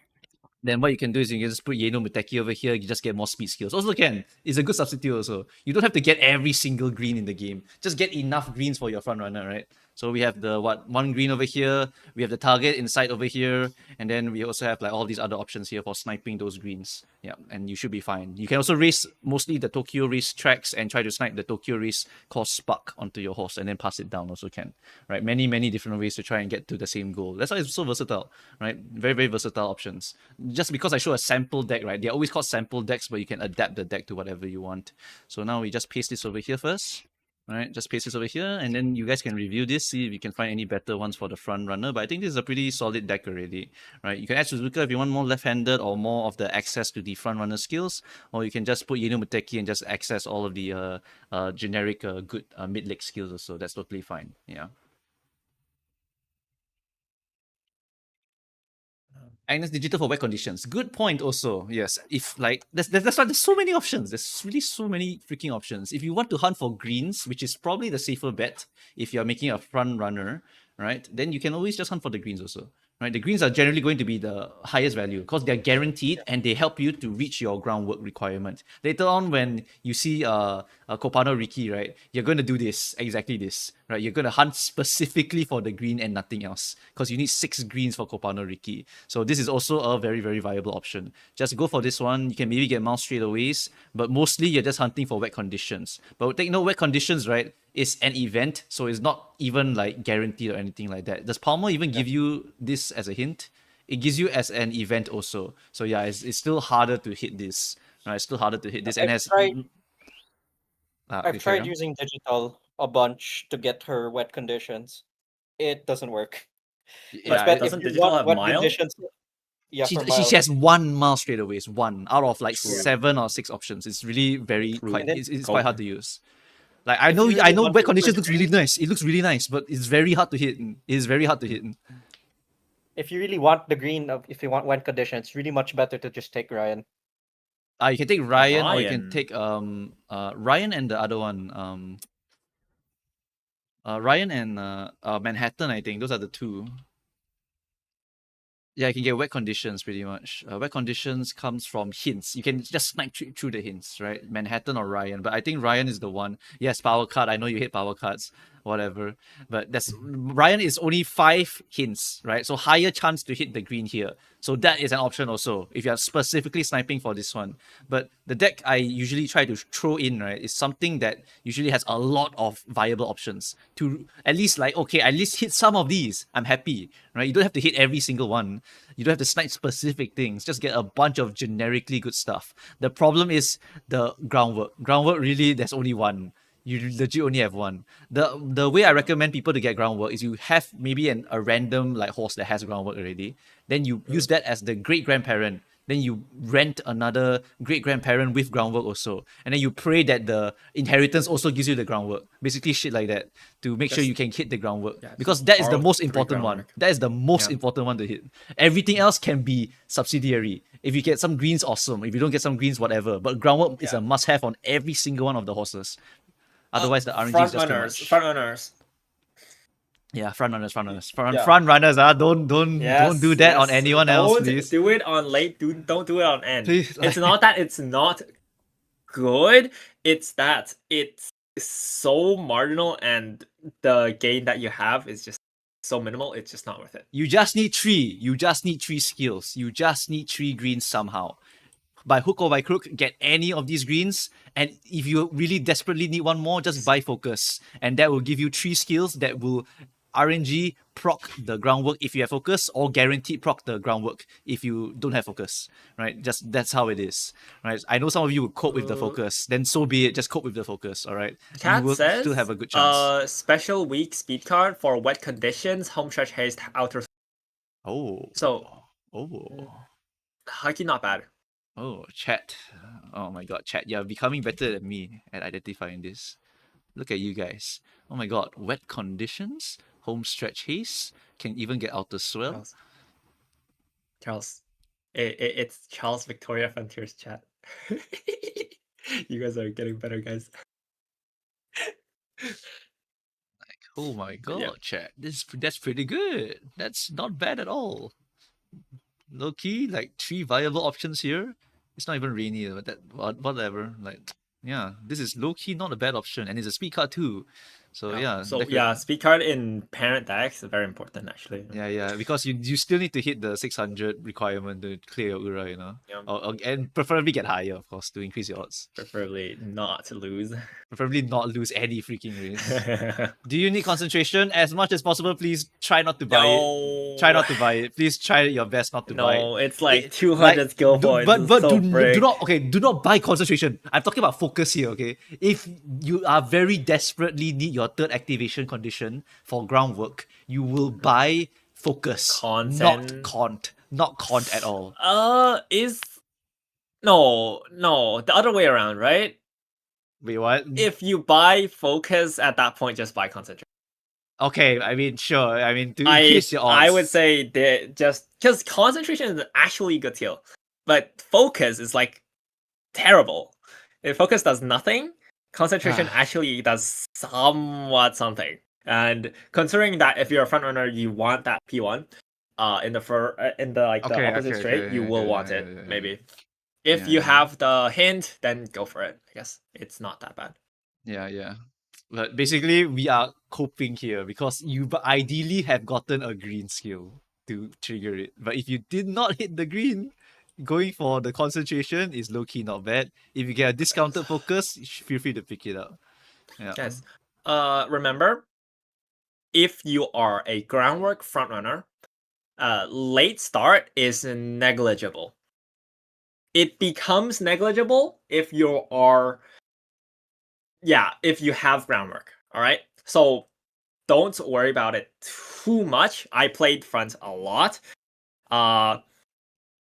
A: Then what you can do is you can just put Yeno Muteki over here, you just get more speed skills. Also can. It's a good substitute also. You don't have to get every single green in the game. Just get enough greens for your front runner, right? So we have the one green over here, we have the target inside over here, and then we also have like all these other options here for sniping those greens. Yeah, and you should be fine. You can also race mostly the Tokyo race tracks and try to snipe the Tokyo race course spark onto your horse and then pass it down also can. Right? Many different ways to try and get to the same goal. That's why it's so versatile, right? Very, very versatile options. Just because I show a sample deck, right? They're always called sample decks, but you can adapt the deck to whatever you want. So now we just paste this over here first. Right, just paste this over here, and then you guys can review this, see if you can find any better ones for the front runner. But I think this is a pretty solid deck already, right? You can add Suzuka if you want more left-handed or more of the access to the front runner skills, or you can just put Yeno Muteki and just access all of the generic good mid-leg skills also. That's totally fine. Yeah. Agnes Digital for wet conditions. Good point also. Yes. If like that's why there's so many options. There's really so many freaking options. If you want to hunt for greens, which is probably the safer bet if you're making a front runner, right? Then you can always just hunt for the greens also. Right? The greens are generally going to be the highest value because they're guaranteed and they help you to reach your groundwork requirement. Later on, when you see Kopano Riki, right, you're going to do this, exactly this, right? You're going to hunt specifically for the green and nothing else because you need 6 greens for Kopano Riki. So this is also a very, very viable option. Just go for this one. You can maybe get mouse straightaways, but mostly you're just hunting for wet conditions. But take note, wet conditions, right, is an event, so it's not even like guaranteed or anything like that. Does Palmer even give you this as a hint? It gives you as an event also. So yeah, it's still harder to hit this. Right, it's still harder to hit this. And
C: I've
A: has
C: tried,
A: okay,
C: I've
A: carry
C: tried
A: on.
C: using digital a bunch to get her wet conditions. It doesn't work.
A: Yeah,
C: But if
D: doesn't
C: you
D: digital
C: want
D: have
C: wet
D: mile?
C: conditions, yeah,
A: she,
C: for
A: she,
C: miles.
A: she has one mile straightaways, one out of like
D: True.
A: 7 or 6 options. It's really very
D: True.
A: quite.
C: And then-
A: It's quite hard to use. Like I
C: If
A: know,
C: you really
A: I know,
C: want
A: wet
C: to
A: conditions
C: push
A: looks really nice. It looks really nice, but it's very hard to hit. It is very hard to hit.
C: If you really want the green, if you want wet conditions, it's really much better to just take Ryan.
A: You can take Ryan, or you can
D: Ryan.
A: take Ryan and the other one Ryan and Manhattan. I think those are the two. Yeah, you can get wet conditions pretty much. Wet conditions comes from hints. You can just snipe through the hints, right? Manhattan or Ryan. But I think Ryan is the one. Yes, power card. I know you hate power cards, whatever. But that's Ryan is only 5 hints, right? So higher chance to hit the green here. So that is an option also if you are specifically sniping for this one. But the deck I usually try to throw in, right, is something that usually has a lot of viable options to at least like, okay, at least hit some of these. I'm happy, right? You don't have to hit every single one. You don't have to snipe specific things. Just get a bunch of generically good stuff. The problem is the groundwork. Groundwork really, there's only one. You legit only have one. The way I recommend people to get groundwork is you have maybe a random like horse that has groundwork already. Then you use that as the great grandparent. Then you rent another great grandparent with groundwork also. And then you pray that the inheritance also gives you the groundwork. Basically shit like that to make sure
D: Just-
A: you can hit the groundwork.
D: yeah,
A: Because
D: just
A: that is the
D: borrow
A: most
D: 3
A: important one.
D: groundwork.
A: That is the most
D: Yeah.
A: important one to hit. Everything else can be subsidiary. If you get some greens, awesome. If you don't get some greens, whatever. But groundwork is a must-have on every single one of the horses. Otherwise, the RNG is just too much.
D: Front runners.
A: Yeah, front runners.
D: Yeah.
A: Front runners. Don't do that on anyone else,
D: Don't
A: please.
D: do it on late. Don't do it on end.
A: Please,
D: It's
A: like-
D: not that it's not good. It's that it's so marginal, and the gain that you have is just so minimal. It's just not worth it.
A: You just need 3. You just need 3 skills. You just need 3 greens somehow. By hook or by crook, get any of these greens. And if you really desperately need one more, just buy focus. And that will give you 3 skills that will RNG proc the groundwork if you have focus, or guaranteed proc the groundwork if you don't have focus. Right? Just that's how it is. Right? I know some of you would cope with the focus. Then so be it. Just cope with the focus. All right.
D: Cat
A: You will
D: says
A: still have a good chance.
D: Special week speed card for wet conditions, home stretch haste, outer.
A: Oh.
D: So
A: Oh.
D: Haki not bad.
A: Oh, chat. Oh my god, chat. You're becoming better than me at identifying this. Look at you guys. Oh my god, wet conditions, home stretch haste, can even get outer swell.
D: Charles. It's Charles Victoria Frontiers chat. You guys are getting better, guys.
A: Oh my god,
D: Yeah.
A: chat. That's pretty good. That's not bad at all. Low key, like 3 viable options here. It's not even rainy, but whatever. Like, yeah, this is low key not a bad option, and it's a speed card too. So yeah,
D: So
A: definitely.
D: yeah, speed card in parent decks is very important actually.
A: Yeah, because you still need to hit the 600 requirement to clear your Ura, you know?
D: Yeah.
A: And preferably get higher, of course, to increase your odds.
D: Preferably not to lose.
A: Preferably not lose any freaking race. Do you need concentration? As much as possible, please try not to buy it. Try not to buy it. Please try your best not to buy it.
D: No, it's like
A: It-
D: 200 skill points.
A: But
D: It's so
A: do
D: frick.
A: not buy concentration. I'm talking about focus here, okay? If you are very desperately need your third activation condition for groundwork, you will buy focus, not cont at all.
D: Is no, the other way around, right?
A: Wait, what?
D: If you buy focus at that point, just buy concentration.
A: Okay, I mean, sure. I mean, to increase your odds.
D: I would say that just because concentration is actually a good deal, but focus is like terrible. If focus does nothing, concentration actually does somewhat something. And considering that if you're a front runner, you want that P1 in the the opposite straight, you will want it maybe. If you have the hint, then go for it. I guess it's not that bad.
A: Yeah. But basically, we are coping here because you ideally have gotten a green skill to trigger it. But if you did not hit the green, going for the concentration is low key not bad. If you get a discounted focus, feel free to pick it up. Yeah.
D: Yes. Remember, if you are a groundwork frontrunner, late start is negligible. It becomes negligible if you are, if you have groundwork. All right. So don't worry about it too much. I played front a lot.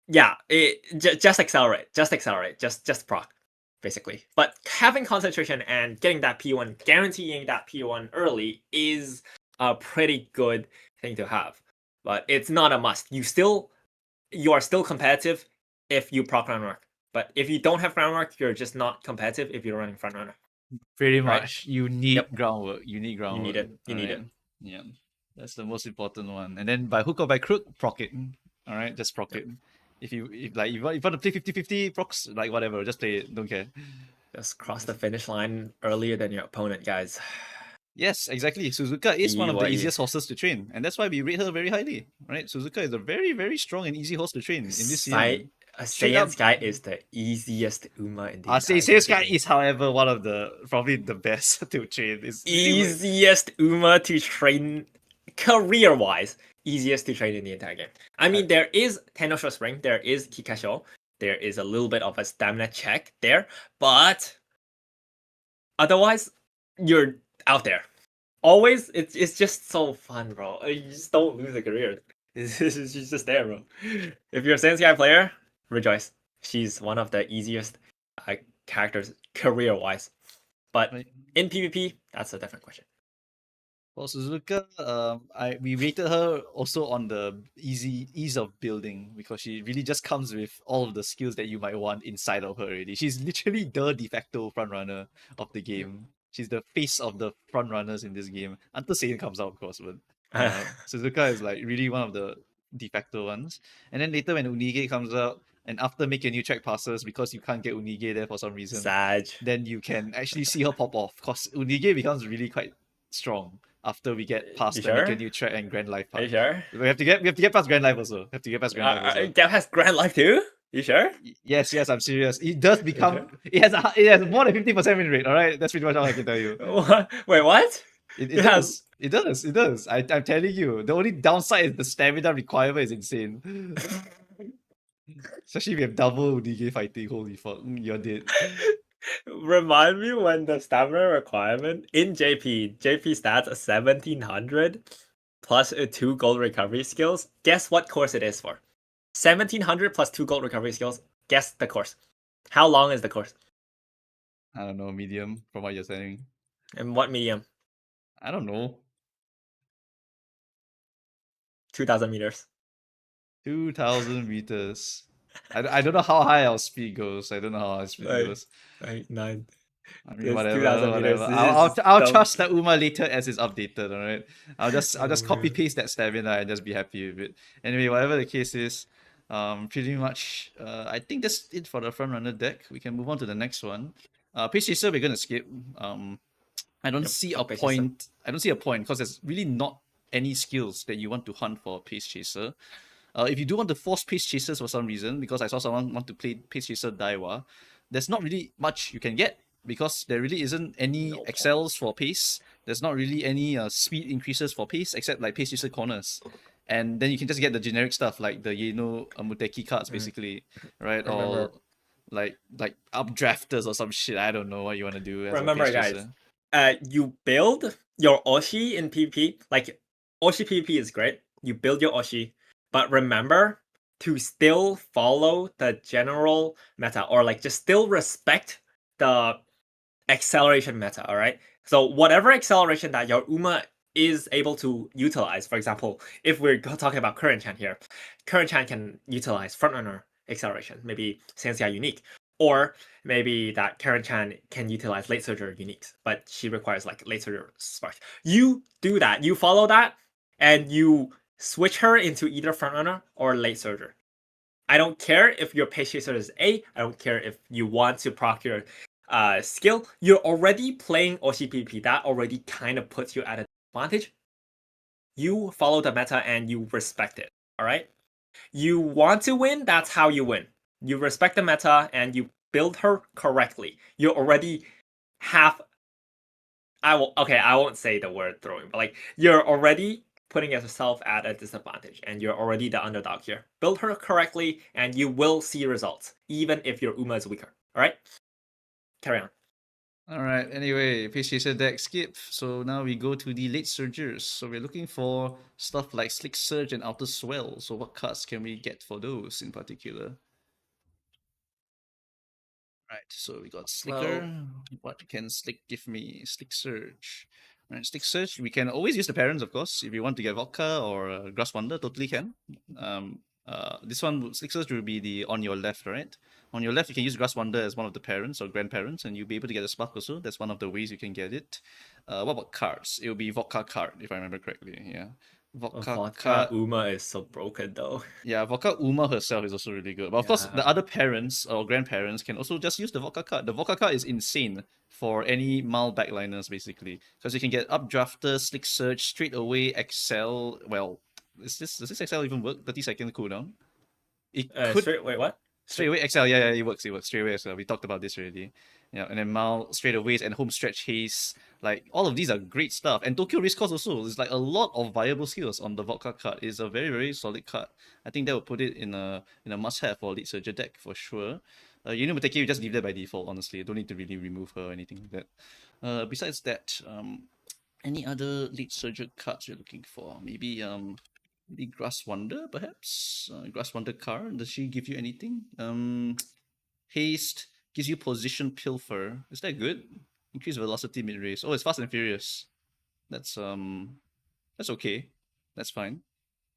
D: Just accelerate. Just proc, basically. But having concentration and getting that P1, guaranteeing that P1 early is a pretty good thing to have. But it's not a must. You are still competitive if you proc groundwork. But if you don't have groundwork, you're just not competitive if you're running front runner.
A: Pretty
D: Right.
A: much. You need groundwork. You need groundwork.
D: You need it.
A: Yeah. That's the most important one. And then by hook or by crook, proc it. All right, just proc it. If you want to play 50-50 procs, like whatever, just play it. Don't care.
D: Just cross the finish line earlier than your opponent, guys.
A: Yes, exactly. Suzuka is one of the
D: EYE.
A: easiest horses to train, and that's why we rate her very highly. Right? Suzuka is a very, very strong and easy horse to train in this season. Straight up-
D: Saiyan Sky is the easiest Uma in the
A: Saiyan Sky is, however, one of the probably the best to train. It's
D: easiest Uma to train career-wise. Easiest to train in the entire game. I mean, there is Tenosho Spring, there is Kikasho, there is a little bit of a stamina check there, but otherwise, you're out there. Always, it's just so fun, bro. You just don't lose a career. She's just there, bro. If you're a Saiyan Sky player, rejoice. She's one of the easiest characters career-wise. But in PvP, that's a different question.
A: For Suzuka, we rated her also on the ease of building because she really just comes with all of the skills that you might want inside of her already. She's literally the de facto frontrunner of the game. She's the face of the frontrunners in this game. Until Saiyan comes out, of course, but Suzuka is like really one of the de facto ones. And then later when Unige comes out, and after make your new track passes because you can't get Unige there for some reason,
D: Sag.
A: then you can actually see her pop off because Unige becomes really quite strong after we get past the make a new track and Grand Life
D: Are you
A: part.
D: sure?
A: We have to get past Grand Life also.
D: That has Grand Life too? You sure?
A: Yes, I'm serious. It does become it has more than 50% win rate, alright? That's pretty much all I can tell you.
D: What? Wait, what?
A: It
D: It has-
A: does. It does. I'm telling you. The only downside is the stamina requirement is insane. Especially if you have double Unige fighting. Holy fuck, you're dead.
D: Remind me when the stamina requirement in JP stats 1700 plus 2 gold recovery skills. Guess what course it is for? 1700 plus 2 gold recovery skills. Guess the course. How long is the course?
A: I don't know, medium from what you're saying.
D: And what medium?
A: I don't know.
D: 2000 meters.
A: 2,000 meters. I don't know how high our speed goes. I don't know how our speed
D: Right.
A: goes.
D: Right, 9.
A: I mean,
D: It's
A: whatever.
D: 2,000 meters.
A: I'll
D: This is
A: I'll
D: dumb.
A: trust the Uma later as it's updated. All right. I'll just
D: Oh,
A: copy
D: man.
A: paste that stamina and just be happy with it. Anyway, whatever the case is, pretty much. I think that's it for the front runner deck. We can move on to the next one. Pace Chaser we're gonna skip. I don't
D: Yep,
A: see a
D: fuck Pace Chaser.
A: point. I don't see a point because there's really not any skills that you want to hunt for a Pace Chaser. If you do want to force Pace Chasers for some reason, because I saw someone want to play Pace Chaser Daiwa, there's not really much you can get because there really isn't any
D: No
A: excels for pace. There's not really any speed increases for pace except like Pace Chaser corners. And then you can just get the generic stuff like the Yeno Muteki cards basically, right?
D: Remember-
A: Or like updrafters or some shit. I don't know what you want to do as
D: Remember,
A: a Pace
D: guys,
A: Chaser.
D: you build your Oshi in PvP. Like, Oshi PvP is great. You build your Oshi, but remember to still follow the general meta, or like just still respect the acceleration meta, all right? So whatever acceleration that your Uma is able to utilize, for example, if we're talking about current Chan here, current Chan can utilize frontrunner acceleration, maybe Sensei unique, or maybe that current Chan can utilize late surger uniques, but she requires like late surger spark. You do that, you follow that, and you switch her into either frontrunner or late surger. I don't care if your Pace Chaser is A. I don't care if you want to proc your skill. You're already playing OCPP. That already kind of puts you at an advantage. You follow the meta and you respect it. All right. You want to win. That's how you win. You respect the meta and you build her correctly. You already have. I won't say the word throwing, but like you're already putting yourself at a disadvantage and you're already the underdog here. Build her correctly and you will see results, even if your Uma is weaker. Alright? Carry on.
A: Alright, anyway, Pace Chaser deck skip. So now we go to the late surgers. So we're looking for stuff like Slick Surge and Outer Swell. So what cards can we get for those in particular? Right, so we got Slicker. What can Slick give me? Slick Surge. Right, Slick Surge, we can always use the parents, of course. If you want to get Vodka or Grass Wonder, totally can. This one, Slick Surge will be the on your left, right? On your left, you can use Grass Wonder as one of the parents or grandparents, and you'll be able to get a Spark also. That's one of the ways you can get it. What about cards? It will be Vodka card, if I remember correctly. Yeah. Vodka card.
D: Uma is so broken though.
A: Yeah, Vodka Uma herself is also really good. But of course, the
D: Yeah.
A: other parents or grandparents can also just use the Vodka card. The Vodka card is insane for any Mal backliners, basically. Because you can get Updrafter, Slick Surge, straight away Excel. Well, does this Excel even work? 30-second cooldown? It could.
D: Wait, what?
A: Straight away Excel, yeah, it works. Straight away Excel. We talked about this already. Yeah, and then Mal straight away and home stretch haste. Like all of these are great stuff. And Tokyo Race Course also is like a lot of viable skills on the Vodka card. It's a very, very solid card. I think that would put it in a must-have for Lead Surger deck for sure. Muteki, you just leave that by default, honestly. You don't need to really remove her or anything like that. Besides that, any other Lead Surger cards you're looking for? Maybe the Grass Wonder, perhaps? Grass Wonder card, does she give you anything? Haste gives you position pilfer. Is that good? Increase velocity mid race. Oh, it's fast and furious. That's okay. That's fine.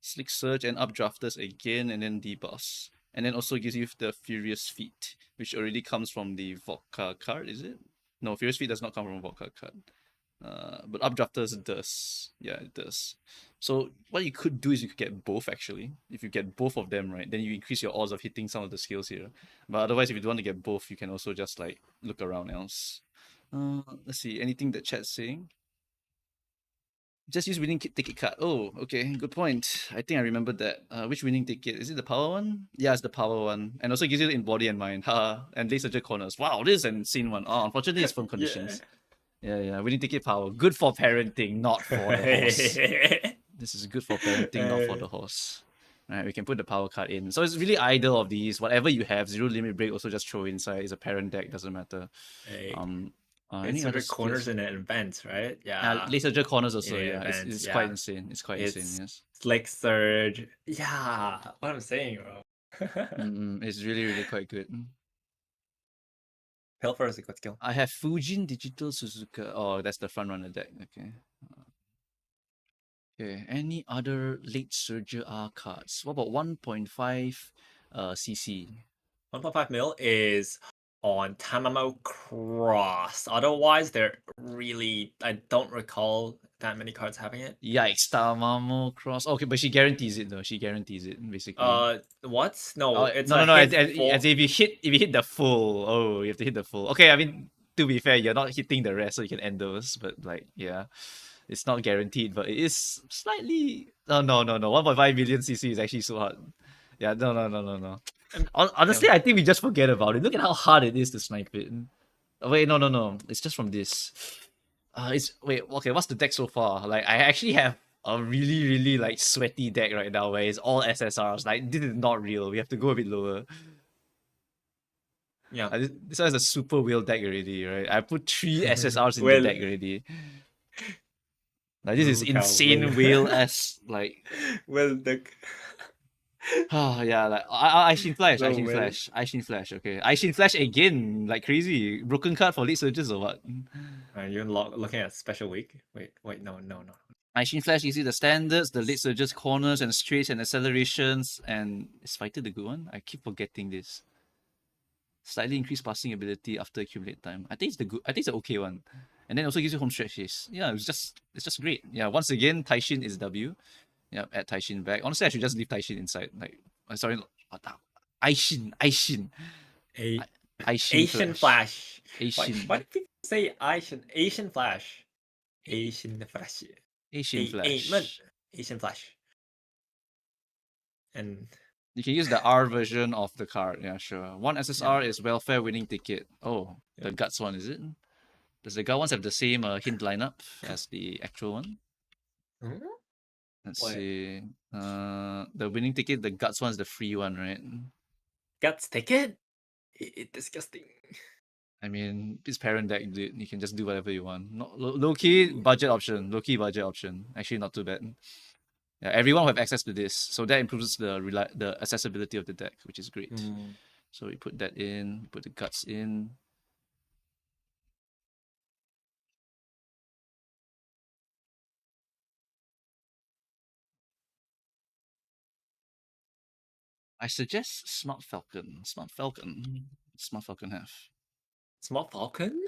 A: Slick Surge and Updrafters again, and then D-Boss. And then also gives you the Furious Feet, which already comes from the Vodka card, is it? No, Furious Feet does not come from a Vodka card. But Updrafters does. Yeah, it does. So what you could do is you could get both actually. If you get both of them, right, then you increase your odds of hitting some of the skills here. But otherwise, if you don't want to get both, you can also just like look around else. Let's see, anything that chat's saying? Just use winning ticket card. Oh, okay, good point. I think I remember that. Which winning ticket? Is it the power one? Yeah, it's the power one. And also gives you in body and mind. Haha. And laser jet corners. Wow, this is an insane one. Oh, unfortunately, it's from conditions. Yeah. Winning ticket power. Good for parenting, not for the horse. This is good for parenting, not for the horse. Right, we can put the power card in. So it's really either of these. Whatever you have, zero limit break, also just throw inside. It's a parent deck, doesn't matter. Any other
D: corners
A: skills?
D: in an event, right? Yeah.
A: Laser jet corners also,
D: In
A: yeah.
D: events,
A: It's
D: yeah.
A: quite insane. It's quite insane, yes.
D: Slick Surge. Yeah. What I'm saying, bro.
A: It's really, really quite good.
D: Pilfer is a good skill.
A: I have Fujin Digital Suzuka. Oh, that's the front runner deck. Okay. Okay. Any other late surger R cards? What about 1.5 CC?
D: 1.5 mil is on Tamamo Cross. Otherwise, they're really, I don't recall that many cards having it.
A: Yikes, Tamamo Cross. Okay, but she guarantees it though. She guarantees it basically.
D: What? No, it's
A: no.
D: a hit
A: As if you hit the full. Oh, you have to hit the full. Okay, I mean, to be fair, you're not hitting the rest, so you can end those. But like, yeah, it's not guaranteed, but it is slightly. Oh no, no, no! 1.5 million CC is actually so hard. Yeah, no, no, no, no, no. Honestly, I think we just forget about it. Look at how hard it is to snipe it. Oh, wait, no, no, no. It's just from this. It's wait. Okay, what's the deck so far? Like, I actually have a really, really like sweaty deck right now, where it's all SSRs. Like, this is not real. We have to go a bit lower.
D: Yeah.
A: This one is a super whale deck already, right? I put 3 SSRs in
D: Well-
A: the deck already. Like, this is
D: Look how
A: insane
D: well-
A: whale as like.
D: Well, the
A: Yeah, like Aishin Flash,
D: So
A: Aishin
D: well.
A: Flash, Aishin Flash. Okay, Aishin Flash again, like crazy. Broken card for late surges or what?
D: Are you looking at special week? Wait, no.
A: Aishin Flash gives you the standards, the late surges, corners, and straights and accelerations. And is Fighter the good one? I keep forgetting this. Slightly increased passing ability after accumulate time. I think it's the good. I think it's the okay one. And then also gives you home stretch chase. Yeah, it's just great. Yeah, once again, Taishin is W. Yeah, add Taishin back. Honestly, I should just leave Taishin inside. Like, sorry, Aishin.
D: A-
A: Aishin
D: Asian Flash.
A: Aishin.
D: Why do people say Asian Flash? Asian Flash.
A: Asian Flash.
D: Asian Flash. And
A: You can use the R version of the card. Yeah, sure. One SSR is welfare winning ticket. Oh, the guts one, is it? Does the gut ones have the same hint lineup as the actual one?
D: Hmm?
A: Let's
D: What?
A: see. The winning ticket, the guts one is the free one, right?
D: guts ticket? It's disgusting.
A: I mean, this parent deck, dude, you can just do whatever you want. Not low key budget option. Low key budget option. Actually, not too bad. Yeah, everyone will have access to this, so that improves the accessibility of the deck, which is great. So we put that in, put the guts in. I suggest Smart Falcon. Smart Falcon. Smart Falcon have
D: Smart Falcon?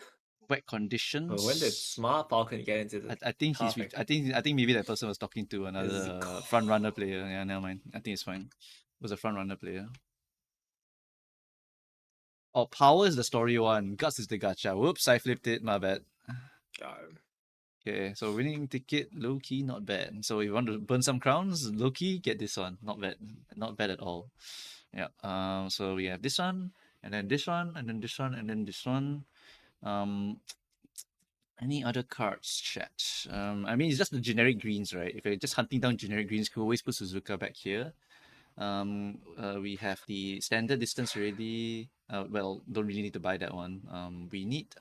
A: wet conditions.
D: Oh, when did Smart Falcon get into the
A: I think he's.
D: topic?
A: I think maybe that person was talking to another front runner player. Yeah, never mind. I think it's fine. It was a front runner player. Oh, power is the story one. Guts is the gacha. Whoops, I flipped it. My bad. Okay, so winning ticket, low key, not bad. So if you want to burn some crowns, low key, get this one. Not bad. Not bad at all. Yeah. So we have this one, and then this one, and then this one, and then this one. Any other cards, chat? I mean, it's just the generic greens, right? If you're just hunting down generic greens, you could always put Suzuka back here. We have the standard distance already. Well, don't really need to buy that one. We need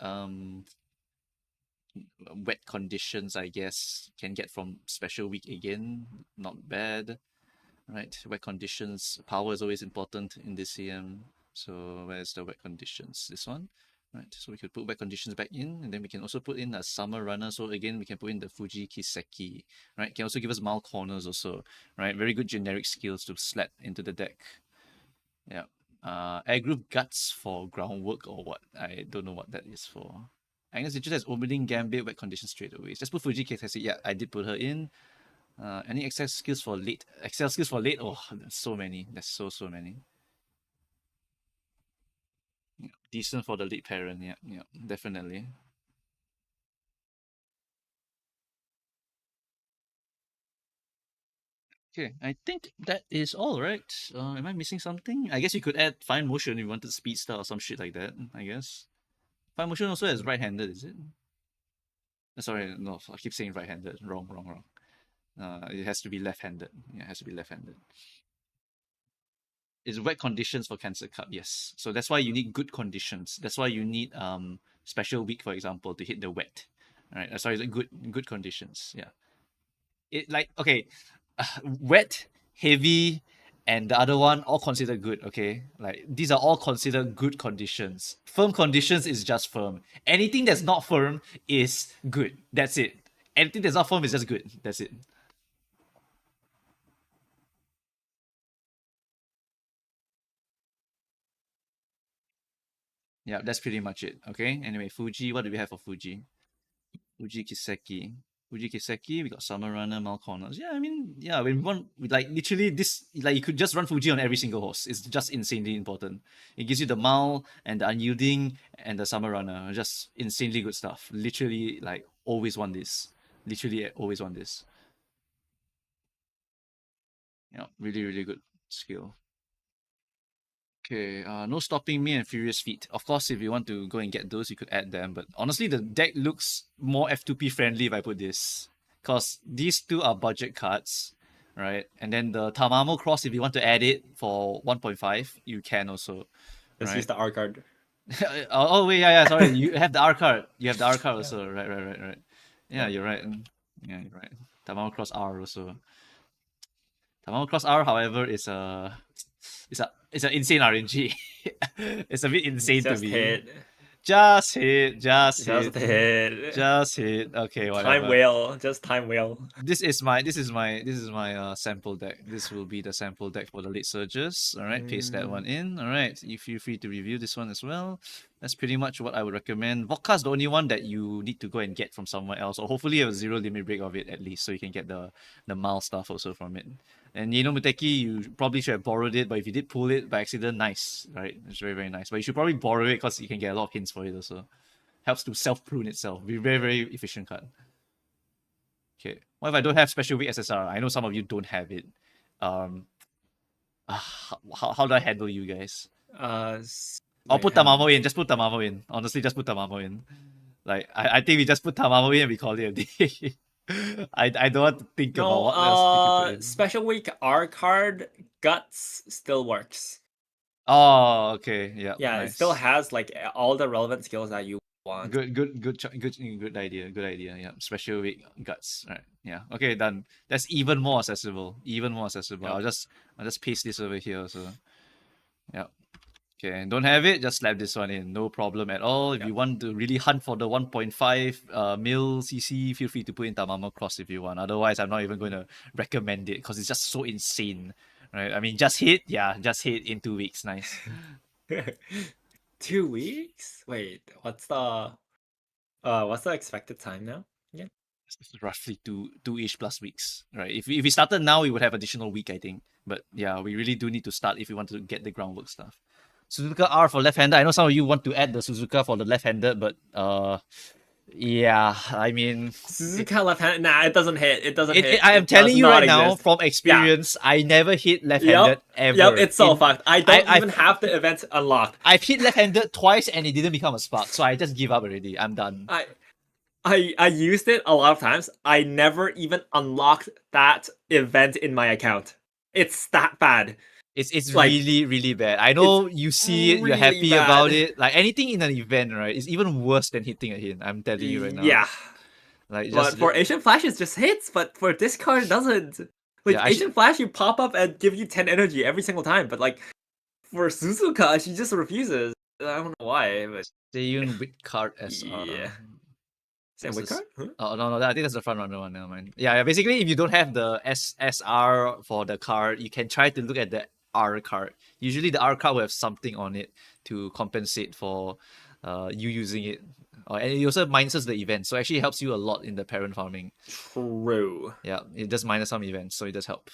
A: wet conditions, I guess. Can get from special week again. Not bad. Right, wet conditions. Power is always important in this CM. So where's the wet conditions? This one. Right, so we could put wet conditions back in, and then we can also put in a summer runner. So again, we can put in the Fuji Kiseki. Right, can also give us mild corners also. Right, very good generic skills to slap into the deck. Yeah. Air group guts for groundwork or what? I don't know what that is for. Agnes it just has opening gambit wet conditions straight away. Just put Fuji Kiseki. Yeah, I did put her in. Any excel skills for late? Excel skills for late? Oh, there's so many. There's so many. Yeah, decent for the late parent. Yeah, definitely. Okay, I think that is all, right? Am I missing something? I guess you could add fine motion if you wanted speed star or some shit like that. I guess fine motion also has right-handed, is it? Sorry, no, I keep saying right-handed. Wrong. It has to be left-handed. Yeah, it has to be left-handed. It's wet conditions for Cancer Cup, yes. So that's why you need good conditions. That's why you need special week, for example, to hit the wet. All right, sorry, good conditions. Yeah. It like okay, wet, heavy, and the other one all considered good. Okay, like these are all considered good conditions. Firm conditions is just firm. Anything that's not firm is good. That's it. Anything that's not firm is just good. That's it. Yeah, that's pretty much it. Okay. Anyway, Fuji. What do we have for Fuji? Fuji Kiseki. Fuji Kiseki, we got Summer Runner, Malcorners. Yeah, I mean, yeah, when we want, like, literally this, like, you could just run Fuji on every single horse. It's just insanely important. It gives you the Mal and the Unyielding and the Summer Runner. Just insanely good stuff. Literally, like, always want this. Literally, always want this. Yeah, really, really good skill. Okay, no stopping me and Furious Feet. Of course, if you want to go and get those, you could add them. But honestly, the deck looks more F2P friendly if I put this. Because these two are budget cards, right? And then the Tamamo Cross, if you want to add it for 1.5, you can also.
D: Let's
A: right?
D: use the R card.
A: Oh, wait, yeah, sorry. You have the R card. You have the R card also. Right. Yeah,
D: Yeah.
A: you're right. Yeah, you're right. Tamamo Cross R also. Tamamo Cross R, however, is it's an insane RNG. It's a bit insane to
D: Just
A: me.
D: hit.
A: Just hit.
D: Just hit.
A: Just hit. Okay, whatever.
D: Time whale. Just time whale.
A: This is my sample deck. This will be the sample deck for the late surges. All right, paste that one in. All right, you feel free to review this one as well. That's pretty much what I would recommend. Vodka is the only one that you need to go and get from somewhere else, or hopefully a zero limit break of it at least, so you can get the mild stuff also from it. And Yeno Muteki, you probably should have borrowed it, but if you did pull it by accident, nice, right? It's very, very nice. But you should probably borrow it because you can get a lot of hints for it also. Helps to self-prune itself. Be very, very efficient card. Okay. What if I don't have special week SSR? I know some of you don't have it. How do I handle you guys? I'll put Tamamo in. Just put Tamamo in. Honestly, just put Tamamo in. Like, I think we just put Tamamo in and we call it a day. I don't want to think about what else we could put in.
D: Special week R card Guts still works.
A: Oh, okay. Yeah.
D: Yeah,
A: nice.
D: it still has like all the relevant skills that you want.
A: Good idea. Good idea. Yeah. Special week guts. Right. Yeah. Okay, done. That's even more accessible.
D: Yep.
A: I'll just paste this over here. So yeah. Okay, don't have it, just slap this one in. No problem at all. If you want to really hunt for the 1.5 mil CC, feel free to put in Tamamo Cross if you want. Otherwise, I'm not even going to recommend it because it's just so insane. Right? I mean, just hit in 2 weeks. Nice.
D: 2 weeks? Wait, what's the expected time now? Yeah.
A: It's roughly two-ish plus weeks. Right. If we started now, we would have additional week, I think. But yeah, we really do need to start if we want to get the groundwork stuff. Suzuka R for left-hander. I know some of you want to add the Suzuka for the left-handed, but yeah, I mean,
D: Suzuka left-handed. Nah, it doesn't hit. It doesn't hit.
A: I am
D: It
A: telling
D: does
A: you
D: not
A: right now
D: exist.
A: from experience, I never hit left-handed ever.
D: Yep, it's so
A: In-
D: fucked. I don't
A: I've-
D: even have the event unlocked.
A: I've hit left-handed twice and it didn't become a spark, so I just give up already. I'm done.
D: I used it a lot of times. I never even unlocked that event in my account. It's that bad.
A: It's
D: like-
A: really, really bad. I know you see it, you're
D: really
A: happy
D: bad.
A: about it. Like anything in an event, right, is even worse than hitting a hit. I'm telling you right now.
D: Yeah.
A: Like
D: But
A: just
D: for Asian Flash, it just hits. But for this card, it doesn't. Like
A: Yeah,
D: Asian Flash, you pop up and give you 10 energy every single time. But like for Suzuka, she just refuses. I don't know why. But
A: Seiyun with card SR.
D: Yeah. same
A: What's
D: with
A: this?
D: card. Huh?
A: Oh no, I think that's the front runner one. Never mind. Yeah. Basically, if you don't have the SSR for the card, you can try to look at the R card. Usually, the R card will have something on it to compensate for you using it. And it also minuses the event, so actually it helps you a lot in the parent farming.
D: True.
A: Yeah, it does minus some events, so it does help.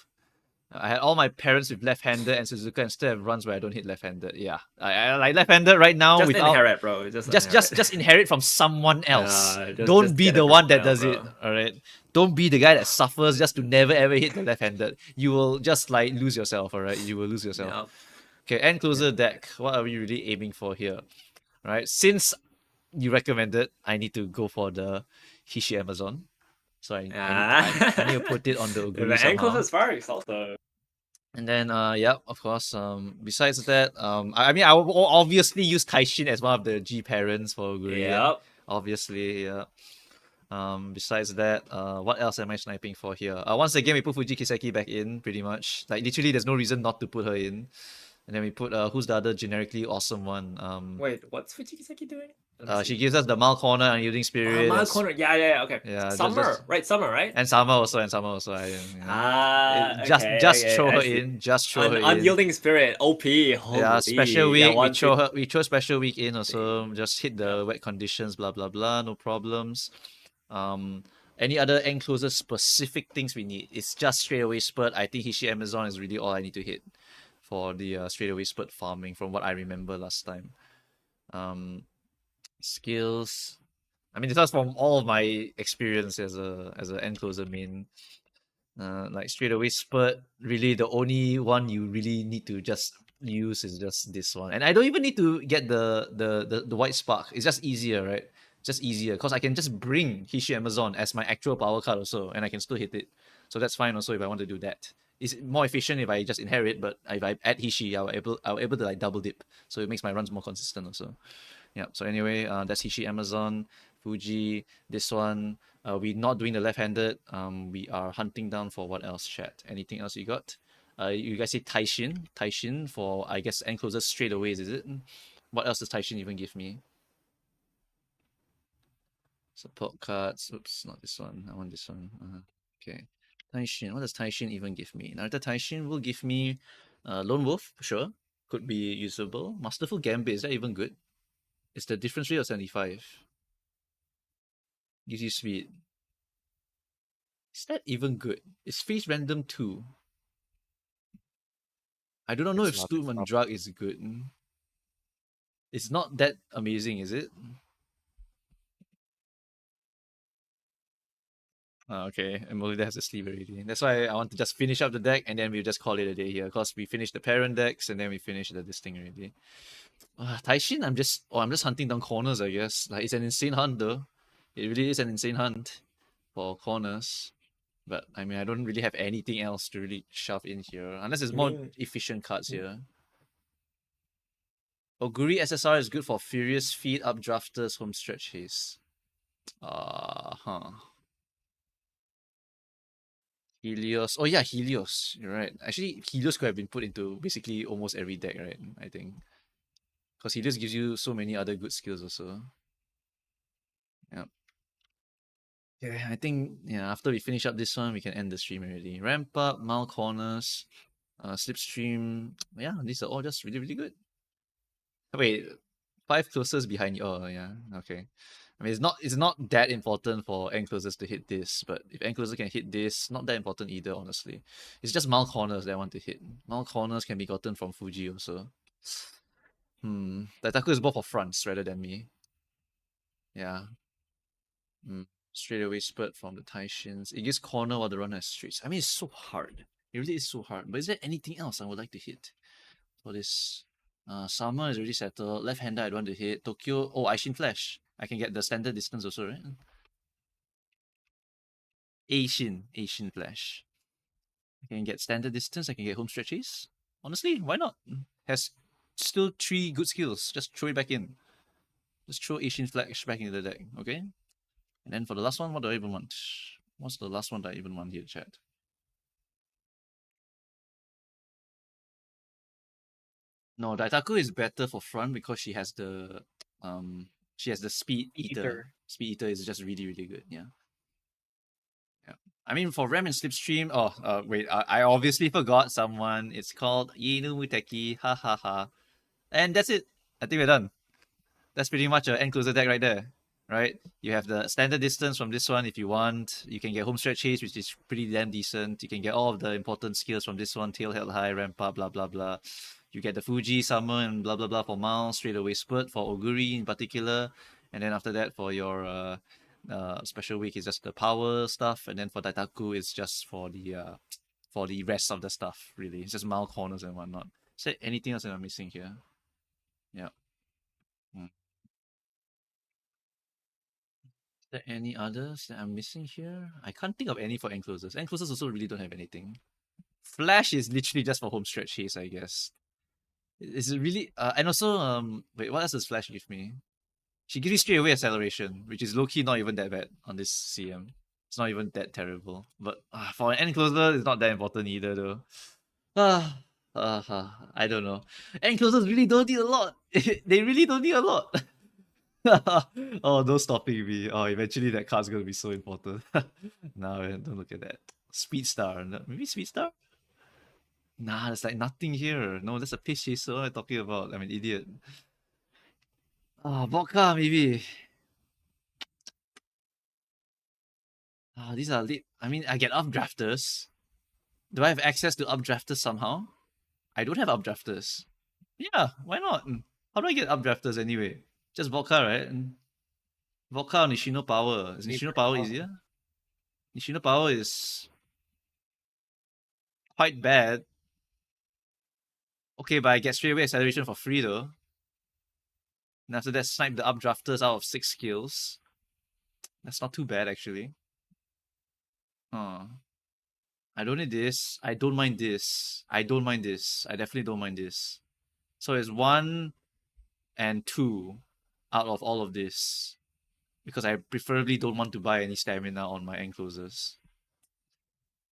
A: I had all my parents with left-handed and Suzuka and still have runs where I don't hit left-handed. Yeah, I like left-handed right now
D: Just
A: without
D: inherit, bro. Just
A: just inherit from someone else.
D: just
A: Don't be
D: get it
A: the
D: from
A: one that
D: now,
A: does it.
D: bro.
A: All right. Don't be the guy that suffers just to never ever hit the left-handed. You will just like lose yourself. All right. You will lose yourself.
D: Yeah.
A: Okay. End closer deck. What are we really aiming for here? Right. Since you recommended, I need to go for the Hishi Amazon. So I need to put it on the Oguri
D: The ankles
A: somehow.
D: is Sparks also.
A: And then yeah, of course. Besides that, I mean, I will obviously use Taishin as one of the G parents for Oguri.
D: Yep.
A: Obviously, yeah. Besides that, what else am I sniping for here? Once again, we put Fuji Kiseki back in, pretty much. Like literally, there's no reason not to put her in. And then we put who's the other generically awesome one?
D: Wait, what's Fujikiseki doing?
A: She gives us the Mal Corner and Unyielding Spirit.
D: Mal
A: and
D: Corner. Yeah, okay.
A: Yeah,
D: Summer, right? Summer, right?
A: And Summer also. I,
D: okay,
A: just
D: okay,
A: throw
D: I
A: her
D: see.
A: in. Just throw her in.
D: Unyielding Spirit, OP.
A: Yeah,
D: Holy,
A: special week.
D: yeah,
A: We throw special week in also. Just hit the wet conditions. Blah blah blah. No problems. Any other enclosure specific things we need? It's just straightaway spurt. I think Hishi Amazon is really all I need to hit for the straightaway spurt farming from what I remember last time. Skills. I mean, this was from all of my experience as an encloser main. Like straightaway spurt, really the only one you really need to just use is just this one. And I don't even need to get the white spark. It's just easier, right? Just easier because I can just bring Hishi Amazon as my actual power card also, and I can still hit it. So that's fine also if I want to do that. It's more efficient if I just inherit, but if I add Hishi, I'll able to like double dip. So it makes my runs more consistent also. Yeah. So anyway, that's Hishi Amazon, Fuji, this one. We're not doing the left-handed. We are hunting down for what else, chat? Anything else you got? You guys say Taishin. Taishin for, I guess, enclosures straight away, is it? What else does Taishin even give me? Support cards. Oops, not this one. I want this one. Okay. Taishin. What does Taishin even give me? Naruto Taishin will give me Lone Wolf, for sure. Could be usable. Masterful Gambit, is that even good? Is the difference rate of 75? Gives you speed. Is that even good? Is face random 2? I do not know
G: It's
A: if
G: not,
A: Stoom
G: it's
A: and
G: not.
A: Drug is good. It's not that amazing, is it? Okay, Emolida has to sleep already. That's why I want to just finish up the deck and then we'll just call it a day here. Because we finished the parent decks and then we finished this thing already. Taishin, I'm just hunting down corners, I guess. Like it's an insane hunt though. It really is an insane hunt for corners. But I mean I don't really have anything else to really shove in here. Unless it's more efficient cards here. Oguri SSR is good for Furious Feet, Updrafters, Home Stretch Haste. Helios. Oh yeah, Helios. You're right. Actually, Helios could have been put into basically almost every deck, right? I think. Because Helios gives you so many other good skills also. Yeah. Yeah, I think after we finish up this one, we can end the stream already. Ramp up, Mile Corners, Slipstream. Yeah, these are all just really, really good. Wait, 5 closest behind you. Oh yeah, okay. I mean, it's not that important for enclosers to hit this, but if encloser can hit this, not that important either, honestly. It's just Mount Corners that I want to hit. Mount Corners can be gotten from Fuji also. Taitaku is more for fronts rather than me. Yeah. Straight away spurt from the Taishins. It gives corner while the runner has streets. I mean, it's so hard. It really is so hard. But is there anything else I would like to hit for this? Summer is already settled. Left-hander I don't want to hit. Tokyo. Oh, Aishin Flash. I can get the standard distance also, right? Asian Flash. I can get standard distance. I can get home stretches. Honestly, why not? Has still 3 good skills. Just throw it back in. Just throw Asian Flash back into the deck, okay? And then for the last one, what do I even want? What's the last one that I even want here, chat? No, Daitaku is better for front because she has the speed eater. Speed eater is just really, really good. Yeah. I mean, for Ram and Slipstream. Oh, wait. I obviously forgot someone. It's called Yinu Muteki. Ha ha ha. And that's it. I think we're done. That's pretty much an encloser deck right there. Right? You have the standard distance from this one if you want. You can get home stretch haste, which is pretty damn decent. You can get all of the important skills from this one. Tail held high, ramp up, blah blah blah. You get the Fuji, Summer, and blah blah blah for Miles, straight away spurt for Oguri in particular. And then after that for your special week is just the power stuff, and then for Daitaku it's just for the rest of the stuff, really. It's just mile corners and whatnot. Is there anything else that I'm missing here? Yeah. Is there any others that I'm missing here? I can't think of any for enclosers. Enclosers also really don't have anything. Flash is literally just for home stretch haste, I guess. Is it really? And also, wait, what else does Flash give me? She gives you straight away acceleration, which is low key not even that bad on this CM. It's not even that terrible. But for an encloser, it's not that important either, though. I don't know. Enclosers really don't need a lot. They really don't need a lot. Oh, no stopping me. Oh, eventually that card's gonna be so important. Nah, man, don't look at that. Speedstar. Maybe Speedstar? Nah, there's like nothing here. No, that's a pitch chaser. What am I talking about? I'm an idiot. Vodka, maybe. These are I mean, I get updrafters. Do I have access to updrafters somehow? I don't have updrafters. Yeah, why not? How do I get updrafters anyway? Just Vodka, right? Vodka or Nishino Power. Is Nishino Power easier? Nishino Power is quite bad. Okay, but I get straightaway acceleration for free though. And after that, snipe the updrafters out of 6 skills. That's not too bad actually. Oh. I don't need this. I don't mind this. I don't mind this. I definitely don't mind this. So it's 1 and 2 out of all of this. Because I preferably don't want to buy any stamina on my enclosers.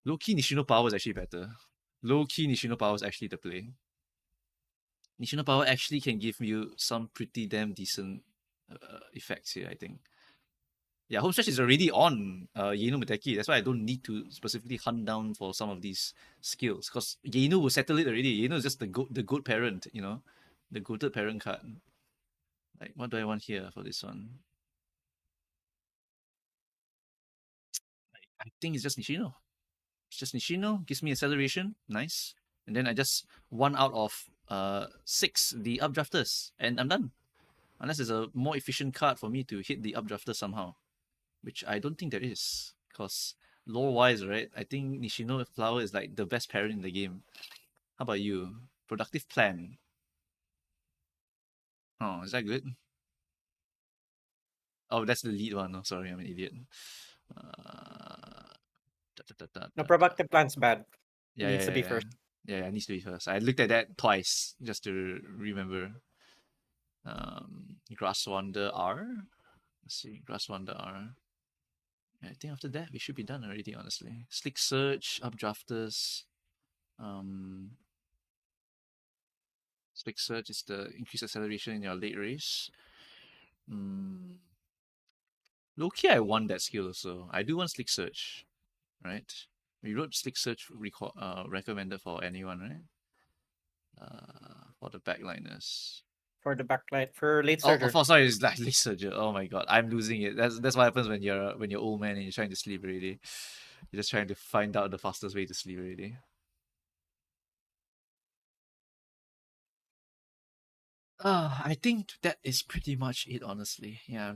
A: Low-key Nishino Power is actually better. Low-key Nishino Power is actually the play. Nishino Power actually can give you some pretty damn decent effects here, I think. Yeah, home stretch is already on Yeno Muteki. That's why I don't need to specifically hunt down for some of these skills. Because Yeno will settle it already. Yeno is just the good parent, you know? The goated parent card. Like, what do I want here for this one? I think it's just Nishino. It's just Nishino, gives me acceleration, nice. And then I just 1 out of 6, the updrafters, and I'm done. Unless there's a more efficient card for me to hit the updrafter somehow. Which I don't think there is. Because lore-wise, right, I think Nishino Flower is like the best parent in the game. How about you? Productive Plan. Oh, is that good? Oh, that's the lead one. Oh, sorry, I'm an idiot.
C: No, productive plan's bad.
A: Yeah,
C: Needs to be
A: yeah.
C: first.
A: Yeah, it needs to be first. I looked at that twice just to remember. Grass Wander R. Let's see, Grass Wander R. Yeah, I think after that we should be done already, honestly. Slick Search, Updrafters. Slick Search is the increased acceleration in your late race. Low-key, I want that skill also. I do want Slick Search, right? We wrote Slick Search recommended for anyone, right? For the backliners.
C: For the backlight, for late
A: Oh,
C: surger.
A: sorry, it's like late surger. Oh my god, I'm losing it. That's what happens when you're old man and you're trying to sleep already. You're just trying to find out the fastest way to sleep already. I think that is pretty much it, honestly. Yeah,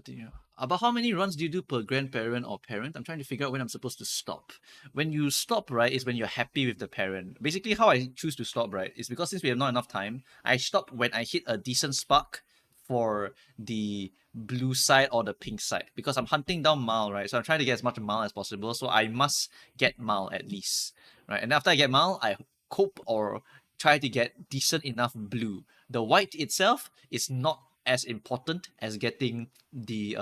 A: about how many runs do you do per grandparent or parent? I'm trying to figure out when I'm supposed to stop. When you stop, right, is when you're happy with the parent. Basically, how I choose to stop, right, is because since we have not enough time, I stop when I hit a decent spark for the blue side or the pink side. Because I'm hunting down Mal, right? So I'm trying to get as much Mal as possible. So I must get Mal at least, right? And after I get Mal, I cope or try to get decent enough blue. The white itself is not as important as getting the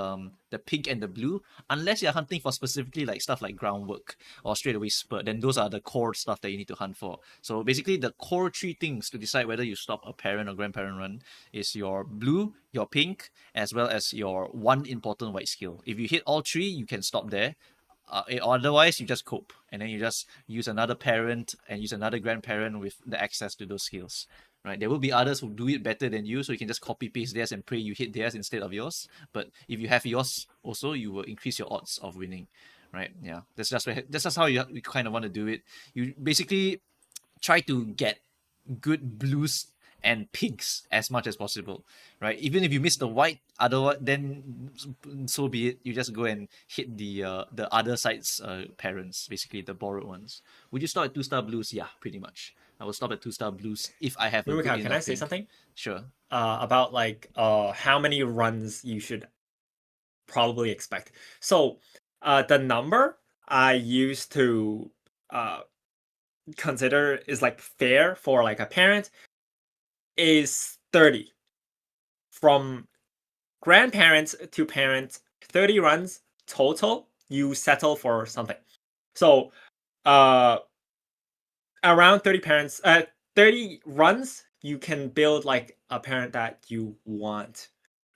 A: pink and the blue, unless you're hunting for specifically like stuff like groundwork or straightaway spurt. Then those are the core stuff that you need to hunt for. So basically, the core 3 things to decide whether you stop a parent or grandparent run is your blue, your pink, as well as your 1 important white skill. If you hit all 3, you can stop there. Otherwise, you just cope, and then you just use another parent and use another grandparent with the access to those skills. Right? There will be others who do it better than you, so you can just copy paste theirs and pray you hit theirs instead of yours. But if you have yours also, you will increase your odds of winning. Right? Yeah, that's just how you kind of want to do it. You basically try to get good blues and pinks as much as possible, right? Even if you miss the white, otherwise, then so be it. You just go and hit the other side's parents, basically the borrowed ones. Would you stop at 2-star blues? Yeah, pretty much. I will stop at 2-star blues if I have a good
D: Mimika, can
A: enough
D: I say
A: pink.
D: something?
A: Sure.
D: About like how many runs you should probably expect. So the number I used to consider is like fair for like a parent is 30. From grandparents to parents, 30 runs total, you settle for something. So around 30 runs, you can build like a parent that you want,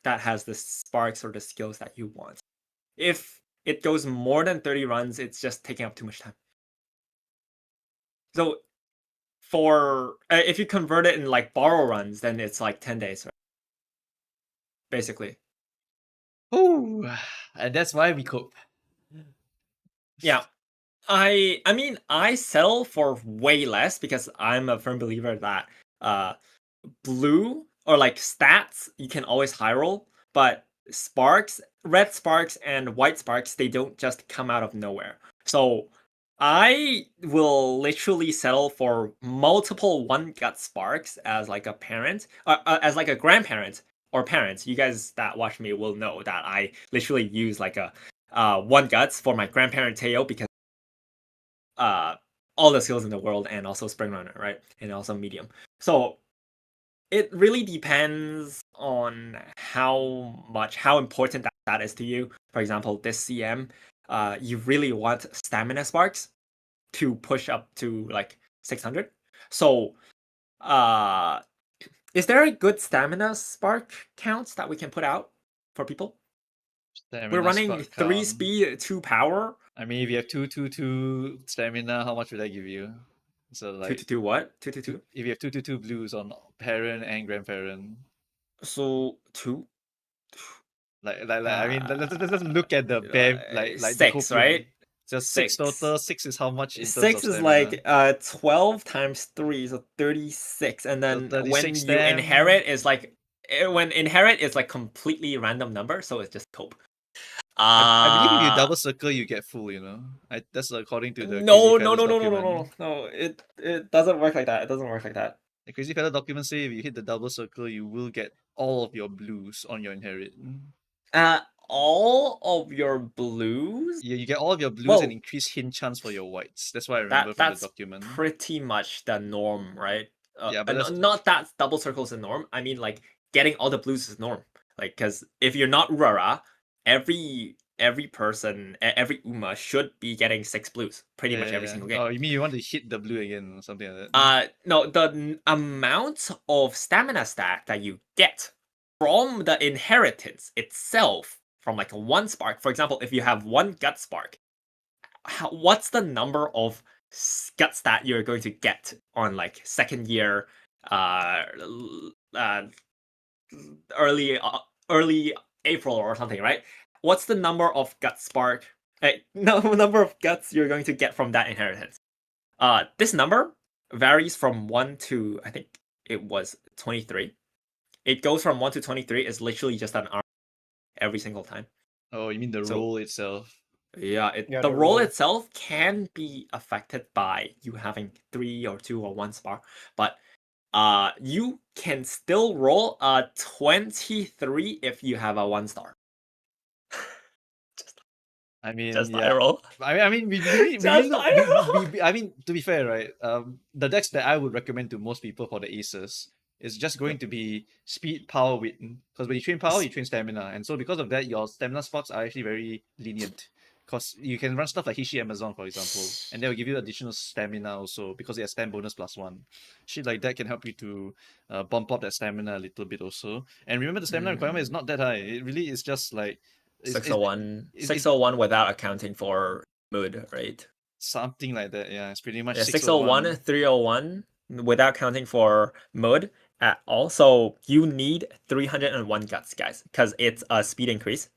D: that has the sparks or the skills that you want. If it goes more than 30 runs, it's just taking up too much time. So for if you convert it in like borrow runs, then it's like 10 days, right? Basically.
A: Ooh, and that's why we cope.
D: Yeah. I mean, I settle for way less because I'm a firm believer that blue or like stats you can always high roll, but sparks, red sparks and white sparks, they don't just come out of nowhere. So I will literally settle for multiple one gut sparks as like a parent, as like a grandparent or parents. You guys that watch me will know that I literally use like a one guts for my grandparent Teo because all the skills in the world and also spring runner, right? And also medium. So it really depends on how important that is to you. For example, this CM, you really want stamina sparks to push up to like 600. So, is there a good stamina spark count that we can put out for people? We're
A: Stamina
D: running
A: spark
D: 3
A: count.
D: speed, 2 power.
A: I mean, if you have 222 stamina, how much would that give you? So
D: 2
A: like
D: to 2 what? 2 to 2?
A: if you have 222 blues on parent and grandparent,
D: So 2?
A: I mean, let's look at the bare like the whole
D: 6, right?
A: So 6
D: 6.
A: total. 6 is how much in terms of
D: 6 is
A: stamina?
D: like 12 times 3, so 36. And
A: So
D: then
A: 36
D: when you
A: stam.
D: inherit is like when inherit is like completely random number, so it's just cope.
A: I believe if you double circle, you get full. You know, that's according to the
D: no,
A: Crazy
D: no,
A: Fellas
D: no, no, no, no,
A: document.
D: no, no. It doesn't work like that. It doesn't work like that.
A: The Crazy Fella document say if you hit the double circle, you will get all of your blues on your inherit.
D: All of your blues.
A: Yeah, you get all of your blues and
D: Well,
A: increased hint chance for your whites. That's what I remember from the
D: that's
A: document.
D: pretty much the norm, right?
A: Yeah, but that's
D: not that double circle is the norm. I mean, like getting all the blues is norm. Like, because if you're not Urara, every person, every Uma should be getting 6 blues pretty much every single game.
A: Oh, you mean you want to hit the blue again or something like that?
D: No, the amount of stamina stack that you get from the inheritance itself, from like a 1 spark. For example, if you have 1 gut spark, what's the number of gut stat you're going to get on like second year, early April or something, right? What's the number of gut spark? No, number of guts you're going to get from that inheritance. This number varies from 1 to I think it was 23. It goes from 1 to 23 is literally just an arm every single time.
A: Oh, you mean the
D: So-
A: roll itself?
D: Yeah,
C: Yeah,
D: the
C: the
D: roll
C: roll.
D: itself can be affected by you having 3 or 2 or 1 spar, but you can still roll a 23 if you have a 1 star.
A: I mean,
D: Just
A: yeah.
D: I roll.
A: I mean, we really
D: Just
A: look.
D: I roll.
A: I mean, to be fair, right? The decks that I would recommend to most people for the aces is just going to be speed, power, wit. Because when you train power, you train stamina, and so because of that, your stamina spots are actually very lenient. Because you can run stuff like Hishi Amazon, for example, and they will give you additional stamina also because they have stam bonus +1. Shit like that can help you to bump up that stamina a little bit also. And remember, the stamina requirement is not that high. It really is just like
D: 601.
A: it's-
D: 601 without accounting for mood, right?
A: something like that. Yeah, it's pretty much
D: Yeah,
A: 601.
D: 601, 301 without counting for mood at all. So you need 301 guts, guys, because it's a speed increase.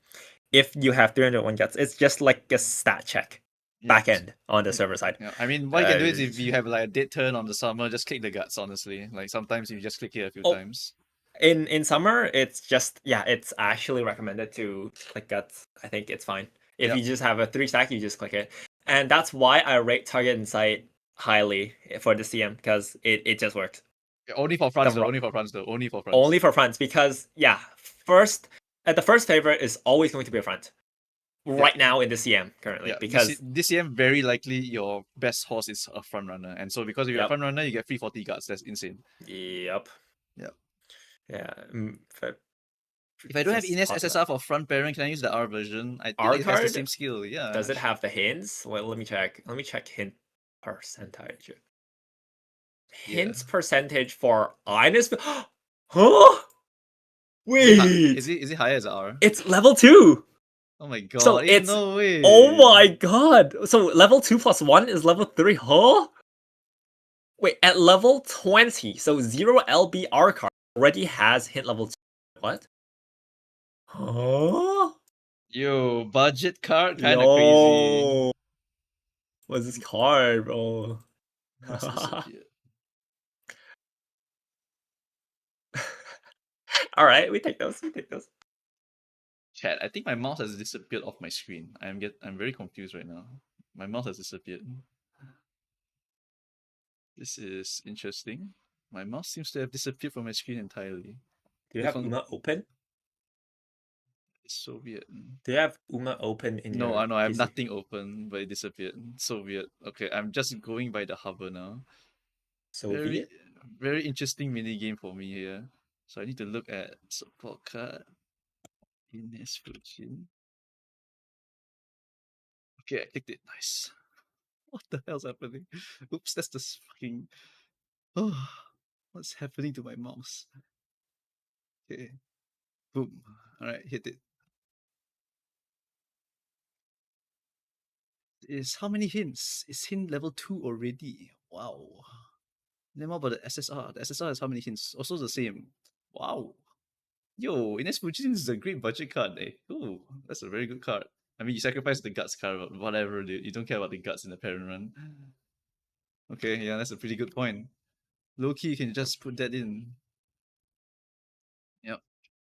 D: If you have 301 guts, it's just like a stat check back end on the server side.
A: Yeah, I mean, what you can do is if you have like a dead turn on the summer, just click the guts. Honestly, like sometimes you just click it a few times.
D: In summer, it's just it's actually recommended to click guts. I think it's fine. If
A: Yep.
D: you just have a 3 stack, you just click it. And that's why I rate target insight highly for the CM, because it just works.
A: Only for fronts
D: The
A: though.
D: ro-
A: Only for fronts though. Only for fronts.
D: Only for fronts, because the first favorite is always going to be a front. Right now in the CM currently,
A: Yeah,
D: because
A: this CM very likely your best horse is a front runner, and so because if you're a
D: Yep.
A: front runner, you get free 40 guards. That's insane.
D: Yep.
A: Yep.
D: Yeah.
A: If I don't have
D: Just
A: Ines
D: pause
A: SSR for front pairing, can I use the R version? I think
D: R
A: it has the
D: card?
A: same skill. Yeah.
D: Does it have the hints? Well, let me check. Let me check hint percentage. Hints percentage for Ines. Huh? Wait.
A: Is it higher as R?
D: It's level 2.
A: Oh my god!
D: So
A: ain't
D: it's
A: no way.
D: Oh my god. So level 2 plus 1 is level 3. Huh? Wait, at level 20, so 0 LBR card already has hint level 2. What? Huh?
A: Yo, budget card, kind of crazy.
D: What's this card, bro?
A: Mouse disappeared.
D: All right, we take those. We take those.
A: Chat, I think my mouse has disappeared off my screen. I'm very confused right now. My mouse has disappeared. This is interesting. My mouse seems to have disappeared from my screen entirely.
D: Do you
A: This
D: have
A: one-
D: Uma open?
A: It's so weird.
D: Do you have Uma open in
A: No,
D: your
A: I know I have
D: PC?
A: nothing open, but it disappeared. So weird. Okay, I'm just going by the hover now.
D: So
A: Very,
D: weird.
A: very interesting mini game for me here. So I need to look at support card in Fujin. Okay, I clicked it. Nice. What the hell's happening? Oops, that's the fucking. Oh, what's happening to my mouse? Okay, boom. All right, hit it. Is how many hints? Is hint level 2 already? Wow. Then what about the SSR? The SSR is how many hints? Also the same. Wow. Yo, Ines Fujin is a great budget card, eh? Ooh, that's a very good card. I mean, you sacrifice the guts card, but whatever, dude. You don't care about the guts in the parent run. Okay, yeah, that's a pretty good point. Low key, you can just put that in. Yep.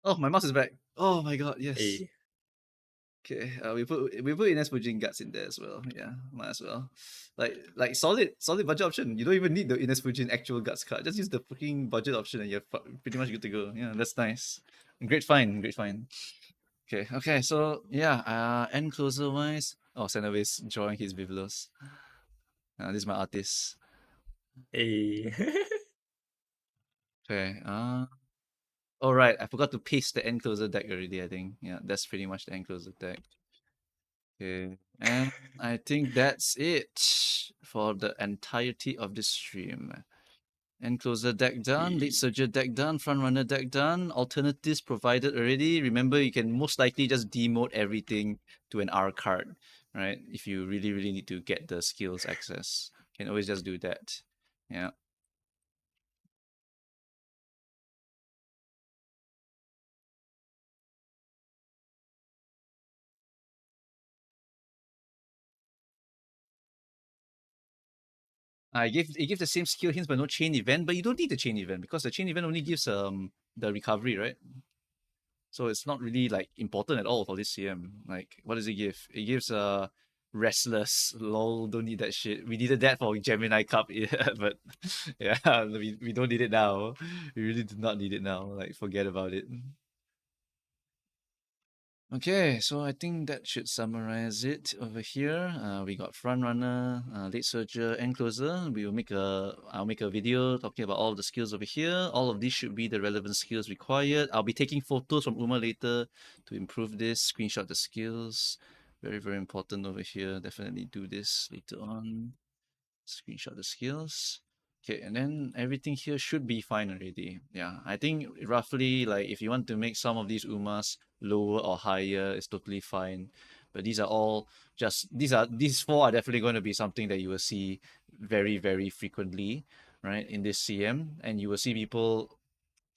A: Oh, my mouse is back. Oh my god, yes.
D: Hey.
A: Okay, we put Ines Fujin guts in there as well. Yeah, might as well. Like solid budget option. You don't even need the Ines Fujin actual guts card. Just use the fucking budget option and you're pretty much good to go. Yeah, that's nice. Great find, great find. Okay. So yeah, end closer wise. Oh, Senave's drawing his Vivlos. This is my artist.
D: Hey.
A: Okay. Oh right, I forgot to paste the end closer deck already. I think yeah, that's pretty much the end closer deck. Okay, and I think that's it for the entirety of the stream. End closer deck done, late surger deck done, front runner deck done, alternatives provided already. Remember, you can most likely just demote everything to an R card, right? If you really, really need to get the skills access, you can always just do that. Yeah. It gives the same skill hints but no chain event, but you don't need the chain event because the chain event only gives the recovery, right? So it's not really like important at all for this CM. Like, what does it give? It gives restless. Lol, don't need that shit. We needed that for Gemini Cup, yeah, but yeah, we don't need it now. We really do not need it now. Like, forget about it. Okay, so I think that should summarize it over here. We got front runner, late surger, and closer. I'll make a video talking about all the skills over here. All of these should be the relevant skills required. I'll be taking photos from Uma later to improve this. Screenshot the skills. Very, very important over here. Definitely do this later on. Screenshot the skills. Okay, and then everything here should be fine already. Yeah, I think roughly like if you want to make some of these Umas lower or higher, it's totally fine. But these are all just these four are definitely going to be something that you will see very, very frequently, right? In this CM. And you will see people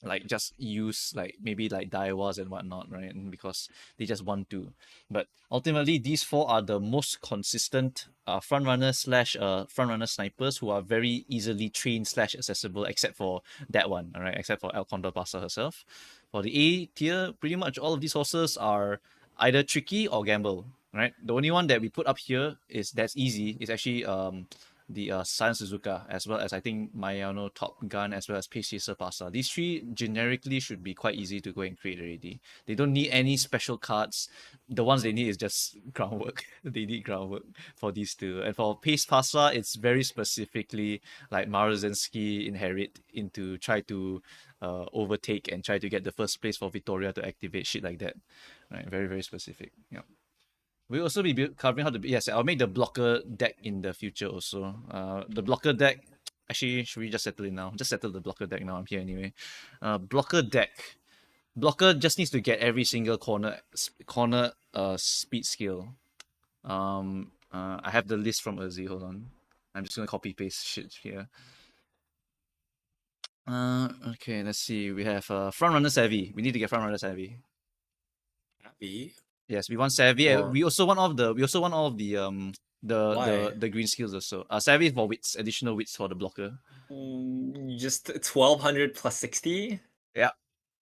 A: like just use like maybe like Daiwas and whatnot, right? And because they just want to. But ultimately these four are the most consistent front runner slash front runner snipers who are very easily trained slash accessible except for that one, all right, except for El Condor Pasa herself. For the A tier, pretty much all of these horses are either tricky or gamble, right? The only one that we put up here is that's easy is actually the Science Suzuka, as well as I think Mayano Top Gun, as well as Pace Chaser Pasa. These three generically should be quite easy to go and create already. They don't need any special cards. The ones they need is just groundwork. They need groundwork for these two. And for Pace Pasa, it's very specifically like Marozensky inherit into try to overtake and try to get the first place for Victoria to activate shit like that. Right, very, very specific. Yeah. We'll also be covering how to be. Yes, I'll make the blocker deck in the future also. The blocker deck. Actually, should we just settle it now? Just settle the blocker deck now. I'm here anyway. Blocker deck. Blocker just needs to get every single corner speed skill. I have the list from Urzi. Hold on. I'm just gonna copy paste shit here. Okay, let's see. We have front runner savvy. We need to get front runner savvy.
D: Happy.
A: Yes, we want savvy.
D: Or-
A: We also want all of the The
D: Why?
A: green skills also. Savvy for wits, additional wits for the blocker.
D: Just 1200 plus 60?
A: Yeah,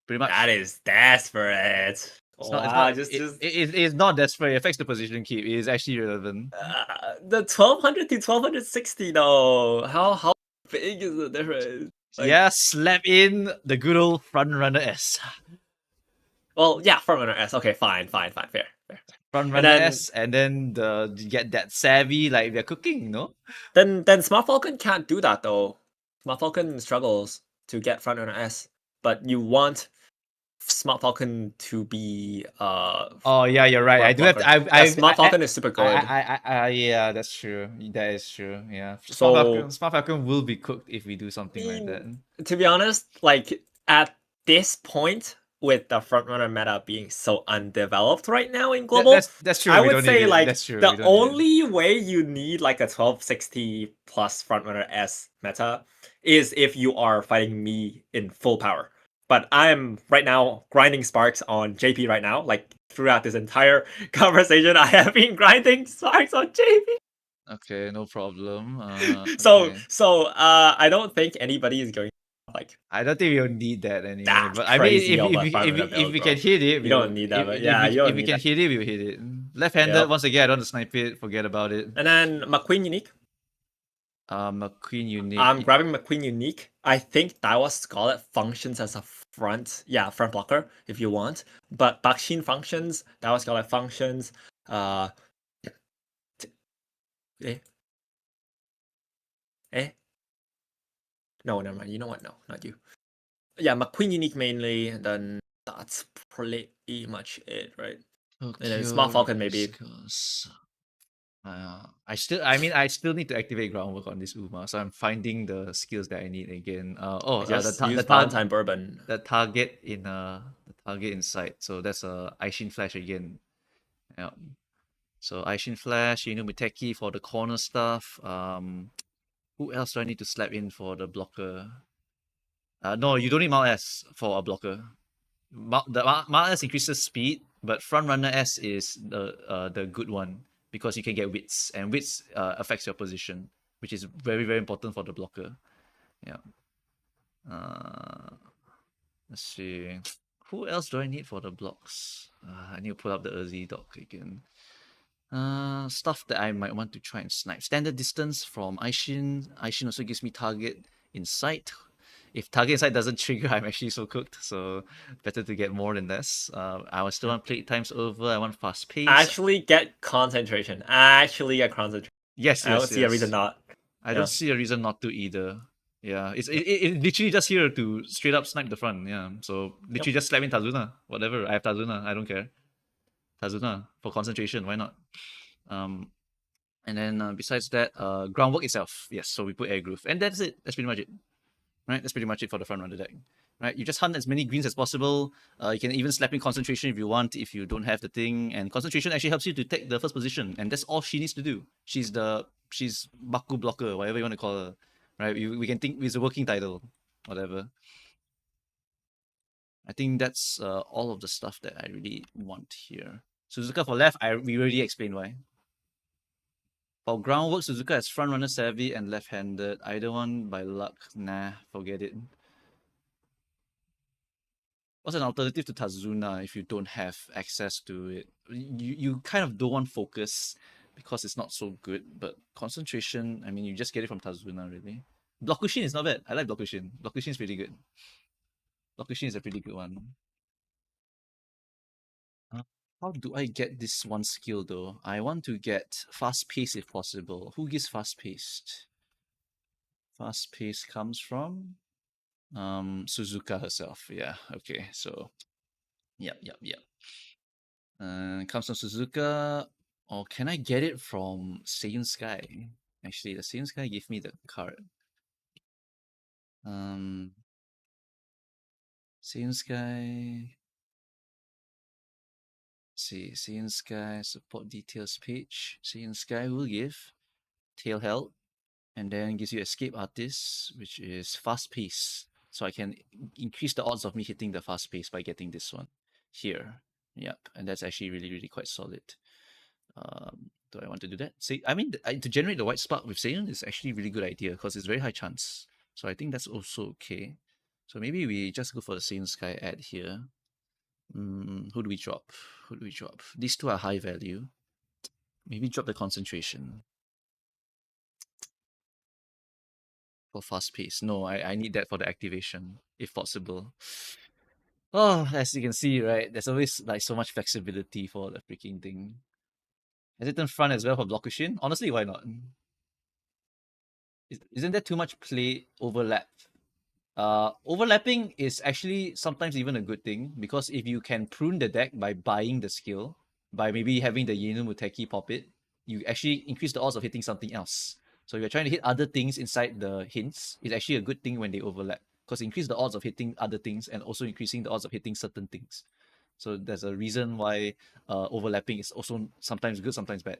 A: pretty much.
D: That is desperate.
A: It's
D: Wow,
A: not. It's not desperate. It affects the position keep. It is actually relevant.
D: the 1200 to 1260 though. How big is the difference? Like,
A: Yeah, slap in the good old front runner S.
D: well, yeah, front runner S. Okay, fine, fair.
A: Front
D: And
A: runner
D: then-
A: S, and then you get that savvy like they're cooking, no?
D: Then Smart Falcon can't do that though. Smart Falcon struggles to get front runner S, but you want Smart Falcon to be
A: Oh yeah, you're right. I
D: front
A: do have to.
D: blocker. Yeah, Smart Falcon is super good.
A: Yeah, that's true. That is true. Yeah,
D: So-
A: Smart Falcon will be cooked if we do something like that.
D: To be honest, like at this point, with the frontrunner meta being so undeveloped right now in global,
A: That's true.
D: I
A: we
D: would
A: don't
D: say
A: need it.
D: like
A: That's true. we
D: the
A: don't need it.
D: only way you need like a 1260 plus frontrunner S meta is if you are fighting me in full power. But I'm right now grinding Sparks on JP right now. Like throughout this entire conversation, I have been grinding Sparks on JP.
A: Okay, no problem.
D: So
A: okay.
D: I don't think anybody is going like
A: I don't think we'll need that anyway.
D: That's
A: But I mean,
D: crazy
A: if
D: of a
A: if
D: front
A: if,
D: runner
A: if
D: build,
A: we
D: bro.
A: can hit it,
D: You don't need that, but yeah, you don't
A: if we
D: need
A: can
D: that.
A: hit it, we'll hit it. Left-handed,
D: Yep.
A: once again, I don't want to snipe it. Forget about it.
D: And then McQueen Unique.
A: McQueen unique.
D: I'm grabbing McQueen Unique. I think Daiwa Scarlet functions as a front blocker if you want. But Bakshin functions, Daiwa Scarlet functions. No, never mind. You know what? No, not you. Yeah, McQueen Unique mainly, and then that's pretty much it, right? And then Smart Falcon maybe.
A: I still need to activate groundwork on this Uma, so I'm finding the skills that I need again.
D: Just use Valentine Bourbon.
A: The target in sight. So that's Aishin Flash again. Yeah. So Aishin Flash, Miteki for the corner stuff. Who else do I need to slap in for the blocker? No, you don't need Mal S for a blocker. Mal S increases speed, but front runner S is the good one because you can get wits, and wits affects your position, which is very, very important for the blocker. Yeah. Let's see. Who else do I need for the blocks? I need to pull up the Urzi doc again. Stuff that I might want to try and snipe. Standard distance from Aishin. Aishin also gives me target in sight. If target in sight doesn't trigger, I'm actually so cooked. So better to get more than less. I still want play times over. I want fast pace.
D: Actually get concentration.
A: Yes,
D: I don't see a reason not.
A: I don't see a reason not to either. Yeah, it's literally just here to straight up snipe the front. Yeah, so literally just slap in Tazuna. Whatever, I have Tazuna. I don't care. Tazuna for concentration. Why not? And then besides that, groundwork itself. Yes, so we put air groove, and that's it. That's pretty much it. Right, that's pretty much it for the front runner deck. Right, you just hunt as many greens as possible. You can even slap in concentration if you want, if you don't have the thing. And concentration actually helps you to take the first position, and that's all she needs to do. She's Baku blocker, whatever you want to call her. Right, we can think it's a working title, whatever. I think that's all of the stuff that I really want here. Suzuka for left, we already explained why. For groundwork, Suzuka has front runner savvy and left-handed. Either one by luck. Nah, forget it. What's an alternative to Tazuna if you don't have access to it? You kind of don't want focus because it's not so good, but concentration, I mean, you just get it from Tazuna, really. Blokushin is not bad. I like Blokushin. Blokushin is pretty good. Blokushin is a pretty good one. How do I get this one skill though? I want to get fast pace if possible. Who gives fast paced? Fast pace comes from Suzuka herself. Yeah, okay. So yep. Comes from Suzuka. Or can I get it from Seiyun Sky? Actually, the Seiyun Sky gave me the card. Seiyun Sky. See, Seiyun Sky support details page. Seiyun Sky will give tail held, and then gives you escape artist, which is fast pace. So I can increase the odds of me hitting the fast pace by getting this one here. Yep, and that's actually really, really quite solid. Do I want to do that? Say, I mean, to generate the white spark with Saiyan is actually a really good idea because it's very high chance. So I think that's also okay. So maybe we just go for the Saiyan Sky ad here. Who do we drop? Who do we drop? These two are high value. Maybe drop the concentration for fast pace. No, I need that for the activation, if possible. Oh, as you can see, right, there's always like so much flexibility for the freaking thing. Has it turned front as well for Blokushin? Honestly, why not? Isn't there too much play overlap? Overlapping is actually sometimes even a good thing because if you can prune the deck by buying the skill, by maybe having the Yenu Muteki pop it, you actually increase the odds of hitting something else. So if you're trying to hit other things inside the hints, it's actually a good thing when they overlap because increase the odds of hitting other things and also increasing the odds of hitting certain things. So there's a reason why overlapping is also sometimes good, sometimes bad.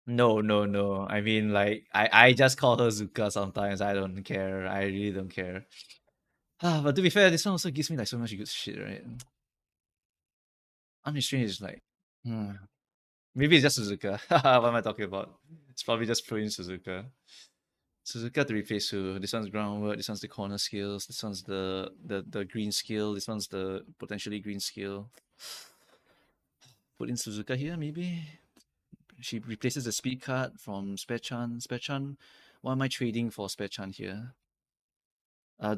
A: No, no, no. I mean, like, I just call her Zuka sometimes. I don't care. I really don't care. But to be fair, this one also gives me like so much good shit, right? Unrestrained is like, maybe it's just Suzuka. What am I talking about? It's probably just throwing Suzuka. Suzuka to replace who? This one's groundwork. This one's the corner skills. This one's the green skill. This one's the potentially green skill. Put in Suzuka here, maybe. She replaces the speed card from Spechan. Spechan, what am I trading for Spechan here?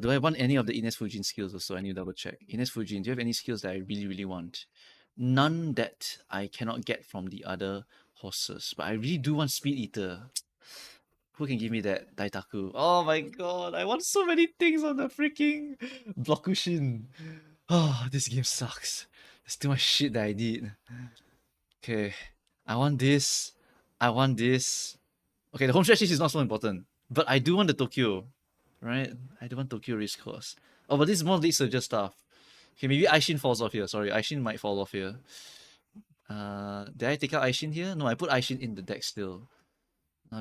A: Do I want any of the Ines Fujin skills also? I need to double check. Ines Fujin, do you have any skills that I really, really want? None that I cannot get from the other horses, but I really do want Speed Eater. Who can give me that? Daitaku. Oh my god, I want so many things on the freaking Blokushin. Oh, this game sucks. There's too much shit that I need. Okay, I want this. I want this. Okay, the home stretch is not so important, but I do want the Tokyo, right? I do want Tokyo race course. Oh, but this is more late surge stuff. Okay, maybe Aishin falls off here. Sorry, Aishin might fall off here. Did I take out Aishin here? No, I put Aishin in the deck still.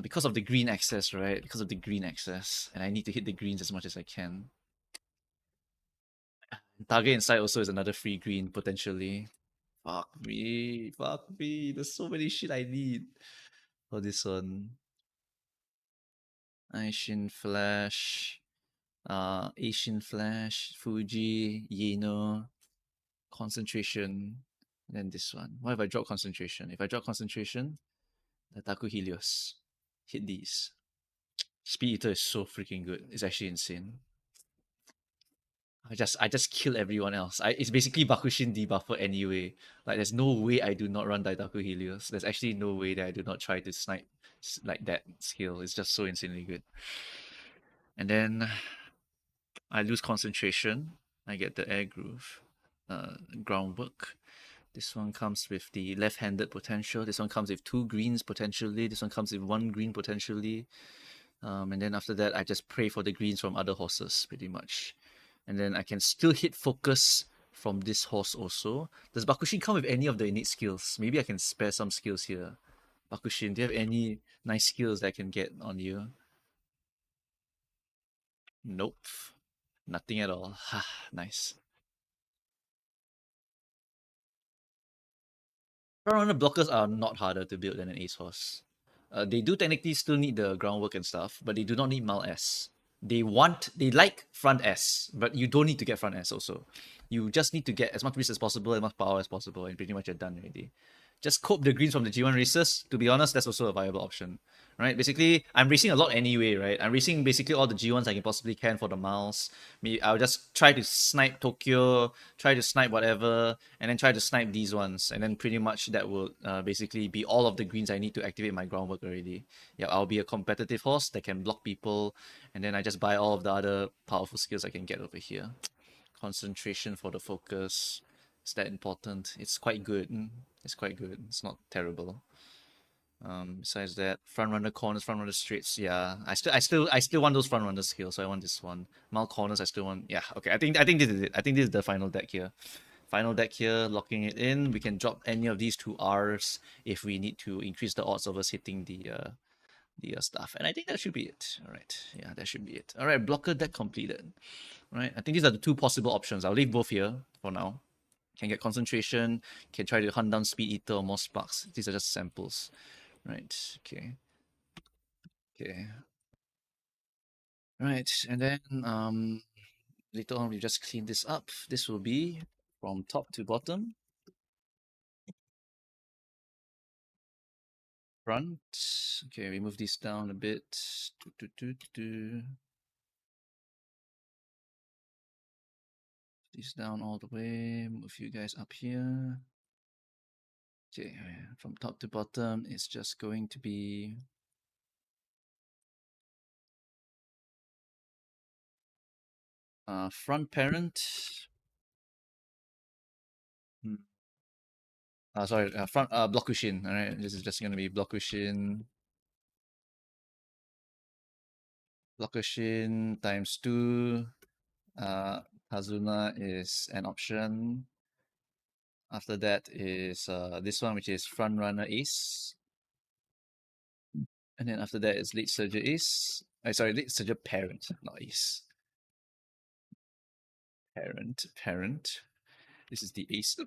A: Because of the green access, right? Because of the green access. And I need to hit the greens as much as I can. Target inside also is another free green, potentially. Fuck me. Fuck me. There's so many shit I need for this one. Aishin Flash. Asian Flash, Fuji, Yeno, Concentration, and then this one. What if I drop Concentration? If I drop Concentration, the Taku Helios. Hit these. Speed Eater is so freaking good. It's actually insane. I just kill everyone else. It's basically Bakushin debuffer anyway. Like there's no way I do not run Daitaku Helios. There's actually no way that I do not try to snipe like that skill. It's just so insanely good. And then I lose concentration. I get the air groove, groundwork. This one comes with the left-handed potential. This one comes with 2 greens potentially. This one comes with 1 green potentially. And then after that, I just pray for the greens from other horses pretty much. And then I can still hit focus from this horse also. Does Bakushin come with any of the innate skills? Maybe I can spare some skills here. Bakushin, do you have any nice skills that I can get on you? Nope. Nothing at all. Nice. Front runner blockers are not harder to build than an ace horse. They do technically still need the groundwork and stuff, but they do not need Mal S. They like front S, but you don't need to get front S also. You just need to get as much risk as possible, as much power as possible, and pretty much you're done already. Just cope the greens from the G1 races. To be honest, that's also a viable option, right? Basically, I'm racing a lot anyway, right? I'm racing basically all the G1s I can possibly can for the miles. I'll just try to snipe Tokyo, try to snipe whatever, and then try to snipe these ones. And then pretty much that will basically be all of the greens I need to activate my groundwork already. Yeah, I'll be a competitive horse that can block people, and then I just buy all of the other powerful skills I can get over here. Concentration for the focus. Is that important? It's quite good. It's quite good. It's not terrible. Besides that, front runner corners, front runner straights. Yeah, I still want those front runner skills. So I want this one. Mal corners, I still want. Yeah, okay. I think this is it. I think this is the final deck here. Final deck here, locking it in. We can drop any of these 2 Rs if we need to increase the odds of us hitting the stuff. And I think that should be it. All right. Yeah, that should be it. All right, blocker deck completed. All right. I think these are the 2 possible options. I'll leave both here for now. can get concentration, can try to hunt down speed eater or more sparks. These are just samples, right? Okay. Okay. Right, and then later on we just clean this up. This will be from top to bottom. Front. Okay, we move these down a bit. These down all the way. Move you guys up here. Okay, from top to bottom, it's just going to be front parent. Sorry, front block cushion. All right, this is just going to be block cushion. Block cushion times 2. Hazuna is an option. After that is this one, which is front runner ace. And then after that is late surger ace. Sorry, late surger parent, not ace. Parent. This is the ace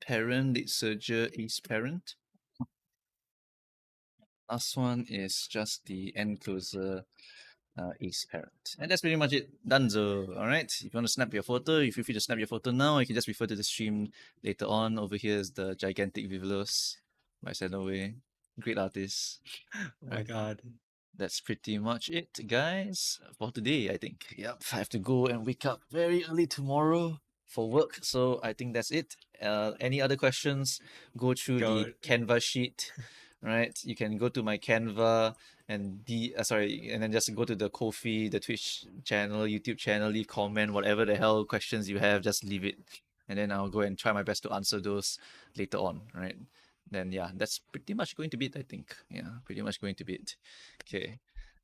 A: parent, late surger ace parent. Last one is just the end closer ace parent. And that's pretty much it. Donezo. Alright. If you want to snap your photo, you feel free to snap your photo now. You can just refer to the stream later on. Over here is the gigantic Vivlos by Senoway. Great artist.
D: Oh my god.
A: That's pretty much it, guys, for today, I think. Yep, I have to go and wake up very early tomorrow for work, so I think that's it. Any other questions? Go through the
D: God.
A: Canva sheet, right? You can go to my Canva and and then just go to the Ko-fi, the Twitch channel, YouTube channel, leave comment, whatever the hell questions you have, just leave it, and then I'll go and try my best to answer those later on, right? Then yeah, that's pretty much going to be it, I think. Yeah, pretty much going to be it. Okay.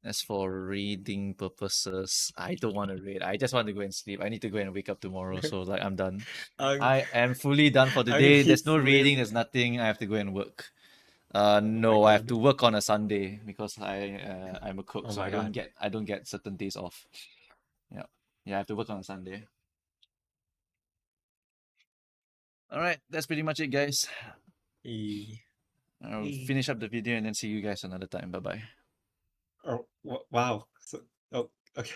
A: As for reading purposes, I don't want to read. I just want to go and sleep. I need to go and wake up tomorrow. So like I'm done.
D: I'm,
A: I am fully done for
D: I
A: today.
D: need
A: There's no reading,
D: sleep.
A: there's nothing. I have to go and work. No, I have
D: God.
A: to work on a Sunday because I'm a cook,
D: Oh
A: so
D: my God.
A: I don't get certain days off. Yeah. Yeah, I have to work on a Sunday. Alright, that's pretty much it, guys.
D: E-
A: I'll finish up the video and then see you guys another time. Bye bye.
D: Oh, wow. So, oh, okay.